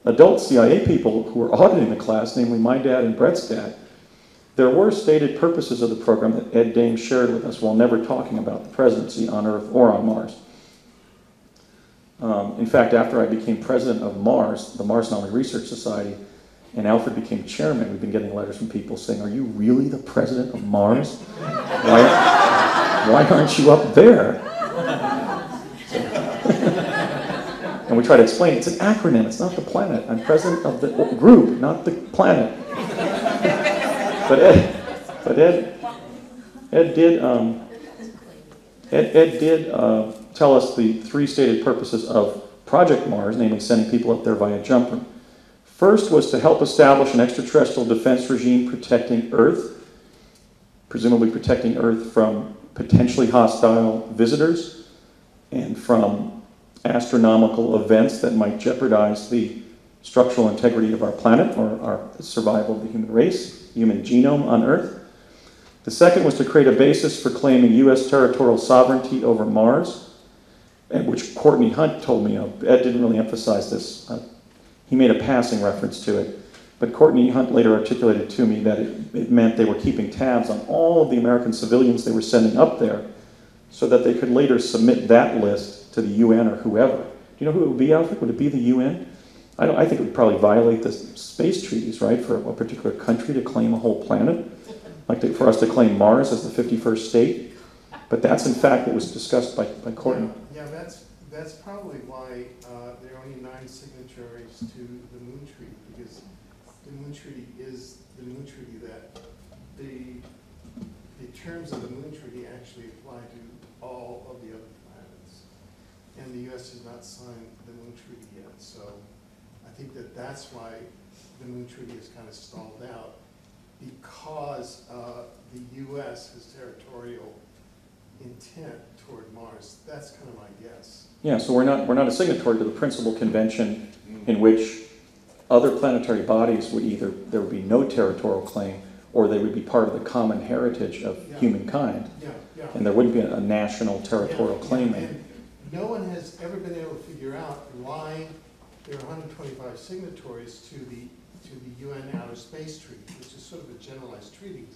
adult CIA people who were auditing the class, namely my dad and Brett's dad, there were stated purposes of the program that Ed Dame shared with us while never talking about the presidency on Earth or on Mars. In fact, after I became president of Mars, the Mars Anomaly Research Society, and Alfred became chairman, we've been getting letters from people saying, "Are you really the president of Mars? Why aren't you up there?" And we try to explain, it's an acronym, it's not the planet. I'm president of the group, not the planet. But Ed did tell us the 3 stated purposes of Project Mars, namely sending people up there via jump room. First was to help establish an extraterrestrial defense regime protecting Earth, presumably protecting Earth from potentially hostile visitors and from astronomical events that might jeopardize the structural integrity of our planet or our survival of the human race, human genome on Earth. The second was to create a basis for claiming U.S. territorial sovereignty over Mars, which Courtney Hunt told me of. Ed didn't really emphasize this. He made a passing reference to it. But Courtney Hunt later articulated to me that it meant they were keeping tabs on all of the American civilians they were sending up there so that they could later submit that list to the UN or whoever. Do you know who it would be, Alfred? Would it be the UN? I think it would probably violate the space treaties, right, for a particular country to claim a whole planet, like for us to claim Mars as the 51st state. But that's, in fact, what was discussed by Courtney.
Yeah, that's probably why there are only 9 signatories to the Moon Treaty, because the Moon Treaty is the Moon Treaty that the terms of the Moon Treaty actually apply to all of the other planets. And the U.S. has not signed the Moon Treaty yet, so I think that's why the Moon Treaty is kind of stalled out, because the U.S. has territorial intent toward Mars. That's kind of my guess.
Yeah, so we're not a signatory to the principal convention in which other planetary bodies would either, there would be no territorial claim, or they would be part of the common heritage of humankind, and there wouldn't be a national territorial claim.
And no one has ever been able to figure out why there are 125 signatories to the UN Outer Space Treaty, which is sort of a generalized treaty.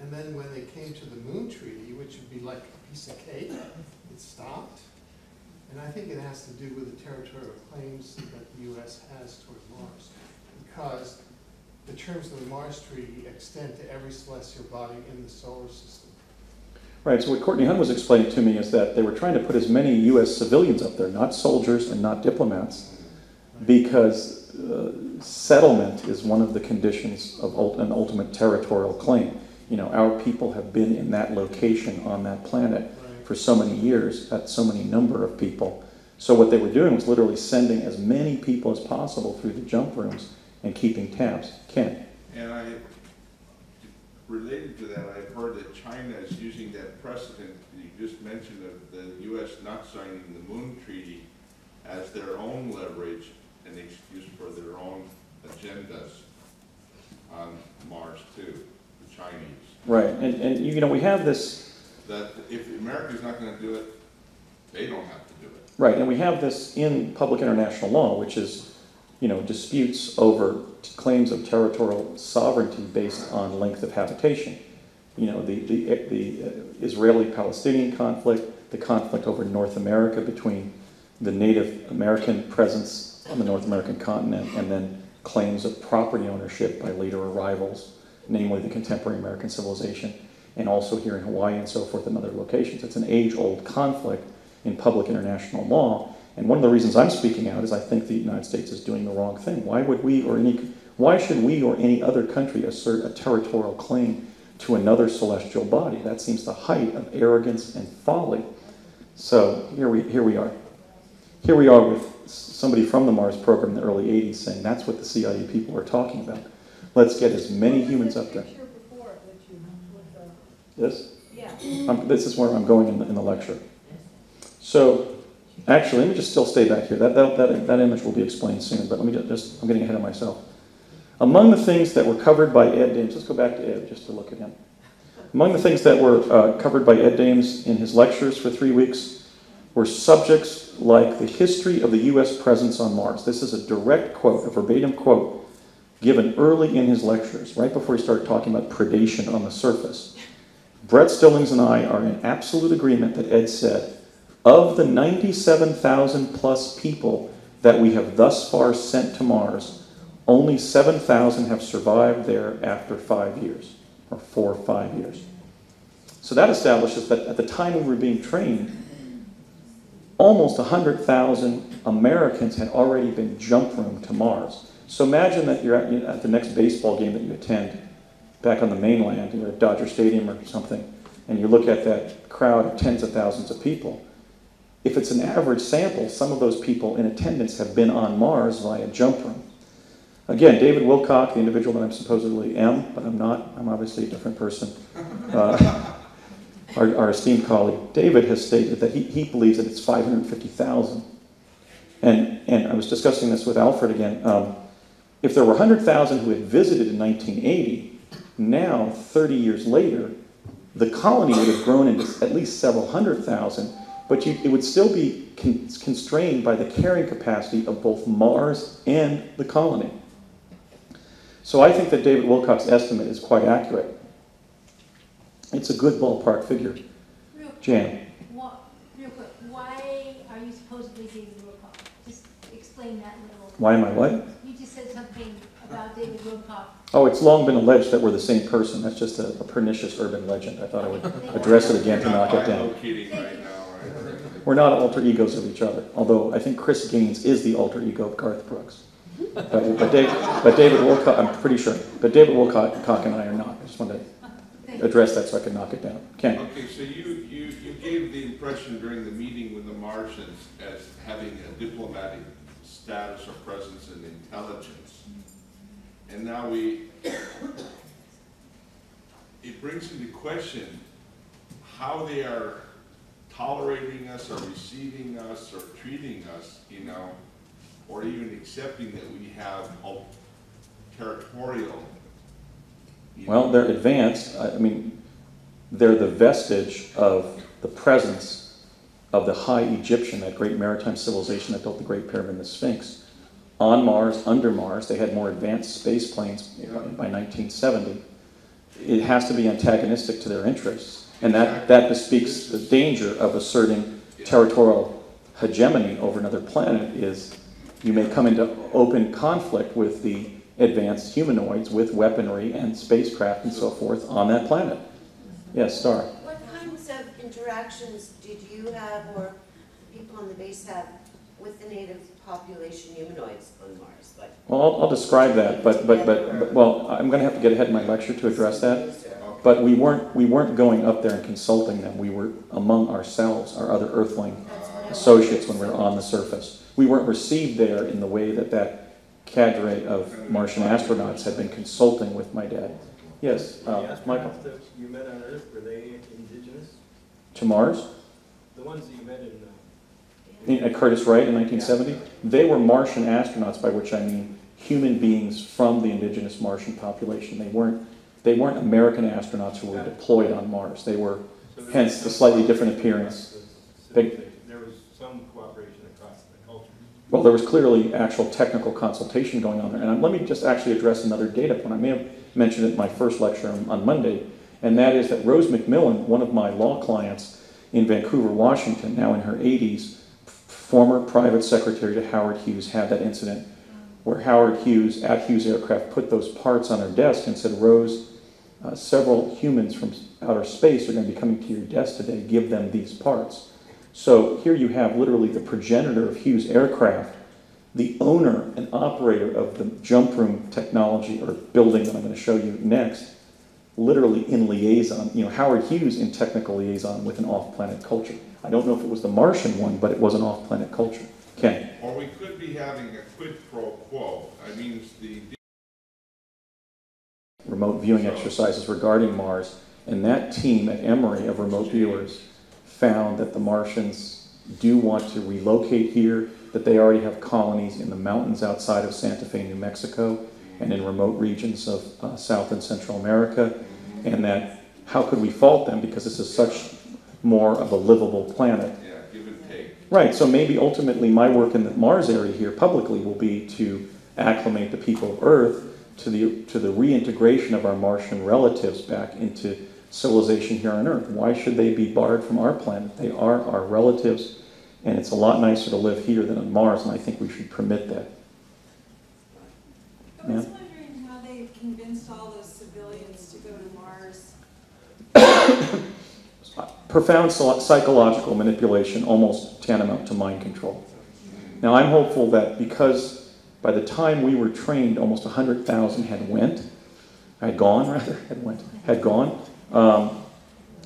And then when they came to the Moon Treaty, which would be like a piece of cake, it stopped. And I think it has to do with the territorial claims that the U.S. has toward Mars, because the terms of the Mars Treaty extend to every celestial body in the solar system.
Right, so what Courtney Hunt was explaining to me is that they were trying to put as many U.S. civilians up there, not soldiers and not diplomats, because settlement is one of the conditions of an ultimate territorial claim. You know, our people have been in that location on that planet for so many years, at so many number of people. So what they were doing was literally sending as many people as possible through the jump rooms and keeping tabs. Ken?
And related to that, I've heard that China is using that precedent you just mentioned of the U.S. not signing the Moon Treaty as their own leverage and excuse for their own agendas on Mars too, the Chinese.
Right, and you know, we have this...
That if America's not going to do it, they don't have to do it.
Right, and we have this in public international law, which is, you know, disputes over claims of territorial sovereignty based on length of habitation. You know, the Israeli-Palestinian conflict, the conflict over North America between the Native American presence on the North American continent, and then claims of property ownership by later arrivals, namely the contemporary American civilization, and also here in Hawaii and so forth and other locations. It's an age-old conflict in public international law, and one of the reasons I'm speaking out is I think the United States is doing the wrong thing. Why should we or any other country assert a territorial claim to another celestial body? That seems the height of arrogance and folly. So here we are. Here we are with somebody from the Mars program in the early 80s saying that's what the CIA people are talking about. Let's get as many humans up there. This? Yeah. This is where I'm going in the lecture. So, actually, let me just still stay back here. That image will be explained soon, but let me I'm getting ahead of myself. Among the things that were covered by Ed Dames, let's go back to Ed just to look at him. Among the things that were covered by Ed Dames in his lectures for 3 weeks were subjects like the history of the U.S. presence on Mars. This is a direct quote, a verbatim quote, given early in his lectures, right before he started talking about predation on the surface. Brett Stillings and I are in absolute agreement that Ed said, of the 97,000 plus people that we have thus far sent to Mars, only 7,000 have survived there after 5 years, or 4 or 5 years. So that establishes that at the time we were being trained, almost 100,000 Americans had already been jump room to Mars. So imagine that you're at the next baseball game that you attend back on the mainland, you're at Dodger Stadium or something, and you look at that crowd of tens of thousands of people. If it's an average sample, some of those people in attendance have been on Mars via jump room. Again, David Wilcock, the individual that I supposedly am, but I'm not, I'm obviously a different person. Our esteemed colleague, David, has stated that he believes that it's 550,000. And I was discussing this with Alfred again. If there were 100,000 who had visited in 1980, now, 30 years later, the colony would have grown into at least several 100,000, but it would still be constrained by the carrying capacity of both Mars and the colony. So I think that David Wilcock's estimate is quite accurate. It's a good ballpark figure. Jan.
Real quick, why are you supposedly David Wilcock? Just explain that little.
Why am I what?
You just said something about David Wilcock.
Oh, it's long been alleged that we're the same person. That's just a pernicious urban legend. I thought I would address it again to knock it down. We're not alter egos of each other, although I think Chris Gaines is the alter ego of Garth Brooks. But David Wilcock, I'm pretty sure, but David Wilcock and I are not. I just wanted to address that so I could knock it down. Ken?
Okay, so you gave the impression during the meeting with the Martians as having a diplomatic status or presence and intelligence. And now it brings into question how they are tolerating us or receiving us or treating us, you know, or even accepting that we have territorial.
Well, they're advanced. I mean, they're the vestige of the presence of the High Egyptian, that great maritime civilization that built the Great Pyramid and the Sphinx. On Mars, under Mars, they had more advanced space planes by 1970. It has to be antagonistic to their interests. And that bespeaks the danger of asserting territorial hegemony over another planet is you may come into open conflict with the advanced humanoids with weaponry and spacecraft and so forth on that planet. Yes, Star.
What kinds of interactions did you have or people on the base have with the native population humanoids on Mars? Like,
Well, I'll describe that, but well, I'm going to have to get ahead in my lecture to address that. But we weren't going up there and consulting them. We were among ourselves, our other Earthling associates, when we were on the surface. We weren't received there in the way that cadre of Martian astronauts had been consulting with my dad. Yes, Michael.
That you met on Earth, were they indigenous?
To Mars?
The ones that you met in
At Curtis Wright in 1970? They were Martian astronauts, by which I mean human beings from the indigenous Martian population. They weren't American astronauts who were deployed on Mars. They were, hence the slightly different appearance.
There was some cooperation across the culture.
Well, there was clearly actual technical consultation going on there. And let me just actually address another data point. I may have mentioned it in my first lecture on Monday, and that is that Rose McMillan, one of my law clients in Vancouver, Washington, now in her 80s, former private secretary to Howard Hughes, had that incident where Howard Hughes, at Hughes Aircraft, put those parts on her desk and said, Rose, several humans from outer space are going to be coming to your desk today, give them these parts. So here you have literally the progenitor of Hughes Aircraft, the owner and operator of the jump room technology or building that I'm going to show you next, literally in liaison, Howard Hughes in technical liaison with an off-planet culture. I don't know if it was the Martian one, but it was an off-planet culture. Ken?
Or we could be having a quid pro quo. I mean, the
remote viewing exercises regarding Mars, and that team at Emory of remote viewers found that the Martians do want to relocate here, that they already have colonies in the mountains outside of Santa Fe, New Mexico, and in remote regions of South and Central America, and that how could we fault them because this is such more of a livable planet?
Yeah, give and take.
Right, so maybe ultimately my work in the Mars area here publicly will be to acclimate the people of Earth to the reintegration of our Martian relatives back into civilization here on Earth. Why should they be barred from our planet? They are our relatives, and it's a lot nicer to live here than on Mars, and I think we should permit that.
I was wondering how they convinced all those civilians to go to Mars.
Profound psychological manipulation, almost tantamount to mind control. Now, I'm hopeful that because by the time we were trained, almost 100,000 had gone,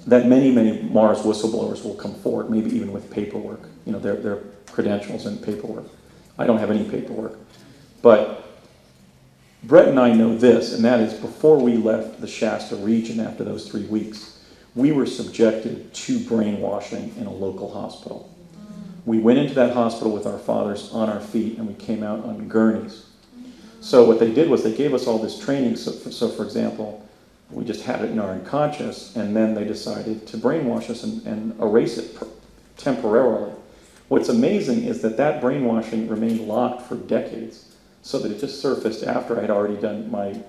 that many, many Mars whistleblowers will come forward, maybe even with paperwork, their credentials and paperwork. I don't have any paperwork. But Brett and I know this, and that is before we left the Shasta region after those 3 weeks, we were subjected to brainwashing in a local hospital. We went into that hospital with our fathers on our feet, and we came out on gurneys. So what they did was they gave us all this training. So for example, we just had it in our unconscious, and then they decided to brainwash us and erase it temporarily. What's amazing is that brainwashing remained locked for decades, so that it just surfaced after I had already done my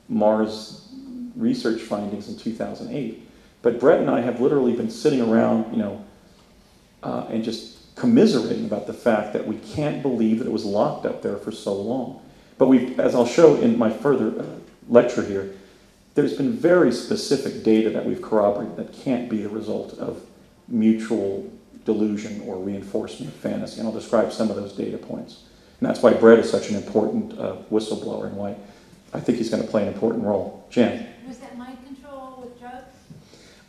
Mars research findings in 2008. But Brett and I have literally been sitting around, and just commiserating about the fact that we can't believe that it was locked up there for so long. But as I'll show in my further lecture here, there's been very specific data that we've corroborated that can't be the result of mutual delusion or reinforcement of fantasy. And I'll describe some of those data points. And that's why Brett is such an important whistleblower, and why I think he's going to play an important role. Jan?
Was that mind control with drugs?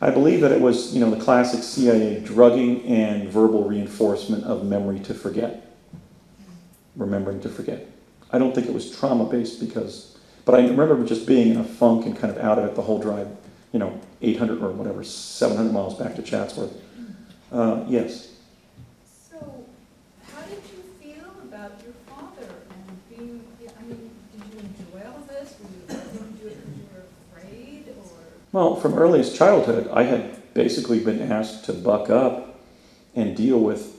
I believe that it was, the classic CIA drugging and verbal reinforcement of memory to forget. Remembering to forget. I don't think it was trauma-based but I remember just being in a funk and kind of out of it the whole drive, 800 or whatever, 700 miles back to Chatsworth. Yes.
So, how did you feel about your father and being, did you enjoy all this? Were you letting him do it because you were afraid, or?
Well, from earliest childhood, I had basically been asked to buck up and deal with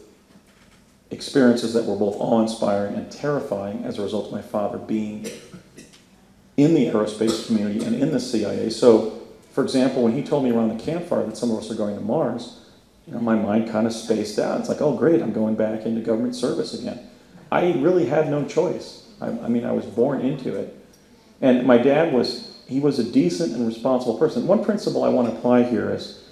experiences that were both awe-inspiring and terrifying as a result of my father being in the aerospace community and in the CIA. So, for example, when he told me around the campfire that some of us are going to Mars, my mind kind of spaced out. It's like, oh great, I'm going back into government service again. I really had no choice. I was born into it. And my dad he was a decent and responsible person. One principle I want to apply here is,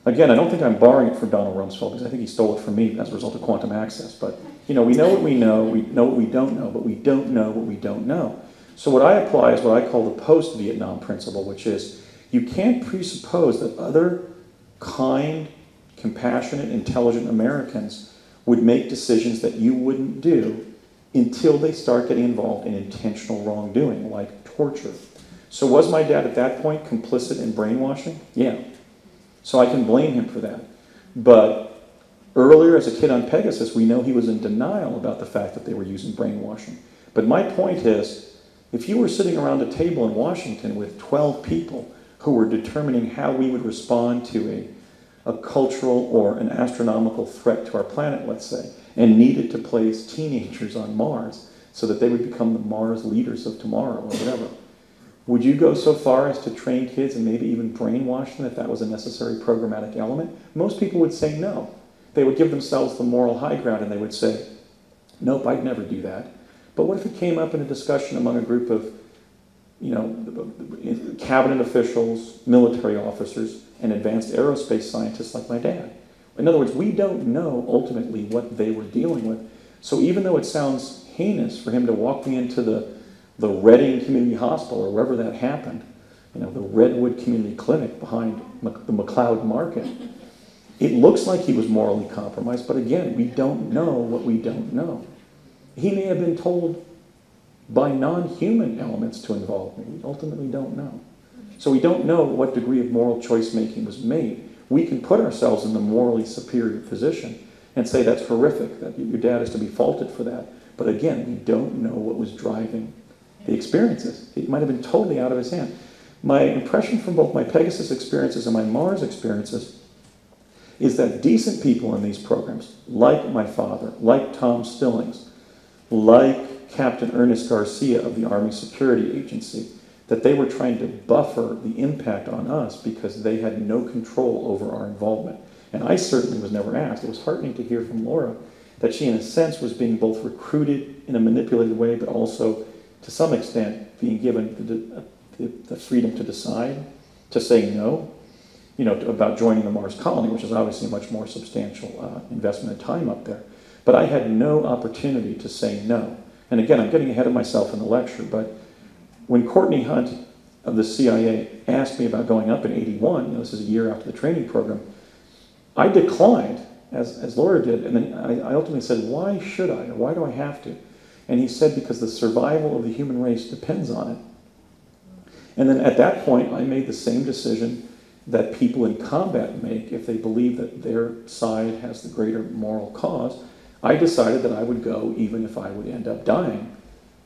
again, I don't think I'm borrowing it from Donald Rumsfeld, because I think he stole it from me as a result of quantum access. But, we know what we know what we don't know, but we don't know what we don't know. So what I apply is what I call the post-Vietnam principle, which is you can't presuppose that other kind, compassionate, intelligent Americans would make decisions that you wouldn't do until they start getting involved in intentional wrongdoing, like torture. So was my dad at that point complicit in brainwashing? Yeah. So I can blame him for that. But earlier as a kid on Pegasus, we know he was in denial about the fact that they were using brainwashing. But my point is, if you were sitting around a table in Washington with 12 people who were determining how we would respond to a cultural or an astronomical threat to our planet, let's say, and needed to place teenagers on Mars so that they would become the Mars leaders of tomorrow or whatever, would you go so far as to train kids and maybe even brainwash them if that was a necessary programmatic element? Most people would say no. They would give themselves the moral high ground and they would say, nope, I'd never do that. But what if it came up in a discussion among a group of, cabinet officials, military officers, and advanced aerospace scientists like my dad? In other words, we don't know ultimately what they were dealing with. So even though it sounds heinous for him to walk me into the Reading Community Hospital or wherever that happened, the Redwood Community Clinic behind the McLeod Market, it looks like he was morally compromised, but again, we don't know what we don't know. He may have been told by non-human elements to involve me. We ultimately don't know. So we don't know what degree of moral choice-making was made. We can put ourselves in the morally superior position and say that's horrific, that your dad is to be faulted for that. But again, we don't know what was driving the experiences. It might have been totally out of his hand. my impression from both my Pegasus experiences and my Mars experiences is that decent people in these programs, like my father, like Tom Stillings, like Captain Ernest Garcia of the Army Security Agency, that they were trying to buffer the impact on us because they had no control over our involvement. And I certainly was never asked. It was heartening to hear from Laura that she, in a sense, was being both recruited in a manipulated way, but also, to some extent, being given the freedom to decide, to say no, about joining the Mars colony, which is obviously a much more substantial investment of time up there. But I had no opportunity to say no. And again, I'm getting ahead of myself in the lecture, but when Courtney Hunt of the CIA asked me about going up in '81, this is a year after the training program, I declined, as Laura did, and then I ultimately said, why should I, or why do I have to? And he said, because the survival of the human race depends on it. And then at that point, I made the same decision that people in combat make if they believe that their side has the greater moral cause. I decided that I would go even if I would end up dying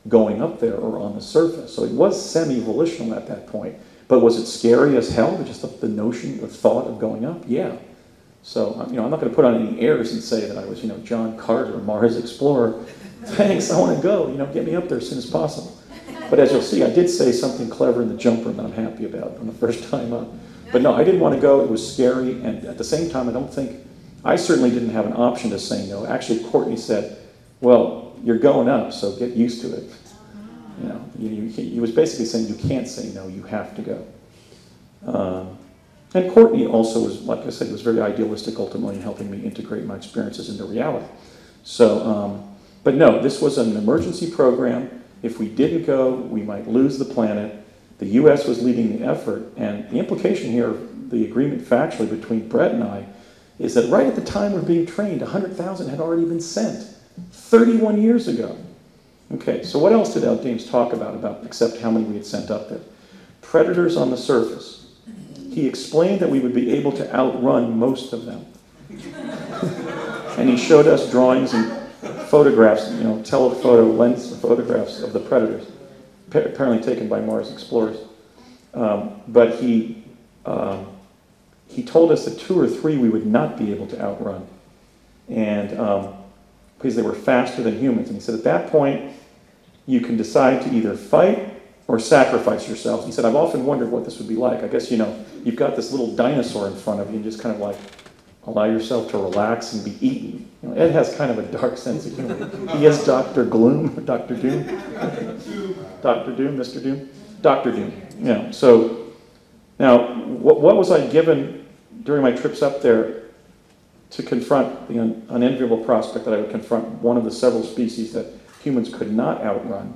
going up there or on the surface. So it was semi-volitional at that point. But was it scary as hell, just the notion, the thought of going up? Yeah. So, I'm not going to put on any airs and say that I was, John Carter, Mars Explorer. Thanks, I want to go. Get me up there as soon as possible. But as you'll see, I did say something clever in the jump room that I'm happy about on the first time up. But no, I didn't want to go. It was scary. And at the same time, I certainly didn't have an option to say no. Actually, Courtney said, well, you're going up, so get used to it. He was basically saying you can't say no, you have to go. And Courtney also was, like I said, was very idealistic ultimately in helping me integrate my experiences into reality. So, but no, this was an emergency program. If we didn't go, we might lose the planet. The US was leading the effort, and the implication here, the agreement factually between Brett and I, is that right at the time we're being trained, 100,000 had already been sent, 31 years ago. Okay, so what else did Al James talk about except how many we had sent up there? Predators on the surface. He explained that we would be able to outrun most of them. And he showed us drawings and photographs, telephoto lens photographs of the predators, apparently taken by Mars explorers. But he told us that 2 or 3 we would not be able to outrun, and because they were faster than humans. And he said, at that point, you can decide to either fight or sacrifice yourselves. He said, I've often wondered what this would be like. I guess, you've got this little dinosaur in front of you and just kind of like allow yourself to relax and be eaten. Ed has kind of a dark sense of humor. He is Dr. Gloom, or Dr. Doom. Dr. Doom, Mr. Doom? Dr. Doom. So now, what was I given during my trips up there to confront the unenviable prospect that I would confront one of the several species that humans could not outrun?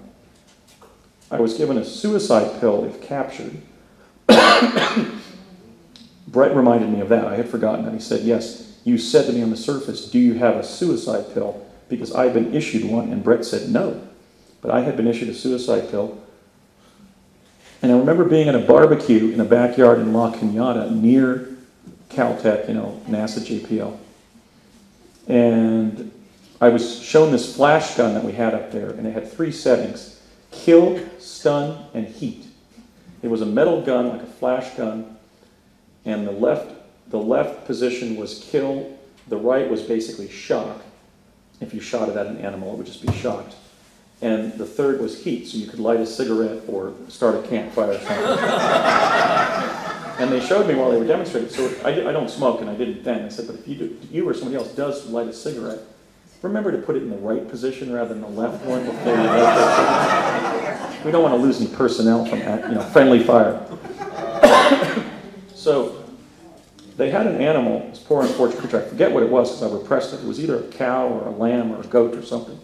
I was given a suicide pill if captured. Brett reminded me of that. I had forgotten that. He said, yes, you said to me on the surface, do you have a suicide pill? Because I've been issued one, and Brett said no. But I had been issued a suicide pill. And I remember being at a barbecue in a backyard in La Cañada near Caltech, NASA JPL. And I was shown this flash gun that we had up there, and it had 3 settings: kill, stun, and heat. It was a metal gun, like a flash gun, and the left position was kill, the right was basically shock. If you shot it at an animal, it would just be shocked. And the third was heat, so you could light a cigarette or start a campfire or something. And they showed me while they were demonstrating. So I don't smoke, and I didn't then. I said, but if you or somebody else does light a cigarette, remember to put it in the right position rather than the left one before you light it. We don't want to lose any personnel from friendly fire. So they had an animal, this poor unfortunate creature. I forget what it was because I repressed it. It was either a cow or a lamb or a goat or something.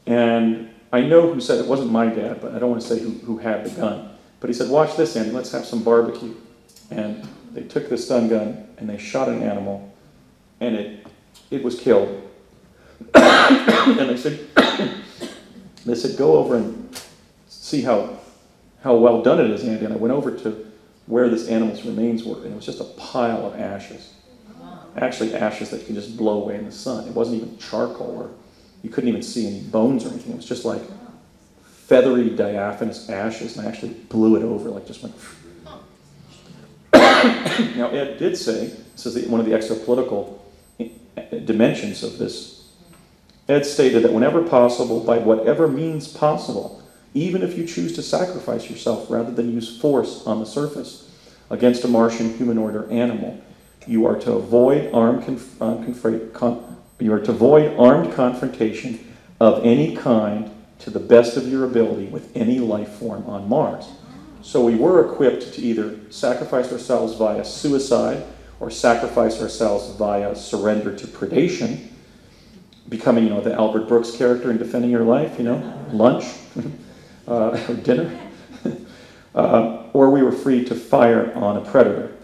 And I know who said it. Wasn't my dad, but I don't want to say who had the gun. But he said, watch this, Andy, let's have some barbecue. And they took this stun gun and they shot an animal, and it was killed. And they said, go over and see how well done it is, Andy. And I went over to where this animal's remains were, and it was just a pile of ashes. Actually, ashes that you can just blow away in the sun. It wasn't even charcoal, or you couldn't even see any bones or anything. It was just like feathery diaphanous ashes, and I actually blew it over, like just went. Now, Ed did say, this is one of the extra-political dimensions of this. Ed stated that whenever possible, by whatever means possible, even if you choose to sacrifice yourself rather than use force on the surface against a Martian humanoid or animal, you are to avoid armed confrontation of any kind to the best of your ability with any life form on Mars. So we were equipped to either sacrifice ourselves via suicide or sacrifice ourselves via surrender to predation, becoming, the Albert Brooks character in Defending Your Life, lunch or dinner. Or we were free to fire on a predator.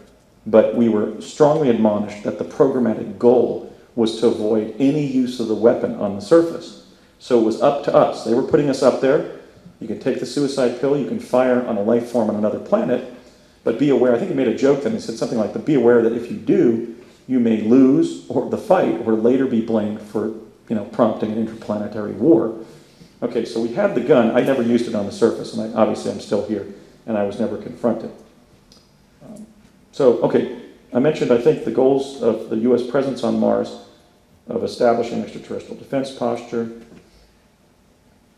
But we were strongly admonished that the programmatic goal was to avoid any use of the weapon on the surface. So it was up to us. They were putting us up there. You can take the suicide pill, you can fire on a life form on another planet, but be aware, I think he made a joke then, he said something like, but be aware that if you do, you may lose or the fight or later be blamed for, prompting an interplanetary war. Okay, so we had the gun. I never used it on the surface, and obviously I'm still here, and I was never confronted. I mentioned, I think, the goals of the U.S. presence on Mars, of establishing extraterrestrial defense posture,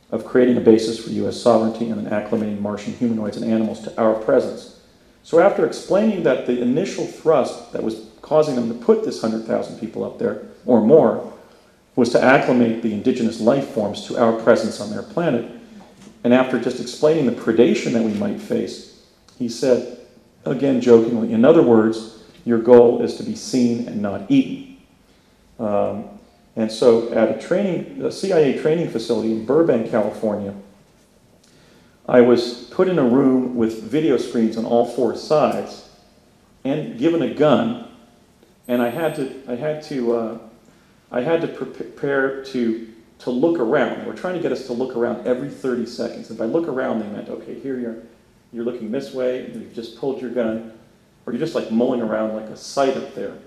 of creating a basis for U.S. sovereignty, and then acclimating Martian humanoids and animals to our presence. So after explaining that the initial thrust that was causing them to put this 100,000 people up there, or more, was to acclimate the indigenous life forms to our presence on their planet, and after just explaining the predation that we might face, he said, again jokingly, in other words, your goal is to be seen and not eaten. And so at a CIA training facility in Burbank, California, I was put in a room with video screens on all four sides and given a gun, and I had to prepare to look around. They were trying to get us to look around every 30 seconds. And by look around, they meant, okay, here you're looking this way, and you've just pulled your gun, or you're just like mulling around like a sight up there.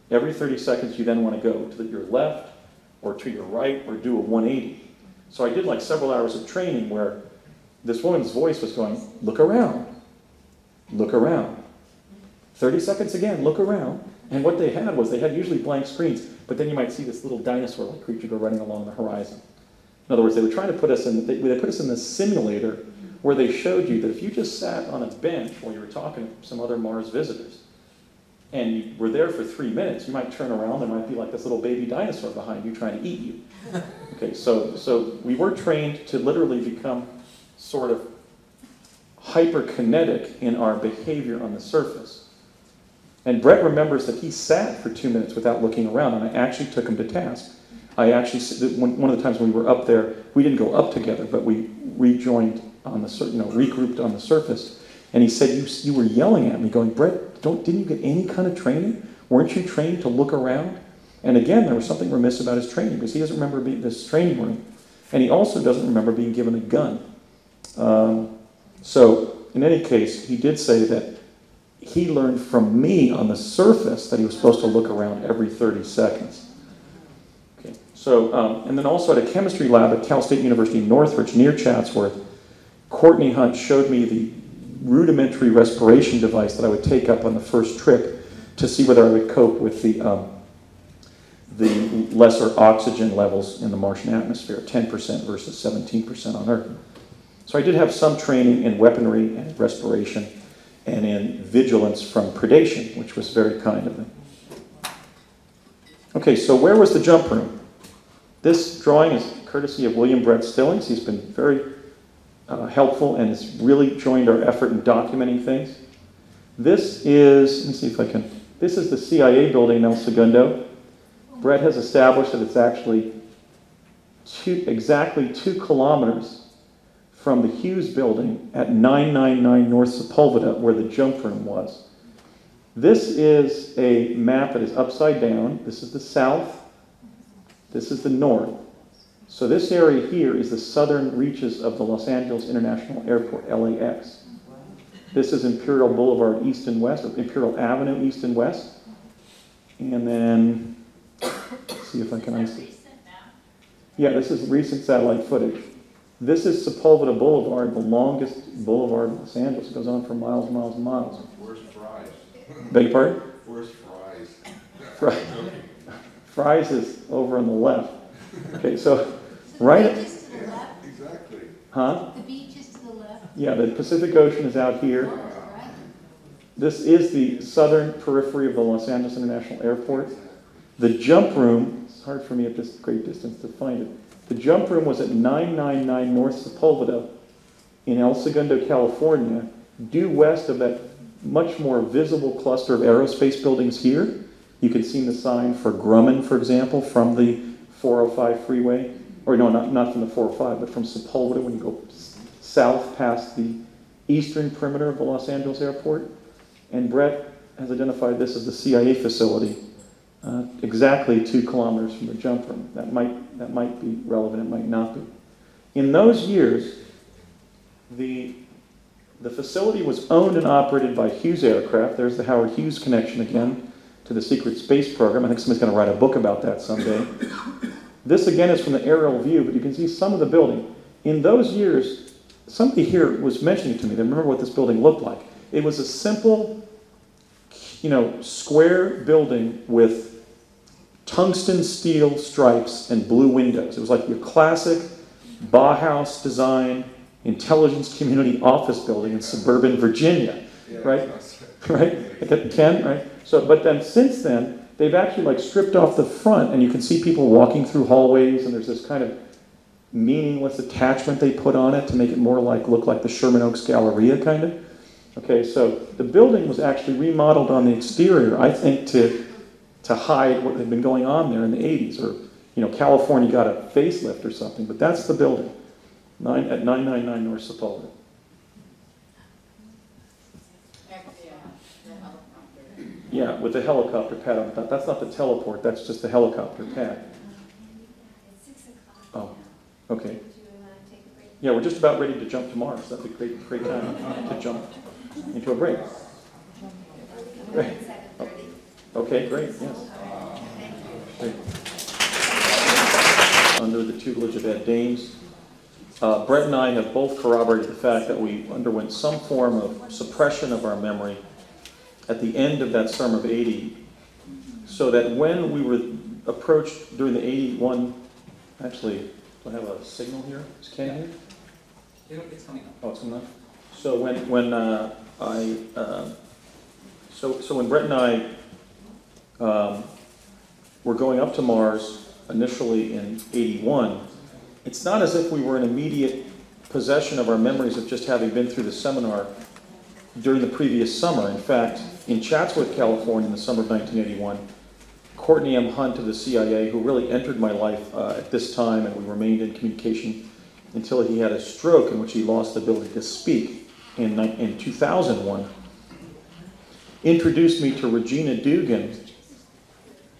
Every 30 seconds, you then want to go to your left or to your right or do a 180. So I did like several hours of training where this woman's voice was going, look around, look around. 30 seconds again, look around. And what they had was they had usually blank screens, but then you might see this little dinosaur-like creature go running along the horizon. In other words, they were trying to put us in, they put us in this simulator where they showed you that if you just sat on a bench while you were talking to some other Mars visitors, and you were there for 3 minutes, you might turn around, there might be like this little baby dinosaur behind you trying to eat you. Okay, so we were trained to literally become sort of hyperkinetic in our behavior on the surface. And Brett remembers that he sat for 2 minutes without looking around, and I actually took him to task. One of the times when we were up there, we didn't go up together, but we rejoined on the, regrouped on the surface. And he said, you were yelling at me, going, Brett, didn't you get any kind of training? Weren't you trained to look around? And again, there was something remiss about his training, because he doesn't remember being this training room. And he also doesn't remember being given a gun. So, in any case, he did say that he learned from me on the surface that he was supposed to look around every 30 seconds. Okay. So, and then also at a chemistry lab at Cal State University Northridge, near Chatsworth, Courtney Hunt showed me the rudimentary respiration device that I would take up on the first trip to see whether I would cope with the lesser oxygen levels in the Martian atmosphere, 10% versus 17% on Earth. So I did have some training in weaponry and respiration and in vigilance from predation, which was very kind of them. Okay, so where was the jump room? This drawing is courtesy of William Brett Stillings. He's been very helpful and has really joined our effort in documenting things. This is, let me see if I can, this is the CIA building in El Segundo. Brett has established that it's actually exactly 2 kilometers from the Hughes building at 999 North Sepulveda, where the jump room was. This is a map that is upside down. This is the south. This is the north. So this area here is the southern reaches of the Los Angeles International Airport, LAX. This is Imperial Boulevard east and west, or Imperial Avenue east and west. And then, let's see if I can isolate. Yeah, this is recent satellite footage. This is Sepulveda Boulevard, the longest boulevard in Los Angeles. It goes on for miles and miles and miles.
Where's Fry's?
Beg your pardon?
Where's Fry's?
Fry's is over on the left. Okay, so
So
right,
the beach is to the left,
Exactly.
huh?
the beach is to the left.
Yeah, the Pacific Ocean is out here.
Oh, right.
This is the southern periphery of the Los Angeles International Airport. The jump room, it's hard for me at this great distance to find it. The jump room was at 999 North Sepulveda in El Segundo, California, due west of that much more visible cluster of aerospace buildings here. You can see the sign for Grumman, for example, from the 405 freeway. Or no, not from the 405, but from Sepulveda when you go south past the eastern perimeter of the Los Angeles airport. And Brett has identified this as the CIA facility, exactly 2 kilometers from the jump room. That might be relevant, it might not be. In those years, the facility was owned and operated by Hughes Aircraft. There's the Howard Hughes connection again to the secret space program. I think somebody's going to write a book about that someday. This again is from the aerial view, but you can see some of the building. In those years, somebody here was mentioning to me, they remember what this building looked like. It was a simple, square building with tungsten steel stripes and blue windows. It was like your classic Bauhaus design intelligence community office building in suburban Virginia, right? Right? Ken, right? So, but then since then, they've actually stripped off the front, and you can see people walking through hallways, and there's this kind of meaningless attachment they put on it to make it more look like the Sherman Oaks Galleria, kind of. Okay, so the building was actually remodeled on the exterior, I think, to hide what had been going on there in the 80s, or California got a facelift or something. But that's the building, at 999 North Sepulveda. Yeah, with the helicopter pad on top. That's not the teleport, that's just the helicopter pad.
It's 6 o'clock.
Oh, okay.
Would you take a break?
Yeah, we're just about ready to jump to Mars. That's a great time to jump into a break. Great. Okay, great, yes. Great. Under the tutelage of Ed Dames. Brett and I have both corroborated the fact that we underwent some form of suppression of our memory at the end of that summer of 80, so that when we were approached during the 81, actually, do I have a signal here? Is Ken here?
It's coming up.
Oh, it's coming up. So when Brett and I were going up to Mars initially in 81, it's not as if we were in immediate possession of our memories of just having been through the seminar during the previous summer. In fact, in Chatsworth, California, in the summer of 1981, Courtney M. Hunt of the CIA, who really entered my life at this time, and we remained in communication until he had a stroke in which he lost the ability to speak in 2001, introduced me to Regina Dugan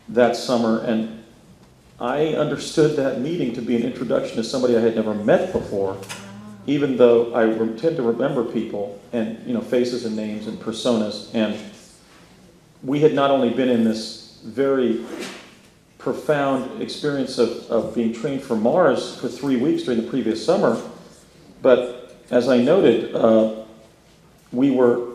that summer, and I understood that meeting to be an introduction to somebody I had never met before, even though I tend to remember people and faces and names and personas. And we had not only been in this very profound experience of being trained for Mars for 3 weeks during the previous summer, but as I noted, we were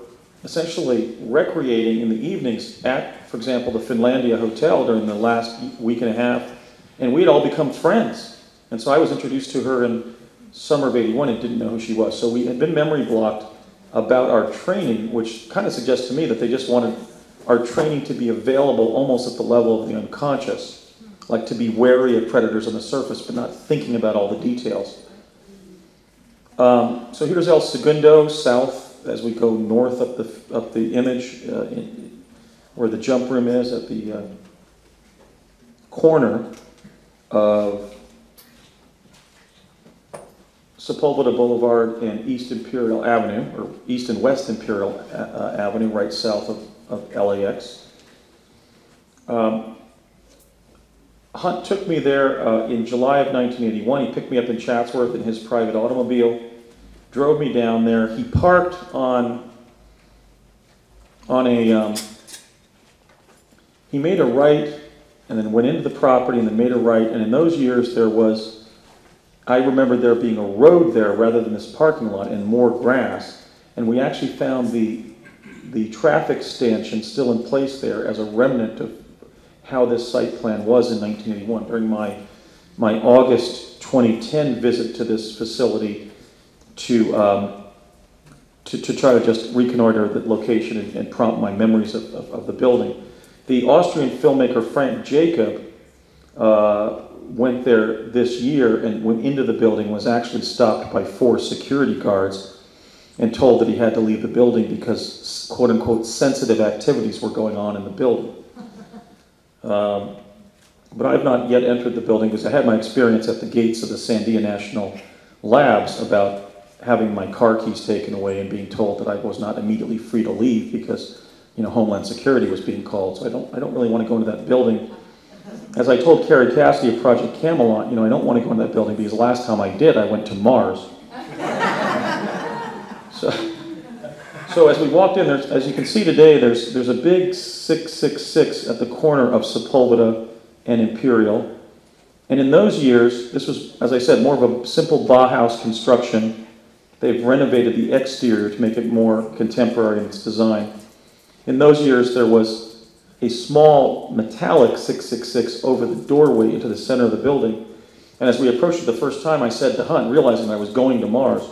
essentially recreating in the evenings at, for example, the Finlandia Hotel during the last week and a half, and we had all become friends. And so I was introduced to her in summer of 81 and didn't know who she was. So we had been memory blocked about our training, which kind of suggests to me that they just wanted our training to be available almost at the level of the unconscious, like to be wary of predators on the surface, but not thinking about all the details. So here's El Segundo, south, as we go north up the image, where the jump room is at the corner of Sepulveda Boulevard and East Imperial Avenue, or East and West Imperial Avenue, right south of LAX. Hunt took me there in July of 1981. He picked me up in Chatsworth in his private automobile, drove me down there. He parked on a, he made a right and then went into the property and then made a right. And in those years there was I remember there being a road there rather than this parking lot and more grass. And we actually found the traffic stanchion still in place there as a remnant of how this site plan was in 1981. During my August 2010 visit to this facility to try to just reconnoiter the location and prompt my memories of the building. The Austrian filmmaker Frank Jacob went there this year and went into the building, was actually stopped by 4 security guards and told that he had to leave the building because, quote unquote, sensitive activities were going on in the building. But I've not yet entered the building because I had my experience at the gates of the Sandia National Labs about having my car keys taken away and being told that I was not immediately free to leave because, Homeland Security was being called. So I don't really want to go into that building. As I told Carrie Cassidy of Project Camelot, I don't want to go into that building because the last time I did, I went to Mars. So as we walked in, as you can see today, there's a big 666 at the corner of Sepulveda and Imperial. And in those years, this was, as I said, more of a simple Bauhaus construction. They've renovated the exterior to make it more contemporary in its design. In those years, there was a small metallic 666 over the doorway into the center of the building. And as we approached it the first time, I said to Hunt, realizing I was going to Mars,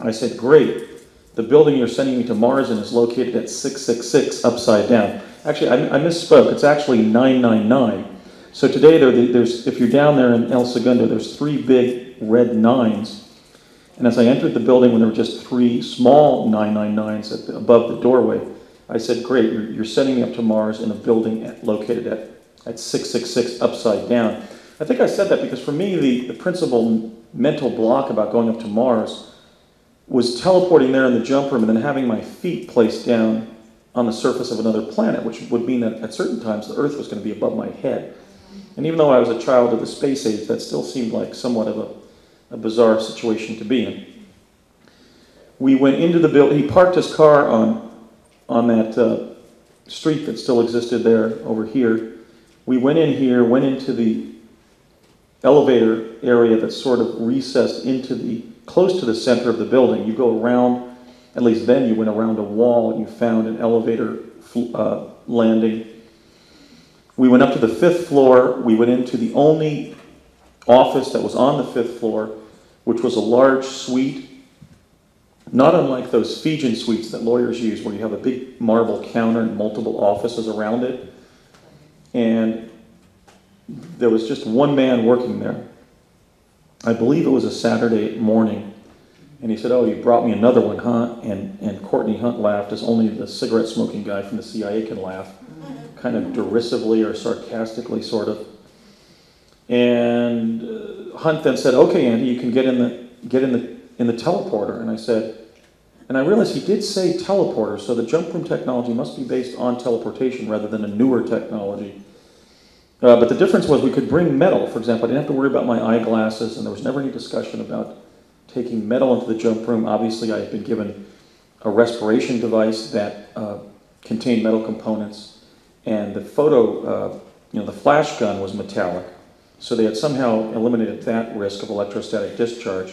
I said, great, the building you're sending me to Mars in is located at 666 upside down. Actually, I misspoke. It's actually 999. So today, there's if you're down there in El Segundo, there's 3 big red 9s. And as I entered the building, when there were just 3 small 999s above the doorway, I said, great, you're sending me up to Mars in a building located at 666 upside down. I think I said that because for me, the principal mental block about going up to Mars was teleporting there in the jump room and then having my feet placed down on the surface of another planet, which would mean that at certain times the Earth was going to be above my head. And even though I was a child of the space age, that still seemed like somewhat of a bizarre situation to be in. We went into the building. He parked his car on that street that still existed there over here. We went in here, went into the elevator area that's sort of recessed into close to the center of the building. You go around, at least then you went around a wall and you found an elevator landing. We went up to the 5th floor. We went into the only office that was on the 5th floor, which was a large suite, not unlike those Fijian suites that lawyers use where you have a big marble counter and multiple offices around it. And there was just one man working there. I believe it was a Saturday morning. And he said, oh, you brought me another one, huh? And Courtney Hunt laughed as only the cigarette-smoking guy from the CIA can laugh, kind of derisively or sarcastically, sort of. And Hunt then said, okay, Andy, you can get in the teleporter. And I said, and I realized he did say teleporter, so the jump room technology must be based on teleportation rather than a newer technology. But the difference was we could bring metal. For example, I didn't have to worry about my eyeglasses, and there was never any discussion about taking metal into the jump room. Obviously, I had been given a respiration device that contained metal components, and the the flash gun was metallic. So they had somehow eliminated that risk of electrostatic discharge.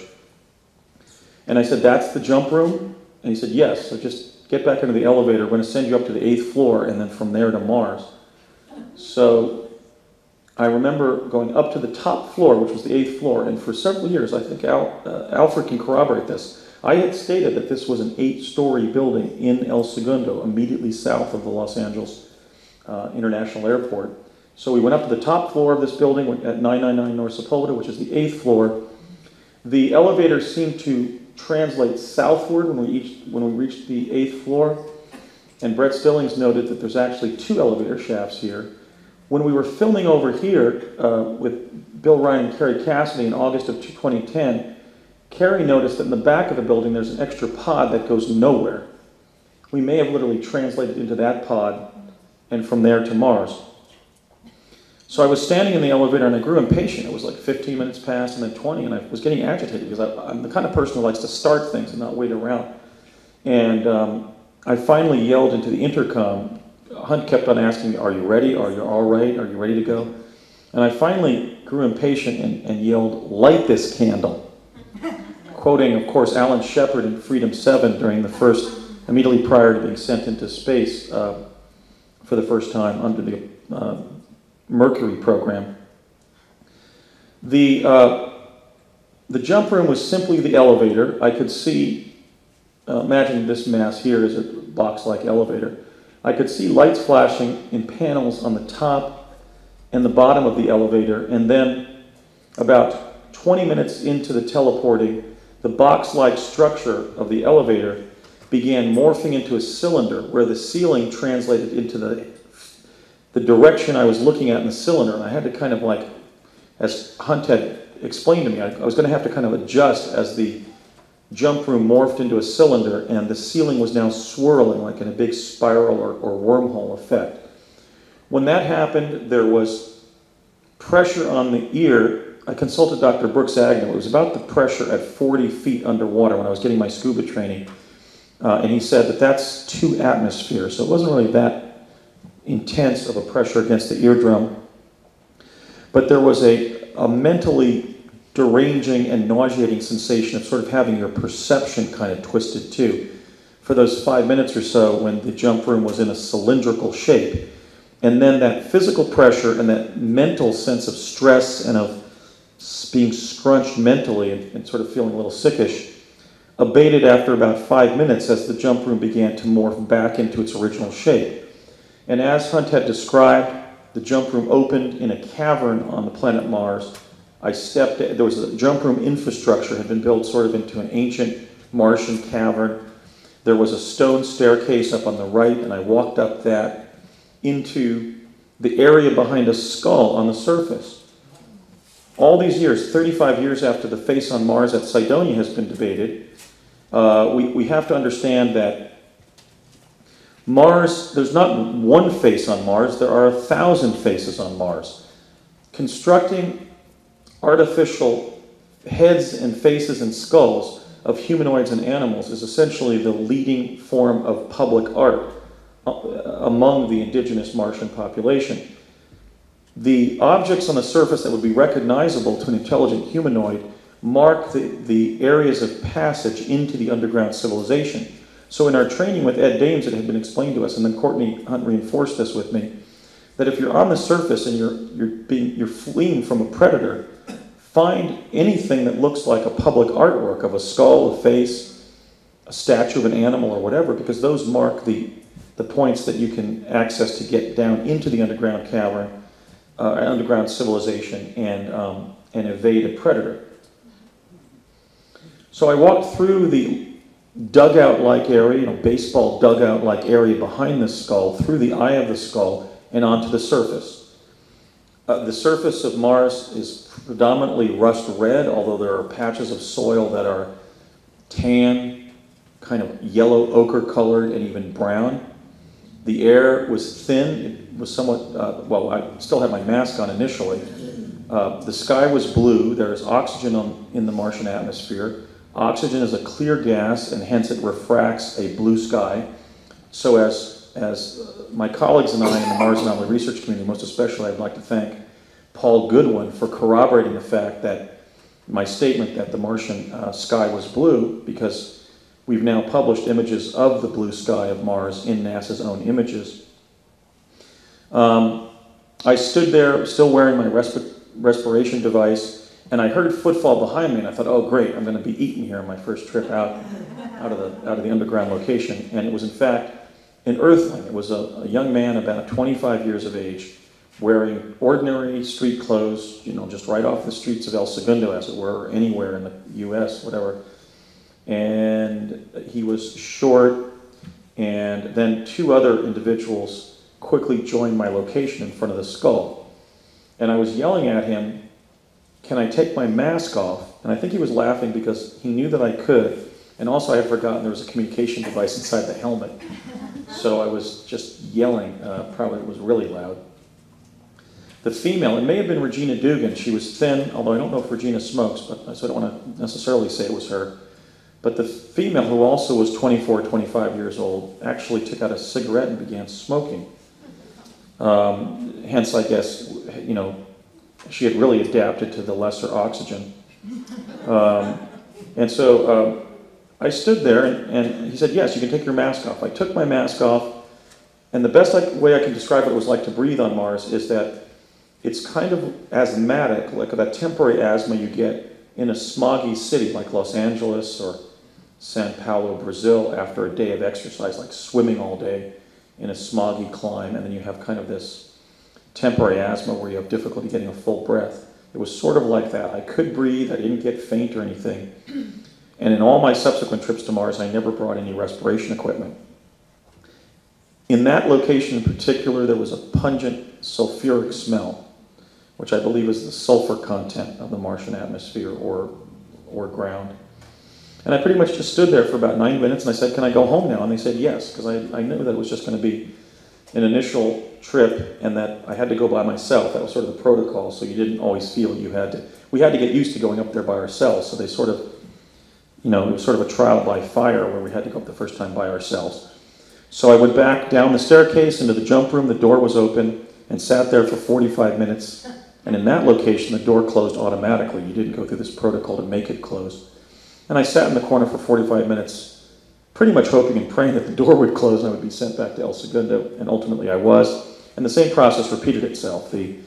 And I said, that's the jump room? And he said, yes, so just get back into the elevator. We're going to send you up to the 8th floor, and then from there to Mars. So I remember going up to the top floor, which was the 8th floor, and for several years, I think Alfred can corroborate this, I had stated that this was an 8-story building in El Segundo, immediately south of the Los Angeles International Airport. So we went up to the top floor of this building at 999 North Sepulveda, which is the 8th floor. The elevator seemed to translate southward when we reached the 8th floor, and Brett Stillings noted that there's actually 2 elevator shafts here. When we were filming over here with Bill Ryan and Carrie Cassidy in August of 2010, Carrie noticed that in the back of the building there's an extra pod that goes nowhere. We may have literally translated into that pod and from there to Mars. So I was standing in the elevator and I grew impatient. It was like 15 minutes past and then 20, and I was getting agitated because I'm the kind of person who likes to start things and not wait around. And I finally yelled into the intercom. Hunt kept on asking me, are you ready? Are you all right? Are you ready to go? And I finally grew impatient and yelled, "Light this candle," quoting, of course, Alan Shepard in Freedom 7 during the first, immediately prior to being sent into space for the first time under the Mercury program. The jump room was simply the elevator. I could see, imagine this mass here is a box-like elevator. I could see lights flashing in panels on the top and the bottom of the elevator, and then about 20 minutes into the teleporting, the box-like structure of the elevator began morphing into a cylinder where the ceiling translated into the direction I was looking at in the cylinder. And I had to kind of like, as Hunt had explained to me, I was going to have to kind of adjust as the jump room morphed into a cylinder and the ceiling was now swirling like in a big spiral or wormhole effect. When that happened, there was pressure on the ear. I consulted Dr. Brooks Agnew. It was about the pressure at 40 feet underwater when I was getting my scuba training. And he said that that's 2 atmospheres, so it wasn't really that intense of a pressure against the eardrum. But there was a mentally deranging and nauseating sensation of sort of having your perception kind of twisted too for those 5 minutes or so when the jump room was in a cylindrical shape. And then that physical pressure and that mental sense of stress and of being scrunched mentally and sort of feeling a little sickish abated after about 5 minutes as the jump room began to morph back into its original shape. And as Hunt had described, the jump room opened in a cavern on the planet Mars. There was a jump room infrastructure had been built sort of into an ancient Martian cavern. There was a stone staircase up on the right, and I walked up that into the area behind a skull on the surface. All these years, 35 years after the face on Mars at Cydonia has been debated, we have to understand that Mars, there's not one face on Mars, there are 1,000 faces on Mars. Constructing artificial heads and faces and skulls of humanoids and animals is essentially the leading form of public art among the indigenous Martian population. The objects on the surface that would be recognizable to an intelligent humanoid mark the areas of passage into the underground civilization. So in our training with Ed Dames, it had been explained to us, and then Courtney Hunt reinforced this with me, that if you're on the surface and you're fleeing from a predator, find anything that looks like a public artwork of a skull, a face, a statue of an animal or whatever, because those mark the points that you can access to get down into the underground cavern, underground civilization, and evade a predator. So I walked through the dugout-like area, baseball dugout-like area behind the skull, through the eye of the skull, and onto the surface. The surface of Mars is predominantly rust red, although there are patches of soil that are tan, kind of yellow ochre colored, and even brown. The air was thin. It was somewhat, well, I still had my mask on initially. The sky was blue. There is oxygen in the Martian atmosphere. Oxygen is a clear gas, and hence it refracts a blue sky. So as my colleagues and I in the Mars Anomaly Research Community, most especially, I'd like to thank Paul Goodwin for corroborating the fact that my statement that the Martian sky was blue, because we've now published images of the blue sky of Mars in NASA's own images. I stood there still wearing my respiration device, and I heard footfall behind me, and I thought, oh great, I'm going to be eaten here on my first trip out of the underground location. And it was in fact an Earthling. It was a young man about 25 years of age, wearing ordinary street clothes, just right off the streets of El Segundo, as it were, or anywhere in the US, whatever. And he was short, and then 2 other individuals quickly joined my location in front of the skull. And I was yelling at him, can I take my mask off? And I think he was laughing because he knew that I could, and also I had forgotten there was a communication device inside the helmet. So I was just yelling, probably it was really loud. The female, it may have been Regina Dugan, she was thin, although I don't know if Regina smokes, so I don't want to necessarily say it was her. But the female, who also was 24, 25 years old, actually took out a cigarette and began smoking. Hence, I guess, she had really adapted to the lesser oxygen. And so I stood there, and he said, yes, you can take your mask off. I took my mask off, and the best way I can describe what it was like to breathe on Mars is that it's kind of asthmatic, like that temporary asthma you get in a smoggy city like Los Angeles or Sao Paulo, Brazil, after a day of exercise, like swimming all day in a smoggy climb, and then you have kind of this temporary asthma where you have difficulty getting a full breath. It was sort of like that. I could breathe, I didn't get faint or anything. And in all my subsequent trips to Mars, I never brought any respiration equipment. In that location in particular, there was a pungent sulfuric smell, which I believe is the sulfur content of the Martian atmosphere or ground. And I pretty much just stood there for about 9 minutes, and I said, can I go home now? And they said yes, because I knew that it was just going to be an initial trip and that I had to go by myself. That was sort of the protocol, so you didn't always feel you had to. We had to get used to going up there by ourselves, so they sort of, it was sort of a trial by fire where we had to go up the first time by ourselves. So I went back down the staircase into the jump room, the door was open, and sat there for 45 minutes. And in that location, the door closed automatically. You didn't go through this protocol to make it close. And I sat in the corner for 45 minutes, pretty much hoping and praying that the door would close and I would be sent back to El Segundo, and ultimately I was. And the same process repeated itself. The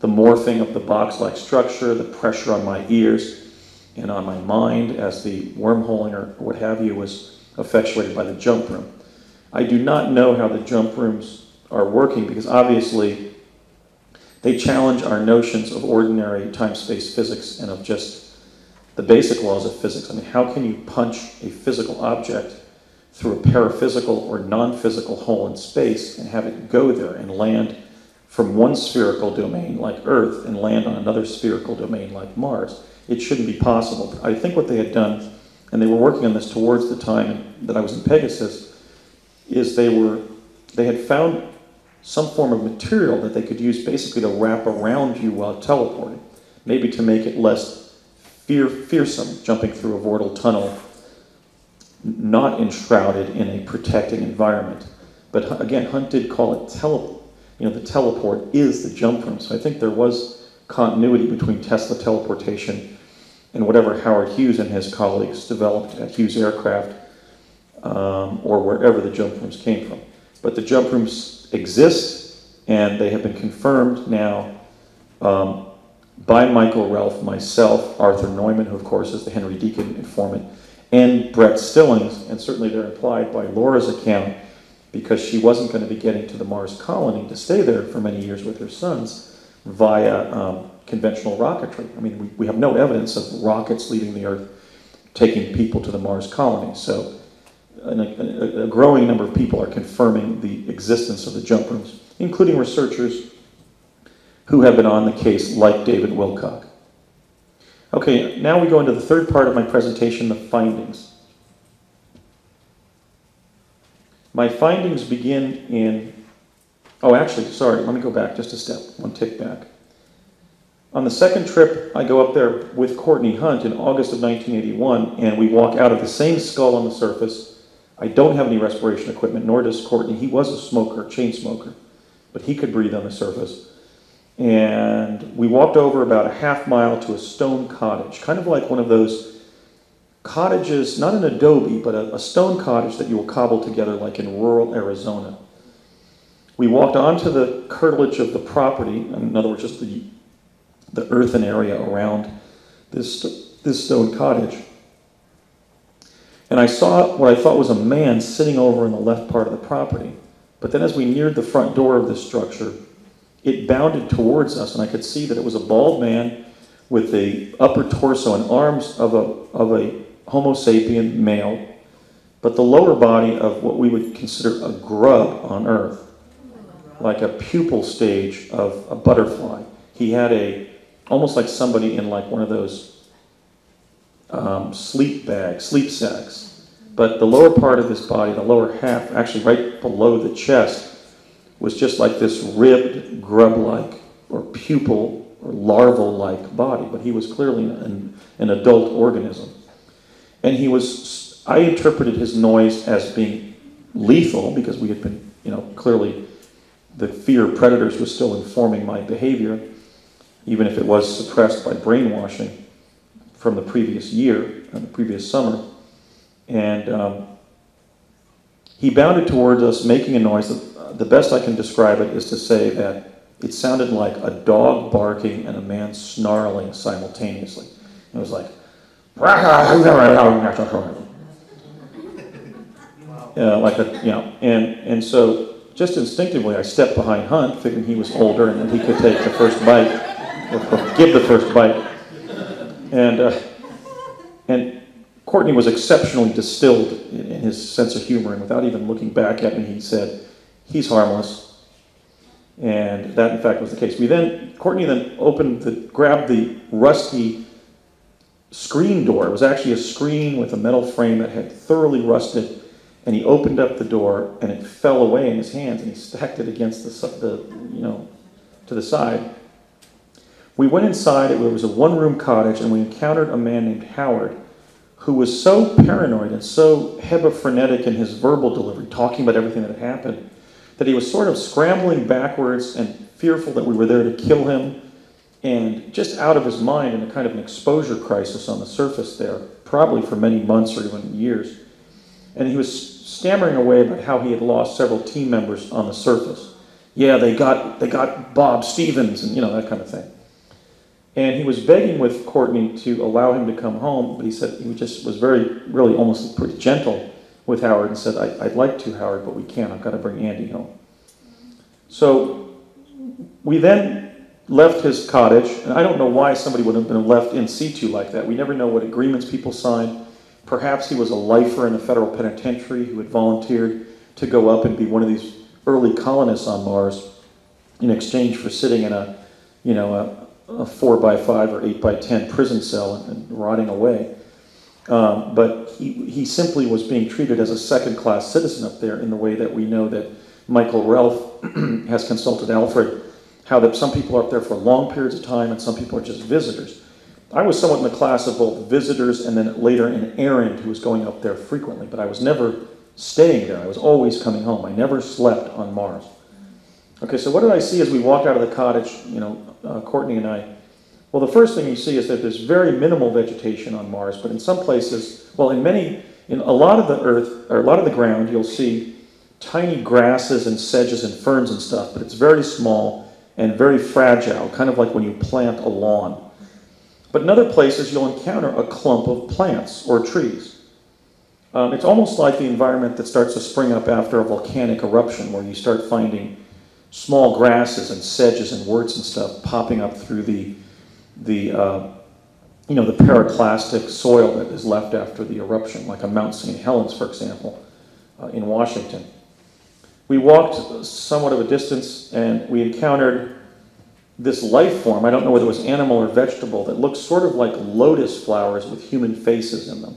morphing of the box-like structure, the pressure on my ears and on my mind as the wormholing or what have you was effectuated by the jump room. I do not know how the jump rooms are working because obviously they challenge our notions of ordinary time-space physics and of just the basic laws of physics. I mean, how can you punch a physical object through a paraphysical or non-physical hole in space and have it go there and land from one spherical domain like Earth and land on another spherical domain like Mars? It shouldn't be possible. I think what they had done, and they were working on this towards the time that I was in Pegasus, is they had found some form of material that they could use basically to wrap around you while teleporting, maybe to make it less fearsome, jumping through a vortal tunnel, not enshrouded in a protecting environment. But again, Hunt did call it the teleport is the jump room. So I think there was continuity between Tesla teleportation and whatever Howard Hughes and his colleagues developed at Hughes Aircraft or wherever the jump rooms came from. But the jump rooms exist, and they have been confirmed now by Michael Relf, myself, Arthur Neumann, who of course is the Henry Deacon informant, and Brett Stillings, and certainly they're implied by Laura's account because she wasn't going to be getting to the Mars colony to stay there for many years with her sons via conventional rocketry. I mean, we have no evidence of rockets leaving the Earth taking people to the Mars colony. So a growing number of people are confirming the existence of the jump rooms, including researchers who have been on the case, like David Wilcock. Okay, now we go into the third part of my presentation, the findings. My findings begin in, let me go back just a step, one tick back. On the second trip, I go up there with Courtney Hunt in August of 1981, and we walk out of the same skull on the surface. I don't have any respiration equipment, nor does Courtney. He was a smoker, chain smoker, but he could breathe on the surface. And we walked over about a half mile to a stone cottage, kind of like one of those cottages, not an adobe, but a stone cottage that you will cobble together like in rural Arizona. We walked onto the curtilage of the property, in other words, just the earthen area around this stone cottage. And I saw what I thought was a man sitting over in the left part of the property. But then as we neared the front door of this structure, it bounded towards us, and I could see that it was a bald man with the upper torso and arms of a Homo sapien male, but the lower body of what we would consider a grub on Earth, like a pupal stage of a butterfly. He had almost like somebody in like one of those sleep sacks. But the lower part of his body, the lower half, actually right below the chest, was just like this ribbed, grub-like, or pupal, or larval-like body. But he was clearly an adult organism. And I interpreted his noise as being lethal, because we had been, clearly the fear of predators was still informing my behavior. even if it was suppressed by brainwashing from the previous year and the previous summer. And he bounded towards us, making a noise. The best I can describe it is to say that it sounded like a dog barking and a man snarling simultaneously. It was like, and so just instinctively I stepped behind Hunt, figuring he was older and that he could take the first bite, or give the first bite. And Courtney was exceptionally distilled in his sense of humor, and without even looking back at me, he said, "He's harmless." And that, in fact, was the case. Courtney then grabbed the rusty screen door. It was actually a screen with a metal frame that had thoroughly rusted, and he opened up the door, and it fell away in his hands, and he stacked it against to the side. We went inside. It was a one-room cottage, and we encountered a man named Howard, who was so paranoid and so hebephonetic in his verbal delivery, talking about everything that had happened, that he was sort of scrambling backwards and fearful that we were there to kill him, and just out of his mind in a kind of an exposure crisis on the surface there, probably for many months or even years. And he was stammering away about how he had lost several team members on the surface. Yeah, they got Bob Stevens and that kind of thing. And he was begging with Courtney to allow him to come home, but he said he just was really almost pretty gentle with Howard and said, I'd like to, Howard, but we can't. I've got to bring Andy home. So we then left his cottage, and I don't know why somebody would have been left in situ like that. We never know what agreements people signed. Perhaps he was a lifer in a federal penitentiary who had volunteered to go up and be one of these early colonists on Mars in exchange for sitting in a 4x5 or 8x10 prison cell and rotting away. But he simply was being treated as a second-class citizen up there in the way that we know that Michael Relf has consulted Alfred, how that some people are up there for long periods of time and some people are just visitors. I was somewhat in the class of both visitors and then later an errand who was going up there frequently, but I was never staying there. I was always coming home. I never slept on Mars. Okay, so what did I see as we walked out of the cottage, Courtney and I? Well, the first thing you see is that there's very minimal vegetation on Mars, but in some places, in a lot of the earth, or a lot of the ground, you'll see tiny grasses and sedges and ferns and stuff, but it's very small and very fragile, kind of like when you plant a lawn. But in other places, you'll encounter a clump of plants or trees. It's almost like the environment that starts to spring up after a volcanic eruption, where you start finding small grasses and sedges and worts and stuff popping up through the periclastic soil that is left after the eruption, like on Mount St. Helens, for example, in Washington. We walked somewhat of a distance and we encountered this life form, I don't know whether it was animal or vegetable, that looked sort of like lotus flowers with human faces in them.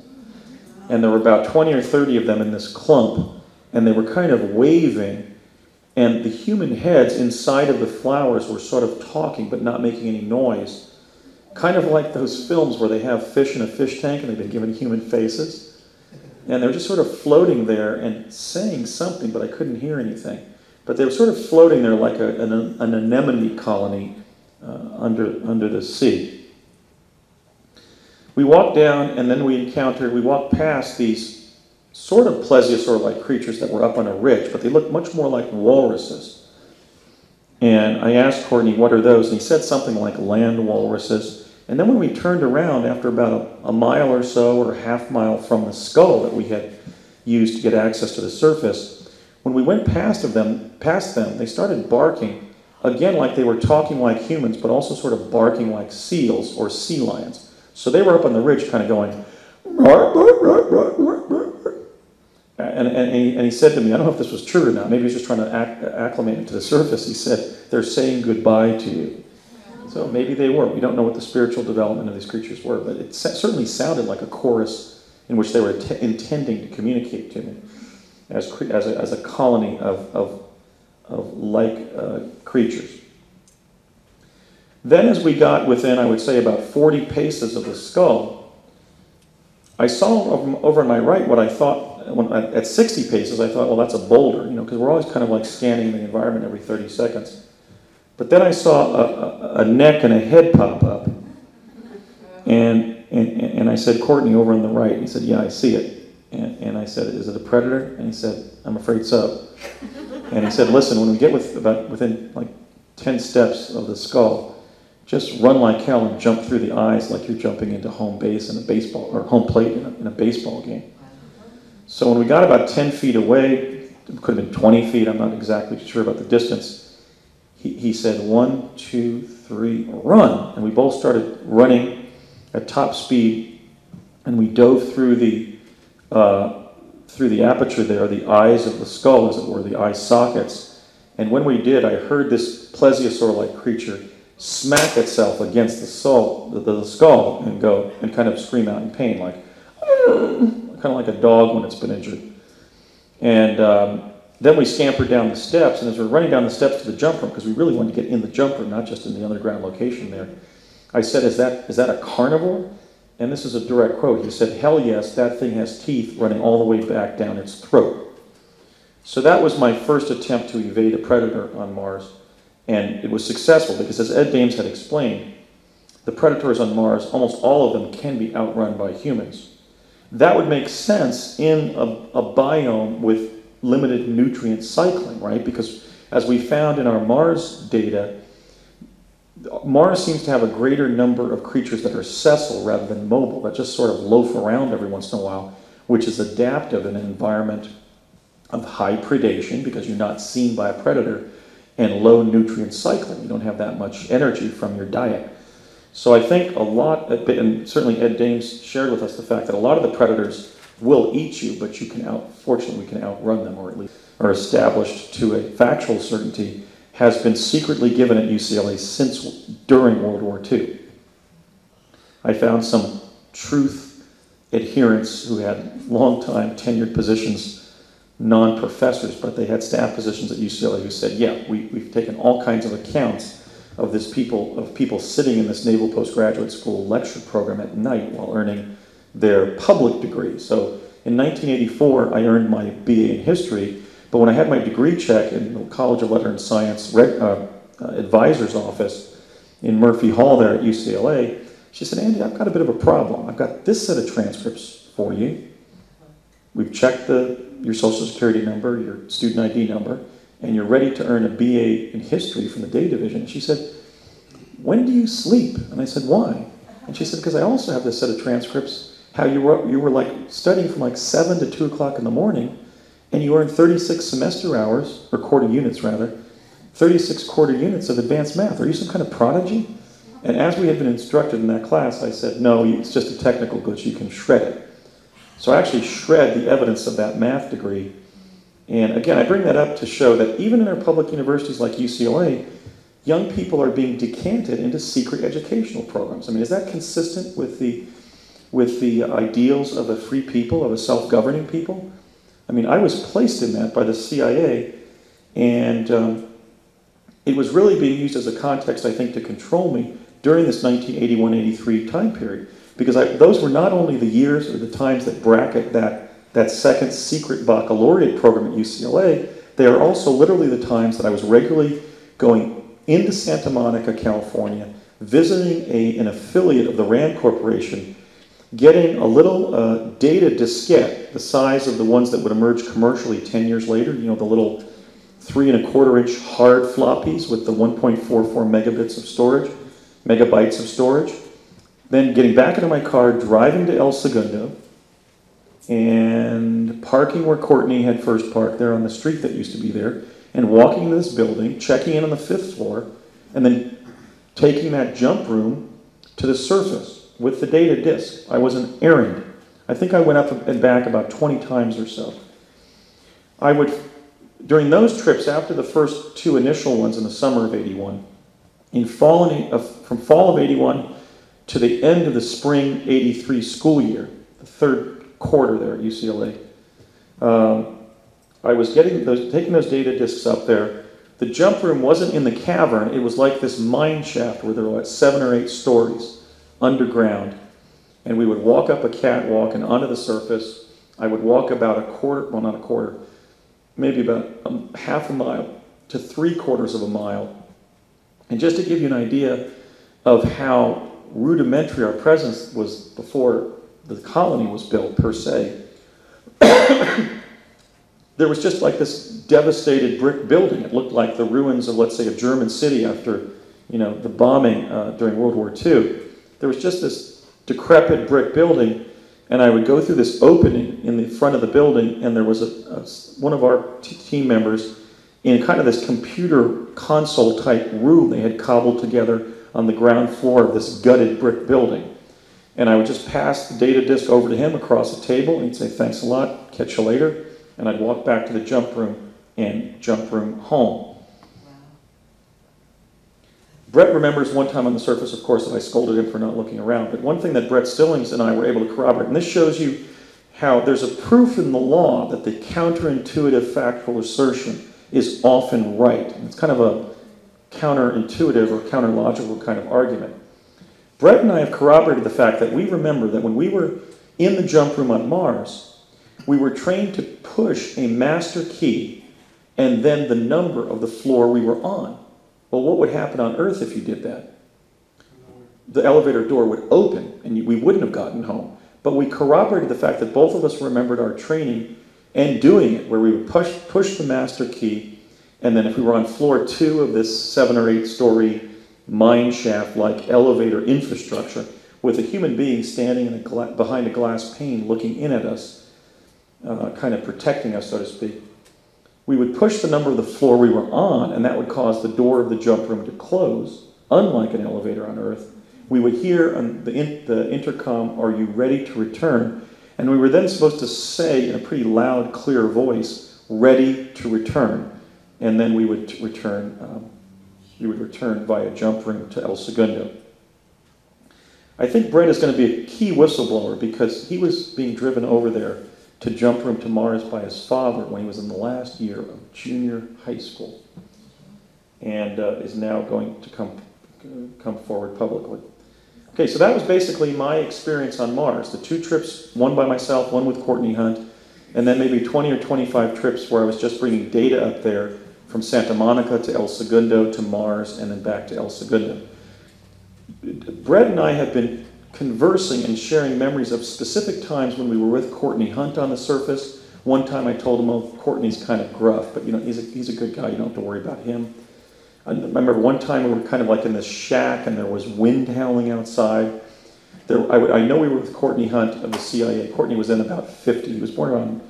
And there were about 20 or 30 of them in this clump, and they were kind of waving, and the human heads inside of the flowers were sort of talking but not making any noise. Kind of like those films where they have fish in a fish tank and they've been given human faces. And they were just sort of floating there and saying something, but I couldn't hear anything. But they were sort of floating there like an anemone colony under the sea. We walked down, and then we walked past these sort of plesiosaur-like creatures that were up on a ridge, but they looked much more like walruses. And I asked Courtney, what are those? And he said something like land walruses. And then when we turned around after about a mile or so, or a half mile from the skull that we had used to get access to the surface, when we went past them, they started barking, again like they were talking like humans, but also sort of barking like seals or sea lions. So they were up on the ridge kind of going, and he said to me, I don't know if this was true or not, maybe he was just trying to acclimate me to the surface. He said, they're saying goodbye to you. So maybe they were. We don't know what the spiritual development of these creatures were, but it certainly sounded like a chorus in which they were intending to communicate to me as a colony of like creatures. Then as we got within, I would say, about 40 paces of the skull, I saw over on my right what I thought, at 60 paces, I thought, well, that's a boulder, because we're always kind of like scanning the environment every 30 seconds. But then I saw a neck and a head pop up. And I said, Courtney, over on the right. He said, yeah, I see it. And I said, is it a predator? And he said, I'm afraid so. And he said, listen, when we get within like 10 steps of the skull, just run like hell and jump through the eyes like you're jumping into home base in a baseball, or home plate in a baseball game. So when we got about 10 feet away, it could have been 20 feet, I'm not exactly sure about the distance, he said, 1, 2, 3, run. And we both started running at top speed, and we dove through the aperture there, the eyes of the skull, as it were, the eye sockets. And when we did, I heard this plesiosaur-like creature smack itself against the skull and go and kind of scream out in pain, like, kind of like a dog when it's been injured. And then we scampered down the steps, and as we're running down the steps to the jump room, because we really wanted to get in the jump room, not just in the underground location there, I said, is that a carnivore? And this is a direct quote. He said, hell yes, that thing has teeth running all the way back down its throat. So that was my first attempt to evade a predator on Mars. And it was successful because, as Ed Dames had explained, the predators on Mars, almost all of them can be outrun by humans. That would make sense in a biome with limited nutrient cycling, right? Because as we found in our Mars data, Mars seems to have a greater number of creatures that are sessile rather than mobile, that just sort of loaf around every once in a while, which is adaptive in an environment of high predation because you're not seen by a predator, and low nutrient cycling. You don't have that much energy from your diet. So I think a lot, and certainly Ed Dames shared with us the fact that a lot of the predators will eat you, but fortunately we can outrun them, or at least are established to a factual certainty, has been secretly given at UCLA since during World War II. I found some truth adherents who had long-time tenured positions, non-professors, but they had staff positions at UCLA who said, yeah, we've taken all kinds of accounts of people sitting in this Naval Postgraduate School lecture program at night while earning their public degree. So in 1984, I earned my BA in history, but when I had my degree check in the College of Letter and Science advisor's office in Murphy Hall there at UCLA, she said, Andy, I've got a bit of a problem. I've got this set of transcripts for you. We've checked your social security number, your student ID number, and you're ready to earn a BA in history from the day division. And she said, when do you sleep? And I said, why? And she said, because I also have this set of transcripts, how you were like studying from like 7 to 2 o'clock in the morning, and you earned 36 semester hours, or quarter units rather, 36 quarter units of advanced math. Are you some kind of prodigy? And as we had been instructed in that class, I said, no, it's just a technical glitch, you can shred it. So I actually shred the evidence of that math degree. And again, I bring that up to show that even in our public universities like UCLA, young people are being decanted into secret educational programs. I mean, is that consistent with the ideals of a free people, of a self-governing people? I mean, I was placed in that by the CIA, and it was really being used as a context, I think, to control me during this 1981-83 time period. Because those were not only the years or the times that bracket that second secret baccalaureate program at UCLA, they are also literally the times that I was regularly going into Santa Monica, California, visiting an affiliate of the RAND Corporation, getting a little data diskette, the size of the ones that would emerge commercially 10 years later, you know, the little 3¼ inch hard floppies with the 1.44 megabytes of storage. Then getting back into my car, driving to El Segundo, and parking where Courtney had first parked there on the street that used to be there, and walking into this building, checking in on the 5th floor, and then taking that jump room to the surface with the data disk. I was an errand. I think I went up and back about 20 times or so. During those trips, after the first 2 initial ones in the summer of '81, from fall of '81 to the end of the spring '83 school year, the 3rd quarter there at UCLA, I was taking those data disks up there. The jump room wasn't in the cavern. It was like this mine shaft where there were like 7 or 8 stories underground. And we would walk up a catwalk and onto the surface. I would walk about maybe about half a mile to 3/4 of a mile And just to give you an idea of how rudimentary our presence was before the colony was built, per se, there was just like this devastated brick building. It looked like the ruins of, let's say, a German city after, the bombing during World War II. There was just this decrepit brick building, and I would go through this opening in the front of the building, and there was one of our team members in kind of this computer console type room they had cobbled together on the ground floor of this gutted brick building. And I would just pass the data disk over to him across the table, and he'd say, "Thanks a lot, catch you later." And I'd walk back to the jump room and jump room home. Brett remembers one time on the surface, of course, that I scolded him for not looking around. But one thing that Brett Stillings and I were able to corroborate, and this shows you how there's a proof in the law that the counterintuitive factual assertion is often right. And it's kind of a counterintuitive or counterlogical kind of argument. Brett and I have corroborated the fact that we remember that when we were in the jump room on Mars, we were trained to push a master key and then the number of the floor we were on. Well, what would happen on Earth if you did that? The elevator door would open and we wouldn't have gotten home. But we corroborated the fact that both of us remembered our training and doing it, where we would push the master key, and then if we were on floor 2 of this 7 or 8 story mine shaft like elevator infrastructure with a human being standing behind a glass pane looking in at us, kind of protecting us, so to speak, we would push the number of the floor we were on, and that would cause the door of the jump room to close, unlike an elevator on Earth. We would hear on the intercom, "Are you ready to return?" And we were then supposed to say in a pretty loud, clear voice, "Ready to return." And then we would return via jump room to El Segundo. I think Brett is going to be a key whistleblower because he was being driven over there to jump room to Mars by his father when he was in the last year of junior high school, and is now going to come forward publicly. Okay, so that was basically my experience on Mars. The 2 trips, one by myself, one with Courtney Hunt, and then maybe 20 or 25 trips where I was just bringing data up there from Santa Monica to El Segundo to Mars and then back to El Segundo. Brett and I have been conversing and sharing memories of specific times when we were with Courtney Hunt on the surface. One time I told him, "Oh, Courtney's kind of gruff, but he's a good guy, you don't have to worry about him." I remember one time we were kind of like in this shack and there was wind howling outside. I know we were with Courtney Hunt of the CIA. Courtney was then about 50. He was born around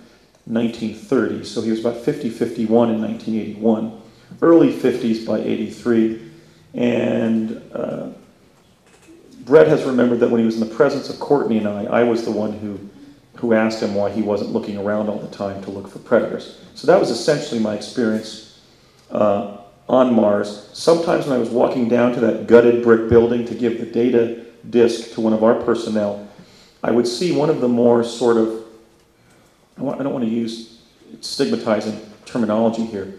1930, so he was about 51 in 1981. Early 50s by 83. And Brett has remembered that when he was in the presence of Courtney and I was the one who asked him why he wasn't looking around all the time to look for predators. So that was essentially my experience on Mars. Sometimes when I was walking down to that gutted brick building to give the data disk to one of our personnel, I would see one of the more sort of, I don't want to use stigmatizing terminology here.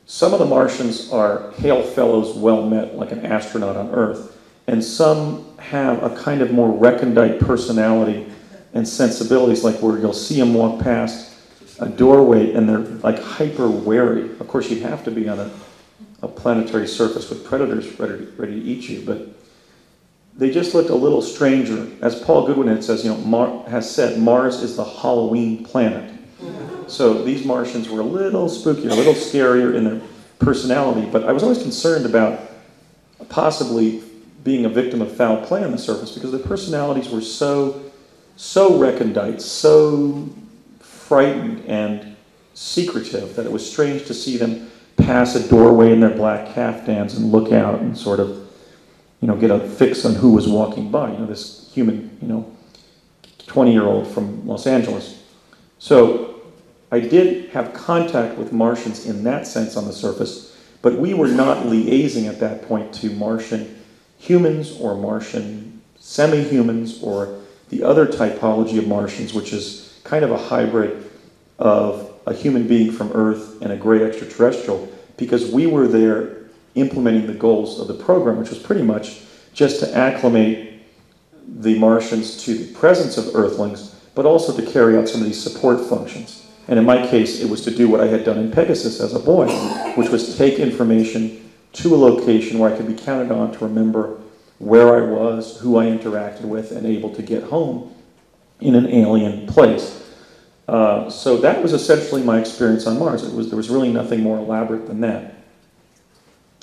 Some of the Martians are hail fellows well met, like an astronaut on Earth, and some have a kind of more recondite personality and sensibilities, like where you'll see them walk past a doorway and they're like hyper wary. Of course, you'd have to be on a planetary surface with predators ready to eat you, but they just looked a little stranger. As Paul Goodwin says, has said, Mars is the Halloween planet. So these Martians were a little spookier, a little scarier in their personality, but I was always concerned about possibly being a victim of foul play on the surface because their personalities were so recondite, so frightened and secretive that it was strange to see them pass a doorway in their black caftans and look out and sort of, get a fix on who was walking by. This human, 20-year-old from Los Angeles. So I did have contact with Martians in that sense on the surface, but we were not liaising at that point to Martian humans or Martian semi-humans or the other typology of Martians, which is kind of a hybrid of a human being from Earth and a gray extraterrestrial, because we were there implementing the goals of the program, which was pretty much just to acclimate the Martians to the presence of Earthlings, but also to carry out some of these support functions. And in my case, it was to do what I had done in Pegasus as a boy, which was take information to a location where I could be counted on to remember where I was, who I interacted with, and able to get home in an alien place. So that was essentially my experience on Mars. There was really nothing more elaborate than that.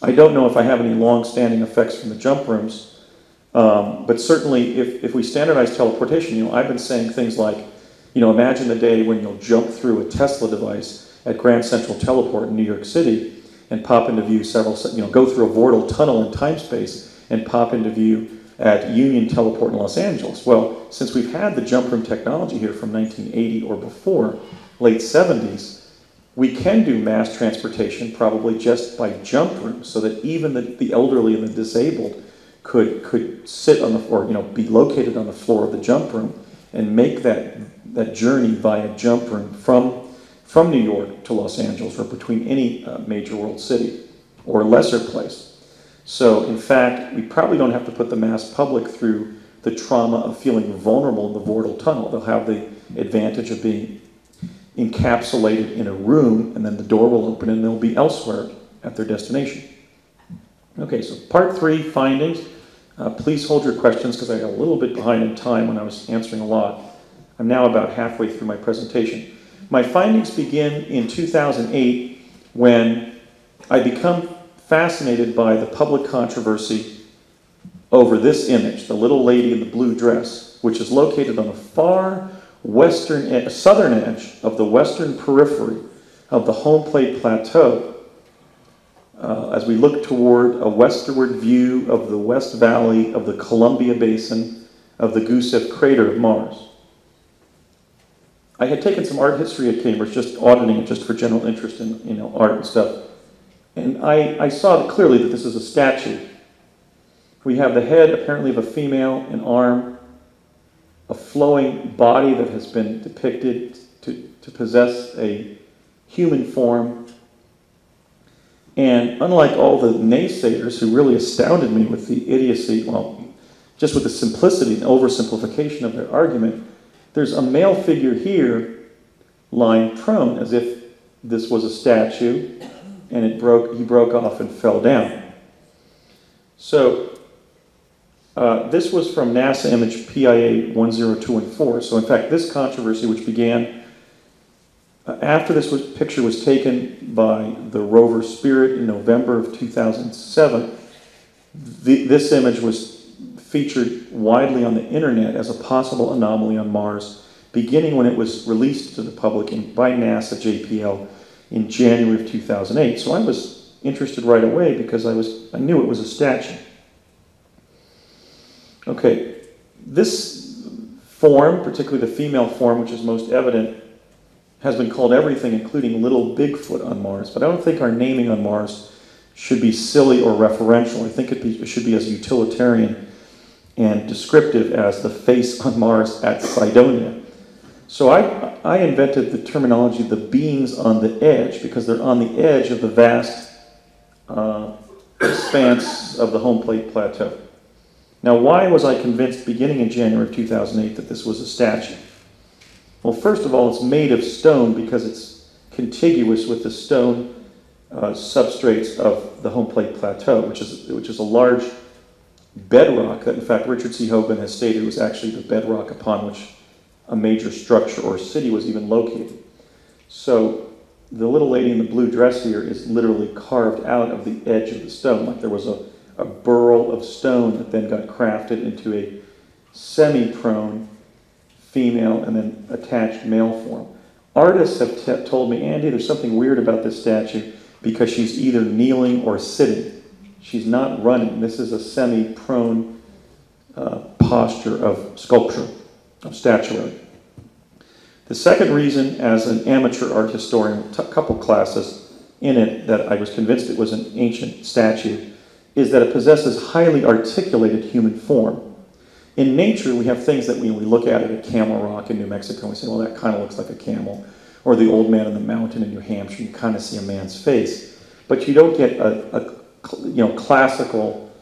I don't know if I have any long-standing effects from the jump rooms, but certainly if we standardize teleportation, I've been saying things like, imagine the day when you'll jump through a Tesla device at Grand Central Teleport in New York City and pop into view go through a vortal tunnel in time space and pop into view at Union Teleport in Los Angeles. Well, since we've had the jump room technology here from 1980 or before, late 70s, we can do mass transportation probably just by jump rooms, so that even the elderly and the disabled could sit on the floor, be located on the floor of the jump room and make that journey via jump room from New York to Los Angeles or between any major world city or lesser place. So, in fact, we probably don't have to put the mass public through the trauma of feeling vulnerable in the vortal tunnel. They'll have the advantage of being encapsulated in a room, and then the door will open and they'll be elsewhere at their destination. Okay, so part 3, findings. Please hold your questions because I got a little bit behind in time when I was answering a lot. I'm now about halfway through my presentation. My findings begin in 2008 when I become fascinated by the public controversy over this image, the little lady in the blue dress, which is located on the far southern edge of the western periphery of the home plate plateau. As we look toward a westward view of the West Valley of the Columbia Basin of the Gusev crater of Mars. I had taken some art history at Cambridge, just auditing it just for general interest in art and stuff. And I saw clearly that this is a statue. We have the head, apparently, of a female, an arm, a flowing body that has been depicted to possess a human form. And unlike all the naysayers who really astounded me with the idiocy, just with the simplicity and oversimplification of their argument, there's a male figure here lying prone as if this was a statue and he broke off and fell down. So this was from NASA image PIA 10214. So in fact, this controversy, which began after this picture was taken by the rover Spirit in November of 2007, this image was featured widely on the internet as a possible anomaly on Mars, beginning when it was released to the public by NASA JPL in January of 2008. So I was interested right away because I knew it was a statue. Okay, this form, particularly the female form, which is most evident, has been called everything, including Little Bigfoot on Mars. But I don't think our naming on Mars should be silly or referential. I think it should be as utilitarian and descriptive as the face on Mars at Cydonia. So I invented the terminology, the beings on the edge, because they're on the edge of the vast expanse of the home plate plateau. Now, why was I convinced beginning in January of 2008 that this was a statue? Well, first of all, it's made of stone because it's contiguous with the stone substrates of the home plate plateau, which is a large bedrock that, in fact, Richard C. Hoagland has stated was actually the bedrock upon which a major structure or city was even located. So the little lady in the blue dress here is literally carved out of the edge of the stone, like there was a burl of stone that then got crafted into a semi-prone female and then attached male form. Artists have told me, Andy, there's something weird about this statue because she's either kneeling or sitting. She's not running. This is a semi-prone posture of sculpture, of statuary. The second reason, as an amateur art historian, a couple classes in it, that I was convinced it was an ancient statue, is that it possesses highly articulated human form. In nature, we have things that we look at a Camel Rock in New Mexico, and we say, well, that kind of looks like a camel. Or the Old Man in the Mountain in New Hampshire, you kind of see a man's face. But you don't get a classical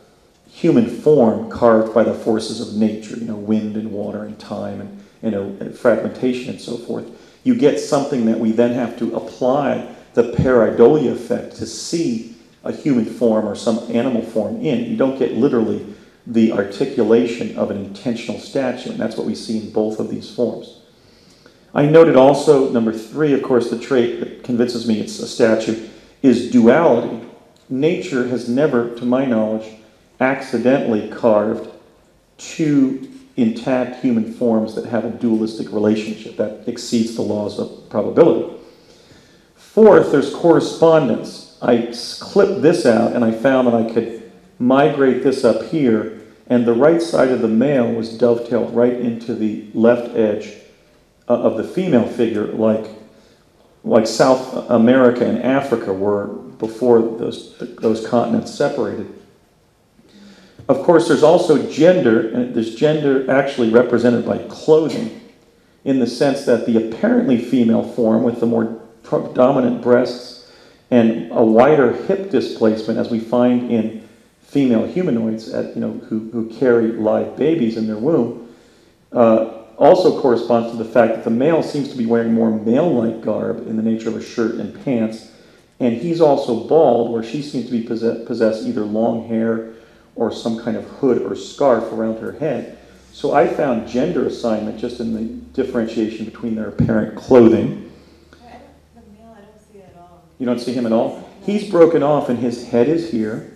human form carved by the forces of nature, wind and water and time and fragmentation and so forth. You get something that we then have to apply the pareidolia effect to see a human form or some animal form in. You don't get literally the articulation of an intentional statue, and that's what we see in both of these forms. I noted also, number 3, of course, the trait that convinces me it's a statue is duality. Nature has never, to my knowledge, accidentally carved two intact human forms that have a dualistic relationship. That exceeds the laws of probability. 4th, there's correspondence. I clipped this out and I found that I could migrate this up here, and the right side of the male was dovetailed right into the left edge of the female figure, like South America and Africa were before those continents separated. Of course, there's also gender, and there's gender actually represented by clothing, in the sense that the apparently female form with the more dominant breasts and a wider hip displacement, as we find in female humanoids who carry live babies in their womb, also corresponds to the fact that the male seems to be wearing more male-like garb in the nature of a shirt and pants, and he's also bald, where she seems to be possess either long hair or some kind of hood or scarf around her head. So I found gender assignment just in the differentiation between their apparent clothing.
The male, I don't see at all.
You don't see him at all? He's broken off, and his head is here.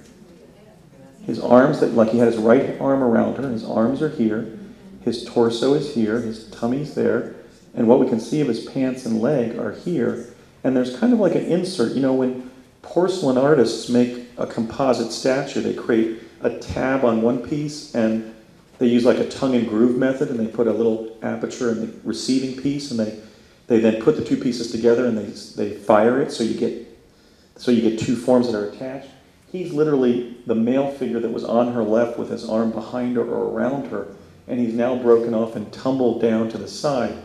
His arms, like he had his right arm around her, his arms are here. His torso is here, his tummy's there, and what we can see of his pants and leg are here. And there's kind of like an insert. You know, when porcelain artists make a composite statue, they create a tab on one piece, and they use like a tongue and groove method, and they put a little aperture in the receiving piece, and they then put the two pieces together, and they fire it, so you get two forms that are attached. He's literally the male figure that was on her left with his arm behind her or around her, and he's now broken off and tumbled down to the side,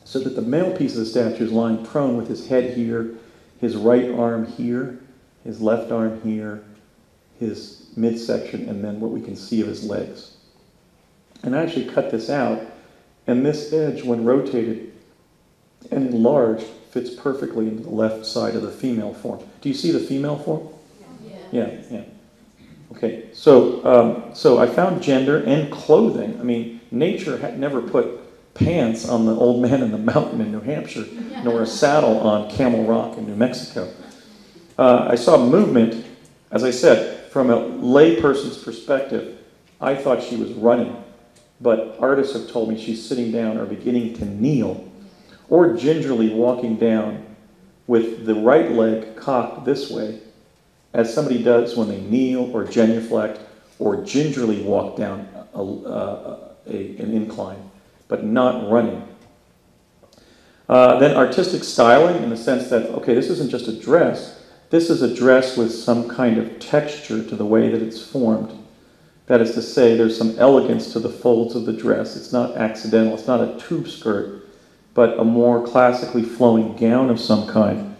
so that the male piece of the statue is lying prone with his head here, his right arm here, his left arm here, his midsection, and then what we can see of his legs. And I actually cut this out, and this edge, when rotated and enlarged, fits perfectly into the left side of the female form. Do you see the female form? Yeah. Okay, so I found gender and clothing. I mean, nature had never put pants on the old man in the mountain in New Hampshire, nor a saddle on Camel Rock in New Mexico. I saw movement, as I said, from a layperson's perspective. I thought she was running, but artists have told me she's sitting down or beginning to kneel, or gingerly walking down with the right leg cocked this way, as somebody does when they kneel or genuflect or gingerly walk down an incline, but not running. Then artistic styling, in the sense that, okay, this isn't just a dress, this is a dress with some kind of texture to the way that it's formed. That is to say, there's some elegance to the folds of the dress. It's not accidental, it's not a tube skirt, but a more classically flowing gown of some kind.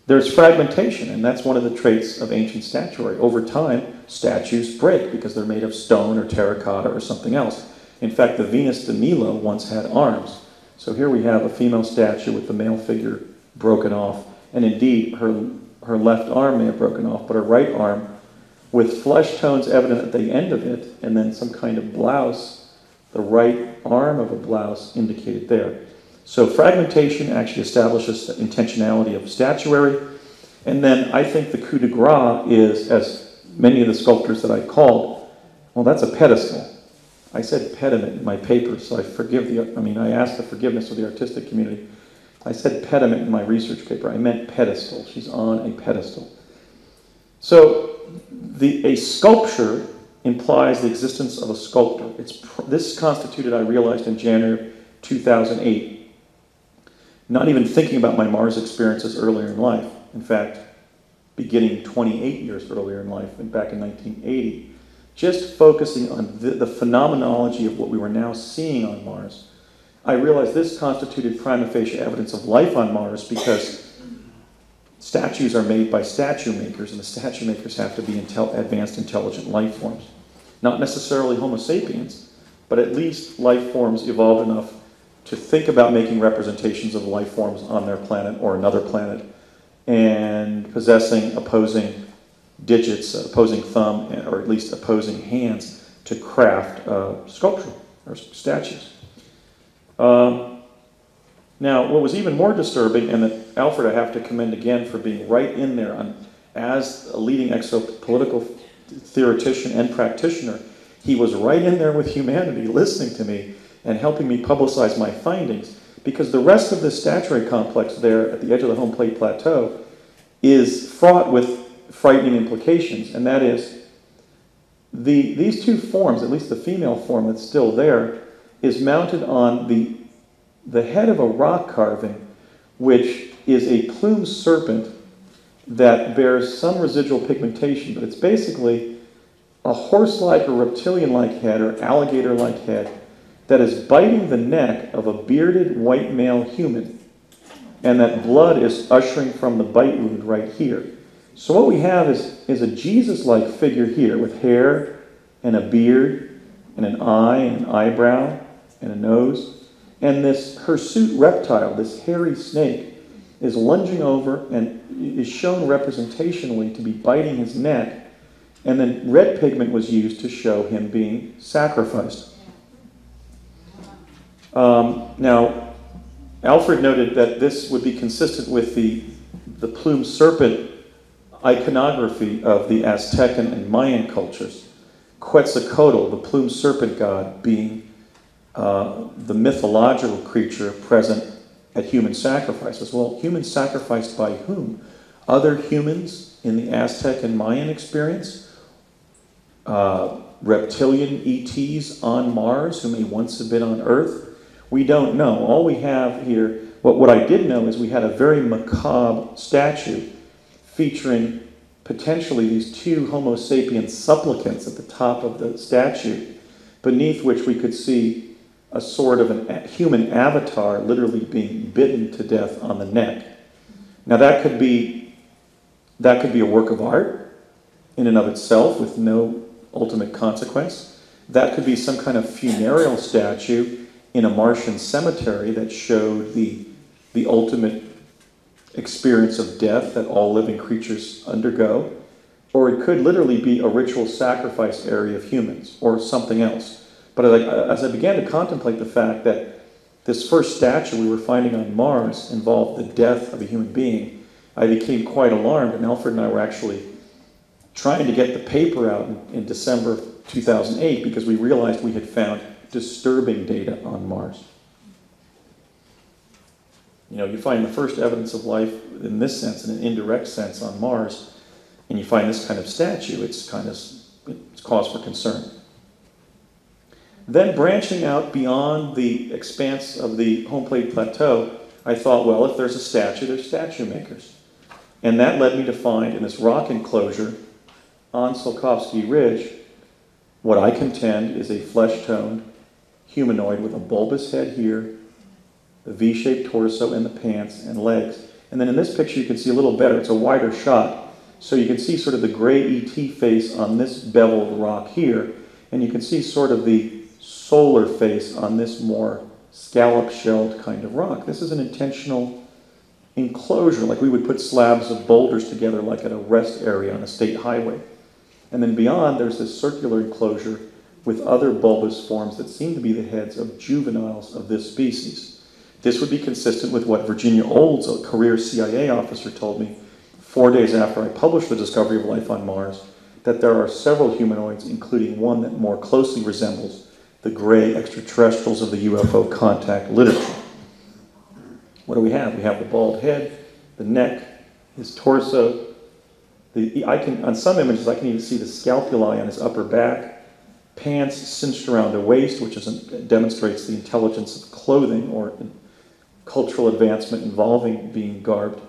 There's fragmentation, and that's one of the traits of ancient statuary. Over time, statues break because they're made of stone or terracotta or something else. In fact, the Venus de Milo once had arms. So here we have a female statue with the male figure broken off, and indeed her left arm may have broken off, but her right arm, with flesh tones evident at the end of it, and then some kind of blouse, the right arm of a blouse indicated there. So fragmentation actually establishes the intentionality of statuary. And then I think the coup de grace is, as many of the sculptors that I called, well, that's a pedestal. I said pediment in my paper, so I asked the forgiveness of the artistic community. I said pediment in my research paper. I meant pedestal. She's on a pedestal. So a sculpture implies the existence of a sculptor. This constituted, I realized in January 2008, not even thinking about my Mars experiences earlier in life. In fact, beginning 28 years earlier in life, and back in 1980, just focusing on the phenomenology of what we were now seeing on Mars, I realized this constituted prima facie evidence of life on Mars, because statues are made by statue makers, and the statue makers have to be advanced intelligent life forms. Not necessarily Homo sapiens, but at least life forms evolved enough to think about making representations of life forms on their planet or another planet, and possessing opposing digits, opposing thumb, or at least opposing hands to craft sculpture or statues. Now, what was even more disturbing, and that Alfred I have to commend again for being right in there as a leading exopolitical theoretician and practitioner, he was right in there with humanity, listening to me and helping me publicize my findings, because the rest of the statuary complex there at the edge of the home plate plateau is fraught with frightening implications, and that is these two forms, at least the female form that's still there, is mounted on the head of a rock carving, which is a plumed serpent that bears some residual pigmentation, but it's basically a horse-like or reptilian-like head or alligator-like head that is biting the neck of a bearded white male human, and that blood is ushering from the bite wound right here. So what we have is a Jesus-like figure here with hair and a beard and an eye and an eyebrow and a nose. And this hirsute reptile, this hairy snake, is lunging over and is shown representationally to be biting his neck. And then red pigment was used to show him being sacrificed. Now, Alfred noted that this would be consistent with the plumed serpent iconography of the Aztecan and Mayan cultures. Quetzalcoatl, the plumed serpent god, being the mythological creature present at human sacrifices. Well, human sacrificed by whom? Other humans in the Aztec and Mayan experience? Reptilian ETs on Mars who may once have been on Earth? We don't know. All we have here, what I did know is we had a very macabre statue featuring potentially these two Homo sapiens supplicants at the top of the statue, beneath which we could see a sort of a human avatar literally being bitten to death on the neck. Now that could be a work of art in and of itself with no ultimate consequence. That could be some kind of funereal statue in a Martian cemetery that showed the ultimate experience of death that all living creatures undergo. Or it could literally be a ritual sacrifice area of humans or something else. But as I began to contemplate the fact that this first statue we were finding on Mars involved the death of a human being, I became quite alarmed, and Alfred and I were actually trying to get the paper out in December of 2008 because we realized we had found disturbing data on Mars. You know, you find the first evidence of life in this sense, in an indirect sense, on Mars, and you find this kind of statue, it's cause for concern. Then branching out beyond the expanse of the home plate plateau, I thought, well, if there's a statue, there's statue makers. And that led me to find in this rock enclosure on Tsiolkovsky Ridge what I contend is a flesh-toned humanoid with a bulbous head here, the V-shaped torso and the pants and legs. And then in this picture you can see a little better, it's a wider shot. So you can see sort of the gray ET face on this beveled rock here, and you can see sort of the solar face on this more scallop-shelled kind of rock. This is an intentional enclosure, like we would put slabs of boulders together like at a rest area on a state highway. And then beyond, there's this circular enclosure with other bulbous forms that seem to be the heads of juveniles of this species. This would be consistent with what Virginia Olds, a career CIA officer, told me 4 days after I published The Discovery of Life on Mars, that there are several humanoids, including one that more closely resembles the gray extraterrestrials of the UFO contact literature. What do we have? We have the bald head, the neck, his torso. On some images, I can even see the scalpuli on his upper back, pants cinched around the waist, which demonstrates the intelligence of clothing or cultural advancement involving being garbed,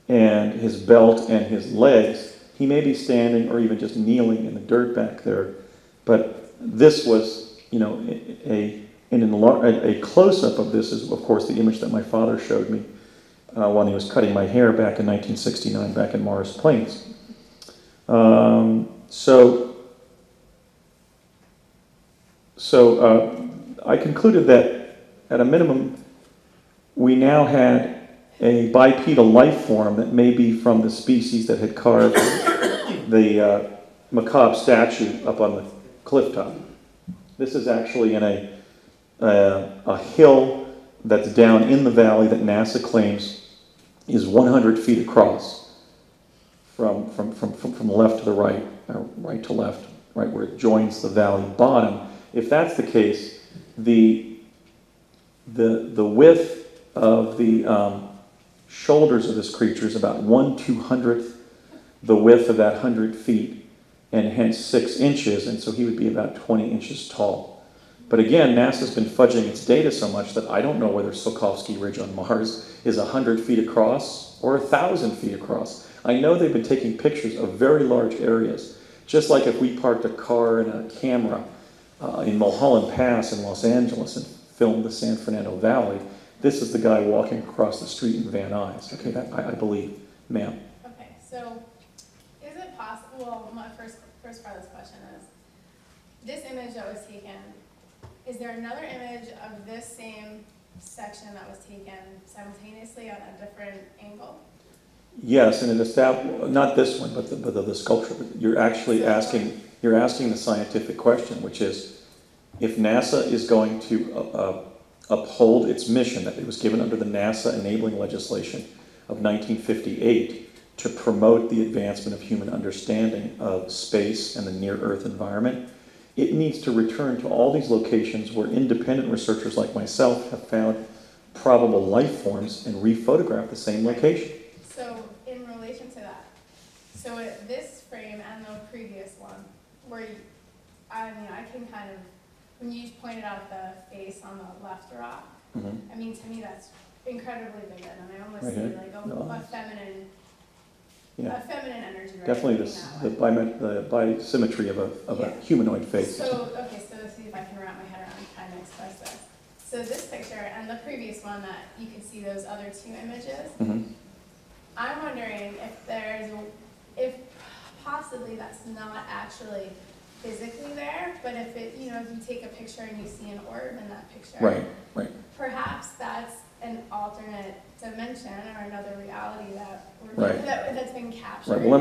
and his belt and his legs. He may be standing or even just kneeling in the dirt back there, but this was, you know, a close-up of this is, of course, the image that my father showed me when he was cutting my hair back in 1969, back in Morris Plains. I concluded that, at a minimum, we now had a bipedal life form that may be from the species that had carved the macabre statue up on the cliff top. This is actually in a hill that's down in the valley that NASA claims is 100 feet across from left to the right, or right to left, right where it joins the valley bottom. If that's the case, the width of the shoulders of this creature is about 1/200th the width of that 100 feet, and hence 6 inches, and so he would be about 20 inches tall. But again, NASA's been fudging its data so much that I don't know whether Tsiolkovsky Ridge on Mars is 100 feet across or 1,000 feet across. I know they've been taking pictures of very large areas, just like if we parked a car and a camera in Mulholland Pass in Los Angeles and filmed the San Fernando Valley. This is the guy walking across the street in Van Nuys. Okay, that, I believe, ma'am.
Okay, so is it possible, well, my first part of this question is, this image that was taken, is there another image of this same section that was taken simultaneously on a different angle?
Yes, and it established, not this one, but the sculpture. You're actually asking the scientific question, which is, if NASA is going to uphold its mission that it was given under the NASA enabling legislation of 1958 to promote the advancement of human understanding of space and the near-Earth environment, it needs to return to all these locations where independent researchers like myself have found probable life forms and re-photograph the same location.
So in relation to that, so this frame and the previous one, where I can kind of, when you pointed out the face on the left rock, I mean, to me that's incredibly vivid, and I almost see like a feminine, a feminine energy. Right,
definitely the bisymmetry of a humanoid face.
So okay, so let's see if I can wrap my head around trying to express this. So this picture and the previous one that you could see those other 2 images. I'm wondering if possibly that's not actually physically there, but if it, if you take a picture and you see an orb in that picture,
right.
Perhaps that's an alternate dimension or another reality that's been captured.
Right. Well,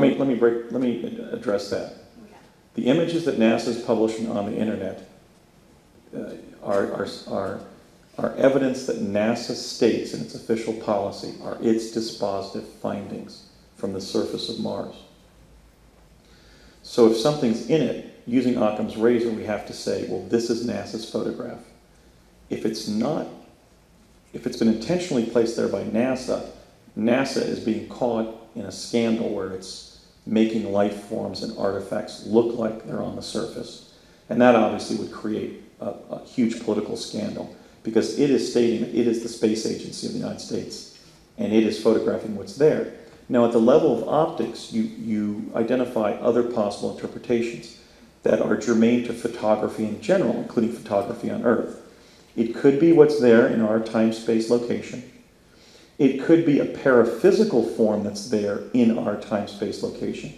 let me address that.
Okay.
The images that NASA's publishing on the internet are evidence that NASA states in its official policy are its dispositive findings from the surface of Mars. So if something's in it, using Occam's razor, we have to say, well, this is NASA's photograph. If it's not, if it's been intentionally placed there by NASA, NASA is being caught in a scandal where it's making life forms and artifacts look like they're on the surface. And that obviously would create a huge political scandal, because it is stating that it is the space agency of the United States, and it is photographing what's there. Now, at the level of optics, you identify other possible interpretations that are germane to photography in general, including photography on Earth. It could be what's there in our time-space location. It could be a paraphysical form that's there in our time-space location.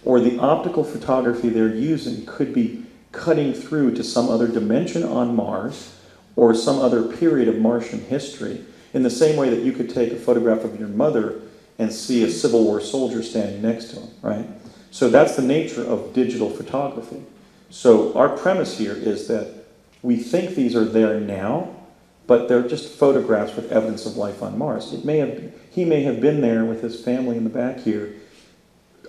Or the optical photography they're using could be cutting through to some other dimension on Mars or some other period of Martian history, in the same way that you could take a photograph of your mother and see a Civil War soldier standing next to him, right? So that's the nature of digital photography. So our premise here is that we think these are there now, but they're just photographs with evidence of life on Mars. He may have been there with his family in the back here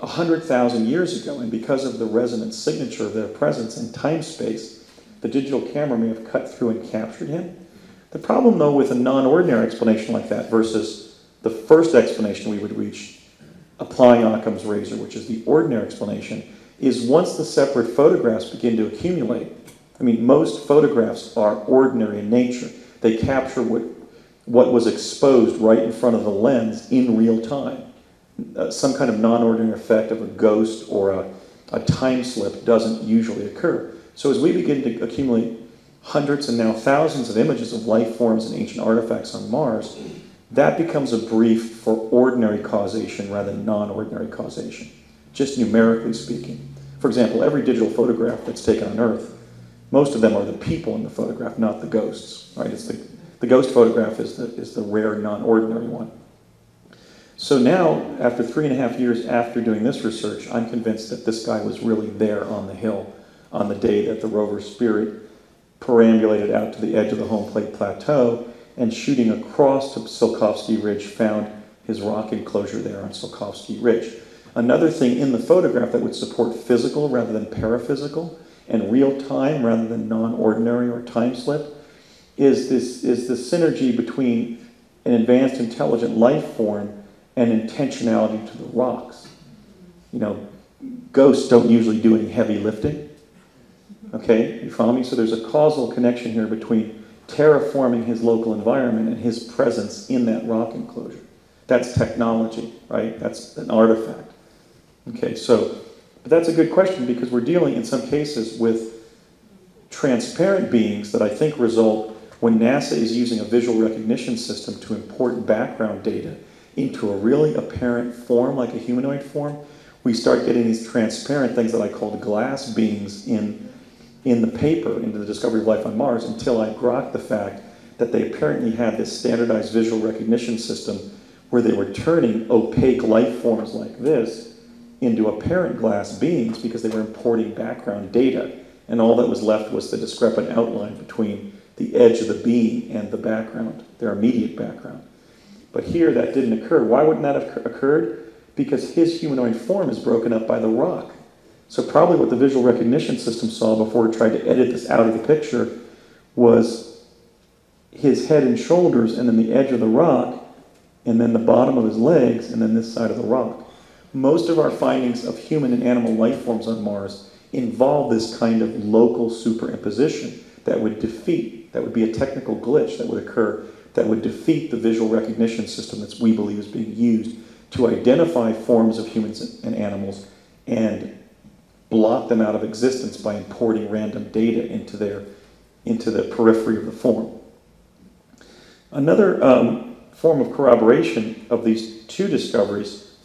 100,000 years ago, and because of the resonant signature of their presence in time-space, the digital camera may have cut through and captured him. The problem, though, with a non-ordinary explanation like that versus the first explanation we would reach, applying Occam's razor, which is the ordinary explanation, is once the separate photographs begin to accumulate. I mean, most photographs are ordinary in nature. They capture what was exposed right in front of the lens in real time. Some kind of non-ordinary effect of a ghost or a time slip doesn't usually occur. So as we begin to accumulate hundreds and now thousands of images of life forms and ancient artifacts on Mars, that becomes a brief for ordinary causation rather than non-ordinary causation, just numerically speaking. For example, every digital photograph that's taken on Earth, most of them are the people in the photograph, not the ghosts, right? It's the ghost photograph is the rare non-ordinary one. So now, after 3.5 years after doing this research, I'm convinced that this guy was really there on the hill on the day that the rover Spirit perambulated out to the edge of the home plate plateau and shooting across to Tsiolkovsky Ridge found his rock enclosure there on Tsiolkovsky Ridge. Another thing in the photograph that would support physical rather than paraphysical and real time rather than non-ordinary or time slip is the synergy between an advanced intelligent life form and intentionality to the rocks. You know, ghosts don't usually do any heavy lifting. Okay, you follow me? So there's a causal connection here between terraforming his local environment and his presence in that rock enclosure. That's technology, right? That's an artifact. Okay, so, but that's a good question because we're dealing in some cases with transparent beings that I think result when NASA is using a visual recognition system to import background data into a really apparent form, like a humanoid form. We start getting these transparent things that I call the glass beings in the paper, into the discovery of life on Mars, until I grokked the fact that they apparently had this standardized visual recognition system where they were turning opaque life forms like this into apparent glass beings because they were importing background data, and all that was left was the discrepant outline between the edge of the being and the background, their immediate background. But here that didn't occur. Why wouldn't that have occurred? Because his humanoid form is broken up by the rock. So probably what the visual recognition system saw before it tried to edit this out of the picture was his head and shoulders, and then the edge of the rock, and then the bottom of his legs, and then this side of the rock. Most of our findings of human and animal life forms on Mars involve this kind of local superimposition that would defeat, that would be a technical glitch that would occur, that would defeat the visual recognition system that we believe is being used to identify forms of humans and animals and blot them out of existence by importing random data into the periphery of the form. Another form of corroboration of these two discoveries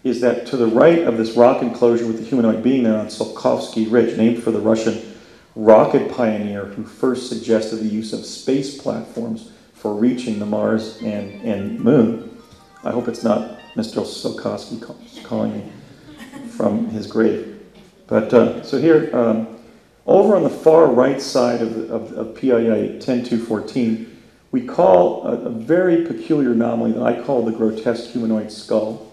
is that to the right of this rock enclosure with the humanoid being there on Tsiolkovsky Ridge, named for the Russian rocket pioneer who first suggested the use of space platforms for reaching the Mars and Moon. I hope it's not Mr. Tsiolkovsky calling me from his grave. But so here, over on the far right side of PIA 10214, we call a very peculiar anomaly that I call the grotesque humanoid skull,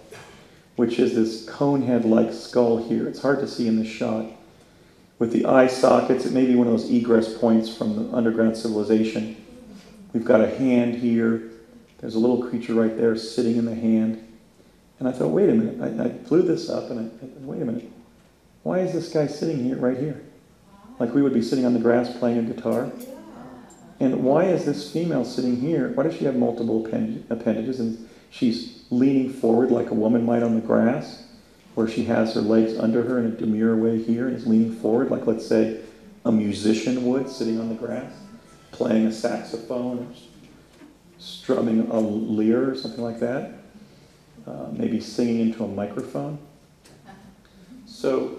which is this cone head-like skull here. It's hard to see in this shot. With the eye sockets, it may be one of those egress points from the underground civilization. We've got a hand here. There's a little creature right there sitting in the hand. And I thought, wait a minute. I blew this up and wait a minute. Why is this guy sitting here, right here? Like we would be sitting on the grass playing a guitar. And why is this female sitting here? Why does she have multiple appendages? And she's leaning forward like a woman might on the grass, where she has her legs under her in a demure way here and is leaning forward like, let's say, a musician would sitting on the grass, playing a saxophone or strumming a lyre or something like that, maybe singing into a microphone. So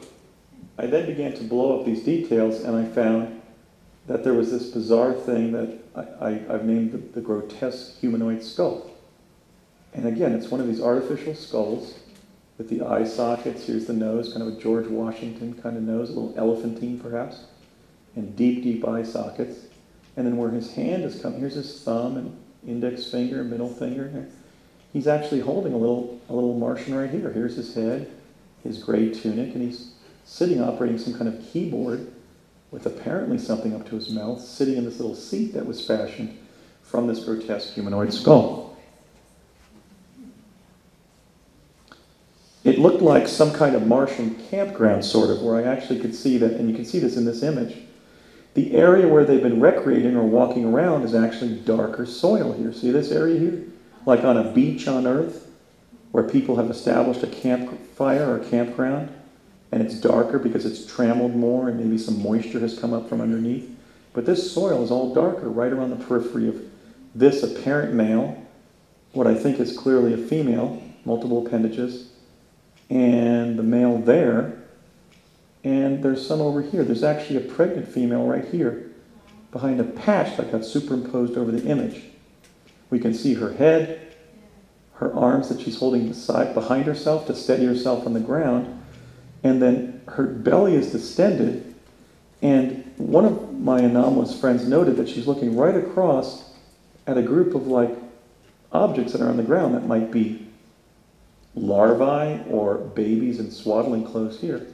I then began to blow up these details, and I found that there was this bizarre thing that I've named the grotesque humanoid skull. And again, it's one of these artificial skulls with the eye sockets. Here's the nose, kind of a George Washington kind of nose, a little elephantine perhaps, and deep, deep eye sockets. And then where his hand is coming, here's his thumb and index finger, middle finger here. He's actually holding a little Martian right here. Here's his head, his gray tunic, and he's sitting operating some kind of keyboard with apparently something up to his mouth, sitting in this little seat that was fashioned from this grotesque humanoid skull. It looked like some kind of Martian campground, sort of, where I actually could see that, and you can see this in this image. The area where they've been recreating or walking around is actually darker soil here. See this area here? Like on a beach on Earth, where people have established a campfire or campground, and it's darker because it's trammeled more and maybe some moisture has come up from underneath. But this soil is all darker right around the periphery of this apparent male, what I think is clearly a female, multiple appendages, and the male there, and there's some over here. There's actually a pregnant female right here behind a patch that got superimposed over the image. We can see her head, her arms that she's holding behind herself to steady herself on the ground, and then her belly is distended. And one of my anomalous friends noted that she's looking right across at a group of like objects that are on the ground that might be larvae or babies in swaddling clothes here.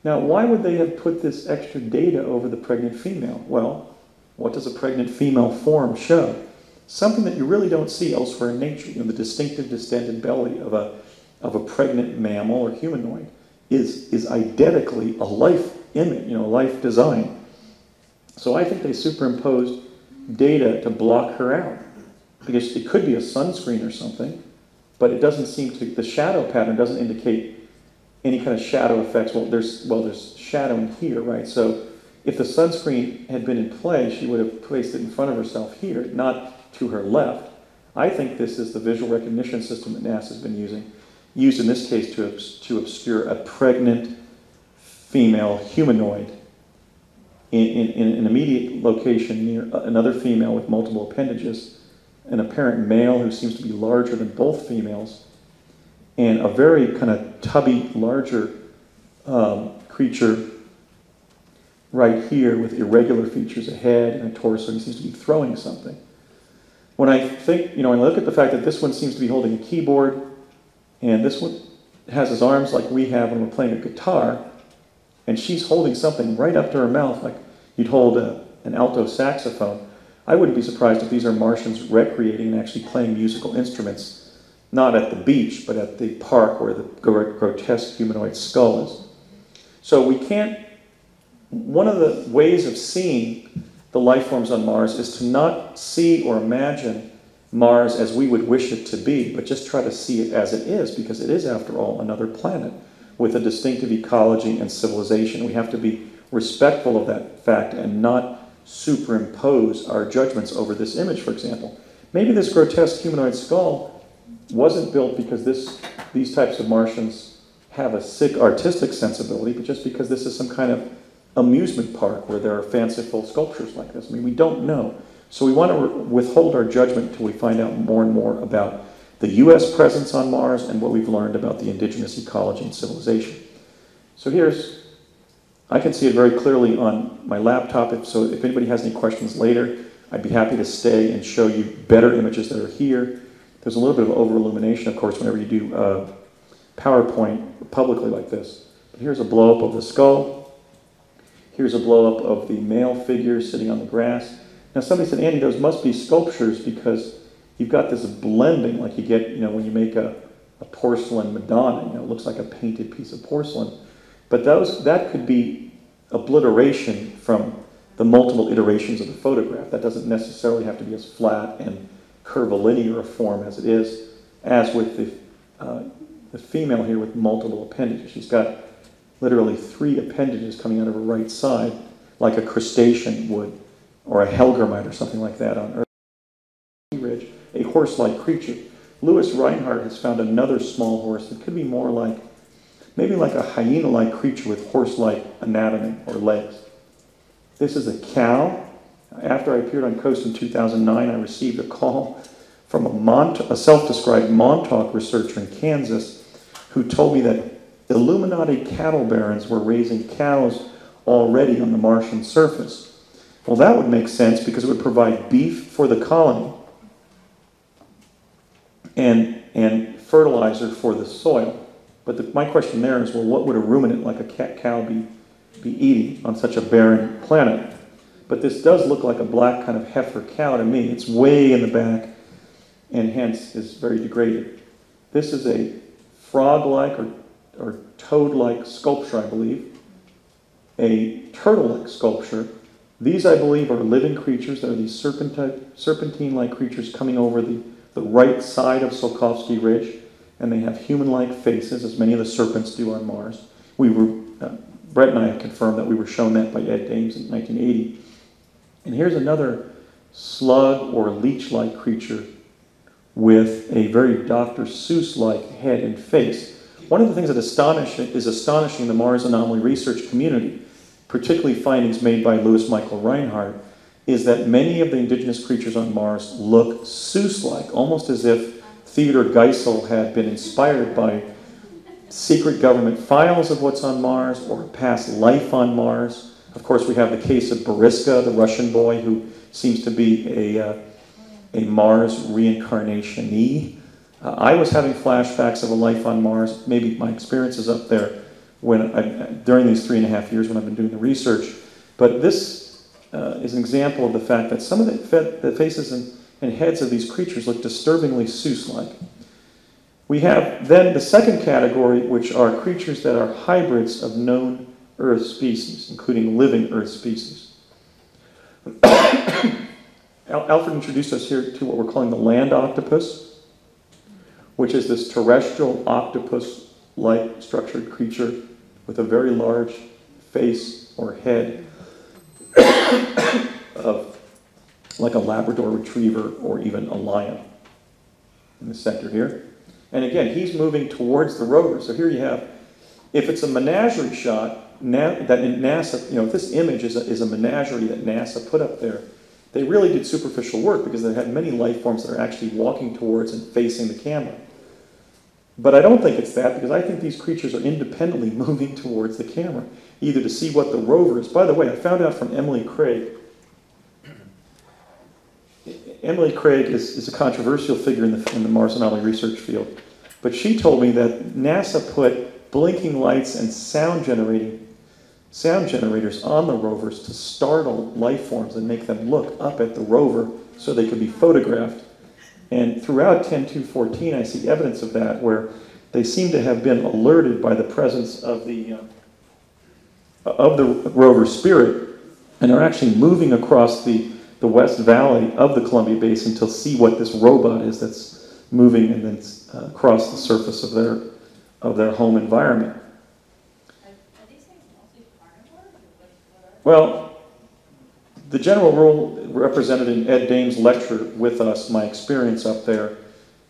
Now, why would they have put this extra data over the pregnant female? Well, what does a pregnant female form show? Something that you really don't see elsewhere in nature. You know, the distinctive distended belly of a pregnant mammal or humanoid is identically a life image, you know, a life design. So I think they superimposed data to block her out, because it could be a sunscreen or something, but it doesn't seem to, the shadow pattern doesn't indicate any kind of shadow effects. Well, there's shadowing here, right? So if the sunscreen had been in play, she would have placed it in front of herself here, not to her left. I think this is the visual recognition system that NASA's been used in this case to obscure a pregnant female humanoid in an immediate location near another female with multiple appendages, an apparent male who seems to be larger than both females, and a very kind of tubby, larger creature right here with irregular features, a head and a torso. He seems to be throwing something. When I think, you know, when I look at the fact that this one seems to be holding a keyboard, and this one has his arms like we have when we're playing a guitar, and she's holding something right up to her mouth like you'd hold an alto saxophone, I wouldn't be surprised if these are Martians recreating and actually playing musical instruments, not at the beach, but at the park where the grotesque humanoid skull is. So we can't, one of the ways of seeing the life forms on Mars is to not see or imagine Mars as we would wish it to be, but just try to see it as it is, because it is, after all, another planet with a distinctive ecology and civilization. We have to be respectful of that fact and not superimpose our judgments over this image, for example. Maybe this grotesque humanoid skull wasn't built because these types of Martians have a sick artistic sensibility, but just because this is some kind of amusement park where there are fanciful sculptures like this. I mean, we don't know. So we want to withhold our judgment until we find out more and more about the U.S. presence on Mars and what we've learned about the indigenous ecology and civilization. So I can see it very clearly on my laptop, so if anybody has any questions later, I'd be happy to stay and show you better images that are here. There's a little bit of over-illumination, of course, whenever you do PowerPoint publicly like this. But here's a blow-up of the skull. Here's a blow-up of the male figure sitting on the grass. Now somebody said, Andy, those must be sculptures because you've got this blending like you get, you know, when you make a porcelain Madonna. You know, it looks like a painted piece of porcelain. But that could be obliteration from the multiple iterations of the photograph. That doesn't necessarily have to be as flat and curvilinear a form as it is, as with the female here with multiple appendages. She's got literally 3 appendages coming out of her right side, like a crustacean would, or a helgermite or something like that on Earth. Ridge, a horse-like creature. Louis Reinhardt has found another small horse that could be more like, maybe like a hyena-like creature with horse-like anatomy or legs. This is a cow. After I appeared on Coast in 2009, I received a call from a self-described Montauk researcher in Kansas who told me that Illuminati cattle barons were raising cows already on the Martian surface. Well, that would make sense because it would provide beef for the colony and fertilizer for the soil. But my question there is, well, what would a ruminant like a cow be eating on such a barren planet? But this does look like a black kind of heifer cow to me. It's way in the back and hence is very degraded. This is a frog-like or toad-like sculpture, I believe. A turtle-like sculpture. These, I believe, are living creatures. There are these serpentine-like creatures coming over the right side of Tsiolkovsky Ridge, and they have human-like faces, as many of the serpents do on Mars. Brett and I confirmed that we were shown that by Ed Dames in 1980. And here's another slug or leech-like creature with a very Dr. Seuss-like head and face. One of the things that is astonishing in the Mars anomaly research community, particularly findings made by Louis Michael Reinhardt, is that many of the indigenous creatures on Mars look Seuss-like, almost as if Theodore Geisel had been inspired by secret government files of what's on Mars or past life on Mars. Of course, we have the case of Boriska, the Russian boy who seems to be a Mars reincarnation-y. I was having flashbacks of a life on Mars, maybe my experiences up there during these 3.5 years when I've been doing the research. But this is an example of the fact that some of the faces and heads of these creatures look disturbingly Seuss-like. We have then the second category, which are creatures that are hybrids of known Earth species, including living Earth species. Alfred introduced us here to what we're calling the land octopus, which is this terrestrial octopus-like structured creature with a very large face or head of like a Labrador retriever or even a lion in the center here. And again, he's moving towards the rover. So here you have, if it's a menagerie shot, that NASA, if this image is a menagerie that NASA put up there, they really did superficial work because they had many life forms that are actually walking towards and facing the camera. But I don't think it's that, because I think these creatures are independently moving towards the camera, either to see what the rover is. By the way, I found out from Emily Craig. Emily Craig is a controversial figure in the Mars anomaly research field. But she told me that NASA put blinking lights and sound generators on the rovers to startle life forms and make them look up at the rover so they could be photographed. And throughout 10.2.14, I see evidence of that, where they seem to have been alerted by the presence of the rover spirit, and are actually moving across the West Valley of the Columbia Basin to see what this robot is that's moving and then across the surface of their home environment.
Are these things mostly carnivores?
Well, the general rule represented in Ed Dame's lecture with us, my experience up there,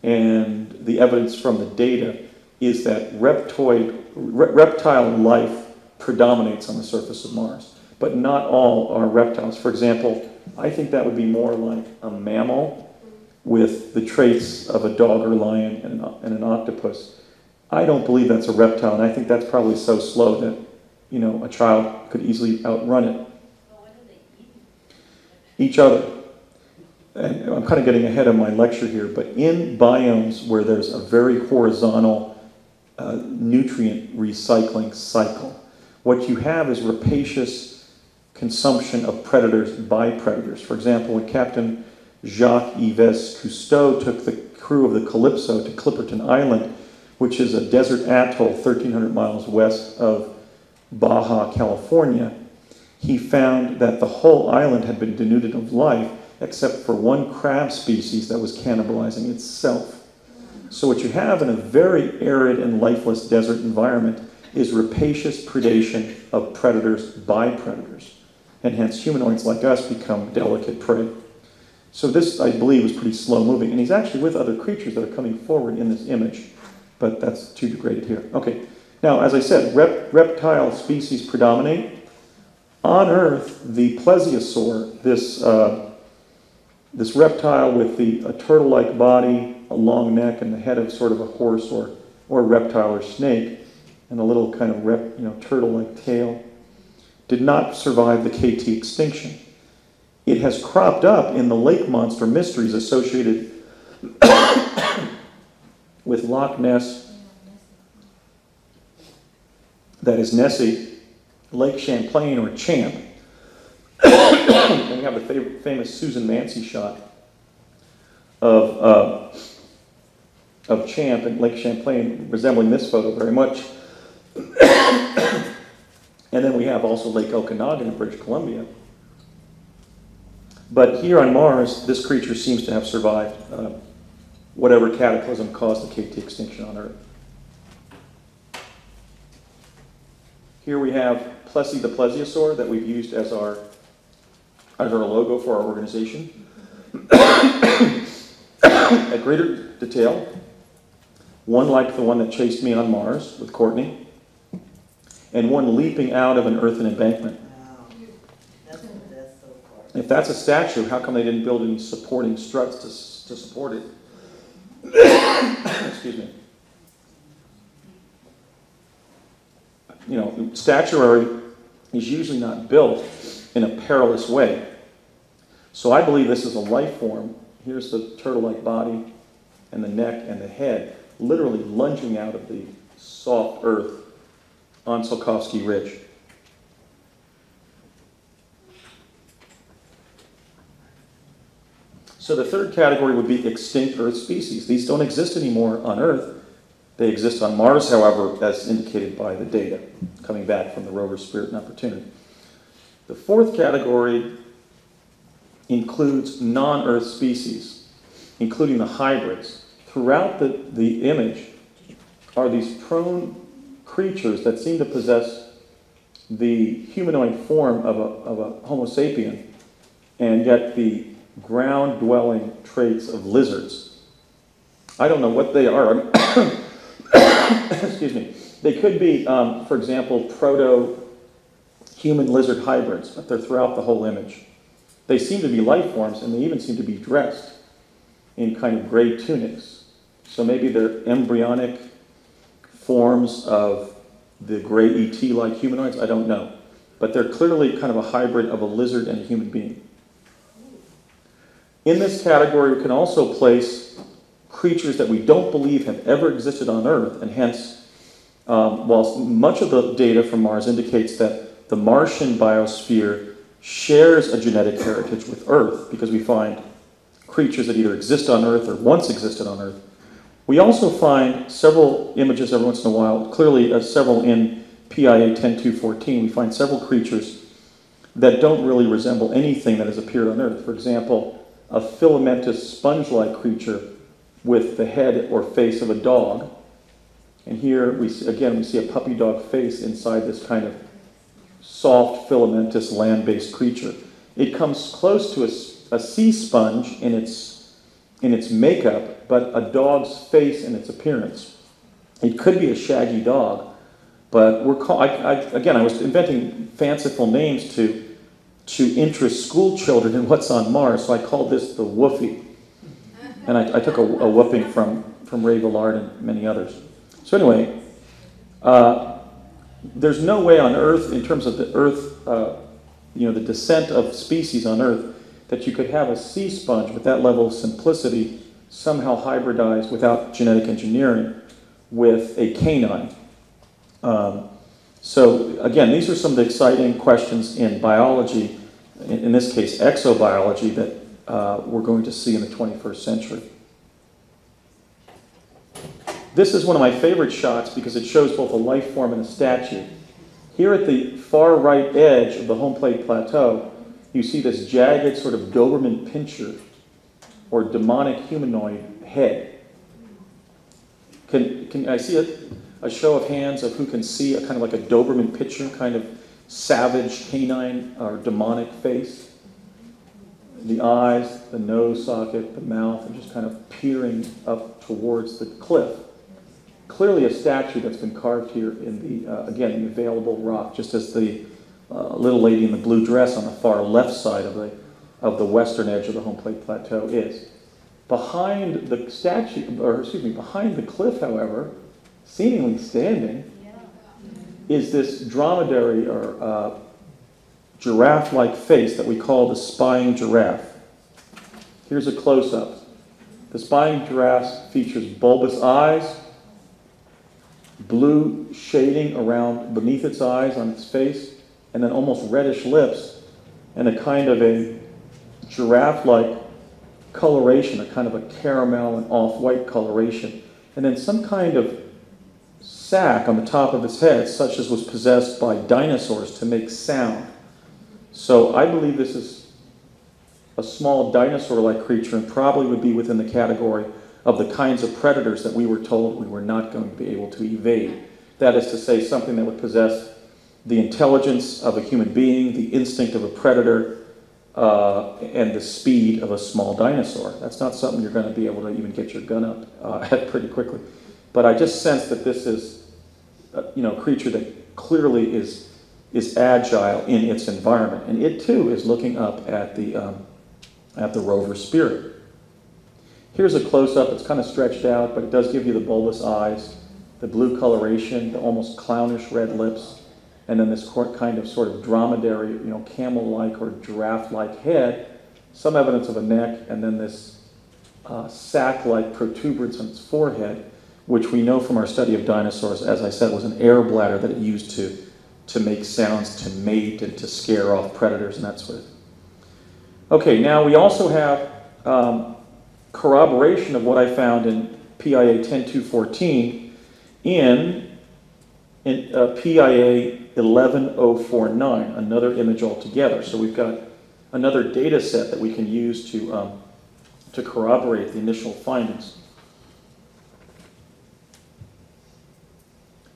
and the evidence from the data is that reptile life predominates on the surface of Mars. But not all are reptiles. For example, I think that would be more like a mammal with the traits of a dog or lion and an octopus. I don't believe that's a reptile, and I think that's probably so slow that, a child could easily outrun it.
Well, what do they eat?
Each other. And I'm kind of getting ahead of my lecture here, but in biomes where there's a very horizontal nutrient recycling cycle, what you have is rapacious consumption of predators by predators. For example, when Captain Jacques-Yves Cousteau took the crew of the Calypso to Clipperton Island, which is a desert atoll 1,300 miles west of Baja, California, he found that the whole island had been denuded of life except for one crab species that was cannibalizing itself. So what you have in a very arid and lifeless desert environment is rapacious predation of predators by predators. And hence humanoids like us become delicate prey. So this, I believe, is pretty slow moving. And he's actually with other creatures that are coming forward in this image. But that's too degraded here. Okay. Now, as I said, reptile species predominate. On Earth, the plesiosaur, this reptile with a turtle-like body, a long neck, and the head of sort of a horse or reptile or snake, and a little kind of turtle-like tail, did not survive the KT extinction. It has cropped up in the lake monster mysteries associated with Loch Ness, that is Nessie, Lake Champlain, or Champ. And we have the famous Susan Mancy shot of Champ and Lake Champlain, resembling this photo very much. And then we have also Lake Okanagan in British Columbia. But here on Mars, this creature seems to have survived whatever cataclysm caused the KT extinction on Earth. Here we have Plessy the plesiosaur that we've used as our logo for our organization. At greater detail, one like the one that chased me on Mars with Courtney, and one leaping out of an earthen embankment.
Wow, that's so far.
If that's a statue, how come they didn't build any supporting struts to support it? excuse me, statuary is usually not built in a perilous way. So I believe this is a life form. Here's the turtle-like body and the neck and the head, literally lunging out of the soft earth on Tsiolkovsky Ridge. So the third category would be extinct Earth species. These don't exist anymore on Earth. They exist on Mars, however, as indicated by the data coming back from the rover Spirit and Opportunity. The fourth category includes non-Earth species, including the hybrids. Throughout the image are these prone creatures that seem to possess the humanoid form of a Homo sapien, and yet the ground-dwelling traits of lizards. I don't know what they are. Excuse me. They could be, for example, proto-human lizard hybrids, but they're throughout the whole image. They seem to be life forms, and they even seem to be dressed in kind of gray tunics. So maybe they're embryonic forms of the gray ET-like humanoids. I don't know. But they're clearly kind of a hybrid of a lizard and a human being. In this category, we can also place creatures that we don't believe have ever existed on Earth, and hence, while much of the data from Mars indicates that the Martian biosphere shares a genetic heritage with Earth, because we find creatures that either exist on Earth or once existed on Earth, we also find several images every once in a while, clearly several in PIA 10214, we find several creatures that don't really resemble anything that has appeared on Earth. For example, a filamentous sponge-like creature with the head or face of a dog. And here, we see a puppy dog face inside this kind of soft, filamentous, land-based creature. It comes close to a sea sponge in its makeup, but a dog's face in its appearance. It could be a shaggy dog, but I was inventing fanciful names to interest school children in what's on Mars, so I called this the Woofy. And I took a whooping from Ray Villard and many others. So anyway, there's no way on Earth, in terms of the Earth, the descent of species on Earth, that you could have a sea sponge with that level of simplicity somehow hybridized without genetic engineering with a canine. So again, these are some of the exciting questions in biology, in this case exobiology, that we're going to see in the 21st century. This is one of my favorite shots because it shows both a life form and a statue. Here at the far right edge of the home plate plateau, you see this jagged sort of Doberman Pinscher or demonic humanoid head. Can I see a show of hands of who can see a kind of like a Doberman Pinscher, kind of savage canine or demonic face? The eyes, the nose socket, the mouth, and just kind of peering up towards the cliff. Clearly a statue that's been carved here in the available rock, just as the little lady in the blue dress on the far left side of the western edge of the home plate plateau is. Behind the behind the cliff, however, seemingly standing, is this dromedary or giraffe-like face that we call the spying giraffe. Here's a close-up. The spying giraffe features bulbous eyes, blue shading around beneath its eyes on its face, and then almost reddish lips, and a kind of a giraffe-like coloration, a kind of a caramel and off-white coloration, and then some kind of sac on the top of its head, such as was possessed by dinosaurs to make sound. So I believe this is a small dinosaur-like creature and probably would be within the category of the kinds of predators that we were told we were not going to be able to evade. That is to say, something that would possess the intelligence of a human being, the instinct of a predator, and the speed of a small dinosaur. That's not something you're going to be able to even get your gun up at pretty quickly. But I just sense that this is a creature that clearly is agile in its environment. And it too is looking up at the rover Spirit. Here's a close-up. It's kind of stretched out, but it does give you the bulbous eyes, the blue coloration, the almost clownish red lips, and then this kind of sort of dromedary, camel-like or giraffe-like head, some evidence of a neck, and then this sac-like protuberance on its forehead, which we know from our study of dinosaurs, as I said, was an air bladder that it used to make sounds, to mate, and to scare off predators and that sort of thing. Okay, now we also have corroboration of what I found in PIA 10214 in PIA 11049, another image altogether. So we've got another data set that we can use to corroborate the initial findings.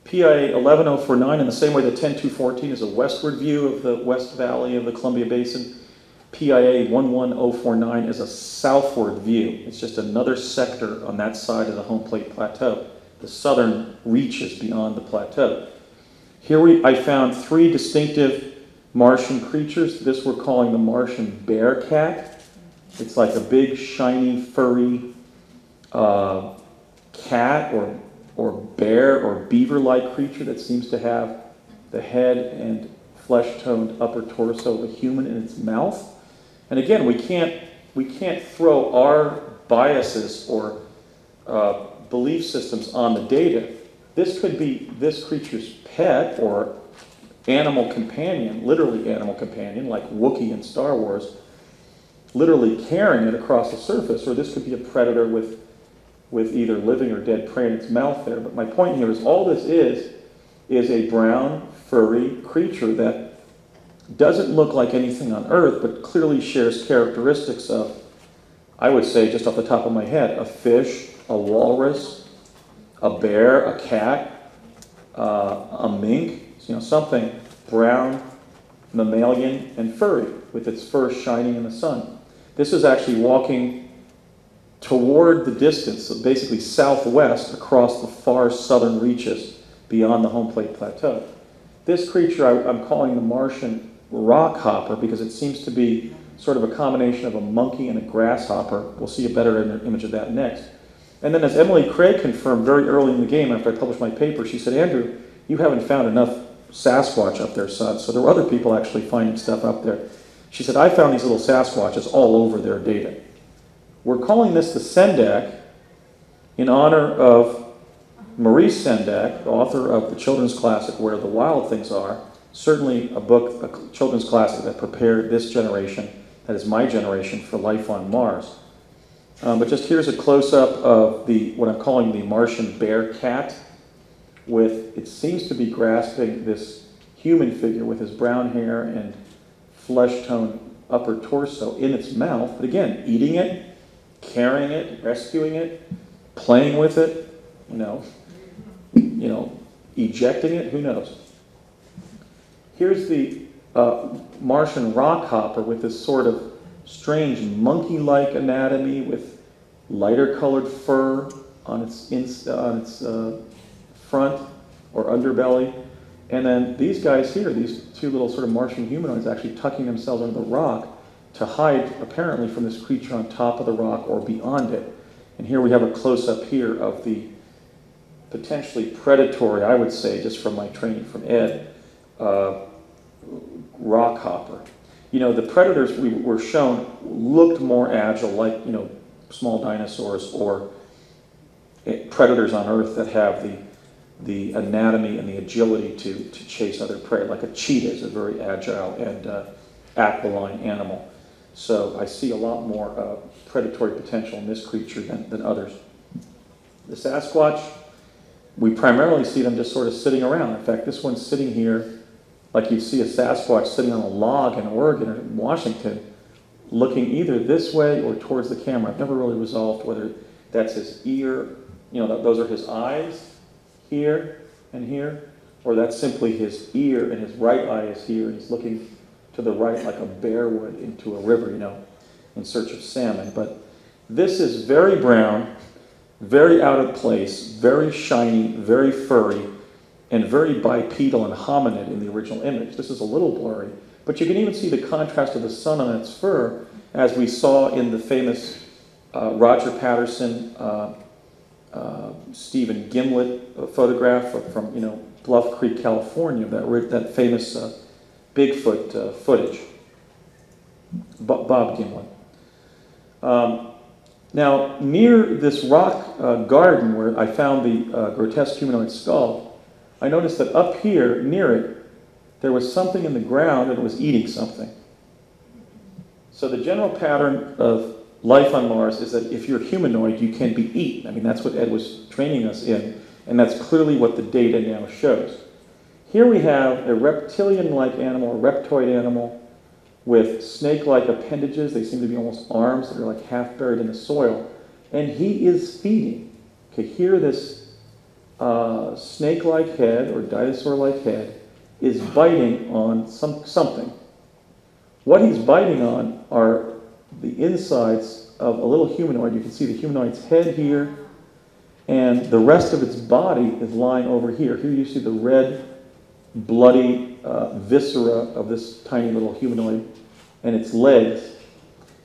PIA 11049, in the same way that 10214 is a westward view of the West Valley of the Columbia Basin, PIA 11049 is a southward view. It's just another sector on that side of the home plate plateau. The southern reaches beyond the plateau. Here I found three distinctive Martian creatures. This we're calling the Martian bear cat. It's like a big, shiny, furry cat or bear or beaver-like creature that seems to have the head and flesh-toned upper torso of a human in its mouth. And again, we can't throw our biases or belief systems on the data. This could be this creature's pet or animal companion, literally animal companion, like Wookiee in Star Wars, literally carrying it across the surface, or this could be a predator with either living or dead prey in its mouth there. But my point here is all this is a brown, furry creature that doesn't look like anything on Earth, but clearly shares characteristics of, I would say, just off the top of my head, a fish, a walrus, a bear, a cat, a mink, something brown, mammalian, and furry, with its fur shining in the sun. This is actually walking toward the distance, so basically southwest across the far southern reaches beyond the home plate plateau. This creature I'm calling the Martian rock hopper because it seems to be sort of a combination of a monkey and a grasshopper. We'll see a better image of that next. And then as Emily Craig confirmed very early in the game after I published my paper, she said, Andrew, you haven't found enough Sasquatch up there, son. So there were other people actually finding stuff up there. She said, I found these little Sasquatches all over their data. We're calling this the Sendak in honor of Maurice Sendak, the author of the children's classic Where the Wild Things Are, certainly a children's classic that prepared this generation, that is my generation, for life on Mars. But just here's a close-up of what I'm calling the Martian bear cat, with, it seems to be grasping this human figure with his brown hair and flesh-toned upper torso in its mouth, but again, eating it, carrying it, rescuing it, playing with it, ejecting it, who knows. Here's the Martian rock hopper with this sort of strange monkey-like anatomy with lighter colored fur on its front or underbelly. And then these guys here, these two little sort of Martian humanoids actually tucking themselves under the rock to hide apparently from this creature on top of the rock or beyond it. And here we have a close-up here of the potentially predatory, I would say, just from my training from Ed, rock hopper. The predators we were shown looked more agile, like, small dinosaurs or predators on Earth that have the anatomy and the agility to chase other prey, like a cheetah is a very agile and aquiline animal. So I see a lot more predatory potential in this creature than others. The Sasquatch, we primarily see them just sort of sitting around. In fact, this one's sitting here like you see a Sasquatch sitting on a log in Oregon or in Washington, looking either this way or towards the camera. I've never really resolved whether that's his ear, those are his eyes here and here, or that's simply his ear and his right eye is here and he's looking to the right like a bear would into a river, in search of salmon. But this is very brown, very out of place, very shiny, very furry, and very bipedal and hominid in the original image. This is a little blurry, but you can even see the contrast of the sun on its fur, as we saw in the famous Roger Patterson, Stephen Gimlet, a photograph from Bluff Creek, California, that famous Bigfoot footage. Bob Gimlet. Now, near this rock garden where I found the grotesque humanoid skull, I noticed that up here, near it, there was something in the ground and it was eating something. So the general pattern of life on Mars is that if you're humanoid, you can be eaten. I mean, that's what Ed was training us in, and that's clearly what the data now shows. Here we have a reptilian-like animal, a reptoid animal, with snake-like appendages. They seem to be almost arms that are like half buried in the soil. And he is feeding. Okay, here this snake-like head or dinosaur-like head is biting on something. What he's biting on are the insides of a little humanoid. You can see the humanoid's head here, and the rest of its body is lying over here. Here you see the red, bloody viscera of this tiny little humanoid and its legs.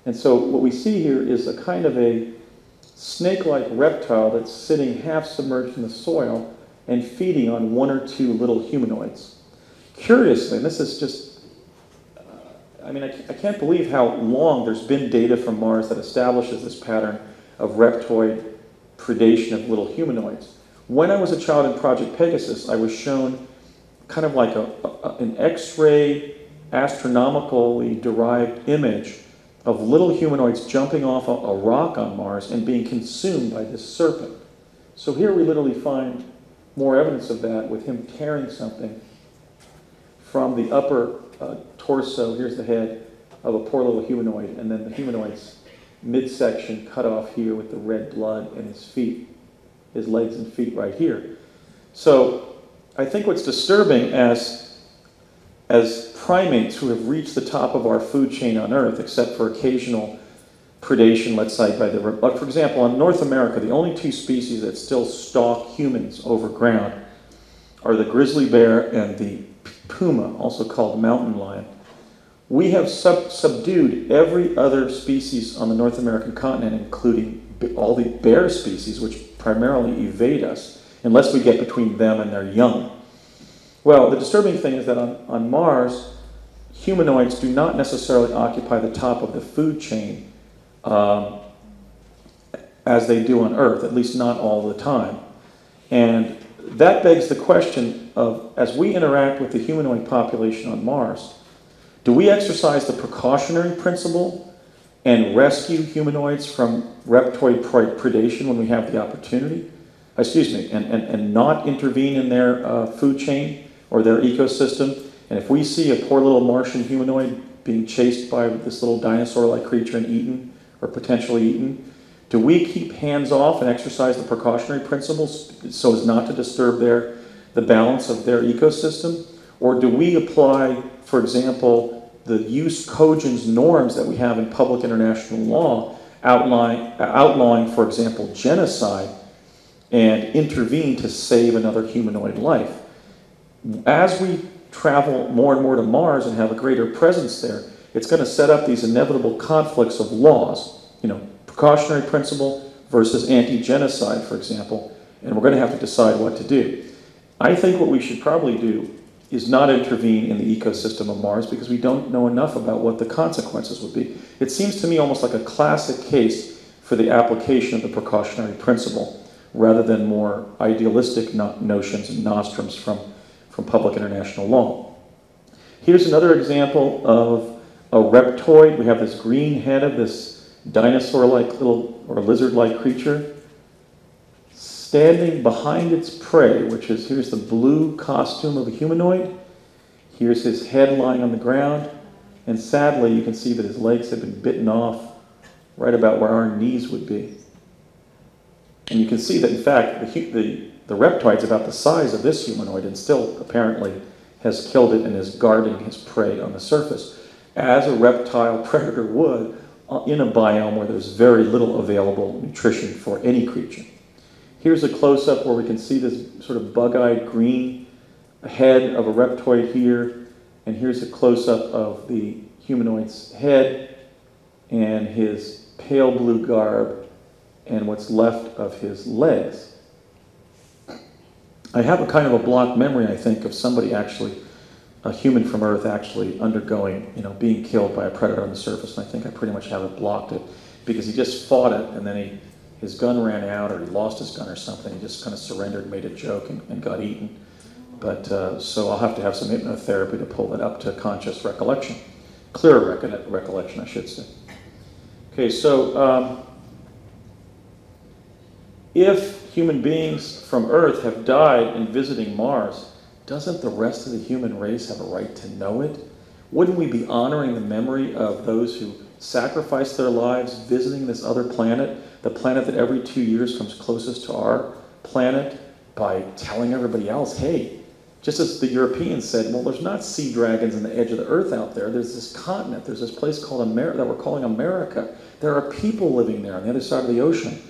And so what we see here is a kind of a snake-like reptile that's sitting half submerged in the soil and feeding on one or two little humanoids. Curiously, and this is just, I can't believe how long there's been data from Mars that establishes this pattern of reptoid predation of little humanoids. When I was a child in Project Pegasus, I was shown kind of like an X-ray astronomically derived image of little humanoids jumping off a rock on Mars and being consumed by this serpent. So here we literally find more evidence of that with him tearing something from the upper torso, here's the head, of a poor little humanoid, and then the humanoid's midsection cut off here with the red blood and his feet, his legs and feet right here. So I think what's disturbing as primates who have reached the top of our food chain on Earth, except for occasional predation, let's say, by for example, in North America, the only two species that still stalk humans over ground are the grizzly bear and the puma, also called mountain lion. We have subdued every other species on the North American continent, including all the bear species, which primarily evade us, unless we get between them and their young. Well, the disturbing thing is that on Mars, humanoids do not necessarily occupy the top of the food chain as they do on Earth, at least not all the time. And that begs the question of, as we interact with the humanoid population on Mars, do we exercise the precautionary principle and rescue humanoids from reptoid predation when we have the opportunity? And not intervene in their food chain or their ecosystem? And if we see a poor little Martian humanoid being chased by this little dinosaur-like creature and eaten, or potentially eaten, do we keep hands off and exercise the precautionary principles so as not to disturb the balance of their ecosystem? Or do we apply, for example, the jus cogens norms that we have in public international law, outlawing, for example, genocide, and intervene to save another humanoid life? As we travel more and more to Mars and have a greater presence there, it's going to set up these inevitable conflicts of laws, precautionary principle versus anti-genocide, for example, and we're going to have to decide what to do. I think what we should probably do is not intervene in the ecosystem of Mars because we don't know enough about what the consequences would be. It seems to me almost like a classic case for the application of the precautionary principle rather than more idealistic notions and nostrums from public international law. Here's another example of a reptoid. We have this green head of this dinosaur-like little, or lizard-like creature standing behind its prey, which is, here's the blue costume of a humanoid, here's his head lying on the ground, and sadly you can see that his legs have been bitten off right about where our knees would be. And you can see that, in fact, the reptoid's about the size of this humanoid and still apparently has killed it and is guarding his prey on the surface, as a reptile predator would in a biome where there's very little available nutrition for any creature. Here's a close-up where we can see this sort of bug-eyed green head of a reptoid here, and here's a close-up of the humanoid's head and his pale blue garb and what's left of his legs. I have a kind of a blocked memory, I think, of somebody actually, a human from Earth actually undergoing, being killed by a predator on the surface, and I think I pretty much have it blocked it, because he just fought it, and then his gun ran out, or he lost his gun or something. He just kind of surrendered, made a joke, and got eaten. But so I'll have to have some hypnotherapy to pull that up to conscious recollection, clearer recollection, I should say. Okay, so if human beings from Earth have died in visiting Mars, doesn't the rest of the human race have a right to know it? Wouldn't we be honoring the memory of those who sacrificed their lives visiting this other planet, the planet that every 2 years comes closest to our planet, by telling everybody else, hey, just as the Europeans said, well, there's not sea dragons on the edge of the Earth out there. There's this continent. There's this place called America that we're calling America. There are people living there on the other side of the ocean.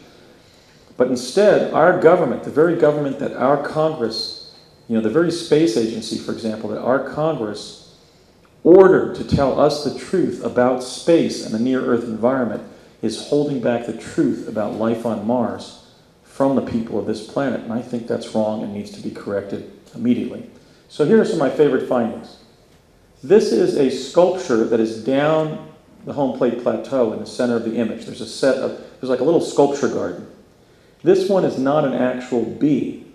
But instead, our government, the very government that our Congress, the very space agency, for example, that our Congress ordered to tell us the truth about space and the near-Earth environment, is holding back the truth about life on Mars from the people of this planet. And I think that's wrong and needs to be corrected immediately. So here are some of my favorite findings. This is a sculpture that is down the home plate plateau in the center of the image. There's like a little sculpture garden. This one is not an actual bee.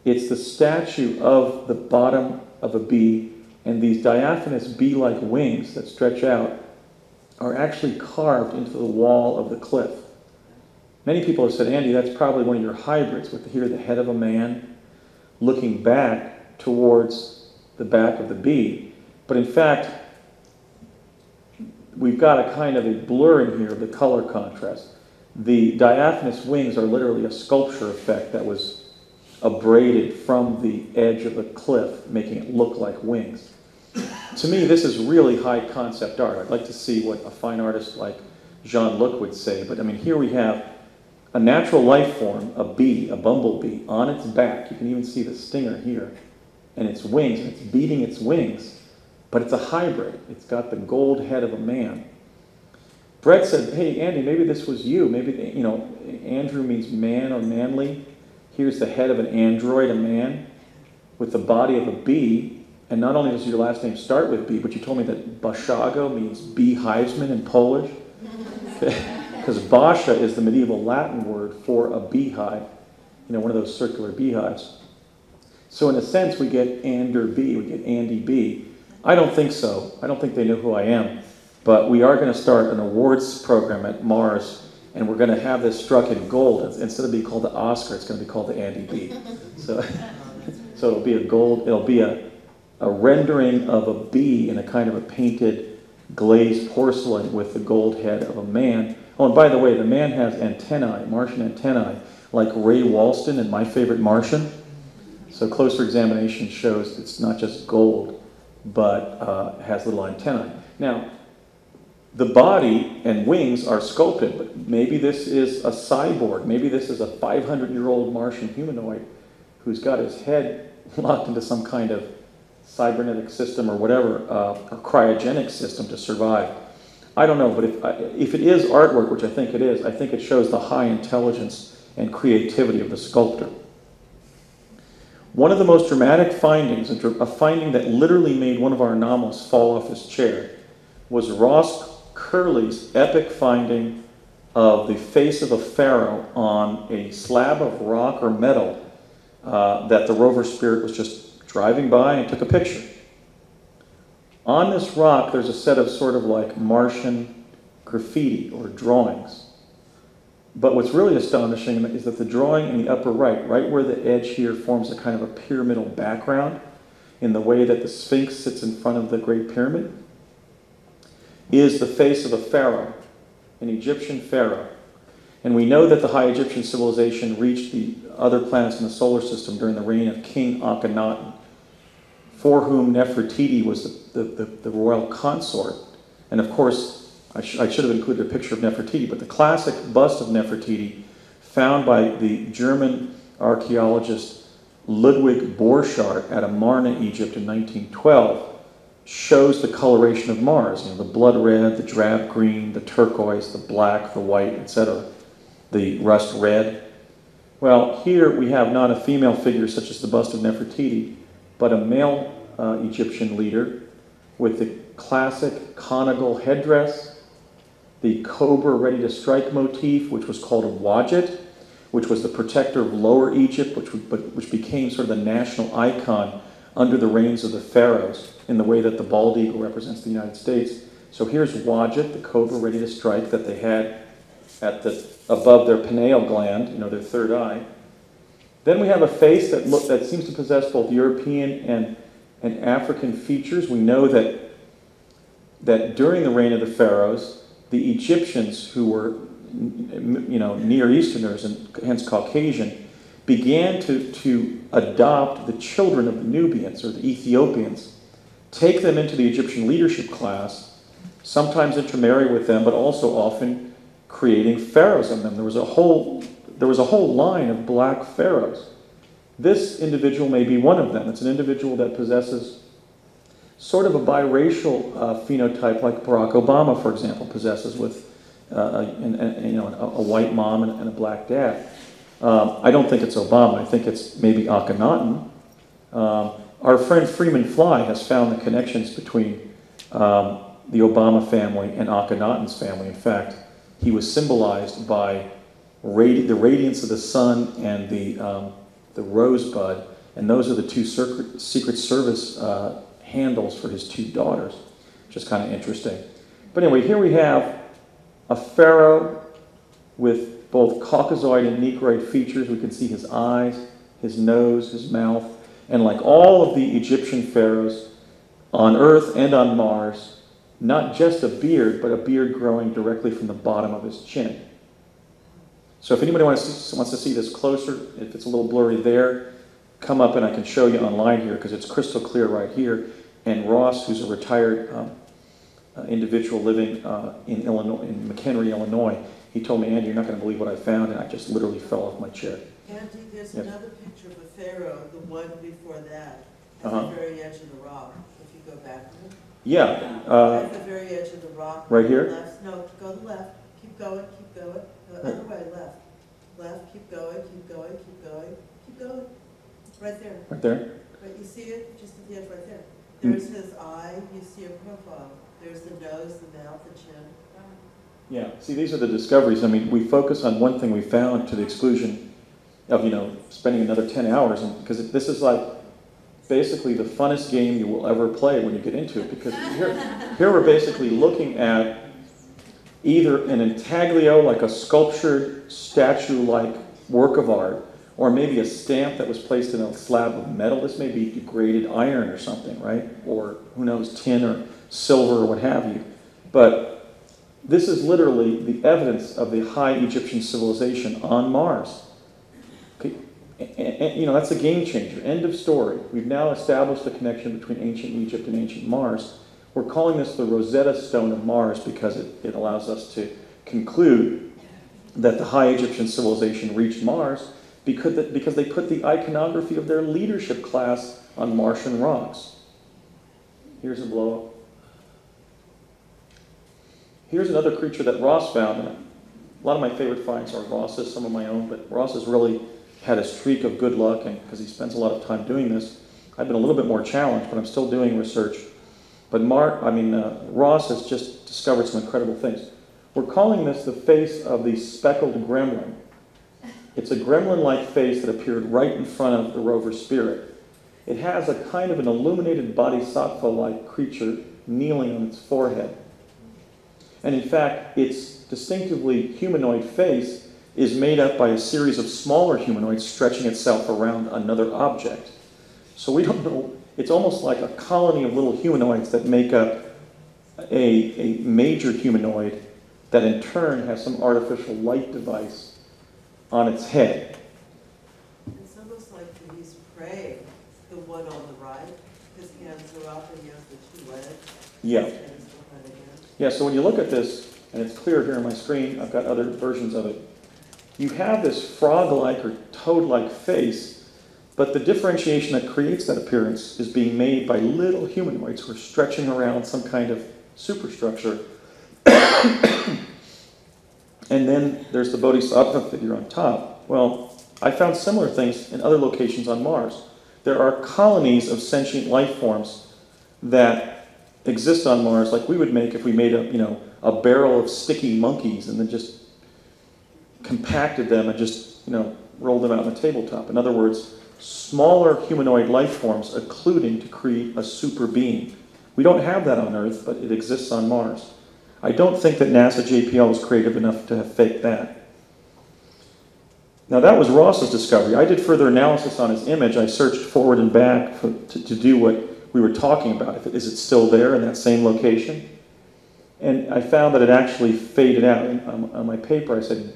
It's the statue of the bottom of a bee, and these diaphanous bee-like wings that stretch out are actually carved into the wall of the cliff. Many people have said, Andy, that's probably one of your hybrids, with here the head of a man looking back towards the back of the bee. But in fact, we've got a kind of a blurring here of the color contrast. The diaphanous wings are literally a sculpture effect that was abraded from the edge of the cliff, making it look like wings. To me, this is really high concept art. I'd like to see what a fine artist like Jean-Luc would say. But I mean, here we have a natural life form, a bee, a bumblebee, on its back. You can even see the stinger here. And its wings, and it's beating its wings. But it's a hybrid. It's got the gold head of a man. Brett said, hey, Andy, maybe this was you. Maybe, Andrew means man or manly. Here's the head of an android, a man, with the body of a bee. And not only does your last name start with B, but you told me that Basiago means beehivesman in Polish. Because Basha is the medieval Latin word for a beehive, one of those circular beehives. So in a sense, we get Ander B, we get Andy B. I don't think so. I don't think they know who I am. But we are going to start an awards program at Mars, and we're going to have this struck in gold. Instead of being called the Oscar, it's going to be called the Andy B. So it'll be a gold, it'll be a rendering of a bee in a kind of a painted glazed porcelain with the gold head of a man. Oh, and by the way, the man has antennae, Martian antennae, like Ray Walston in My Favorite Martian. So closer examination shows it's not just gold, but has little antennae. Now, the body and wings are sculpted, but maybe this is a cyborg. Maybe this is a 500-year-old Martian humanoid who's got his head locked into some kind of cybernetic system or whatever, a cryogenic system to survive. I don't know, but if it is artwork, which I think it is, I think it shows the high intelligence and creativity of the sculptor. One of the most dramatic findings, a finding that literally made one of our anomalists fall off his chair, was Ross Curley's epic finding of the face of a pharaoh on a slab of rock or metal that the rover Spirit was just driving by and took a picture. On this rock, there's a set of sort of like Martian graffiti or drawings. But what's really astonishing is that the drawing in the upper right where the edge here forms a kind of a pyramidal background in the way that the Sphinx sits in front of the Great Pyramid, is the face of a pharaoh, an Egyptian pharaoh. And we know that the high Egyptian civilization reached the other planets in the solar system during the reign of King Akhenaten, for whom Nefertiti was the royal consort. And of course, I should have included a picture of Nefertiti, but the classic bust of Nefertiti, found by the German archaeologist Ludwig Borchardt at Amarna, Egypt in 1912, shows the coloration of Mars. You know, the blood red, the drab green, the turquoise, the black, the white, etc. The rust red. Well, here we have not a female figure such as the bust of Nefertiti, but a male Egyptian leader with the classic conical headdress, the cobra ready to strike motif, which was called a wadjet, which was the protector of Lower Egypt, which became sort of the national icon under the reigns of the pharaohs in the way that the bald eagle represents the United States. So here's wadjet, the cobra ready to strike that they had above their pineal gland, you know, their third eye. Then we have a face that seems to possess both European and African features. We know that during the reign of the pharaohs, the Egyptians, who were, you know, Near Easterners and hence Caucasian, began to adopt the children of the Nubians or the Ethiopians, take them into the Egyptian leadership class, sometimes intermarry with them, but also often creating pharaohs of them. There was a whole line of black pharaohs. This individual may be one of them. It's an individual that possesses sort of a biracial phenotype like Barack Obama, for example, possesses with a white mom and a black dad. I don't think it's Obama. I think it's maybe Akhenaten. Our friend Freeman Fly has found the connections between the Obama family and Akhenaten's family. In fact, he was symbolized by the radiance of the sun and the rosebud, and those are the two Secret Service handles for his two daughters, which is kind of interesting. But anyway, here we have a pharaoh with both Caucasoid and Negroid features. We can see his eyes, his nose, his mouth, and like all of the Egyptian pharaohs on Earth and on Mars, not just a beard, but a beard growing directly from the bottom of his chin. So if anybody wants to see this closer, if it's a little blurry there, come up and I can show you online here because it's crystal clear right here. And Ross, who's a retired individual living in Illinois, in McHenry, Illinois, he told me, Andy, you're not going to believe what I found, and I just literally fell off my chair.
Andy, there's
Yep.
another picture of a pharaoh, the one before that, at
Uh-huh.
the very edge of the rock, if you go back.
Yeah,
At the very edge of the rock.
right here?
Left, no, go left, keep going, the other way, left. Left, keep going, keep going, keep going, keep going. Right there.
Right there.
Right, you see it? Just at the edge right there. There's his eye, you see a profile. There's the nose, the mouth, the chin.
Yeah, see, these are the discoveries. I mean, we focus on one thing we found to the exclusion of, you know, spending another 10 hours, because this is like basically the funnest game you will ever play when you get into it, because here we're basically looking at either an intaglio, like a sculptured statue-like work of art, or maybe a stamp that was placed in a slab of metal. This may be degraded iron or something, right? Or, who knows, tin or silver or what have you. But this is literally the evidence of the high Egyptian civilization on Mars. Okay? And, you know, that's a game changer. End of story. We've now established the connection between ancient Egypt and ancient Mars. We're calling this the Rosetta Stone of Mars because it allows us to conclude that the high Egyptian civilization reached Mars because they put the iconography of their leadership class on Martian rocks. Here's a blow-up. Here's another creature that Ross found. And a lot of my favorite finds are Ross's, some of my own, but Ross has really had a streak of good luck, and because he spends a lot of time doing this, I've been a little bit more challenged, but I'm still doing research. But Ross has just discovered some incredible things. We're calling this the face of the speckled gremlin. It's a gremlin-like face that appeared right in front of the rover Spirit. It has a kind of an illuminated bodhisattva-like creature kneeling on its forehead. And in fact, its distinctively humanoid face is made up by a series of smaller humanoids stretching itself around another object. So we don't know, it's almost like a colony of little humanoids that make up a major humanoid that in turn has some artificial light device on its head.
It's almost like he's praying, the one on the right. His hands are up and he has the two legs.
Yeah.
His hands behind the hand.
Yeah, so when you look at this, and it's clear here on my screen, I've got other versions of it, you have this frog-like or toad-like face But the differentiation that creates that appearance is being made by little humanoids who are stretching around some kind of superstructure. And then there's the Bodhisattva figure on top. Well, I found similar things in other locations on Mars. There are colonies of sentient life forms that exist on Mars, like we would make if we made a barrel of sticky monkeys and then just compacted them and just rolled them out on the tabletop. In other words, smaller humanoid life forms occluding to create a super being. We don't have that on Earth, but it exists on Mars. I don't think that NASA JPL was creative enough to have faked that. Now that was Ross's discovery. I did further analysis on his image. I searched forward and back to do what we were talking about. Is it still there in that same location? And I found that it actually faded out. On my paper I said,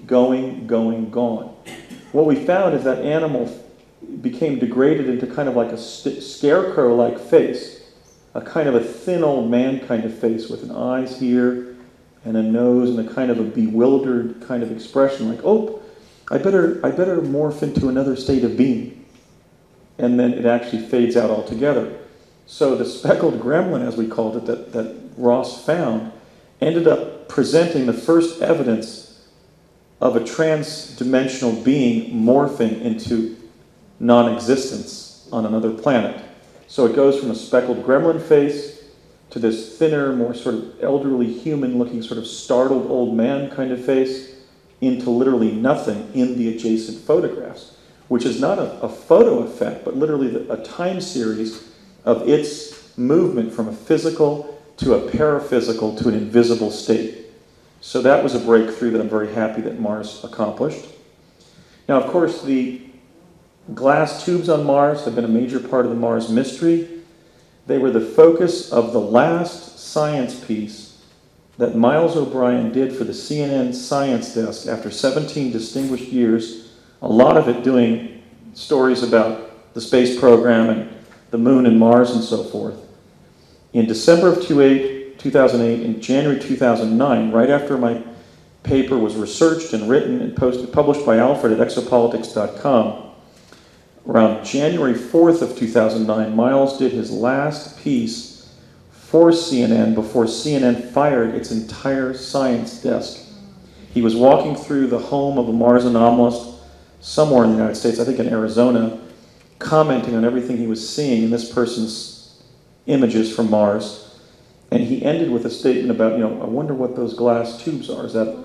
going, gone. What we found is that animal became degraded into kind of like a scarecrow-like face. A kind of a thin old man kind of face with an eyes here and a nose and a kind of a bewildered kind of expression like, oh, I better morph into another state of being. And then it actually fades out altogether. So the speckled gremlin, as we called it, that Ross found, ended up presenting the first evidence of a trans-dimensional being morphing into non-existence on another planet. So it goes from a speckled gremlin face to this thinner, more sort of elderly human-looking sort of startled old man kind of face into literally nothing in the adjacent photographs, which is not a photo effect, but literally a time series of its movement from a physical to a paraphysical to an invisible state. So that was a breakthrough that I'm very happy that Mars accomplished. Now, of course, the glass tubes on Mars have been a major part of the Mars mystery. They were the focus of the last science piece that Miles O'Brien did for the CNN Science Desk after 17 distinguished years, a lot of it doing stories about the space program and the moon and Mars and so forth. In December of 2008, in January 2009, right after my paper was researched and written and published by Alfred at exopolitics.com, around January 4th of 2009, Miles did his last piece for CNN before CNN fired its entire science desk. He was walking through the home of a Mars anomalist somewhere in the United States, I think in Arizona, commenting on everything he was seeing in this person's images from Mars. And he ended with a statement about, I wonder what those glass tubes are. Is that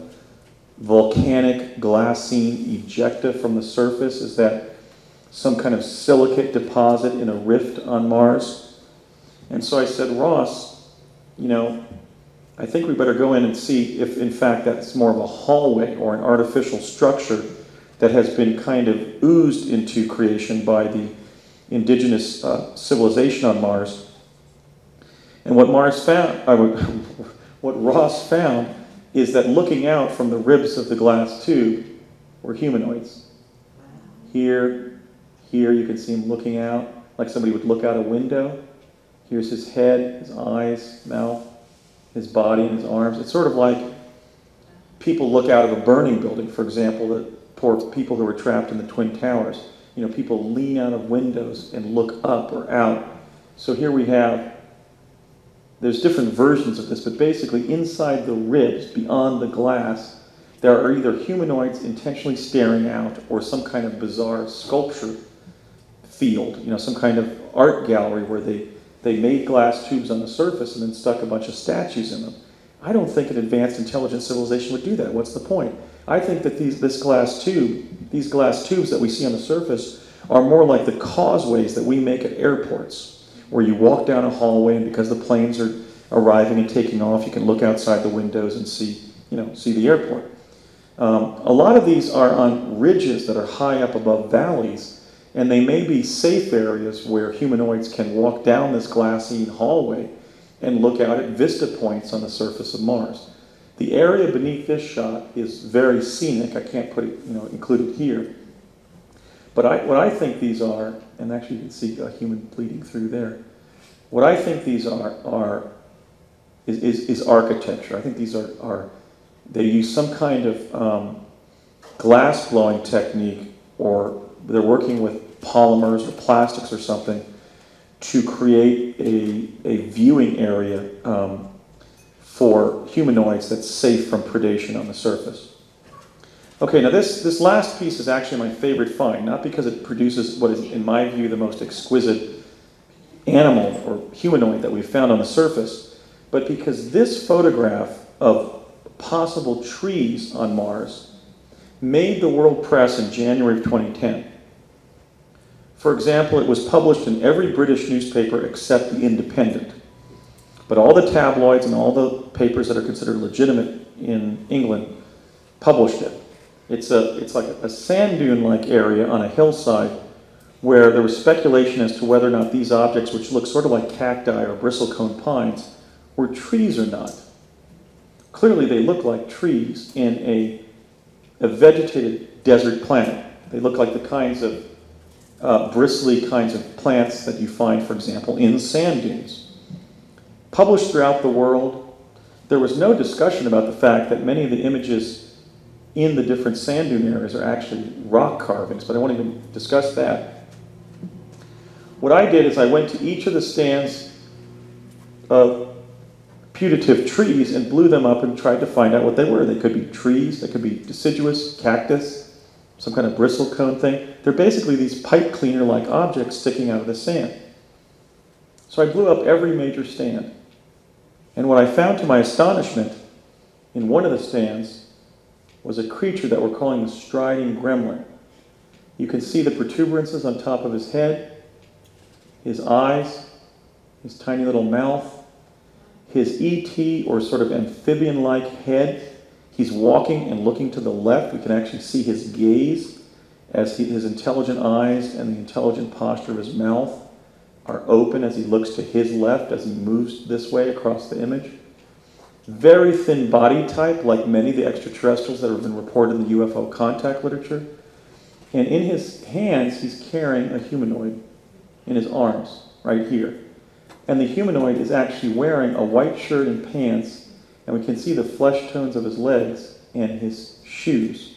volcanic glassine ejecta from the surface? Is that some kind of silicate deposit in a rift on Mars? And so I said, Ross, I think we better go in and see if in fact that's more of a hallway or an artificial structure that has been kind of oozed into creation by the indigenous civilization on Mars. And what Ross found is that looking out from the ribs of the glass tube were humanoids. Here you can see him looking out like somebody would look out a window. Here's his head, his eyes, mouth, his body, and his arms. It's sort of like people look out of a burning building, for example, the poor people who were trapped in the Twin Towers. People lean out of windows and look up or out. So here we have, there's different versions of this, but basically inside the ribs, beyond the glass, there are either humanoids intentionally staring out or some kind of bizarre sculpture field, some kind of art gallery where they made glass tubes on the surface and then stuck a bunch of statues in them. I don't think an advanced intelligent civilization would do that. What's the point? I think that these glass tubes that we see on the surface are more like the causeways that we make at airports, where you walk down a hallway and because the planes are arriving and taking off, you can look outside the windows and see the airport. A lot of these are on ridges that are high up above valleys, and they may be safe areas where humanoids can walk down this glassine hallway and look out at vista points on the surface of Mars. The area beneath this shot is very scenic. I can't include it here. But what I think these are, and actually you can see a human bleeding through there. What I think these is architecture. I think these they use some kind of glass blowing technique, or they're working with polymers or plastics or something to create a viewing area for humanoids that's safe from predation on the surface. Okay, now this last piece is actually my favorite find, not because it produces what is, in my view, the most exquisite animal or humanoid that we've found on the surface, but because this photograph of possible trees on Mars made the world press in January of 2010. For example, it was published in every British newspaper except The Independent. But all the tabloids and all the papers that are considered legitimate in England published it. It's like a sand dune-like area on a hillside where there was speculation as to whether or not these objects, which look sort of like cacti or bristlecone pines, were trees or not. Clearly they look like trees in a vegetated desert planet. They look like the kinds of bristly kinds of plants that you find, for example, in sand dunes. Published throughout the world, there was no discussion about the fact that many of the images in the different sand dune areas are actually rock carvings, but I won't even discuss that. What I did is I went to each of the stands of putative trees and blew them up and tried to find out what they were. They could be trees, they could be deciduous, cactus, some kind of bristlecone thing. They're basically these pipe cleaner-like objects sticking out of the sand. So I blew up every major stand. And what I found to my astonishment in one of the stands was a creature that we're calling the striding gremlin. You can see the protuberances on top of his head, his eyes, his tiny little mouth, his ET or sort of amphibian-like head. He's walking and looking to the left. We can actually see his gaze as his intelligent eyes and the intelligent posture of his mouth are open as he looks to his left as he moves this way across the image. Very thin body type, like many of the extraterrestrials that have been reported in the UFO contact literature. And in his hands, he's carrying a humanoid in his arms, right here. And the humanoid is actually wearing a white shirt and pants, and we can see the flesh tones of his legs and his shoes.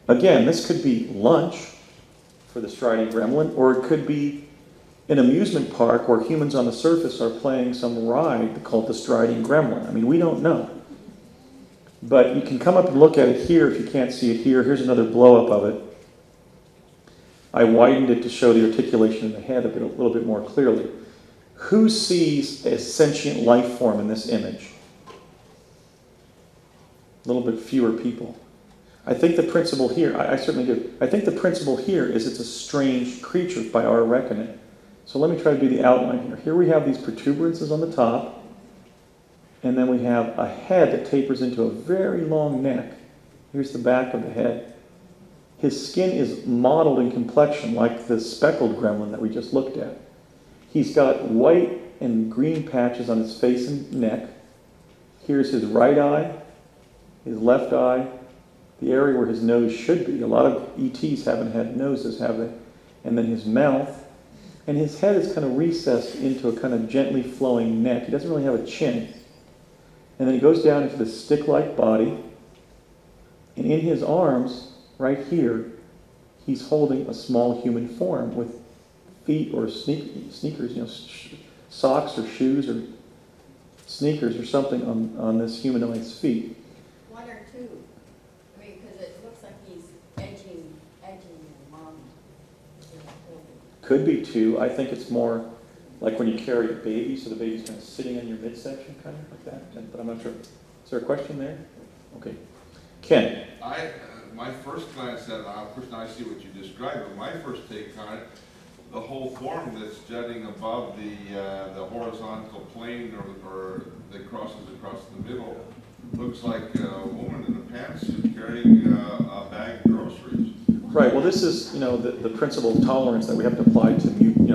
Again, this could be lunch for the striding gremlin, or it could be an amusement park where humans on the surface are playing some ride called the striding gremlin. I mean, we don't know. But you can come up and look at it here if you can't see it here. Here's another blow-up of it. I widened it to show the articulation in the head a little bit more clearly. Who sees a sentient life form in this image? A little bit fewer people. I think the principle here, I certainly do, I think the principle here is it's a strange creature by our reckoning. So let me try to do the outline here. Here we have these protuberances on the top, and then we have a head that tapers into a very long neck. Here's the back of the head. His skin is mottled in complexion like the speckled gremlin that we just looked at. He's got white and green patches on his face and neck. Here's his right eye, his left eye, the area where his nose should be. A lot of ETs haven't had noses, have they? And then his mouth. And his head is kind of recessed into a kind of gently flowing neck. He doesn't really have a chin. And then he goes down into the stick-like body. And in his arms, right here, he's holding a small human form with feet or sneakers, you know, socks or shoes or sneakers or something on this humanoid's feet.
One or two. I mean, because it looks like he's edging your mom.
Could be two. I think it's more like when you carry a baby, so the baby's kind of sitting in your midsection, kind of like that. But I'm not sure. Is there a question there? Okay. Ken.
My first glance at it, of course now I see what you described, but my first take on it, the whole form that's jutting above the horizontal plane or that crosses across the middle looks like a woman in a pantsuit carrying a bag of groceries.
Right. Well, this is, you know, the principle of tolerance that we have to apply to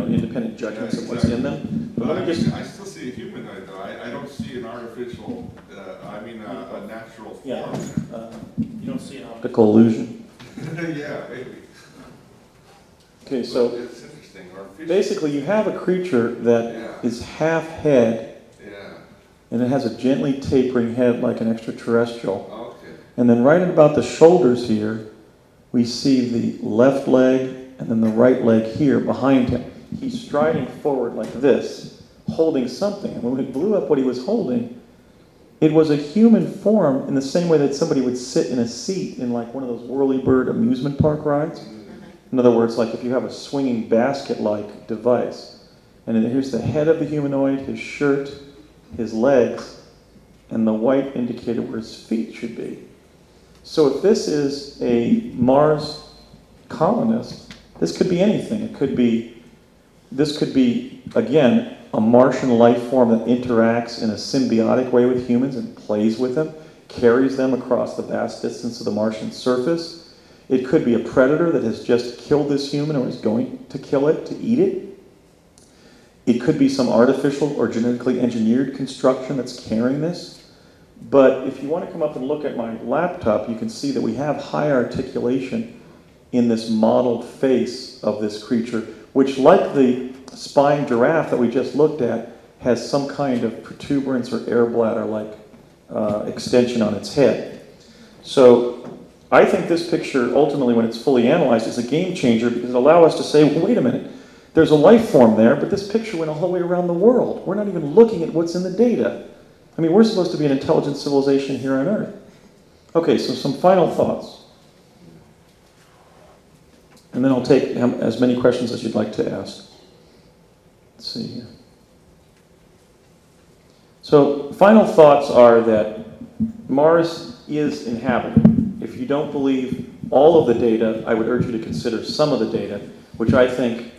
independent judgments of what's in them. But let me just.
I still see a humanoid though. I don't see an artificial. A natural form.
Yeah. You don't see an optical illusion.
Yeah, maybe.
Okay, so
it's interesting.
basically you have a creature that is half head, and it has a gently tapering head like an extraterrestrial.
Okay.
And then right at about the shoulders here, we see the left leg and then the right leg here behind him. He's striding forward like this, holding something. And when we blew up what he was holding, it was a human form in the same way that somebody would sit in a seat in like one of those whirly-bird amusement park rides. In other words, like if you have a swinging basket-like device. And then here's the head of the humanoid, his shirt, his legs, and the white indicated where his feet should be. So if this is a Mars colonist, this could be anything. This could be, again, a Martian life form that interacts in a symbiotic way with humans and plays with them, carries them across the vast distance of the Martian surface. It could be a predator that has just killed this human or is going to kill it, to eat it. It could be some artificial or genetically engineered construction that's carrying this. But if you want to come up and look at my laptop, you can see that we have high articulation in this modeled face of this creature, which, like the spine giraffe that we just looked at, has some kind of protuberance or air bladder-like extension on its head. So I think this picture, ultimately, when it's fully analyzed, is a game changer because it allows us to say, well, wait a minute, there's a life form there, but this picture went a whole way around the world. We're not even looking at what's in the data. I mean, we're supposed to be an intelligent civilization here on Earth. Okay, so some final thoughts. And then I'll take as many questions as you'd like to ask. Let's see here. So, final thoughts are that Mars is inhabited. If you don't believe all of the data, I would urge you to consider some of the data, which I think,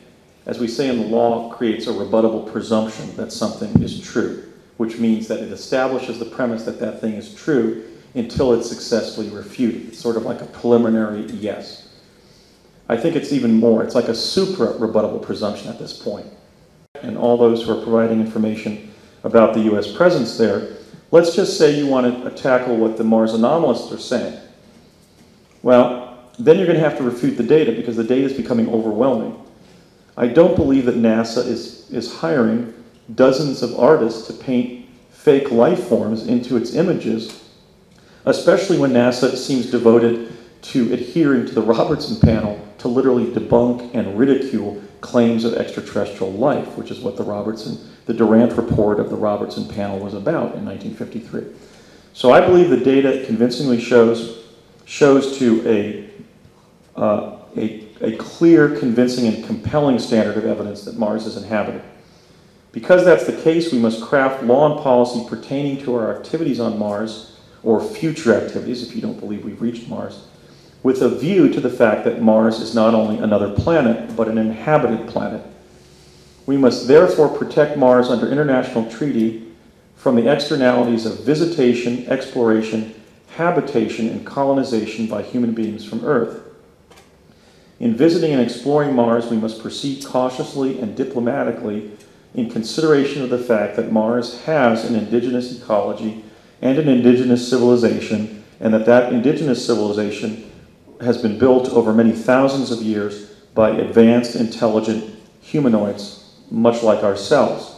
as we say in the law, creates a rebuttable presumption that something is true, which means that it establishes the premise that that thing is true until it's successfully refuted. It's sort of like a preliminary yes. I think it's even more. It's like a supra-rebuttable presumption at this point. And all those who are providing information about the U.S. presence there, let's just say you want to tackle what the Mars anomalists are saying. Well, then you're going to have to refute the data because the data is becoming overwhelming. I don't believe that NASA is hiring dozens of artists to paint fake life forms into its images, especially when NASA seems devoted to adhering to the Robertson panel to literally debunk and ridicule claims of extraterrestrial life, which is what the Durant report of the Robertson panel was about in 1953. So I believe the data convincingly shows to a clear, convincing, and compelling standard of evidence that Mars is inhabited. Because that's the case, we must craft law and policy pertaining to our activities on Mars, or future activities, if you don't believe we've reached Mars, with a view to the fact that Mars is not only another planet, but an inhabited planet. We must therefore protect Mars under international treaty from the externalities of visitation, exploration, habitation, and colonization by human beings from Earth. In visiting and exploring Mars, we must proceed cautiously and diplomatically in consideration of the fact that Mars has an indigenous ecology and an indigenous civilization, and that indigenous civilization has been built over many thousands of years by advanced, intelligent humanoids, much like ourselves.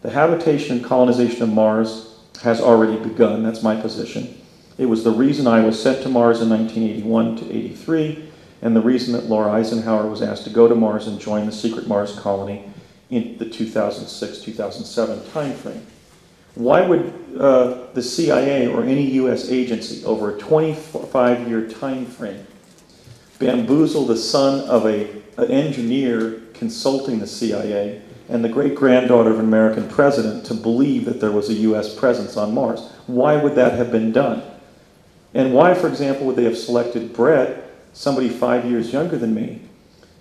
The habitation and colonization of Mars has already begun. That's my position. It was the reason I was sent to Mars in 1981 to 83, and the reason that Laura Eisenhower was asked to go to Mars and join the secret Mars colony in the 2006-2007 timeframe. Why would the CIA or any U.S. agency over a 25-year time frame bamboozle the son of an engineer consulting the CIA and the great-granddaughter of an American president to believe that there was a U.S. presence on Mars? Why would that have been done? And why, for example, would they have selected Brett, somebody 5 years younger than me,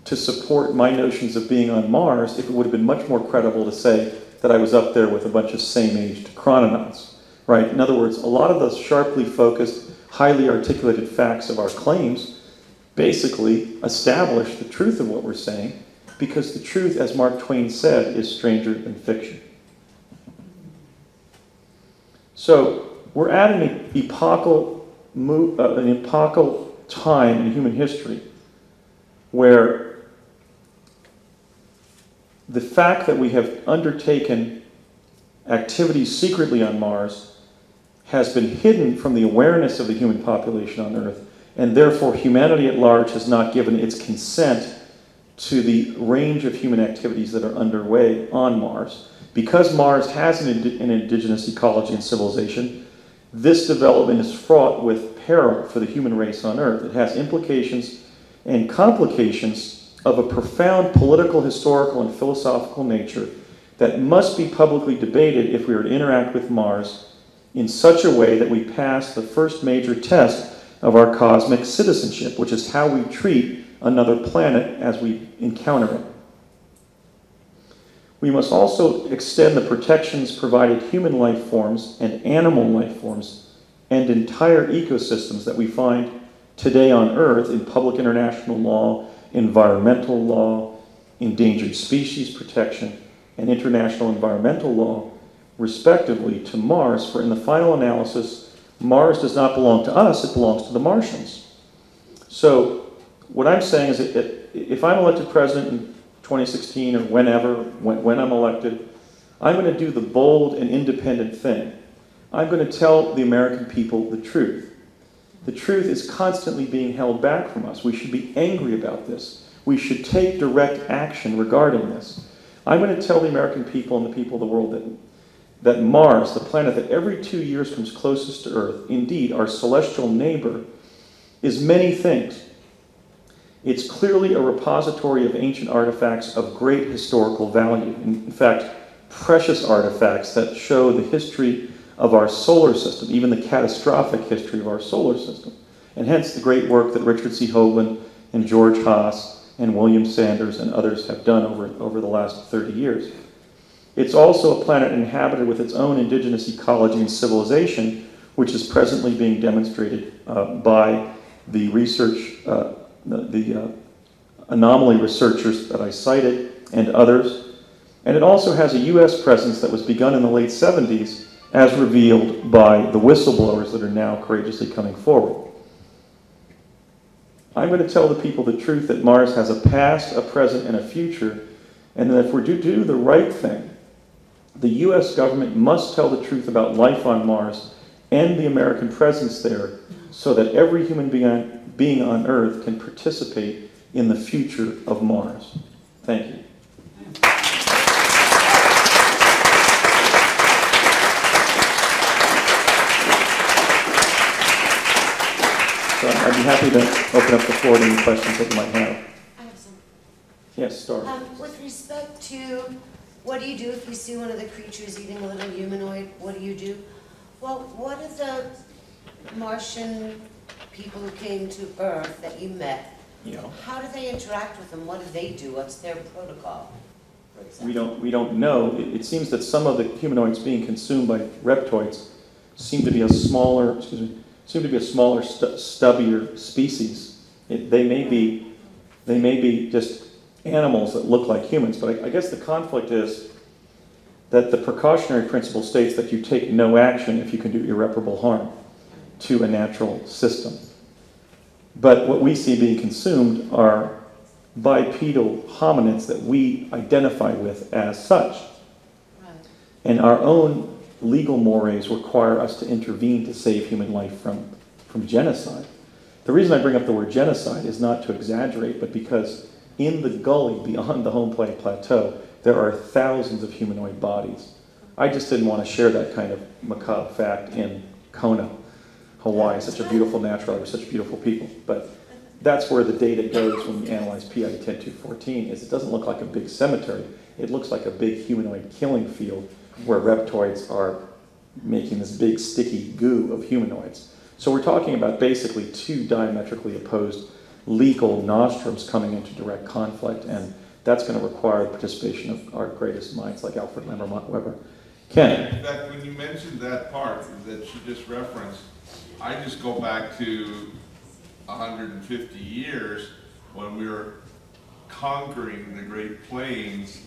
to support my notions of being on Mars if it would have been much more credible to say that I was up there with a bunch of same-aged chrononauts, right? In other words, a lot of those sharply focused, highly articulated facts of our claims basically establish the truth of what we're saying, because the truth, as Mark Twain said, is stranger than fiction. So we're at an epochal time in human history where the fact that we have undertaken activities secretly on Mars has been hidden from the awareness of the human population on Earth, and therefore humanity at large has not given its consent to the range of human activities that are underway on Mars. Because Mars has an indigenous ecology and civilization, this development is fraught with peril for the human race on Earth. It has implications and complications of a profound political, historical, and philosophical nature that must be publicly debated if we are to interact with Mars in such a way that we pass the first major test of our cosmic citizenship, which is how we treat another planet as we encounter it. We must also extend the protections provided human life forms and animal life forms and entire ecosystems that we find today on Earth in public international law, environmental law, endangered species protection, and international environmental law, respectively, to Mars, for in the final analysis, Mars does not belong to us, it belongs to the Martians. So what I'm saying is that if I'm elected president in 2016 or whenever, when I'm elected, I'm going to do the bold and independent thing. I'm going to tell the American people the truth. The truth is constantly being held back from us. We should be angry about this. We should take direct action regarding this. I'm going to tell the American people and the people of the world that Mars, the planet that every 2 years comes closest to Earth, indeed our celestial neighbor, is many things. It's clearly a repository of ancient artifacts of great historical value. In fact, precious artifacts that show the history of our solar system, even the catastrophic history of our solar system. And hence the great work that Richard C. Hoagland and George Haas and William Sanders and others have done over the last 30 years. It's also a planet inhabited with its own indigenous ecology and civilization, which is presently being demonstrated by the research, the anomaly researchers that I cited and others. And it also has a U.S. presence that was begun in the late 70s, as revealed by the whistleblowers that are now courageously coming forward. I'm going to tell the people the truth that Mars has a past, a present, and a future, and that if we're to do the right thing, the U.S. government must tell the truth about life on Mars and the American presence there so that every human being on Earth can participate in the future of Mars. Thank you. So I'd be happy to open up the floor to any questions that you might have.
I have some.
Yes, Star.
With respect to what do you do if you see one of the creatures eating a little humanoid? What do you do? Well, what are the Martian people who came to Earth that you met?
Yeah.
How do they interact with them? What do they do? What's their protocol, for example?
We don't know. It seems that some of the humanoids being consumed by reptoids seem to be a smaller, stubbier species. They may be just animals that look like humans, but I guess the conflict is that the precautionary principle states that you take no action if you can do irreparable harm to a natural system. But what we see being consumed are bipedal hominids that we identify with as such.
Right.
And our own legal mores require us to intervene to save human life from genocide. The reason I bring up the word genocide is not to exaggerate, but because in the gully beyond the home plate plateau, there are thousands of humanoid bodies. I just didn't want to share that kind of macabre fact in Kona, Hawaii, such a beautiful natural area, such beautiful people. But that's where the data goes when you analyze PI 10214, is it doesn't look like a big cemetery. It looks like a big humanoid killing field where reptoids are making this big sticky goo of humanoids. So we're talking about basically two diametrically opposed legal nostrums coming into direct conflict, and that's going to require the participation of our greatest minds like Alfred Weber. Ken?
In fact, when you mentioned that part that you just referenced, I just go back to 150 years when we were conquering the Great Plains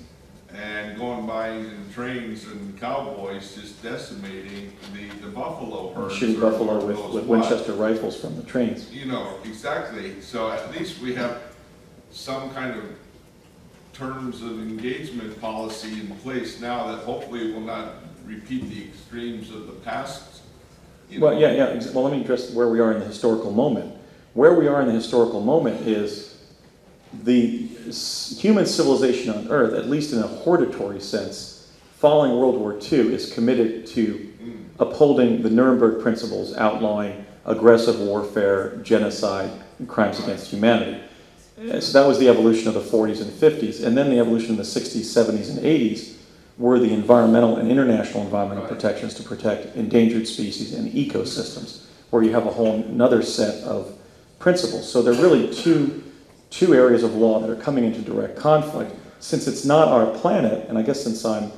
and going by in trains and cowboys just decimating the buffalo herds.
Shooting buffalo with Winchester rifles from the trains.
You know, exactly. So at least we have some kind of terms of engagement policy in place now that hopefully will not repeat the extremes of the past.
Well, yeah. Well, let me address where we are in the historical moment. Where we are in the historical moment is the human civilization on Earth, at least in a hortatory sense, following World War II, is committed to upholding the Nuremberg principles outlawing aggressive warfare, genocide, and crimes against humanity. So that was the evolution of the 40s and 50s. And then the evolution of the 60s, 70s, and 80s were the environmental and international environmental protections to protect endangered species and ecosystems, where you have a whole another set of principles. So there are really two areas of law that are coming into direct conflict. Since it's not our planet, and I guess since I'm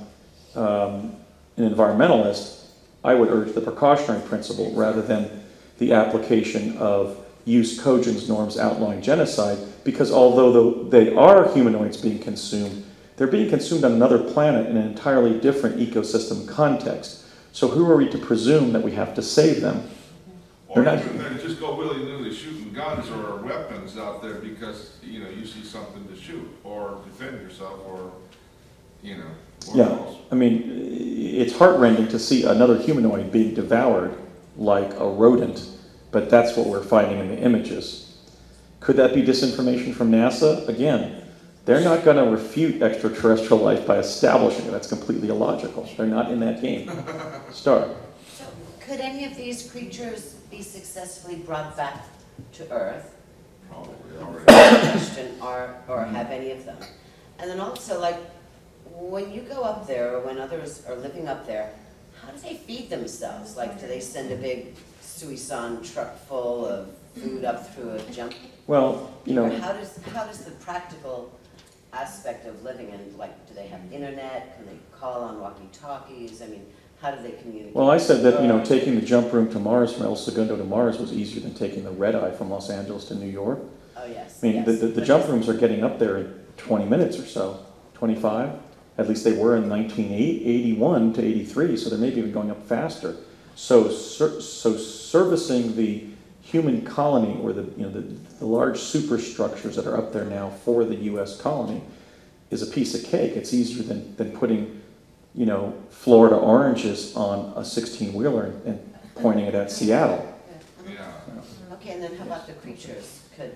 an environmentalist, I would urge the precautionary principle rather than the application of use cogents norms outlawing genocide, because although they are humanoids being consumed, they're being consumed on another planet in an entirely different ecosystem context. So who are we to presume that we have to save them?
Or even then just go willy-nilly shooting guns or weapons out there because, you know, you see something to shoot or defend yourself or, you know,
Yeah,
else.
I mean, it's heartrending to see another humanoid being devoured like a rodent, but that's what we're finding in the images. Could that be disinformation from NASA? Again, they're not going to refute extraterrestrial life by establishing it. That's completely illogical. They're not in that game. Star.
So, could any of these creatures be successfully brought back to Earth?
Probably already.
Question, or have any of them? And then also, like, when you go up there, or when others are living up there, how do they feed themselves? Like, do they send a big Suisan truck full of food up through a jump?
Well, you know,
Or how does the practical aspect of living in, like, do they have internet? Can they call on walkie-talkies? I mean, how do they communicate?
well, I said that, you know, taking the jump room to Mars from El Segundo to Mars was easier than taking the red eye from Los Angeles to New York.
Oh, yes.
I mean,
yes.
the jump rooms are getting up there in 20 minutes or so, 25. At least they were in 1981 to 83, so they're maybe even going up faster. So servicing the human colony, or the large superstructures that are up there now for the U.S. colony, is a piece of cake. It's easier than putting, you know, Florida oranges on a 16-wheeler and pointing it at Seattle.
Yeah.
Okay, and then how about the creatures? Could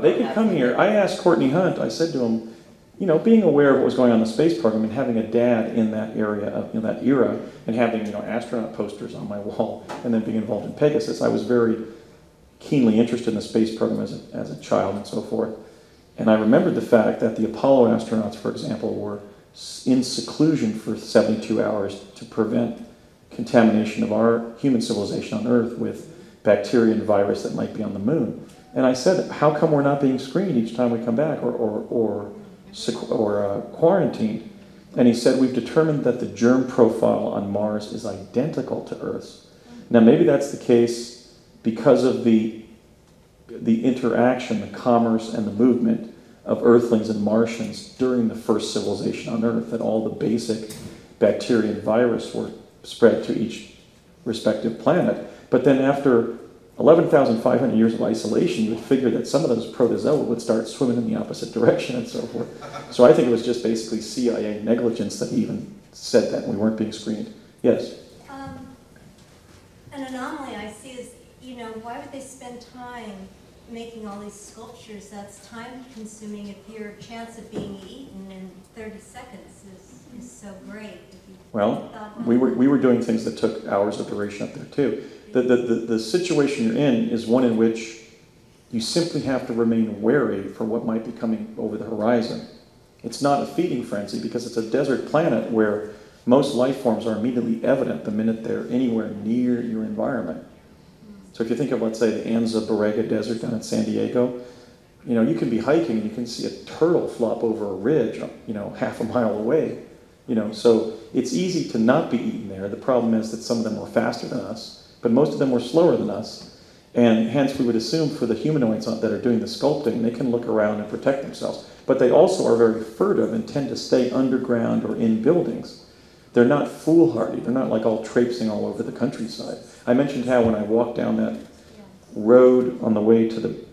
They could come here. I asked Courtney Hunt, I said to him, you know, being aware of what was going on in the space program and having a dad in that area, of, you know, that era, and having, you know, astronaut posters on my wall, and then being involved in Pegasus, I was very keenly interested in the space program as a child and so forth. And I remembered the fact that the Apollo astronauts, for example, were in seclusion for 72 hours to prevent contamination of our human civilization on Earth with bacteria and virus that might be on the moon. And I said, how come we're not being screened each time we come back or quarantined? And he said, we've determined that the germ profile on Mars is identical to Earth's. Now, maybe that's the case because of the interaction, the commerce, and the movement of Earthlings and Martians during the first civilization on Earth, that all the basic bacteria and virus were spread to each respective planet. But then after 11,500 years of isolation, you would figure that some of those protozoa would start swimming in the opposite direction and so forth. So I think it was just basically CIA negligence that he even said that we weren't being screened. Yes?
An anomaly I see is, you know, why would they spend time making all these sculptures? That's time consuming if your chance of being eaten in 30 seconds is so great.
Well, we were doing things that took hours of duration up there too. The situation you're in is one in which you simply have to remain wary for what might be coming over the horizon. It's not a feeding frenzy because it's a desert planet where most life forms are immediately evident the minute they're anywhere near your environment. So if you think of, let's say, the Anza Borrega Desert down in San Diego, you know, you can be hiking and you can see a turtle flop over a ridge, you know, half a mile away. You know, so it's easy to not be eaten there. The problem is that some of them were faster than us, but most of them were slower than us. And hence we would assume for the humanoids that are doing the sculpting, they can look around and protect themselves. But they also are very furtive and tend to stay underground or in buildings. They're not foolhardy. They're not like all traipsing all over the countryside. I mentioned how when I walked down that road on the way to the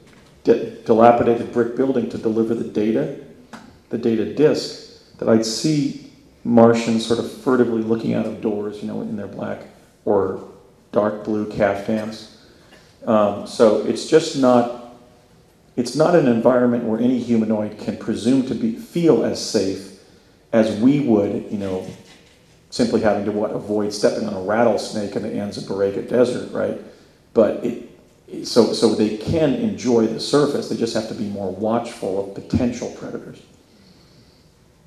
dilapidated brick building to deliver the data disk, that I'd see Martians sort of furtively looking out of doors, you know, in their black or dark blue caftans. So it's just not it's not an environment where any humanoid can presume to feel as safe as we would, simply having to avoid stepping on a rattlesnake in the Anza-Borrega Desert, right? But so they can enjoy the surface. They just have to be more watchful of potential predators.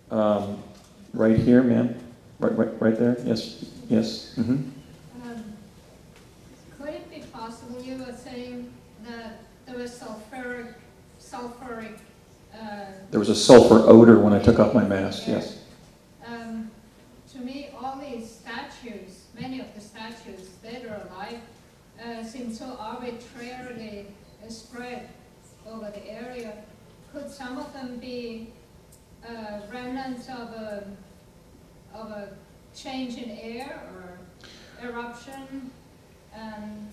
Right here, ma'am. Right there. Yes. Yes. Mm-hmm.
Could it be possible you were saying that there was sulfuric.
There was a sulfur odor when I took off my mask. Yes.
To me, all these statues, many of the statues, dead or alive, seem so arbitrarily spread over the area. Could some of them be remnants of a change in air or eruption, and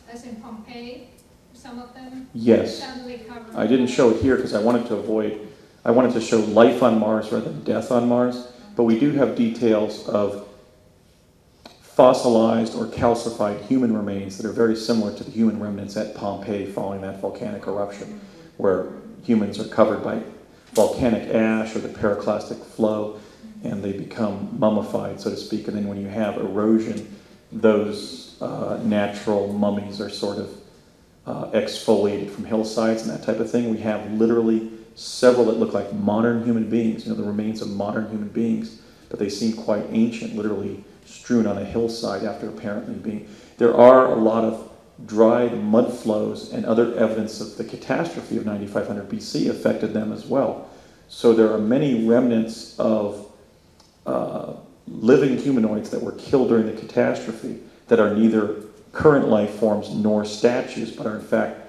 as in Pompeii, some of them?
Yes.
Suddenly covered.
I didn't show it here because I wanted to show life on Mars rather than death on Mars. But we do have details of fossilized or calcified human remains that are very similar to the human remnants at Pompeii following that volcanic eruption, where humans are covered by volcanic ash or the pyroclastic flow, and they become mummified, so to speak. And then when you have erosion, those natural mummies are sort of exfoliated from hillsides and that type of thing. We have literally several that look like modern human beings, the remains of modern human beings, but they seem quite ancient, literally strewn on a hillside after apparently being. There are a lot of dried mud flows and other evidence of the catastrophe of 9500 BC affected them as well. So there are many remnants of living humanoids that were killed during the catastrophe that are neither current life forms nor statues, but are in fact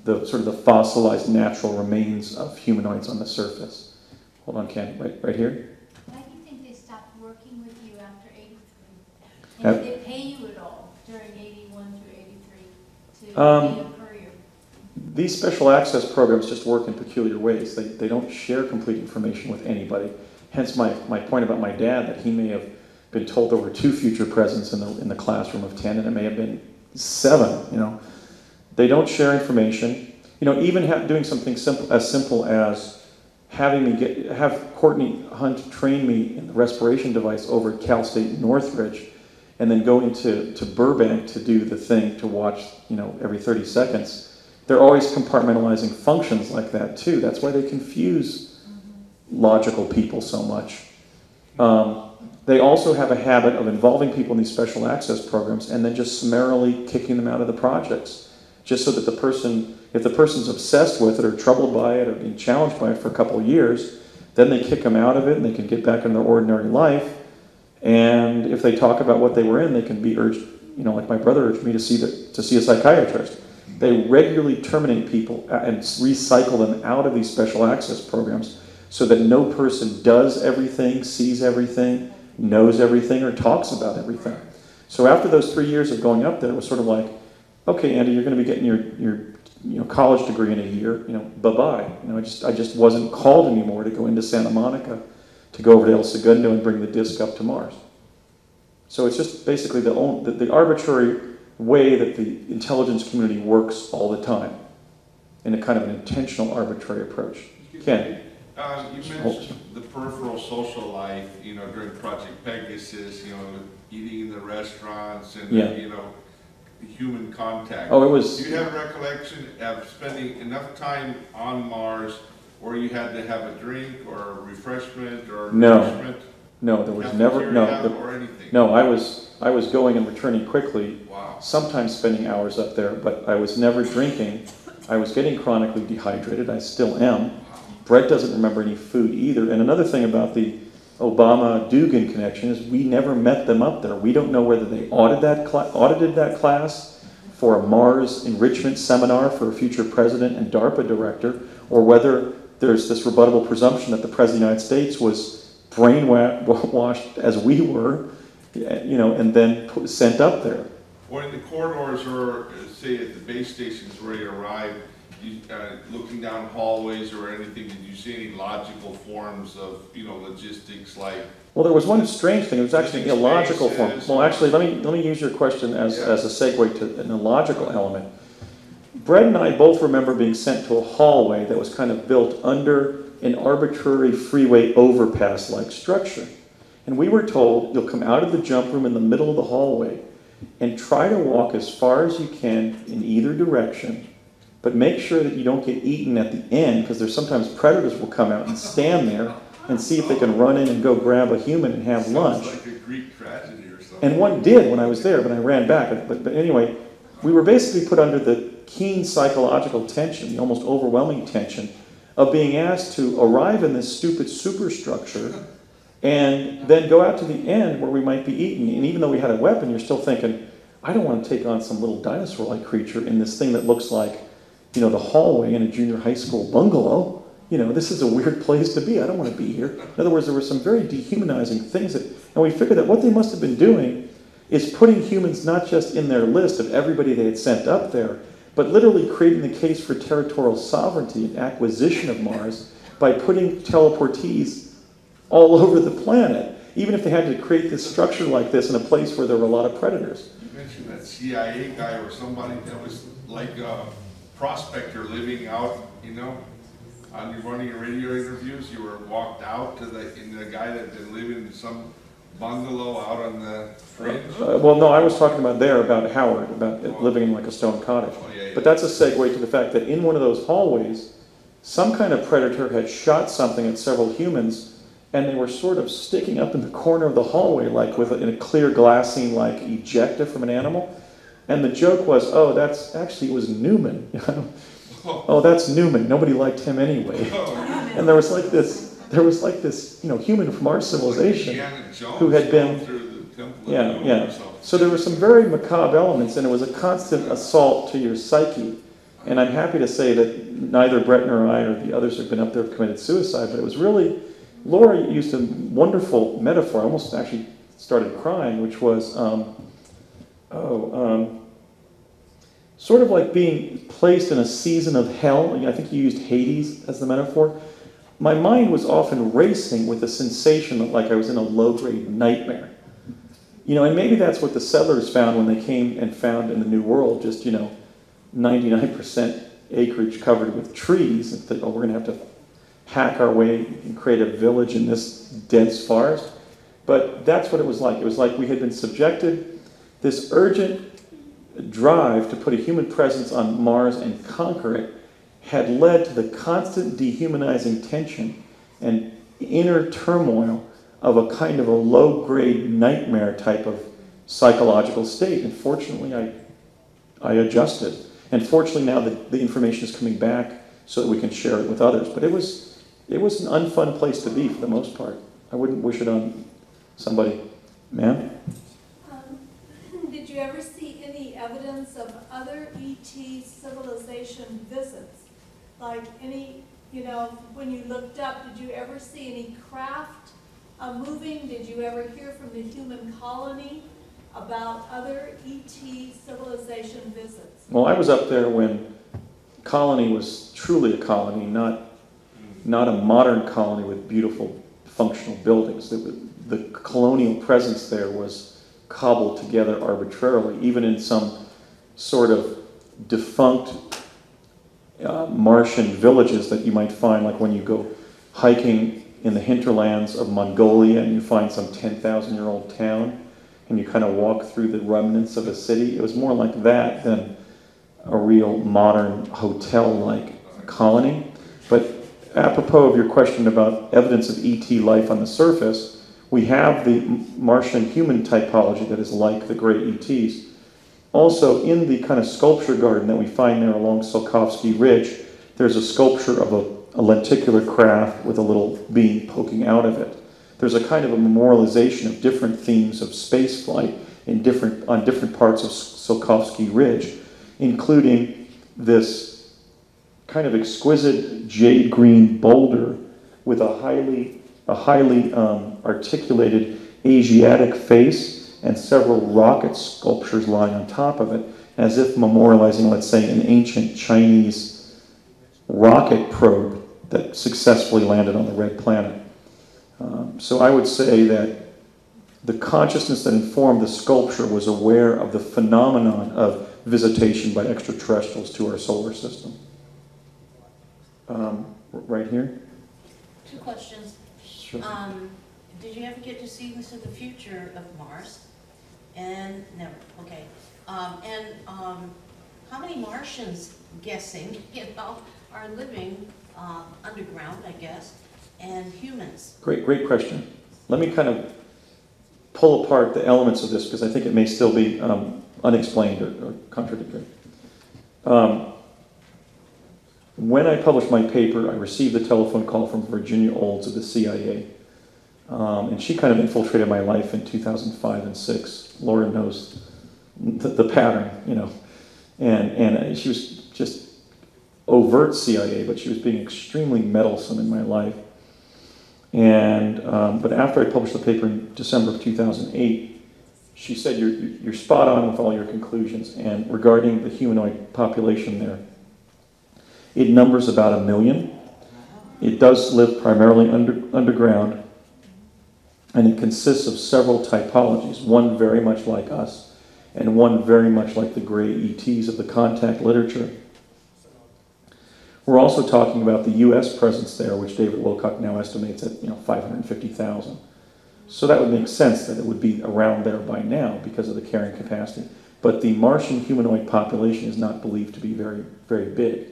the sort of the fossilized natural remains of humanoids on the surface. Hold on, Ken, right here.
Why do you think they stopped working with you after 83? And did they pay you at all during 81 through 83 to be a courier?
These special access programs just work in peculiar ways. They don't share complete information with anybody. Hence my point about my dad, that he may have been told there were 2 future presidents in the classroom of 10, and it may have been 7, They don't share information. Even doing something as simple as having me have Courtney Hunt train me in the respiration device over at Cal State Northridge, and then going to Burbank to do the thing to watch, every 30 seconds. They're always compartmentalizing functions like that too. That's why they confuse logical people so much. They also have a habit of involving people in these special access programs and then just summarily kicking them out of the projects, just so that if the person's obsessed with it or troubled by it or being challenged by it for a couple of years, then they kick them out of it and they can get back in their ordinary life. And if they talk about what they were in, they can be urged, like my brother urged me to see a psychiatrist. They regularly terminate people and recycle them out of these special access programs so that no person does everything, sees everything, knows everything, or talks about everything. So after those 3 years of going up there, it was sort of like, okay, Andy, you're going to be getting your college degree in a year. Bye-bye. I just wasn't called anymore to go into Santa Monica, to go over to El Segundo and bring the disc up to Mars. So it's just basically the arbitrary way that the intelligence community works all the time, in a kind of an intentional arbitrary approach. Ken?
You mentioned the peripheral social life, during Project Pegasus, eating in the restaurants and, human contact.
Oh, it was...
Do you have recollection of spending enough time on Mars where you had to have a drink or a refreshment or nourishment?
No, there was never...
or anything?
No, I was going and returning quickly,
wow.
Sometimes spending hours up there, but I was never drinking. I was getting chronically dehydrated. I still am. Brett doesn't remember any food either. And another thing about the Obama-Dugan connection is we never met them up there. We don't know whether they audited that class for a Mars enrichment seminar for a future president and DARPA director, or whether there's this rebuttable presumption that the President of the United States was brainwashed as we were, and then sent up there.
Or in the corridors, or say at the base stations where you arrived, looking down hallways or anything, did you see any logical forms of, logistics like?
Well, there was one strange thing. It was actually an illogical form. Well, actually, let me use your question as a segue to an illogical element. Brett and I both remember being sent to a hallway that was kind of built under an arbitrary freeway overpass-like structure. And we were told, you'll come out of the jump room in the middle of the hallway and try to walk as far as you can in either direction, but make sure that you don't get eaten at the end, because there's sometimes predators will come out and stand there and see if they can run in and go grab a human and have lunch.
Sounds like a Greek tragedy or something.
And one did when I was there, but I ran back. But anyway, we were basically put under the keen psychological tension, the almost overwhelming tension, of being asked to arrive in this stupid superstructure and then go out to the end where we might be eaten. And even though we had a weapon, you're still thinking, I don't want to take on some little dinosaur-like creature in this thing that looks like, you know, the hallway in a junior high school bungalow. You know, this is a weird place to be. I don't want to be here. In other words, there were some very dehumanizing things that, and we figured that what they must have been doing is putting humans not just in their list of everybody they had sent up there, but literally creating the case for territorial sovereignty and acquisition of Mars by putting teleportees all over the planet, even if they had to create this structure like this in a place where there were a lot of predators.
You mentioned that CIA guy or somebody that was like a prospector living out, you know, on your running radio interviews, you were walked out to the guy that had been living in some bungalow out on the fringe?
Well, no, I was talking about Howard, about living in like a stone cottage.
Oh, yeah, yeah.
But that's a segue to the fact that in one of those hallways, some kind of predator had shot something at several humans, and they were sort of sticking up in the corner of the hallway, like in a clear glassine, like ejecta from an animal. And the joke was, oh, that's actually, it was Newman. You know? Oh, that's Newman. Nobody liked him anyway. And there was like this, you know, human from our civilization who had been, So there were some very macabre elements, and it was a constant assault to your psyche. And I'm happy to say that neither Brett nor I or the others who've been up there have committed suicide, but it was really, Laura used a wonderful metaphor. I almost actually started crying, which was, sort of like being placed in a season of hell. I think you used Hades as the metaphor. My mind was often racing with the sensation that like I was in a low-grade nightmare. You know, and maybe that's what the settlers found when they came and found in the New World just, you know, 99% acreage covered with trees, and thought, oh, we're going to have to hack our way and create a village in this dense forest. But that's what it was like. It was like we had been subjected, this urgent drive to put a human presence on Mars and conquer it had led to the constant dehumanizing tension and inner turmoil of a kind of a low-grade nightmare type of psychological state. And fortunately, I adjusted. And fortunately now the information is coming back so that we can share it with others. But it was an unfun place to be for the most part. I wouldn't wish it on somebody. Ma'am?
Did you ever see any evidence of other ET civilization visits? Like any, you know, when you looked up, did you ever see any craft moving? Did you ever hear from the human colony about other ET civilization visits?
Well, I was up there when colony was truly a colony, not a modern colony with beautiful functional buildings. The colonial presence there was cobbled together arbitrarily, even in some sort of defunct Martian villages that you might find, like when you go hiking in the hinterlands of Mongolia and you find some 10,000-year-old town and you kind of walk through the remnants of a city. It was more like that than a real modern hotel-like colony. But apropos of your question about evidence of ET life on the surface, we have the Martian human typology that is like the great ETs. Also, in the kind of sculpture garden that we find there along Tsiolkovsky Ridge, there's a sculpture of a lenticular craft with a little beam poking out of it. There's a kind of a memorialization of different themes of spaceflight on different parts of Tsiolkovsky Ridge, including this kind of exquisite jade green boulder with a highly articulated Asiatic face and several rocket sculptures lying on top of it, as if memorializing, let's say, an ancient Chinese rocket probe that successfully landed on the red planet. So I would say that the consciousness that informed the sculpture was aware of the phenomenon of visitation by extraterrestrials to our solar system. Right here?
Two questions.
Sure.
Did you ever get to see into the future of Mars? And, never, okay. How many Martians, guessing, are living underground, I guess, and humans?
Great question. Let me kind of pull apart the elements of this because I think it may still be unexplained or contradictory. When I published my paper, I received a telephone call from Virginia Olds of the CIA. And she kind of infiltrated my life in 2005 and 6. Laura knows the pattern, you know. And she was just overt CIA, but she was being extremely meddlesome in my life. And but after I published the paper in December of 2008, she said, you're spot on with all your conclusions. And regarding the humanoid population there, it numbers about 1 million. It does live primarily underground. And it consists of several typologies, one very much like us, and one very much like the gray ETs of the contact literature. We're also talking about the U.S. presence there, which David Wilcock now estimates at 550,000. So that would make sense that it would be around there by now because of the carrying capacity. But the Martian humanoid population is not believed to be very, very big.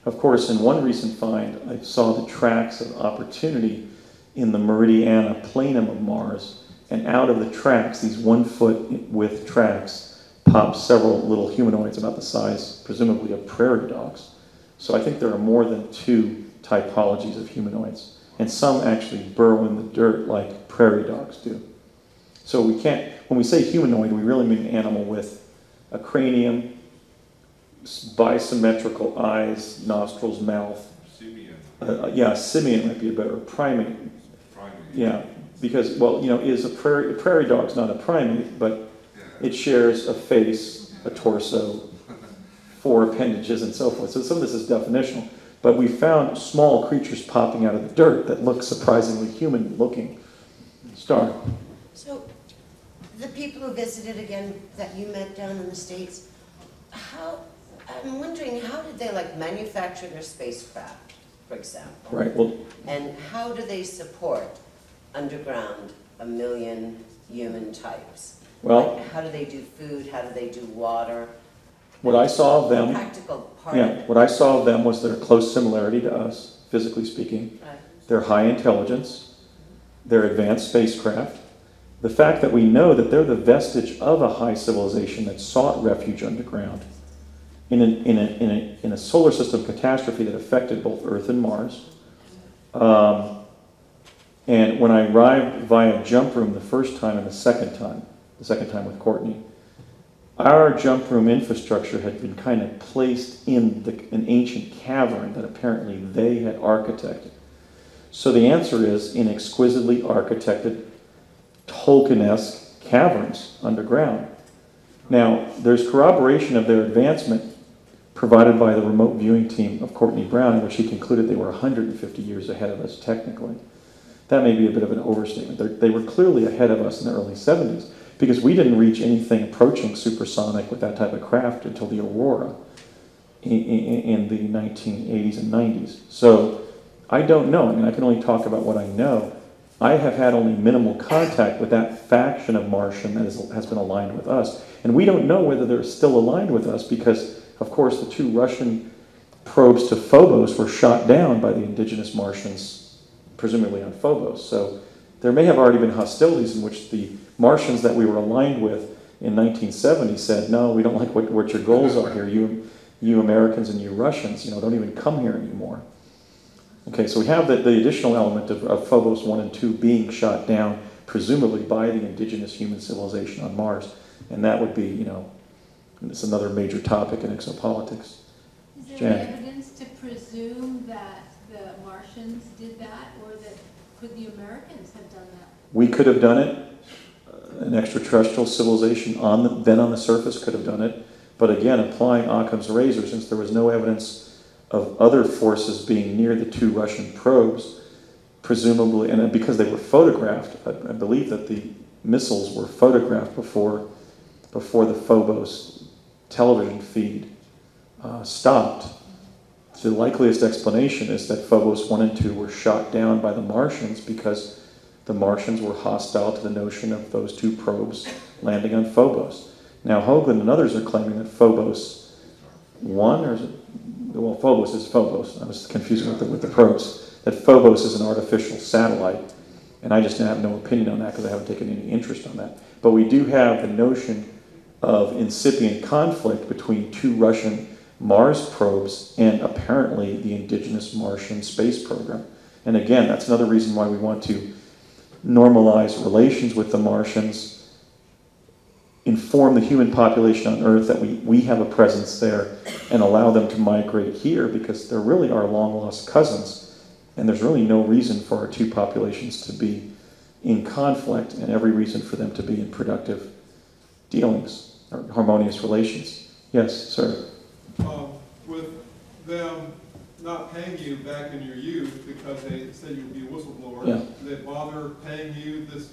Of course, in one recent find, I saw the tracks of opportunity in the Meridiana planum of Mars, and out of the tracks, these 1 foot width tracks, pop several little humanoids about the size, presumably, of prairie dogs. So I think there are more than 2 typologies of humanoids, and some actually burrow in the dirt like prairie dogs do. So we can't, when we say humanoid, we really mean an animal with a cranium, bisymmetrical eyes, nostrils, mouth.
Simian.
Yeah, simian might be a better primate.
Primate.
Yeah, because, well, is a prairie dog's not a primate, but it shares a face, a torso, 4 appendages, and so forth. So some of this is definitional. But we found small creatures popping out of the dirt that look surprisingly human-looking. Star.
So, the people who visited again that you met down in the States, I'm wondering, how did they manufacture their spacecraft, for example?
Right, well.
And how do they support underground 1 million human types?
Well.
How do they do food? How do they do water?
What I saw of them,
practical part of it.
what I saw of them was their close similarity to us, physically speaking,
Right.
their high intelligence, their advanced spacecraft, the fact that we know that they're the vestige of a high civilization that sought refuge underground in a solar system catastrophe that affected both Earth and Mars. And when I arrived via jump room the first time and the second time with Courtney, our jump room infrastructure had been kind of placed in an ancient cavern that apparently they had architected. So the answer is in exquisitely architected Tolkien-esque caverns underground. Now, there's corroboration of their advancement provided by the remote viewing team of Courtney Brown, in which he concluded they were 150 years ahead of us technically. That may be a bit of an overstatement. They were clearly ahead of us in the early 70s, because we didn't reach anything approaching supersonic with that type of craft until the Aurora in the 1980s and 90s. So I don't know. I mean, I can only talk about what I know. I have had only minimal contact with that faction of Martian that has been aligned with us. And we don't know whether they're still aligned with us because, of course, the 2 Russian probes to Phobos were shot down by the indigenous Martians, presumably on Phobos. So there may have already been hostilities in which the Martians that we were aligned with in 1970 said, no, we don't like what your goals are here. You Americans and you Russians, don't even come here anymore. Okay, so we have the additional element of Phobos 1 and 2 being shot down, presumably by the indigenous human civilization on Mars. And that would be, it's another major topic in exopolitics.
Is there
Jan.
evidence to presume that the Martians did that, or that could the Americans have done that?
We could have done it. An extraterrestrial civilization then on the surface could have done it. But again, applying Occam's razor, since there was no evidence of other forces being near the 2 Russian probes, presumably, and because they were photographed, I believe that the missiles were photographed before the Phobos television feed stopped, the likeliest explanation is that Phobos 1 and 2 were shot down by the Martians because the Martians were hostile to the notion of those two probes landing on Phobos. Now Hoagland and others are claiming that Phobos 1, or is it, well, Phobos is Phobos, I was confusing with the probes, that Phobos is an artificial satellite, and I just have no opinion on that because I haven't taken any interest on that. But we do have the notion of incipient conflict between two Russian Mars probes and apparently the indigenous Martian space program. And again, that's another reason why we want to normalize relations with the Martians, inform the human population on Earth that we have a presence there, and allow them to migrate here, because they're really our long-lost cousins, and there's really no reason for our two populations to be in conflict, and every reason for them to be in productive dealings, or harmonious relations. Yes, sir?
With them not paying you back in your youth because they said you'd be a whistleblower,
Yeah.
did they bother paying you this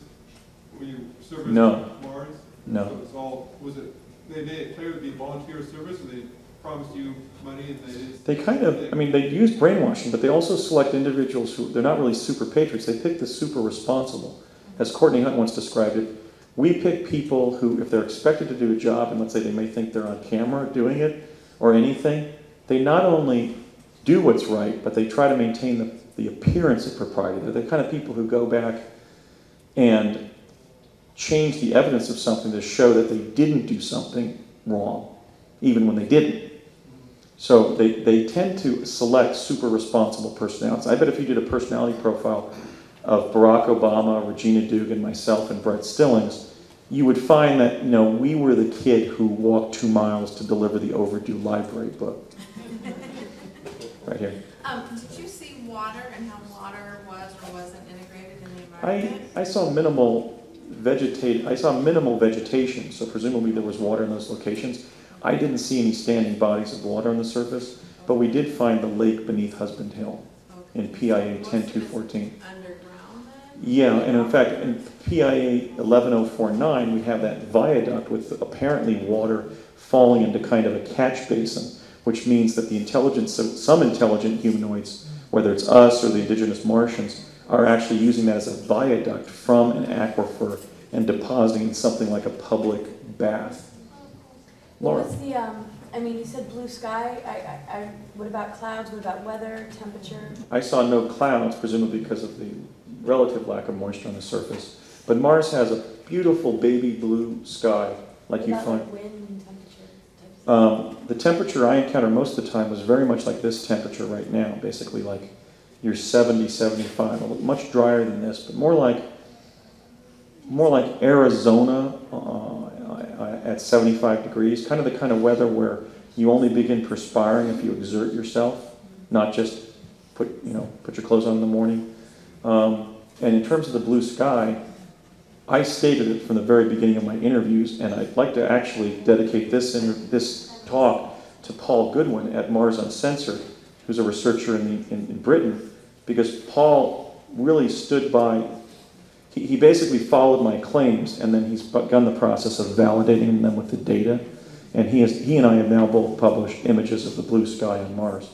when you serviced
No.
Mars?
No.
So it's all, was it, they made it clear it would be volunteer service, or they promised you money and they just...
They kind of, I mean, they use brainwashing, but they also select individuals who, they're not really super patriots, they pick the super responsible. As Courtney Hunt once described it, we pick people who, if they're expected to do a job, and let's say they may think they're on camera doing it, or anything, they not only do what's right, but they try to maintain the appearance of propriety. They're the kind of people who go back and change the evidence of something to show that they didn't do something wrong, even when they didn't. So they tend to select super responsible personalities. I bet if you did a personality profile of Barack Obama, Regina Dugan, myself, and Brett Stillings, you would find that, you know, we were the kid who walked 2 miles to deliver the overdue library book. Right here.
Did you see water and how water was or wasn't integrated in the environment?
I saw minimal vegetation, so presumably there was water in those locations. I didn't see any standing bodies of water on the surface, but we did find the lake beneath Husband Hill in PIA 10214. Yeah, and in fact, in PIA 11049, we have that viaduct with apparently water falling into kind of a catch basin, which means that the intelligence, some intelligent humanoids, whether it's us or the indigenous Martians, are actually using that as a viaduct from an aquifer and depositing in something like a public bath. Laura?
What was the, I mean, you said blue sky. What about clouds? What about weather, temperature?
I saw no clouds, presumably because of the relative lack of moisture on the surface. But Mars has a beautiful baby blue sky, like you find.
Like wind and temperature?
The temperature I encounter most of the time was very much like this temperature right now, basically like you're 70, 75, much drier than this, but more like Arizona at 75 degrees, kind of weather where you only begin perspiring if you exert yourself, not just put your clothes on in the morning. And in terms of the blue sky, I stated it from the very beginning of my interviews, and I'd like to actually dedicate this talk to Paul Goodwin at Mars Uncensored, who's a researcher in Britain, because Paul really stood by, he basically followed my claims, and then he's begun the process of validating them with the data, and he and I have now both published images of the blue sky on Mars.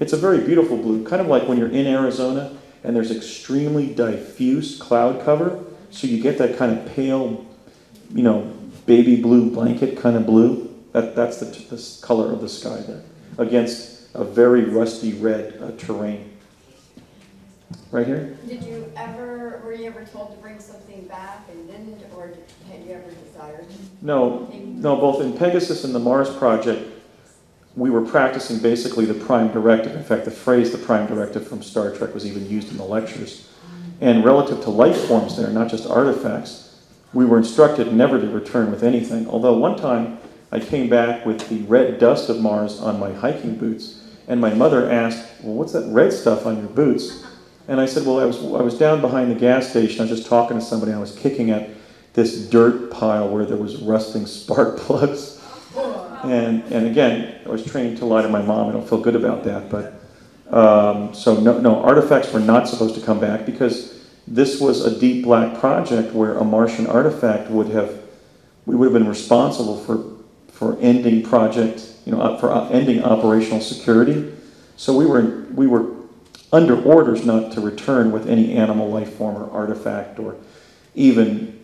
It's a very beautiful blue, kind of like when you're in Arizona, and there's extremely diffuse cloud cover, so you get that kind of pale, baby blue blanket kind of blue. That's the color of the sky there, against a very rusty red terrain. Right here?
Were you ever told to bring something back and didn't, or had you ever desired?
No, both in Pegasus and the Mars project, we were practicing basically the prime directive. In fact, the phrase the prime directive from Star Trek was even used in the lectures. And relative to life forms there, not just artifacts, we were instructed never to return with anything. Although one time I came back with the red dust of Mars on my hiking boots, and my mother asked, well, what's that red stuff on your boots? And I said, well, I was down behind the gas station, I was just talking to somebody, and I was kicking at this dirt pile where there was rusting spark plugs. And again, I was trained to lie to my mom. I don't feel good about that. But so no, artifacts were not supposed to come back because this was a deep black project where a Martian artifact we would have been responsible for for ending ending operational security. So we were under orders not to return with any animal life form or artifact or even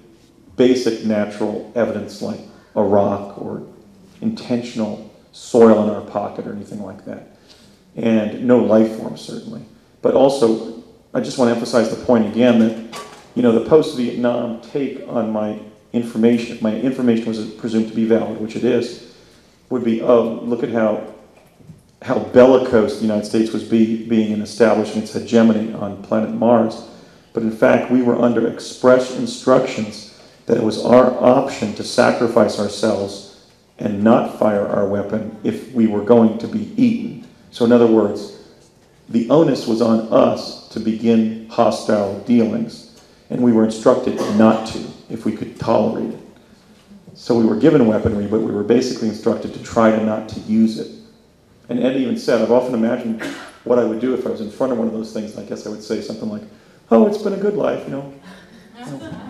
basic natural evidence like a rock or intentional soil in our pocket or anything like that. And no life form, certainly. But also, I just want to emphasize the point again that, the post-Vietnam take on my information, if my information was presumed to be valid, which it is, would be, oh, look at how bellicose the United States was being in establishing its hegemony on planet Mars. But in fact, we were under express instructions that it was our option to sacrifice ourselves and not fire our weapon if we were going to be eaten. So in other words, the onus was on us to begin hostile dealings, and we were instructed not to if we could tolerate it. So we were given weaponry, but we were basically instructed to try to not to use it. And Ed even said, I've often imagined what I would do if I was in front of one of those things, and I guess I would say something like, oh, it's been a good life,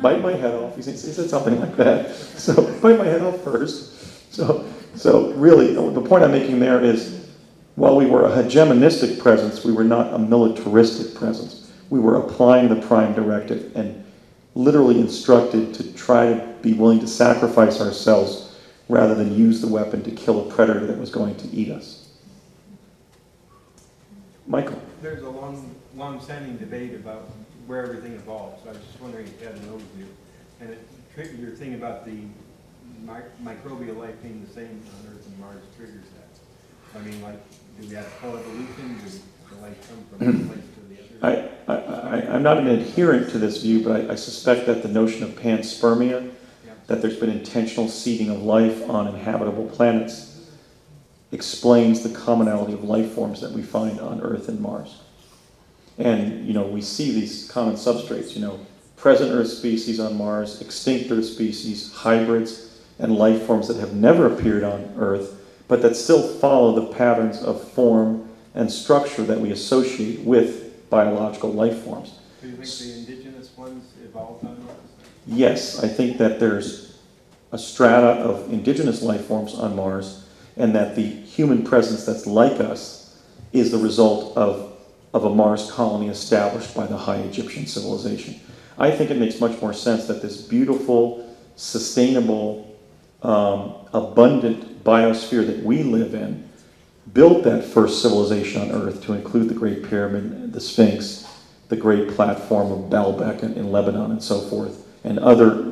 bite my head off. He said something like that. So bite my head off first. So really, the point I'm making there is, while we were a hegemonistic presence, we were not a militaristic presence. We were applying the Prime Directive and literally instructed to try to be willing to sacrifice ourselves rather than use the weapon to kill a predator that was going to eat us. Michael?
There's a long-standing debate about where everything evolves. I was just wondering if you had an overview. And your thing about the microbial life being the same on Earth and Mars triggers that. I mean, do we have coevolution? Does the life come from one place to the other?
I'm not an adherent to this view, but I suspect that the notion of panspermia, that there's been intentional seeding of life on inhabitable planets, explains the commonality of life forms that we find on Earth and Mars. And, we see these common substrates, present Earth species on Mars, extinct Earth species, hybrids, and life forms that have never appeared on Earth, but that still follow the patterns of form and structure that we associate with biological life forms.
Do you think the indigenous ones evolved on Mars?
Yes, I think that there's a strata of indigenous life forms on Mars, and that the human presence that's like us is the result of a Mars colony established by the High Egyptian civilization. I think it makes much more sense that this beautiful, sustainable, abundant biosphere that we live in built that first civilization on Earth to include the Great Pyramid, the Sphinx, the Great Platform of Baalbek in Lebanon and so forth, and other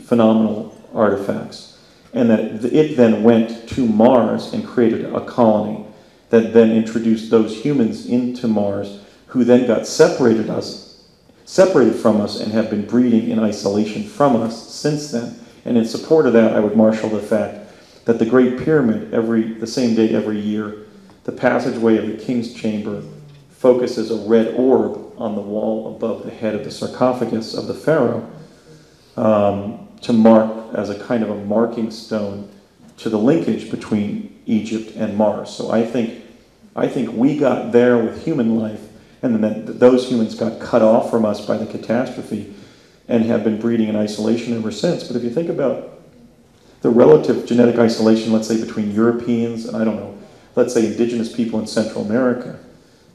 phenomenal artifacts. And that it then went to Mars and created a colony that then introduced those humans into Mars, who then got separated from us and have been breeding in isolation from us since then. And in support of that, I would marshal the fact that the Great Pyramid, the same day every year, the passageway of the King's Chamber focuses a red orb on the wall above the head of the sarcophagus of the pharaoh to mark as a kind of a marking stone to the linkage between Egypt and Mars. So I think we got there with human life, and then those humans got cut off from us by the catastrophe and have been breeding in isolation ever since. But if you think about the relative genetic isolation, let's say between Europeans and, I don't know, let's say indigenous people in Central America,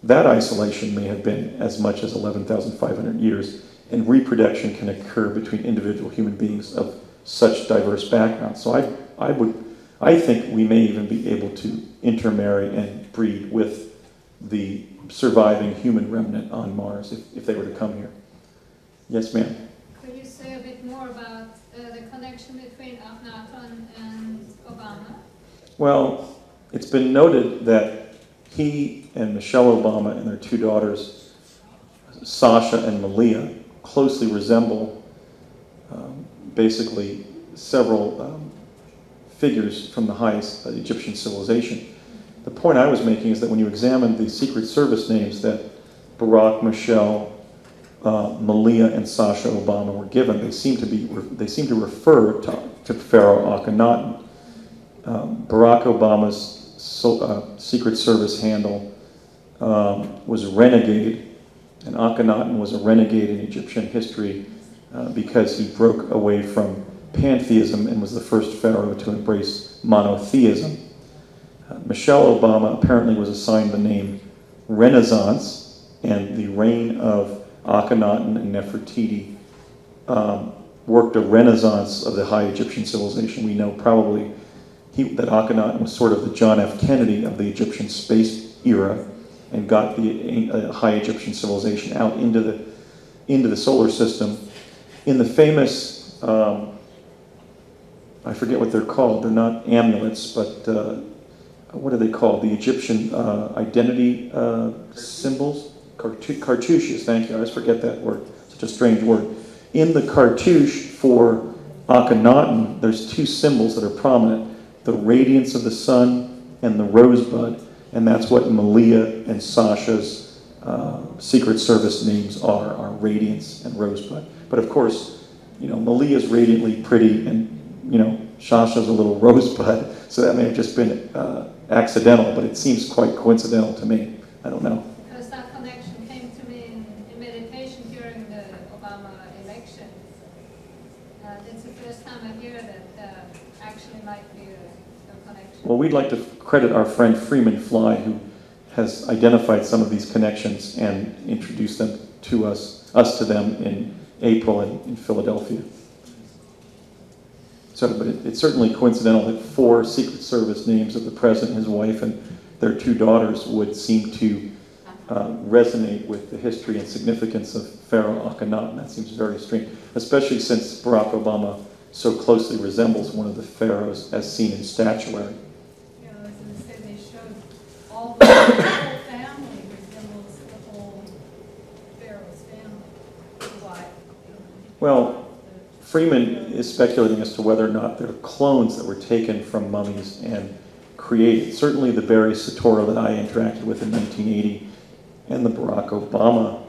that isolation may have been as much as 11,500 years, and reproduction can occur between individual human beings of such diverse backgrounds. So I think we may even be able to intermarry and breed with the surviving human remnant on Mars if they were to come here. Yes, ma'am?
Could you say a bit more about the connection between Akhenaten and Obama?
Well, it's been noted that he and Michelle Obama and their two daughters, Sasha and Malia, closely resemble basically several figures from the highest Egyptian civilization. The point I was making is that when you examine the Secret Service names that Barack, Michelle, Malia, and Sasha Obama were given, they seem to refer to Pharaoh Akhenaten. Barack Obama's Secret Service handle was renegade, and Akhenaten was a renegade in Egyptian history because he broke away from pantheism and was the first pharaoh to embrace monotheism. Michelle Obama apparently was assigned the name Renaissance, and the reign of Akhenaten and Nefertiti worked a renaissance of the high Egyptian civilization. We know probably that Akhenaten was sort of the John F. Kennedy of the Egyptian space era and got the high Egyptian civilization out into the solar system. In the famous, I forget what they're called, they're not amulets, but what are they called? The Egyptian identity symbols? Cartouches, thank you, I always forget that word, such a strange word. In the cartouche for Akhenaten, there's two symbols that are prominent, the radiance of the sun and the rosebud, and that's what Malia and Sasha's Secret Service names are radiance and rosebud. But of course, you know, Malia's radiantly pretty and, you know, Sasha's a little rosebud, so that may have just been accidental, but it seems quite coincidental to me. I don't know.
Because that connection came to me in meditation during the Obama election. It's the first time I hear that actually might be a connection.
Well, we'd like to credit our friend Freeman Fly, who has identified some of these connections and introduced them to us to them in April in Philadelphia. So, but it's certainly coincidental that 4 Secret Service names of the president, his wife, and their 2 daughters would seem to resonate with the history and significance of Pharaoh Akhenaten. That seems very strange, especially since Barack Obama so closely resembles one of the pharaohs as seen in statuary.
Yeah, I was going to say they showed all the whole family resembles the whole pharaoh's family. Why?
Well, Freeman is speculating as to whether or not they're clones that were taken from mummies and created. Certainly the Barry Soetoro that I interacted with in 1980 and the Barack Obama,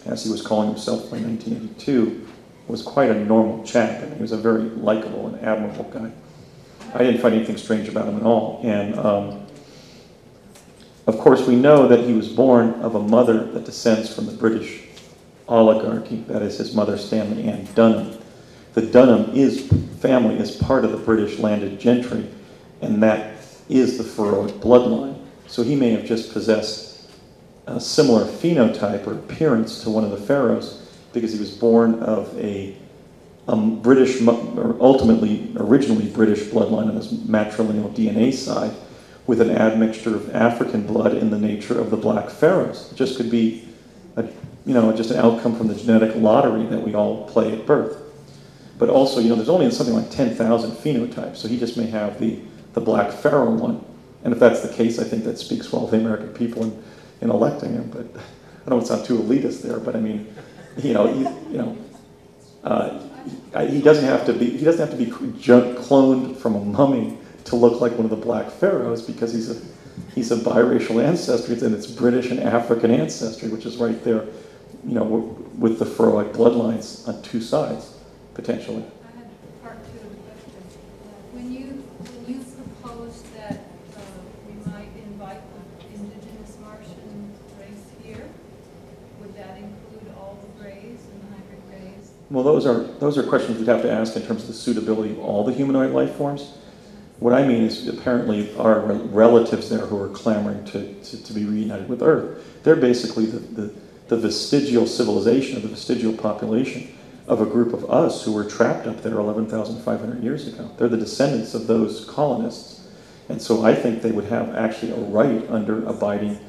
as he was calling himself by 1982, was quite a normal chap. I mean, he was a very likable and admirable guy. I didn't find anything strange about him at all. And of course, we know that he was born of a mother that descends from the British oligarchy. That is, his mother, Stanley Ann Dunham. The Dunham family is part of the British landed gentry, and that is the pharaohic bloodline. So he may have just possessed a similar phenotype or appearance to one of the pharaohs because he was born of a British, or originally British bloodline on his matrilineal DNA side, with an admixture of African blood in the nature of the black pharaohs. It just could be, just an outcome from the genetic lottery that we all play at birth. But also, there's only something like 10,000 phenotypes, so he just may have the black pharaoh one. And if that's the case, I think that speaks well of the American people in electing him. But I don't want to sound too elitist there, but I mean, he doesn't have to be cloned from a mummy to look like one of the black pharaohs because he's a biracial ancestry, and it's British and African ancestry, which is right there, with the pharaohic bloodlines on 2 sides, potentially.
I had part 2 of the question. When you proposed that we might invite the indigenous Martian race here, would that include all the Greys and the hybrid Greys?
Well, those are questions we'd have to ask in terms of the suitability of all the humanoid life forms. What I mean is apparently our relatives there who are clamoring to be reunited with Earth, they're basically the vestigial civilization, or the vestigial population of a group of us who were trapped up there 11,500 years ago. They're the descendants of those colonists. And so I think they would have actually a right under abiding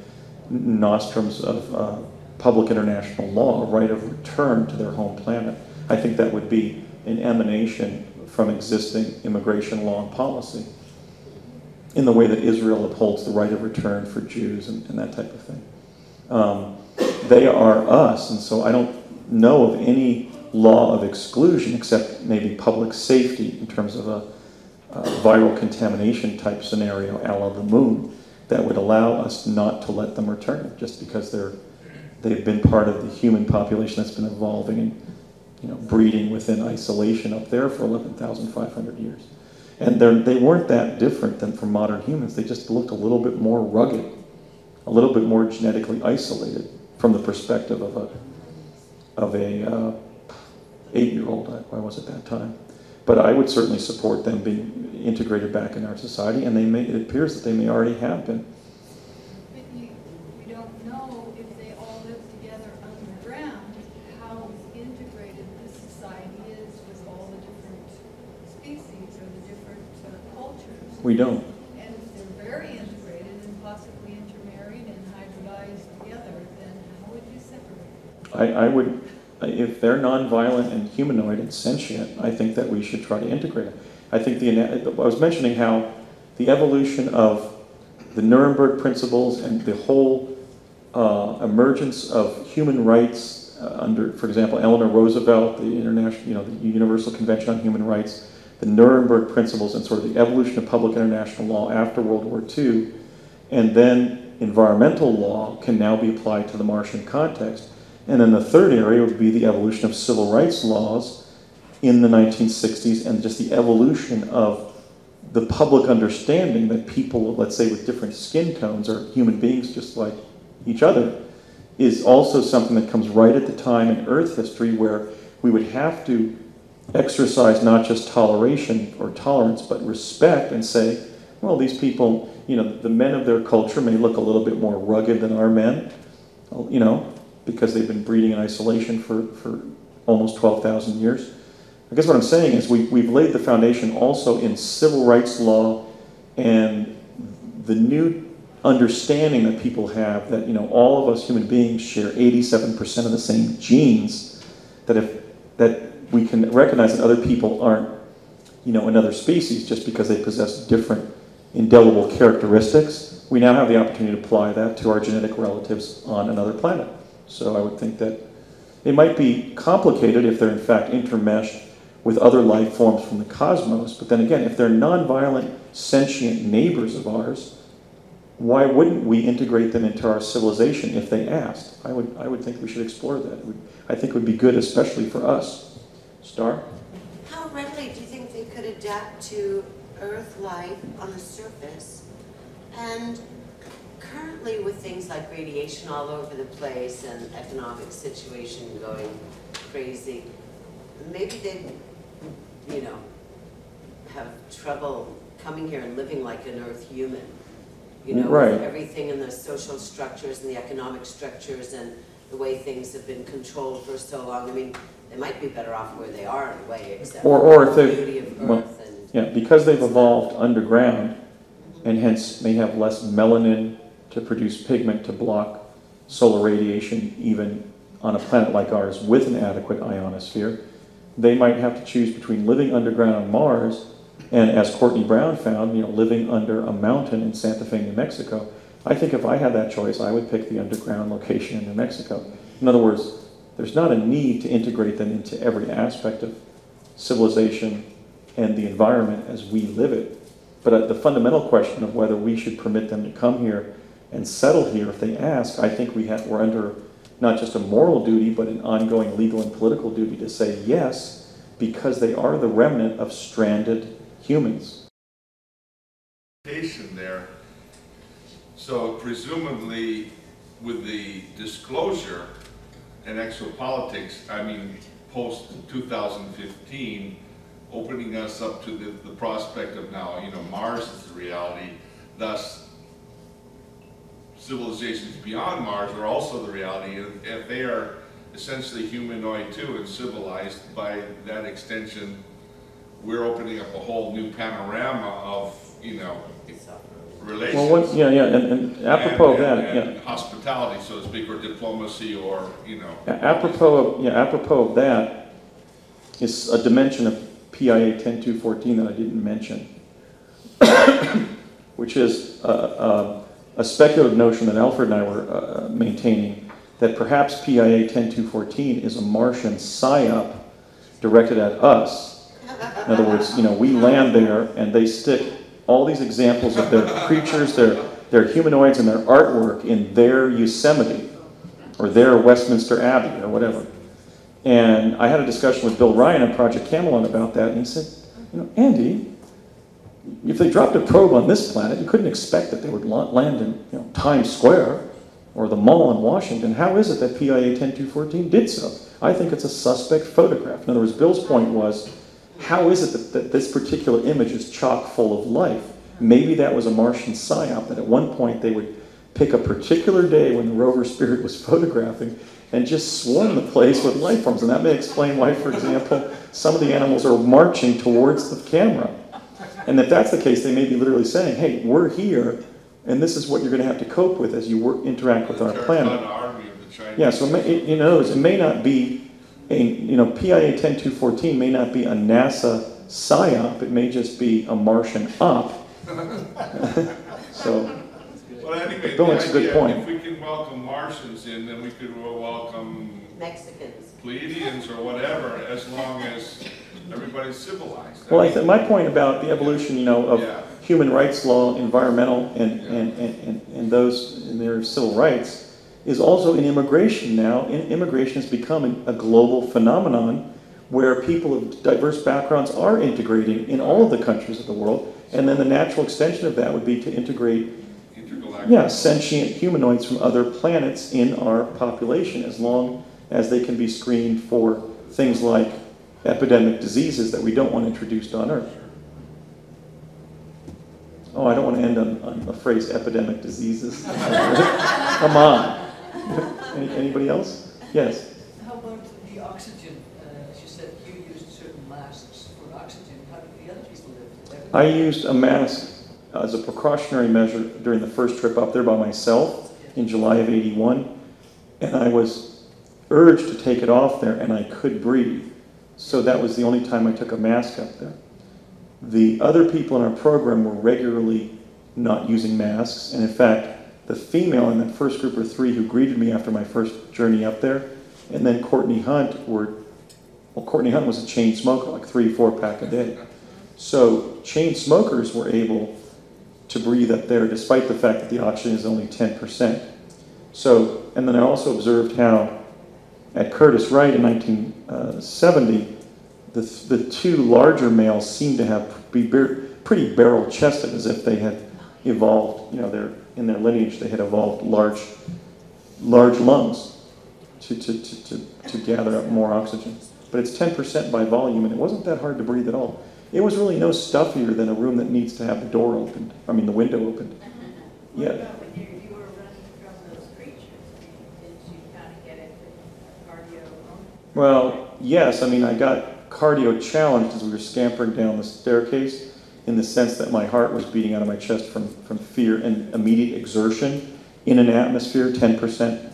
nostrums of public international law, a right of return to their home planet. I think that would be an emanation from existing immigration law and policy, in the way that Israel upholds the right of return for Jews and that type of thing. They are us, and so I don't know of any law of exclusion except maybe public safety in terms of a viral contamination type scenario a la the moon that would allow us not to let them return just because they've been part of the human population that's been evolving and breeding within isolation up there for 11,500 years. And they weren't that different than from modern humans. They just looked a little bit more rugged, a little bit more genetically isolated from the perspective of a 8-year-old, I was at that time. But I would certainly support them being integrated back in our society, and it appears that they may already have been.
But we don't know if they all live together underground, how integrated this society is with all the different species or the different cultures.
We don't.
And if they're very integrated and possibly intermarried and hybridized together, then how would you separate?
I would, if they're nonviolent and humanoid and sentient, I think that we should try to integrate them. I think I was mentioning how the evolution of the Nuremberg principles and the whole emergence of human rights under, for example, Eleanor Roosevelt, the international, the Universal Convention on Human Rights, the Nuremberg principles, and sort of the evolution of public international law after World War II, and then environmental law can now be applied to the Martian context. And then the third area would be the evolution of civil rights laws in the 1960s and just the evolution of the public understanding that people, let's say with different skin tones, are human beings just like each other, is also something that comes right at the time in Earth history where we would have to exercise not just toleration or tolerance, but respect and say, well, these people, the men of their culture may look a little bit more rugged than our men, because they've been breeding in isolation for almost 12,000 years. I guess what I'm saying is we've laid the foundation also in civil rights law and the new understanding that people have that, all of us human beings share 87% of the same genes, that we can recognize that other people aren't, another species just because they possess different indelible characteristics. We now have the opportunity to apply that to our genetic relatives on another planet. So I would think that it might be complicated if they're in fact intermeshed with other life forms from the cosmos, but then again, if they're nonviolent, sentient neighbors of ours, why wouldn't we integrate them into our civilization if they asked? I would think we should explore that. I think it would be good, especially for us. Star?
How readily do you think they could adapt to Earth life on the surface? And currently with things like radiation all over the place and economic situation going crazy, maybe they'd, have trouble coming here and living like an Earth human.
Right.
With everything in the social structures and the economic structures and the way things have been controlled for so long. I mean, they might be better off where they are in a way, except
or if
the
they,
beauty of
well,
Earth. And
yeah, because they've evolved underground and hence may have less melanin to produce pigment to block solar radiation even on a planet like ours with an adequate ionosphere, they might have to choose between living underground on Mars and, as Courtney Brown found, living under a mountain in Santa Fe, New Mexico. I think if I had that choice, I would pick the underground location in New Mexico. In other words, there's not a need to integrate them into every aspect of civilization and the environment as we live it. But the fundamental question of whether we should permit them to come here and settle here if they ask, I think we're under not just a moral duty, but an ongoing legal and political duty to say yes, because they are the remnant of stranded humans.
There. So presumably with the disclosure and exopolitics, post 2015, opening us up to the prospect of now, Mars is the reality, thus civilizations beyond Mars are also the reality, and if they are essentially humanoid too and civilized, by that extension, we're opening up a whole new panorama of, relations.
Well, and apropos of that,
and hospitality, so to speak, or diplomacy, or,
Apropos of that is a dimension of PIA 10214 that I didn't mention, which is a speculative notion that Alfred and I were maintaining, that perhaps PIA 10214 is a Martian psyop directed at us. In other words, we land there and they stick all these examples of their creatures, their humanoids and their artwork in their Yosemite or their Westminster Abbey or whatever. And I had a discussion with Bill Ryan at Project Camelot about that, and he said, Andy, if they dropped a probe on this planet, you couldn't expect that they would land in Times Square or the Mall in Washington. How is it that PIA 10214 did so? I think it's a suspect photograph. In other words, Bill's point was, how is it that this particular image is chock full of life? Maybe that was a Martian psyop, that at one point they would pick a particular day when the rover Spirit was photographing and just swarm the place with life forms. And that may explain why, for example, some of the animals are marching towards the camera. And if that's the case, they may be literally saying, hey, we're here, and this is what you're going to have to cope with as you interact with our planet. Yeah, so it may not be PIA 10214 may not be a NASA psyop, it may just be a Martian op. So,
well, anyway,
Bill makes a good point.
If we can welcome Martians in, then we could welcome
Mexicans,
Pleiadians, or whatever, as long as everybody's civilized.
Well, my point about the evolution, of human rights law, environmental, and those in their civil rights, is also in immigration now. Immigration has become a global phenomenon where people of diverse backgrounds are integrating in all of the countries of the world, and then the natural extension of that would be to integrate sentient humanoids from other planets in our population, as long as they can be screened for things like epidemic diseases that we don't want introduced on Earth. Oh, I don't want to end on the phrase epidemic diseases. Come on. Anybody else? Yes?
How about the oxygen? As you said, you used certain masks for oxygen. How did the other people live?
I used a mask as a precautionary measure during the first trip up there by myself in July of '81, and I was urged to take it off there, and I could breathe. So that was the only time I took a mask up there. The other people in our program were regularly not using masks, and in fact, the female in that first group of 3 who greeted me after my first journey up there, and then Courtney Hunt Courtney Hunt was a chain smoker, like 3-4 pack a day. So chain smokers were able to breathe up there despite the fact that the oxygen is only 10%. So, and then I also observed how at Curtis Wright in 1970, the 2 larger males seemed to be pretty barrel-chested, as if they had evolved, in their lineage, they had evolved large lungs to gather up more oxygen. But it's 10% by volume, and it wasn't that hard to breathe at all. It was really no stuffier than a room that needs to have the door opened, the window opened. Yeah.
What about when you were running from those creatures? Did you kind of get into cardio?
Well, yes. I got cardio challenged as we were scampering down the staircase, in the sense that my heart was beating out of my chest from fear and immediate exertion in an atmosphere, 10%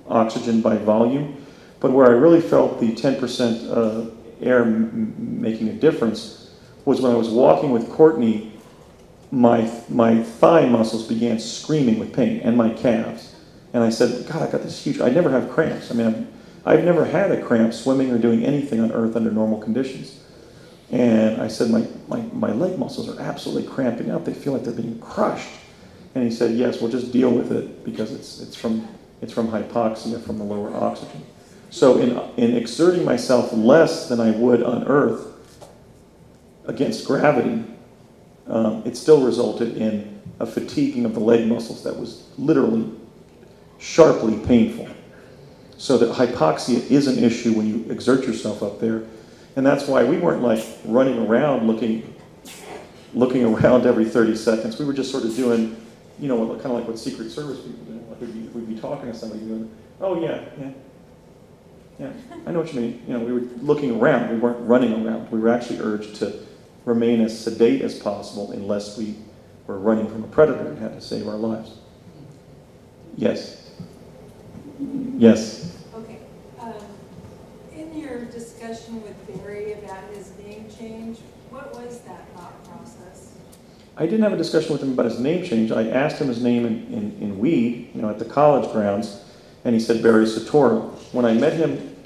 oxygen by volume. But where I really felt the 10% air making a difference was when I was walking with Courtney, my thigh muscles began screaming with pain, and my calves. And I said, God, I got this huge, I never have cramps. I've never had a cramp swimming or doing anything on Earth under normal conditions. And I said, my leg muscles are absolutely cramping up. They feel like they're being crushed. And he said, yes, we'll just deal with it because it's from hypoxia, from the lower oxygen. So in exerting myself less than I would on Earth against gravity, it still resulted in a fatiguing of the leg muscles that was literally sharply painful. So that hypoxia is an issue when you exert yourself up there. And that's why we weren't like running around looking around every 30 seconds. We were just sort of doing, kind of like what Secret Service people do. Like we'd be talking to somebody doing, oh yeah, I know what you mean. We were looking around. We weren't running around. We were actually urged to remain as sedate as possible unless we were running from a predator and had to save our lives. Yes. Yes.
Okay. In your discussion with Barry about his name change, what was that thought process?
I didn't have a discussion with him about his name change. I asked him his name in Weed, at the college grounds, and he said Barry Sotoro. When I met him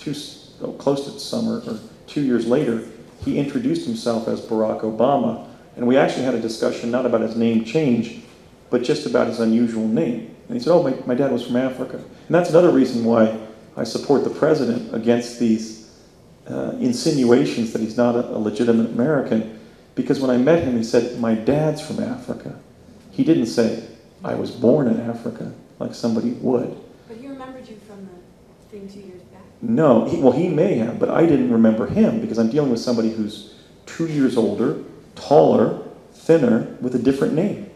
close to summer, or 2 years later, he introduced himself as Barack Obama, and we actually had a discussion not about his name change, but just about his unusual name. And he said, oh, my dad was from Africa. And that's another reason why I support the president against these insinuations that he's not a legitimate American, because when I met him, he said, my dad's from Africa. He didn't say, I was born in Africa, like somebody would.
But he remembered you from the thing 2 years back.
No, he may have, but I didn't remember him, because I'm dealing with somebody who's 2 years older, taller, thinner, with a different name.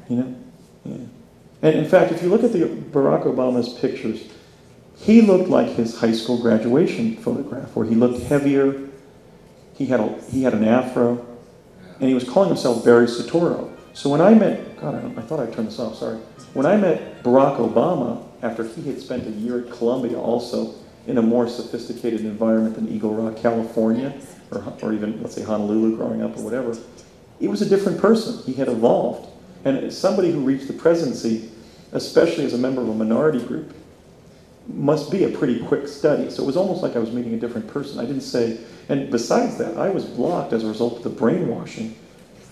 You know? Yeah. And in fact, if you look at the Barack Obama's pictures, he looked like his high school graduation photograph, where he looked heavier, he had an afro, and he was calling himself Barry Soetoro. So when I met, God, I thought I turned this off, sorry. When I met Barack Obama, after he had spent a year at Columbia also, in a more sophisticated environment than Eagle Rock, California, or even, let's say, Honolulu growing up or whatever, he was a different person. He had evolved. And as somebody who reached the presidency, especially as a member of a minority group, must be a pretty quick study. So it was almost like I was meeting a different person. I didn't say, and besides that, I was blocked as a result of the brainwashing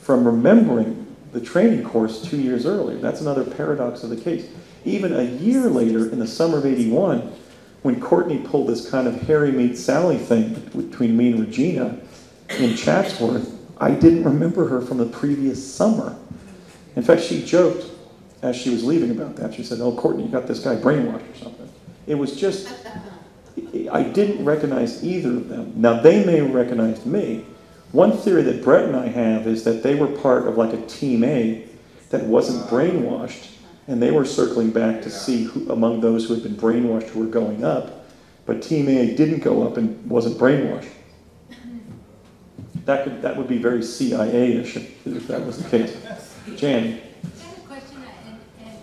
from remembering the training course 2 years earlier. That's another paradox of the case. Even a year later, in the summer of '81, when Courtney pulled this kind of Harry meets Sally thing between me and Regina in Chatsworth, I didn't remember her from the previous summer. In fact, she joked as she was leaving about that. She said, "Oh, Courtney, you got this guy brainwashed or something." It was just, I didn't recognize either of them. Now, they may have recognized me. One theory that Brett and I have is that they were part of like a Team A that wasn't brainwashed, and they were circling back to see who, among those who had been brainwashed who were going up, but Team A didn't go up and wasn't brainwashed. That would be very CIA-ish if that was the case. Jan.
I have a question, and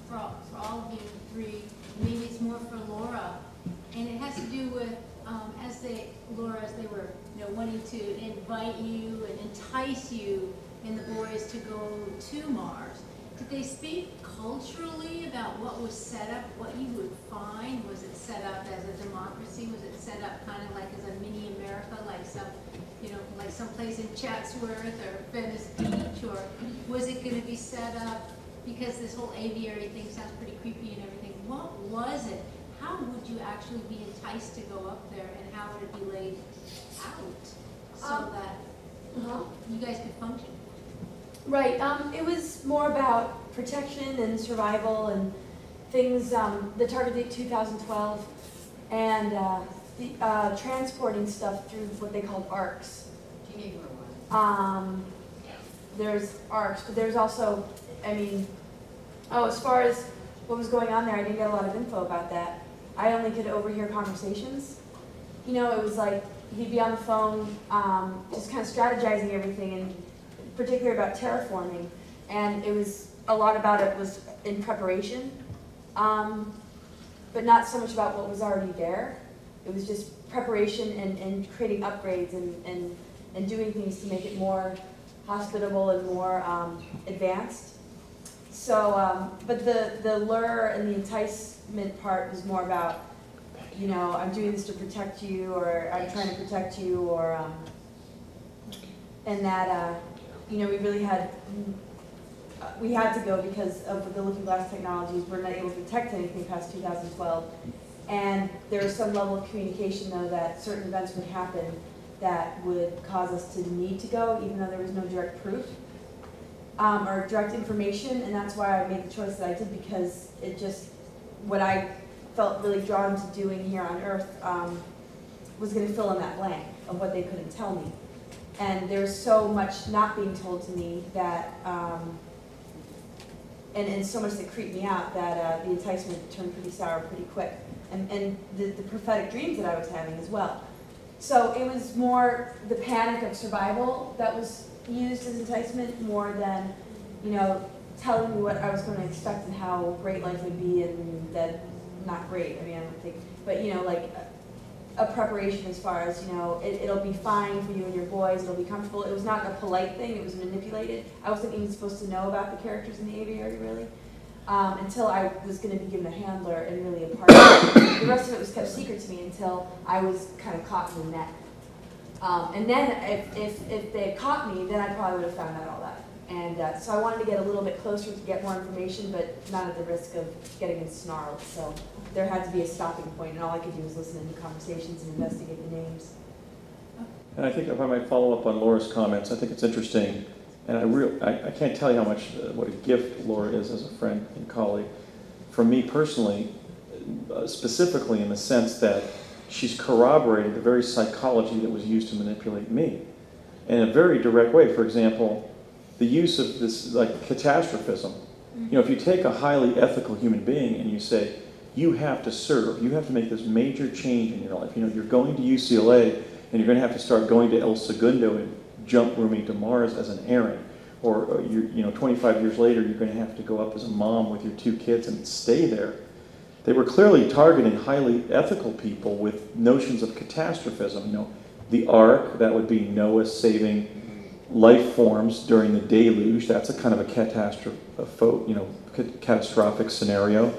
for all of you three, maybe it's more for Laura, and it has to do with as they were, wanting to invite you and entice you and the boys to go to Mars. Did they speak culturally about what was set up, what you would find? Was it set up as a democracy? Was it set up kind of like as a mini America, like someplace in Chatsworth or Venice Beach, or was it going to be set up because this whole aviary thing sounds pretty creepy and everything? What was it? How would you actually be enticed to go up there, and how would it be laid out so that you guys could function?
Right. It was more about protection and survival and things. The target date 2012, and transporting stuff through what they called arcs. There's arcs, but there's also, as far as what was going on there, I didn't get a lot of info about that. I only could overhear conversations. It was like he'd be on the phone, just kind of strategizing everything, and particularly about terraforming. And it was, a lot about it was in preparation, but not so much about what was already there. It was just preparation and creating upgrades and doing things to make it more hospitable and more advanced. So, but the lure and the enticement part was more about, I'm doing this to protect you, or I'm trying to protect you, or, and that, we really had, we had to go because of the looking glass technologies. We're not able to detect anything past 2012. And there was some level of communication, though, that certain events would happen that would cause us to need to go, even though there was no direct proof or direct information. And that's why I made the choice that I did, because it just, what I felt really drawn to doing here on Earth was going to fill in that blank of what they couldn't tell me. And there's so much not being told to me that, and so much that creeped me out, that the enticement turned pretty sour pretty quick. And the prophetic dreams that I was having as well. So it was more the panic of survival that was used as enticement, more than, telling me what I was going to expect and how great life would be, and that, not great, I don't think, but like a preparation as far as, it'll be fine for you and your boys, it'll be comfortable. It was not a polite thing, it was manipulated. I wasn't even supposed to know about the characters in the aviary, really. Until I was going to be given a handler and really a part of it. The rest of it was kept secret to me until I was kind of caught in the net. And then if they had caught me, then I probably would have found out all that. And so I wanted to get a little bit closer to get more information, but not at the risk of getting ensnarled. So there had to be a stopping point, and all I could do was listen to conversations and investigate the names.
And I think if I might follow up on Laura's comments, I think it's interesting. And I can't tell you how much, what a gift Laura is as a friend and colleague. For me personally, specifically in the sense that she's corroborated the very psychology that was used to manipulate me. in a very direct way. For example, the use of this, like, catastrophism. You know, if you take a highly ethical human being and you say, you have to serve, you have to make this major change in your life. You know, you're going to UCLA and you're going to have to start going to El Segundo and jump rooming to Mars as an errand. Or you know, 25 years later, you're going to have to go up as a mom with your 2 kids and stay there. They were clearly targeting highly ethical people with notions of catastrophism. You know, the ark, that would be Noah saving life forms during the deluge. That's a kind of a catastrophic scenario.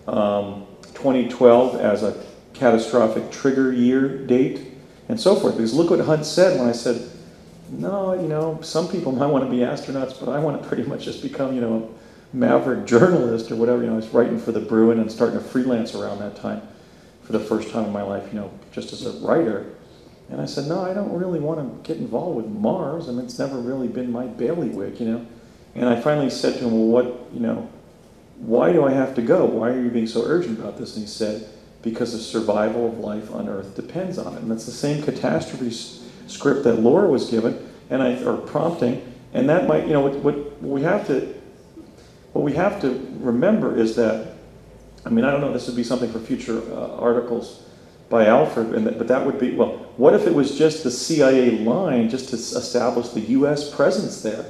2012 as a catastrophic trigger year date, and so forth. Because look what Hunt said when I said, no, you know, some people might want to be astronauts, but I want to pretty much just become, you know, a maverick journalist or whatever. You know, I was writing for the Bruin and starting to freelance around that time for the first time in my life, you know, just as a writer. And I said, no, I don't really want to get involved with Mars. I mean, it's never really been my bailiwick, you know. And I finally said to him, well, what, you know, why do I have to go? Why are you being so urgent about this? And he said, because the survival of life on Earth depends on it. And that's the same catastrophe script that Laura was given, or prompting. And that might, you know, what we have to remember is that, I mean, I don't know, this would be something for future articles by Alfred, but that would be, well, what if it was just the CIA line just to establish the U.S. presence there,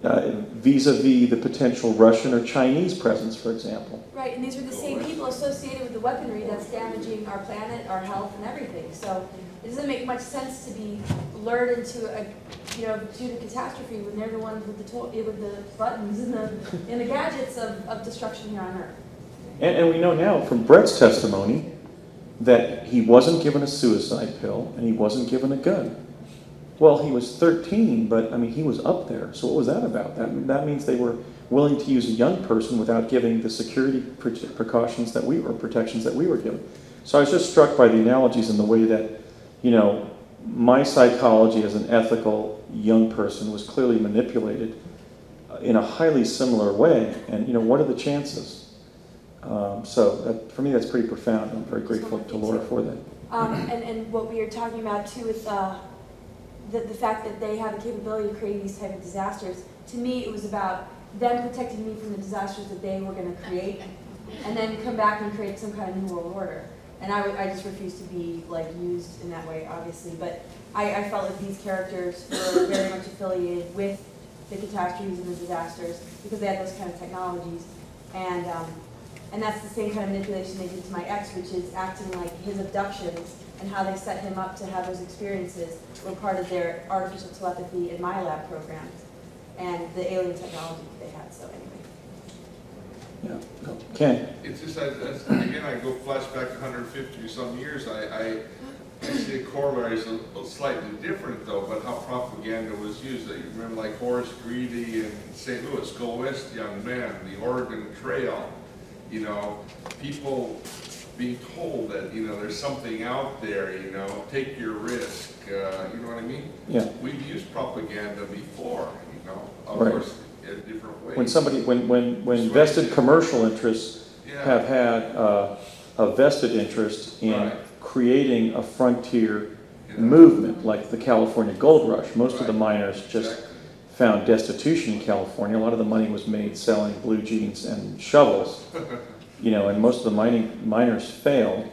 vis-a-vis the potential Russian or Chinese presence, for example?
Right, and these were the same people associated with the weaponry that's damaging our planet, our health, and everything. So it doesn't make much sense to be lured into a, you know, due to catastrophe when they're the ones with the buttons and the gadgets of destruction here on Earth.
And we know now from Brett's testimony that he wasn't given a suicide pill and he wasn't given a gun. Well, he was 13, but I mean, he was up there. So what was that about? That means they were willing to use a young person without giving the security precautions that protections that we were given. So I was just struck by the analogies in the way that, you know, my psychology as an ethical young person was clearly manipulated in a highly similar way. And, you know, what are the chances? For me, that's pretty profound. I'm very grateful to Laura for that.
And what we were talking about too with the fact that they have the capability of creating these type of disasters. To me, it was about them protecting me from the disasters that they were going to create, and then come back and create some kind of new world order. And I just refused to be like used in that way, obviously. But I felt like these characters were very much affiliated with the catastrophes and the disasters because they had those kind of technologies. And that's the same kind of manipulation they did to my ex, which is acting like his abductions and how they set him up to have those experiences were part of their artificial telepathy and my lab programs and the alien technology that they had. So anyway.
Yeah. Ken?
It's just, again, I go flashback 150 or some years, I see the corollary is slightly different though, but how propaganda was used. You remember like Horace Greeley in St. Louis, go west, young man, the Oregon Trail. You know, people being told that, you know, there's something out there, you know, take your risk, you know what I mean?
Yeah.
We've used propaganda before, you know, of
right.
course, in different ways.
When vested commercial interests have had a vested interest in creating a frontier movement, like the California Gold Rush, most of the miners just found destitution in California. A lot of the money was made selling blue jeans and shovels, you know, and most of the miners failed.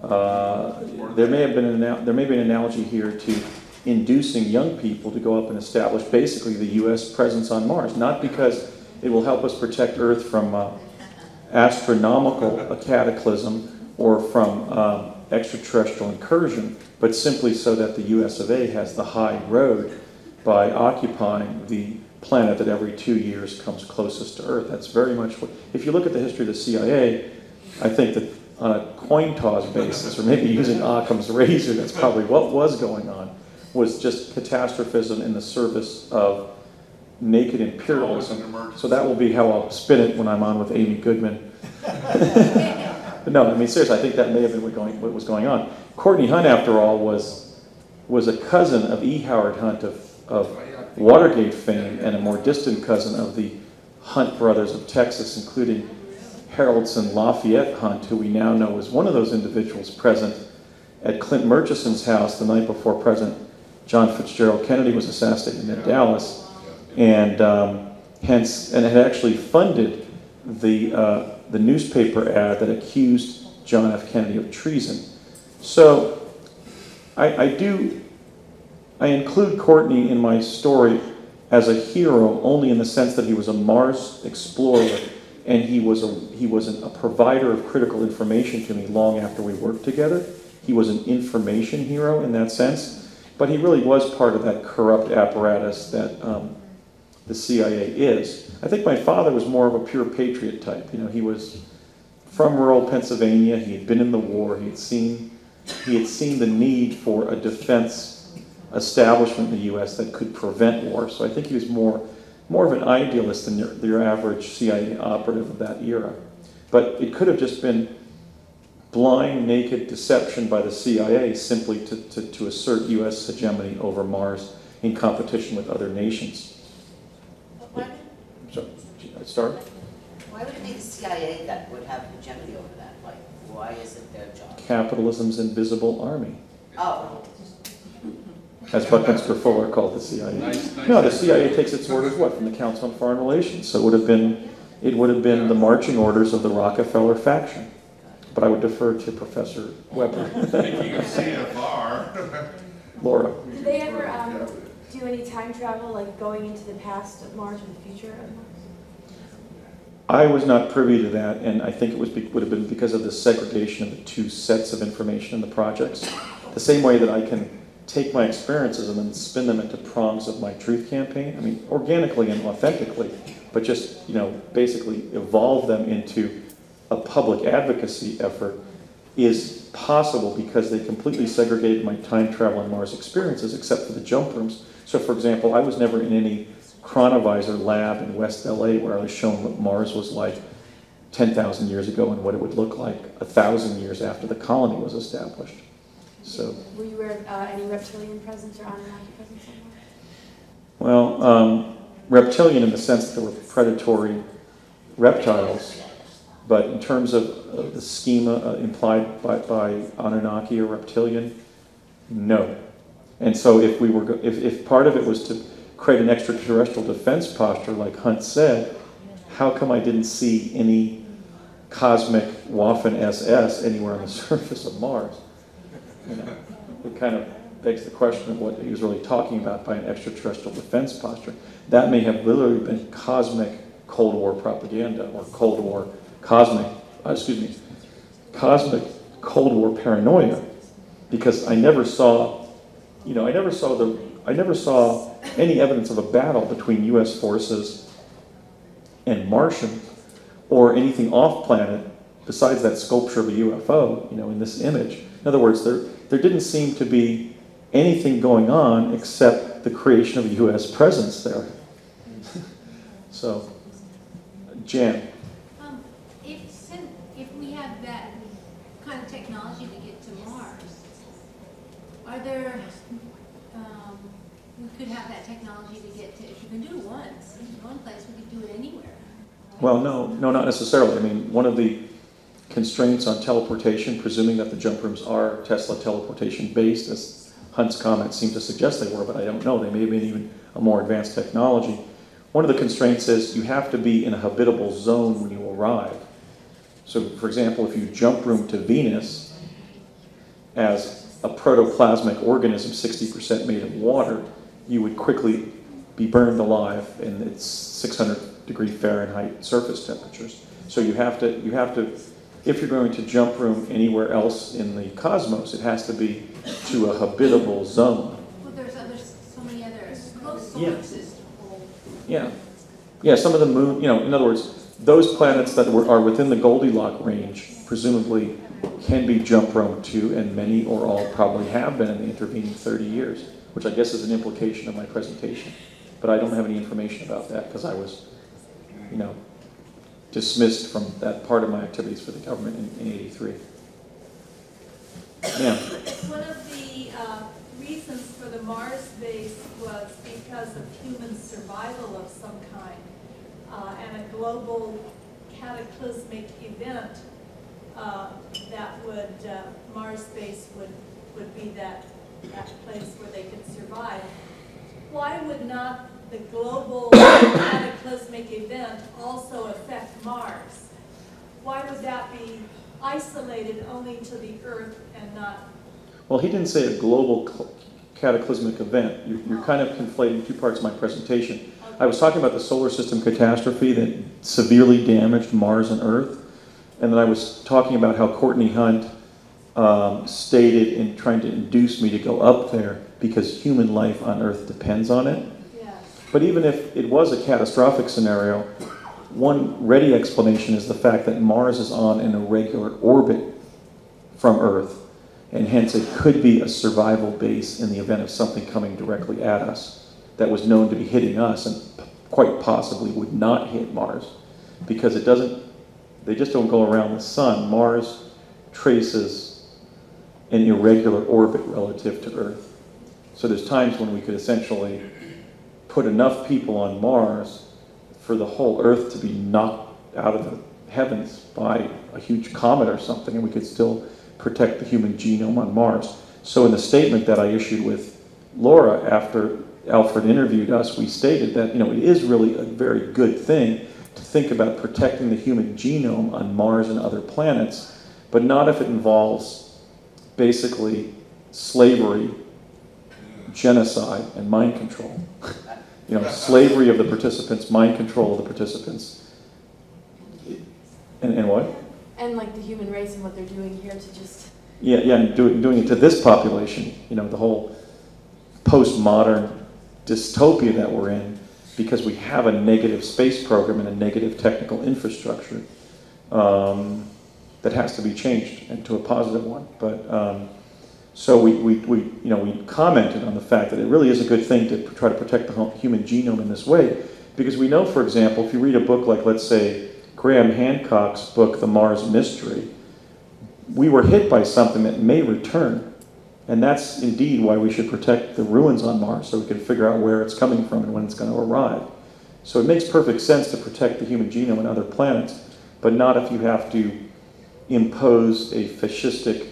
There may be an analogy here to inducing young people to go up and establish basically the U.S. presence on Mars, not because it will help us protect Earth from astronomical cataclysm or from extraterrestrial incursion, but simply so that the U.S. of A. has the high road by occupying the planet that every 2 years comes closest to Earth. That's very much what, if you look at the history of the CIA, I think that on a coin toss basis, or maybe using Occam's razor, that's probably what was going on, was just catastrophism in the service of naked imperialism. So that will be how I'll spin it when I'm on with Amy Goodman. But no, I mean, seriously, I think that may have been what was going on. Courtney Hunt, after all, was a cousin of E. Howard Hunt of Watergate fame, and a more distant cousin of the Hunt brothers of Texas, including Haroldson Lafayette Hunt, who we now know was one of those individuals present at Clint Murchison's house the night before President John Fitzgerald Kennedy was assassinated in Dallas, and and had actually funded the newspaper ad that accused John F. Kennedy of treason. So I include Courtney in my story as a hero only in the sense that he was a Mars explorer, and he was a provider of critical information to me long after we worked together. He was an information hero in that sense, but he really was part of that corrupt apparatus that the CIA is. I think my father was more of a pure patriot type. You know, he was from rural Pennsylvania. He had been in the war. He had seen the need for a defense establishment in the U.S. that could prevent war. So I think he was more of an idealist than your average CIA operative of that era. But it could have just been blind, naked deception by the CIA simply to assert U.S. hegemony over Mars in competition with other nations. So, start?
Why would it be the CIA that would have hegemony over that? Like, why is it their job?
Capitalism's invisible army,
Oh.
as Buckminster Fuller called the CIA. No, the CIA takes its orders, what, from the Council on Foreign Relations. So it would have been the marching orders of the Rockefeller faction. But I would defer to Professor Weber.
Speaking of CFR.
Laura.
Did they ever do any time travel, like going into the past of Mars or the future of Mars?
I was not privy to that, and I think it would have been because of the segregation of the two sets of information in the projects. The same way that I can take my experiences and then spin them into prongs of my truth campaign. I mean, organically and authentically, but just, you know, basically evolve them into a public advocacy effort is possible because they completely segregated my time travel and Mars experiences except for the jump rooms. So for example, I was never in any chronovisor lab in West LA where I was shown what Mars was like 10,000 years ago and what it would look like 1,000 years after the colony was established. So,
were you aware of any reptilian presence or Anunnaki presence on Mars?
well, reptilian in the sense that they were predatory reptiles, but in terms of the schema implied by Anunnaki or reptilian, no. And so if part of it was to create an extraterrestrial defense posture, like Hunt said, how come I didn't see any cosmic Waffen-SS anywhere on the surface of Mars? You know, it kind of begs the question of what he was really talking about by an extraterrestrial defense posture. That may have literally been cosmic Cold War propaganda or cosmic Cold War paranoia, because I never saw any evidence of a battle between U.S. forces and Martians or anything off-planet besides that sculpture of a UFO, you know, in this image. In other words, there didn't seem to be anything going on except the creation of a U.S. presence there. So, Jan.
If we have that kind of technology to get to Mars, are there, we could have that technology to get to, if you can do it once, in one place, we could do it anywhere.
Well, no, not necessarily. I mean, one of the constraints on teleportation, presuming that the jump rooms are Tesla teleportation based, as Hunt's comments seem to suggest they were, but I don't know. They may have been even a more advanced technology. One of the constraints is you have to be in a habitable zone when you arrive. So, for example, if you jump room to Venus as a protoplasmic organism, 60% made of water, you would quickly be burned alive in its 600-degree Fahrenheit surface temperatures. So you have to, if you're going to jump room anywhere else in the cosmos, it has to be to a habitable zone.
Well, there's so many other close sources.
Yeah, some of the moon, you know, in other words, those planets that are within the Goldilocks range presumably can be jump room to, and many or all probably have been in the intervening 30 years, which I guess is an implication of my presentation. But I don't have any information about that because I was, you know, dismissed from that part of my activities for the government in 83. Yeah.
One of the reasons for the Mars base was because of human survival of some kind, and a global cataclysmic event that would, Mars base would be that that place where they could survive, why would not the global cataclysmic event also affect Mars? Why would that be isolated only to the Earth and not?
Well, he didn't say a global cataclysmic event. You're kind of conflating two parts of my presentation.
Okay.
I was talking about the solar system catastrophe that severely damaged Mars and Earth, and then I was talking about how Courtney Hunt stated in trying to induce me to go up there because human life on Earth depends on it.
Yes.
But even if it was a catastrophic scenario, one ready explanation is the fact that Mars is on an irregular orbit from Earth, and hence it could be a survival base in the event of something coming directly at us that was known to be hitting us and quite possibly would not hit Mars because they just don't go around the sun. Mars traces an irregular orbit relative to Earth. So there's times when we could essentially put enough people on Mars for the whole Earth to be knocked out of the heavens by a huge comet or something, and we could still protect the human genome on Mars. So in the statement that I issued with Laura after Alfred interviewed us, we stated that, it is really a very good thing to think about protecting the human genome on Mars and other planets, but not if it involves basically slavery, genocide, and mind control. Slavery of the participants, mind control of the participants. And what?
And like the human race and what they're doing here to just...
Yeah, and doing it to this population, the whole postmodern dystopia that we're in, because we have a negative space program and a negative technical infrastructure that has to be changed into a positive one. But so we commented on the fact that it really is a good thing to try to protect the human genome in this way, because we know, for example, if you read a book like, let's say, Graham Hancock's book, The Mars Mystery, we were hit by something that may return. And that's indeed why we should protect the ruins on Mars, so we can figure out where it's coming from and when it's going to arrive. So it makes perfect sense to protect the human genome and other planets, but not if you have to impose a fascistic,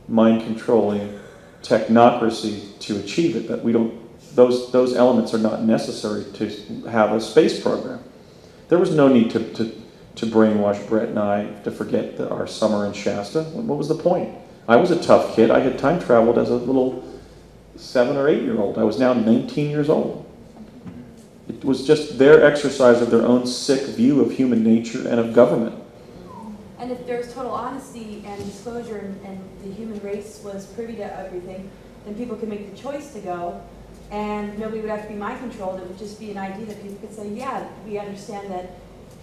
mind-controlling technocracy to achieve it. That we don't; those elements are not necessary to have a space program. There was no need to brainwash Brett and I to forget our summer in Shasta. What was the point? I was a tough kid. I had time traveled as a little 7 or 8 year old. I was now 19 years old. It was just their exercise of their own sick view of human nature and of government.
And if there's total honesty and disclosure and the human race was privy to everything, then people could make the choice to go, and nobody would have to be mind controlled. It would just be an idea that people could say, yeah, we understand that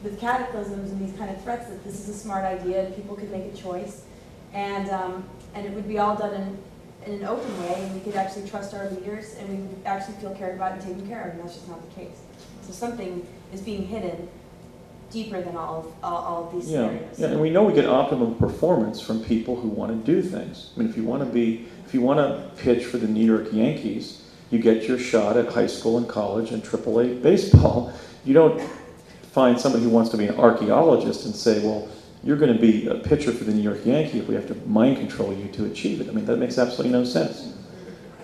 with cataclysms and these kind of threats that this is a smart idea and people could make a choice. And it would be all done in an open way, and we could actually trust our leaders, and we would actually feel cared about and taken care of, and that's just not the case. So something is being hidden deeper than all of these scenarios.
Yeah, and we know we get optimum performance from people who want to do things. I mean, if you want to pitch for the New York Yankees, you get your shot at high school and college and AAA baseball. You don't find somebody who wants to be an archaeologist and say, well, you're going to be a pitcher for the New York Yankees if we have to mind control you to achieve it. I mean, that makes absolutely no sense.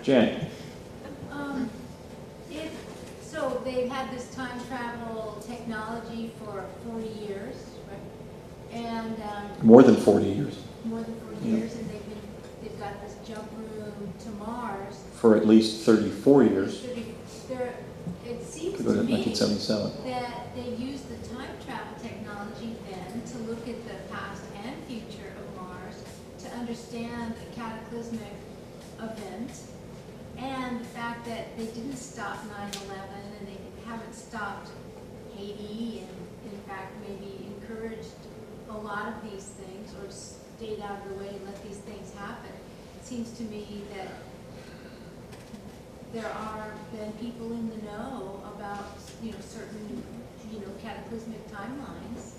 Jan?
So they've had this time travel technology for 40 years, right? And
More than 40 years.
More than 40 years, and they've got this jump room to Mars.
For at least 34 years.
It seems
To
to
go to
me
1977.
that they used the time travel technology then to look at the past and future of Mars, to understand a cataclysmic event, and the fact that they didn't stop 9/11 and they haven't stopped Haiti, and in fact maybe encouraged a lot of these things or stayed out of the way and let these things happen. It seems to me that there are then people in the know about, certain, cataclysmic timelines.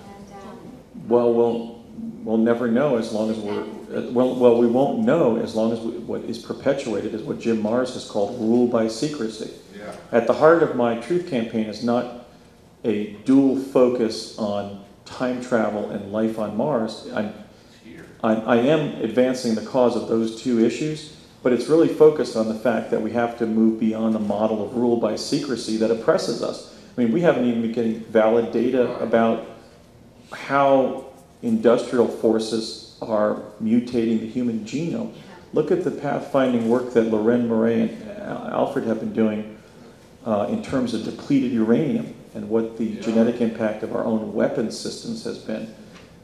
And
We'll never know as long as we won't know as long as what is perpetuated is what Jim Marrs has called rule by secrecy.
Yeah.
At the heart of my truth campaign is not a dual focus on time travel and life on Mars. I am advancing the cause of those two issues, but it's really focused on the fact that we have to move beyond the model of rule by secrecy that oppresses us. I mean, we haven't even been getting valid data about how industrial forces are mutating the human genome. Look at the pathfinding work that Loren Murray and Alfred have been doing in terms of depleted uranium and what the genetic impact of our own weapons systems has been.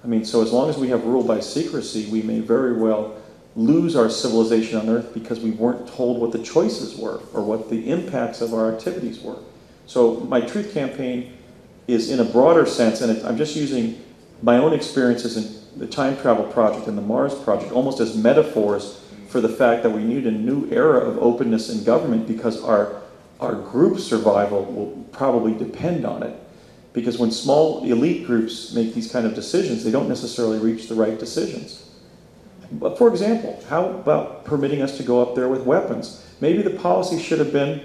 I mean, so as long as we have rule by secrecy, we may very well lose our civilization on Earth because we weren't told what the choices were or what the impacts of our activities were. So my truth campaign is in a broader sense, and I'm just using my own experiences in the time travel project and the Mars project almost as metaphors for the fact that we need a new era of openness in government because our group survival will probably depend on it. Because when small elite groups make these kind of decisions, they don't necessarily reach the right decisions. But for example, how about permitting us to go up there with weapons? Maybe the policy should have been,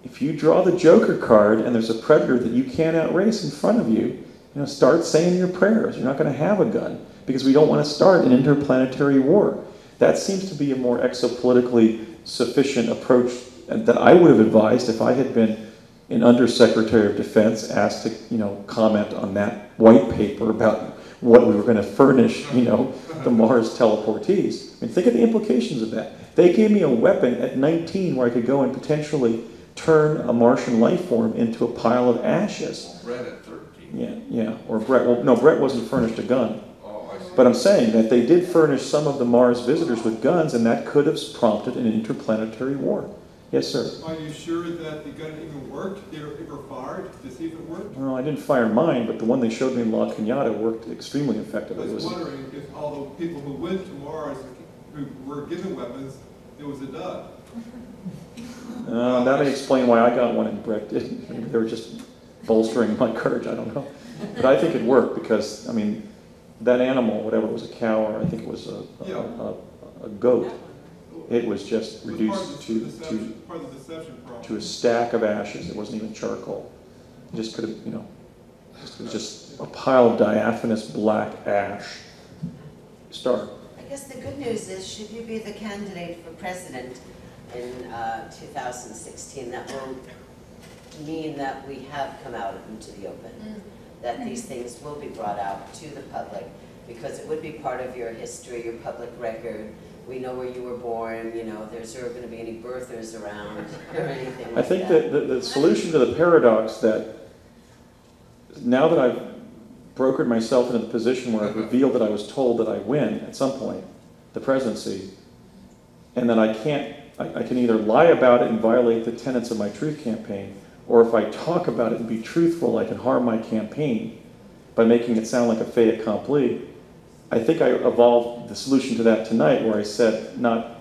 if you draw the Joker card and there's a predator that you can't outrace in front of you, start saying your prayers. You're not going to have a gun because we don't want to start an interplanetary war. That seems to be a more exopolitically sufficient approach that I would have advised if I had been an Undersecretary of Defense asked to, comment on that white paper about what we were going to furnish, the Mars teleportees. I mean, think of the implications of that. They gave me a weapon at 19 where I could go and potentially turn a Martian life form into a pile of ashes.
Brett at 13.
Yeah. Or Brett. Well, no, Brett wasn't furnished a gun.
Oh, I see.
But I'm saying that they did furnish some of the Mars visitors with guns, and that could have prompted an interplanetary war. Yes, sir.
Are you sure that the gun even worked? Did it ever fired to see if it worked?
Well, I didn't fire mine, but the one they showed me in La Cañada worked extremely effectively.
I was wondering if all the people who went to Mars, who were given weapons, it was a dud.
That may explain why I got one and Brett didn't. Maybe they were just bolstering my courage, I don't know. But I think it worked because, I mean, that animal, whatever it was, a cow or I think it was a goat, it was just reduced to a stack of ashes. It wasn't even charcoal. It just could have, it was just a pile of diaphanous black ash. Star.
I guess the good news is, should you be the candidate for president in 2016, that will mean that we have come out into the open, that these things will be brought out to the public, because it would be part of your history, your public record. We know where you were born, there's never going to be any birthers around or anything like that.
I think that the solution to the paradox that now that I've brokered myself into the position where I've revealed that I was told that I win at some point, the presidency, and that I can either lie about it and violate the tenets of my truth campaign, or if I talk about it and be truthful, I can harm my campaign by making it sound like a fait accompli. I think I evolved the solution to that tonight where I said not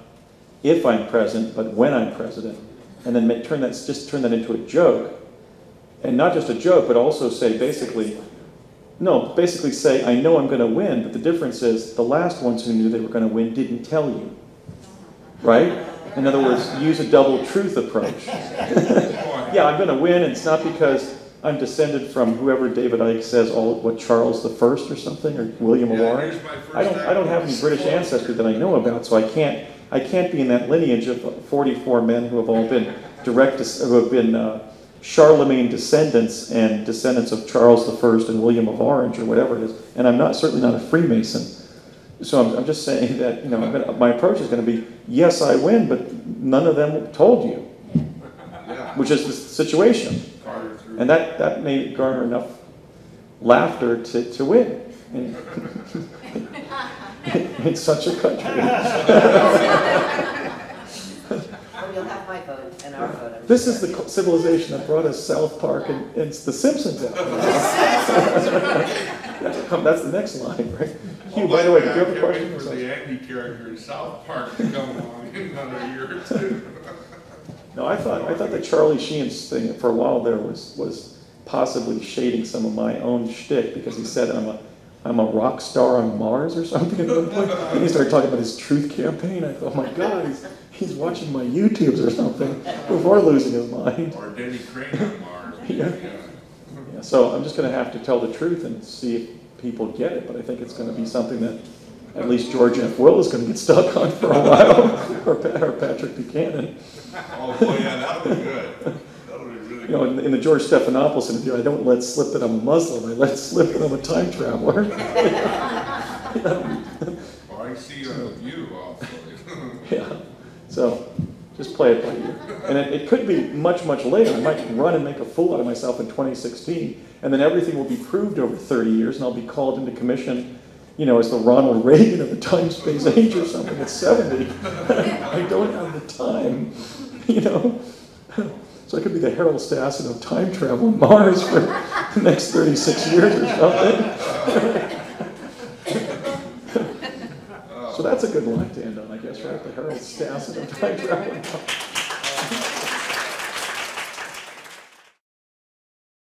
if I'm president, but when I'm president, and then turn that into a joke. And not just a joke, but also say basically say, I know I'm going to win, but the difference is the last ones who knew they were going to win didn't tell you. Right? In other words, use a double truth approach. Yeah, I'm going to win, and it's not because I'm descended from whoever David Icke says, Charles I or something, or William of Orange. I don't have any British ancestry that I know about, so I can't be in that lineage of 44 men who have all been Charlemagne descendants and descendants of Charles I and William of Orange or whatever it is. And I'm certainly not a Freemason. So I'm just saying that my approach is going to be, yes, I win, but none of them told you, which is the situation. And that may garner enough laughter to win in such a country.
Well, you'll have my vote and our vote.
This is the civilization that brought us South Park and it's The Simpsons. That's the next line, right? Hugh, by the way, did you have a question?
For the Andy character in South Park to come along in another year or two.
No, I thought that Charlie Sheen's thing for a while there was possibly shading some of my own shtick because he said I'm a rock star on Mars or something. And he started talking about his truth campaign. I thought, oh my God, he's watching my YouTubes or something before losing his mind.
Or Denny Crane on Mars.
Yeah. So I'm just going to have to tell the truth and see if people get it. But I think it's going to be something that at least George F. Will is going to get stuck on for a while, or Patrick Buchanan.
Oh, boy, yeah, that'll be good. That'll be really good.
You know, in the George Stephanopoulos interview, I don't let slip that I'm a Muslim. I let slip that I'm a time traveler.
Oh, I see you also.
Yeah. So just play it by ear. And it could be much, much later. I might run and make a fool out of myself in 2016, and then everything will be proved over 30 years, and I'll be called into commission, you know, as the Ronald Reagan of the time-space age or something at 70. I don't have the time, you know. So I could be the Harold Stassen of time travel on Mars for the next 36 years or something. So that's a good line to end on, I guess, right? The Harold Stassen of time travel.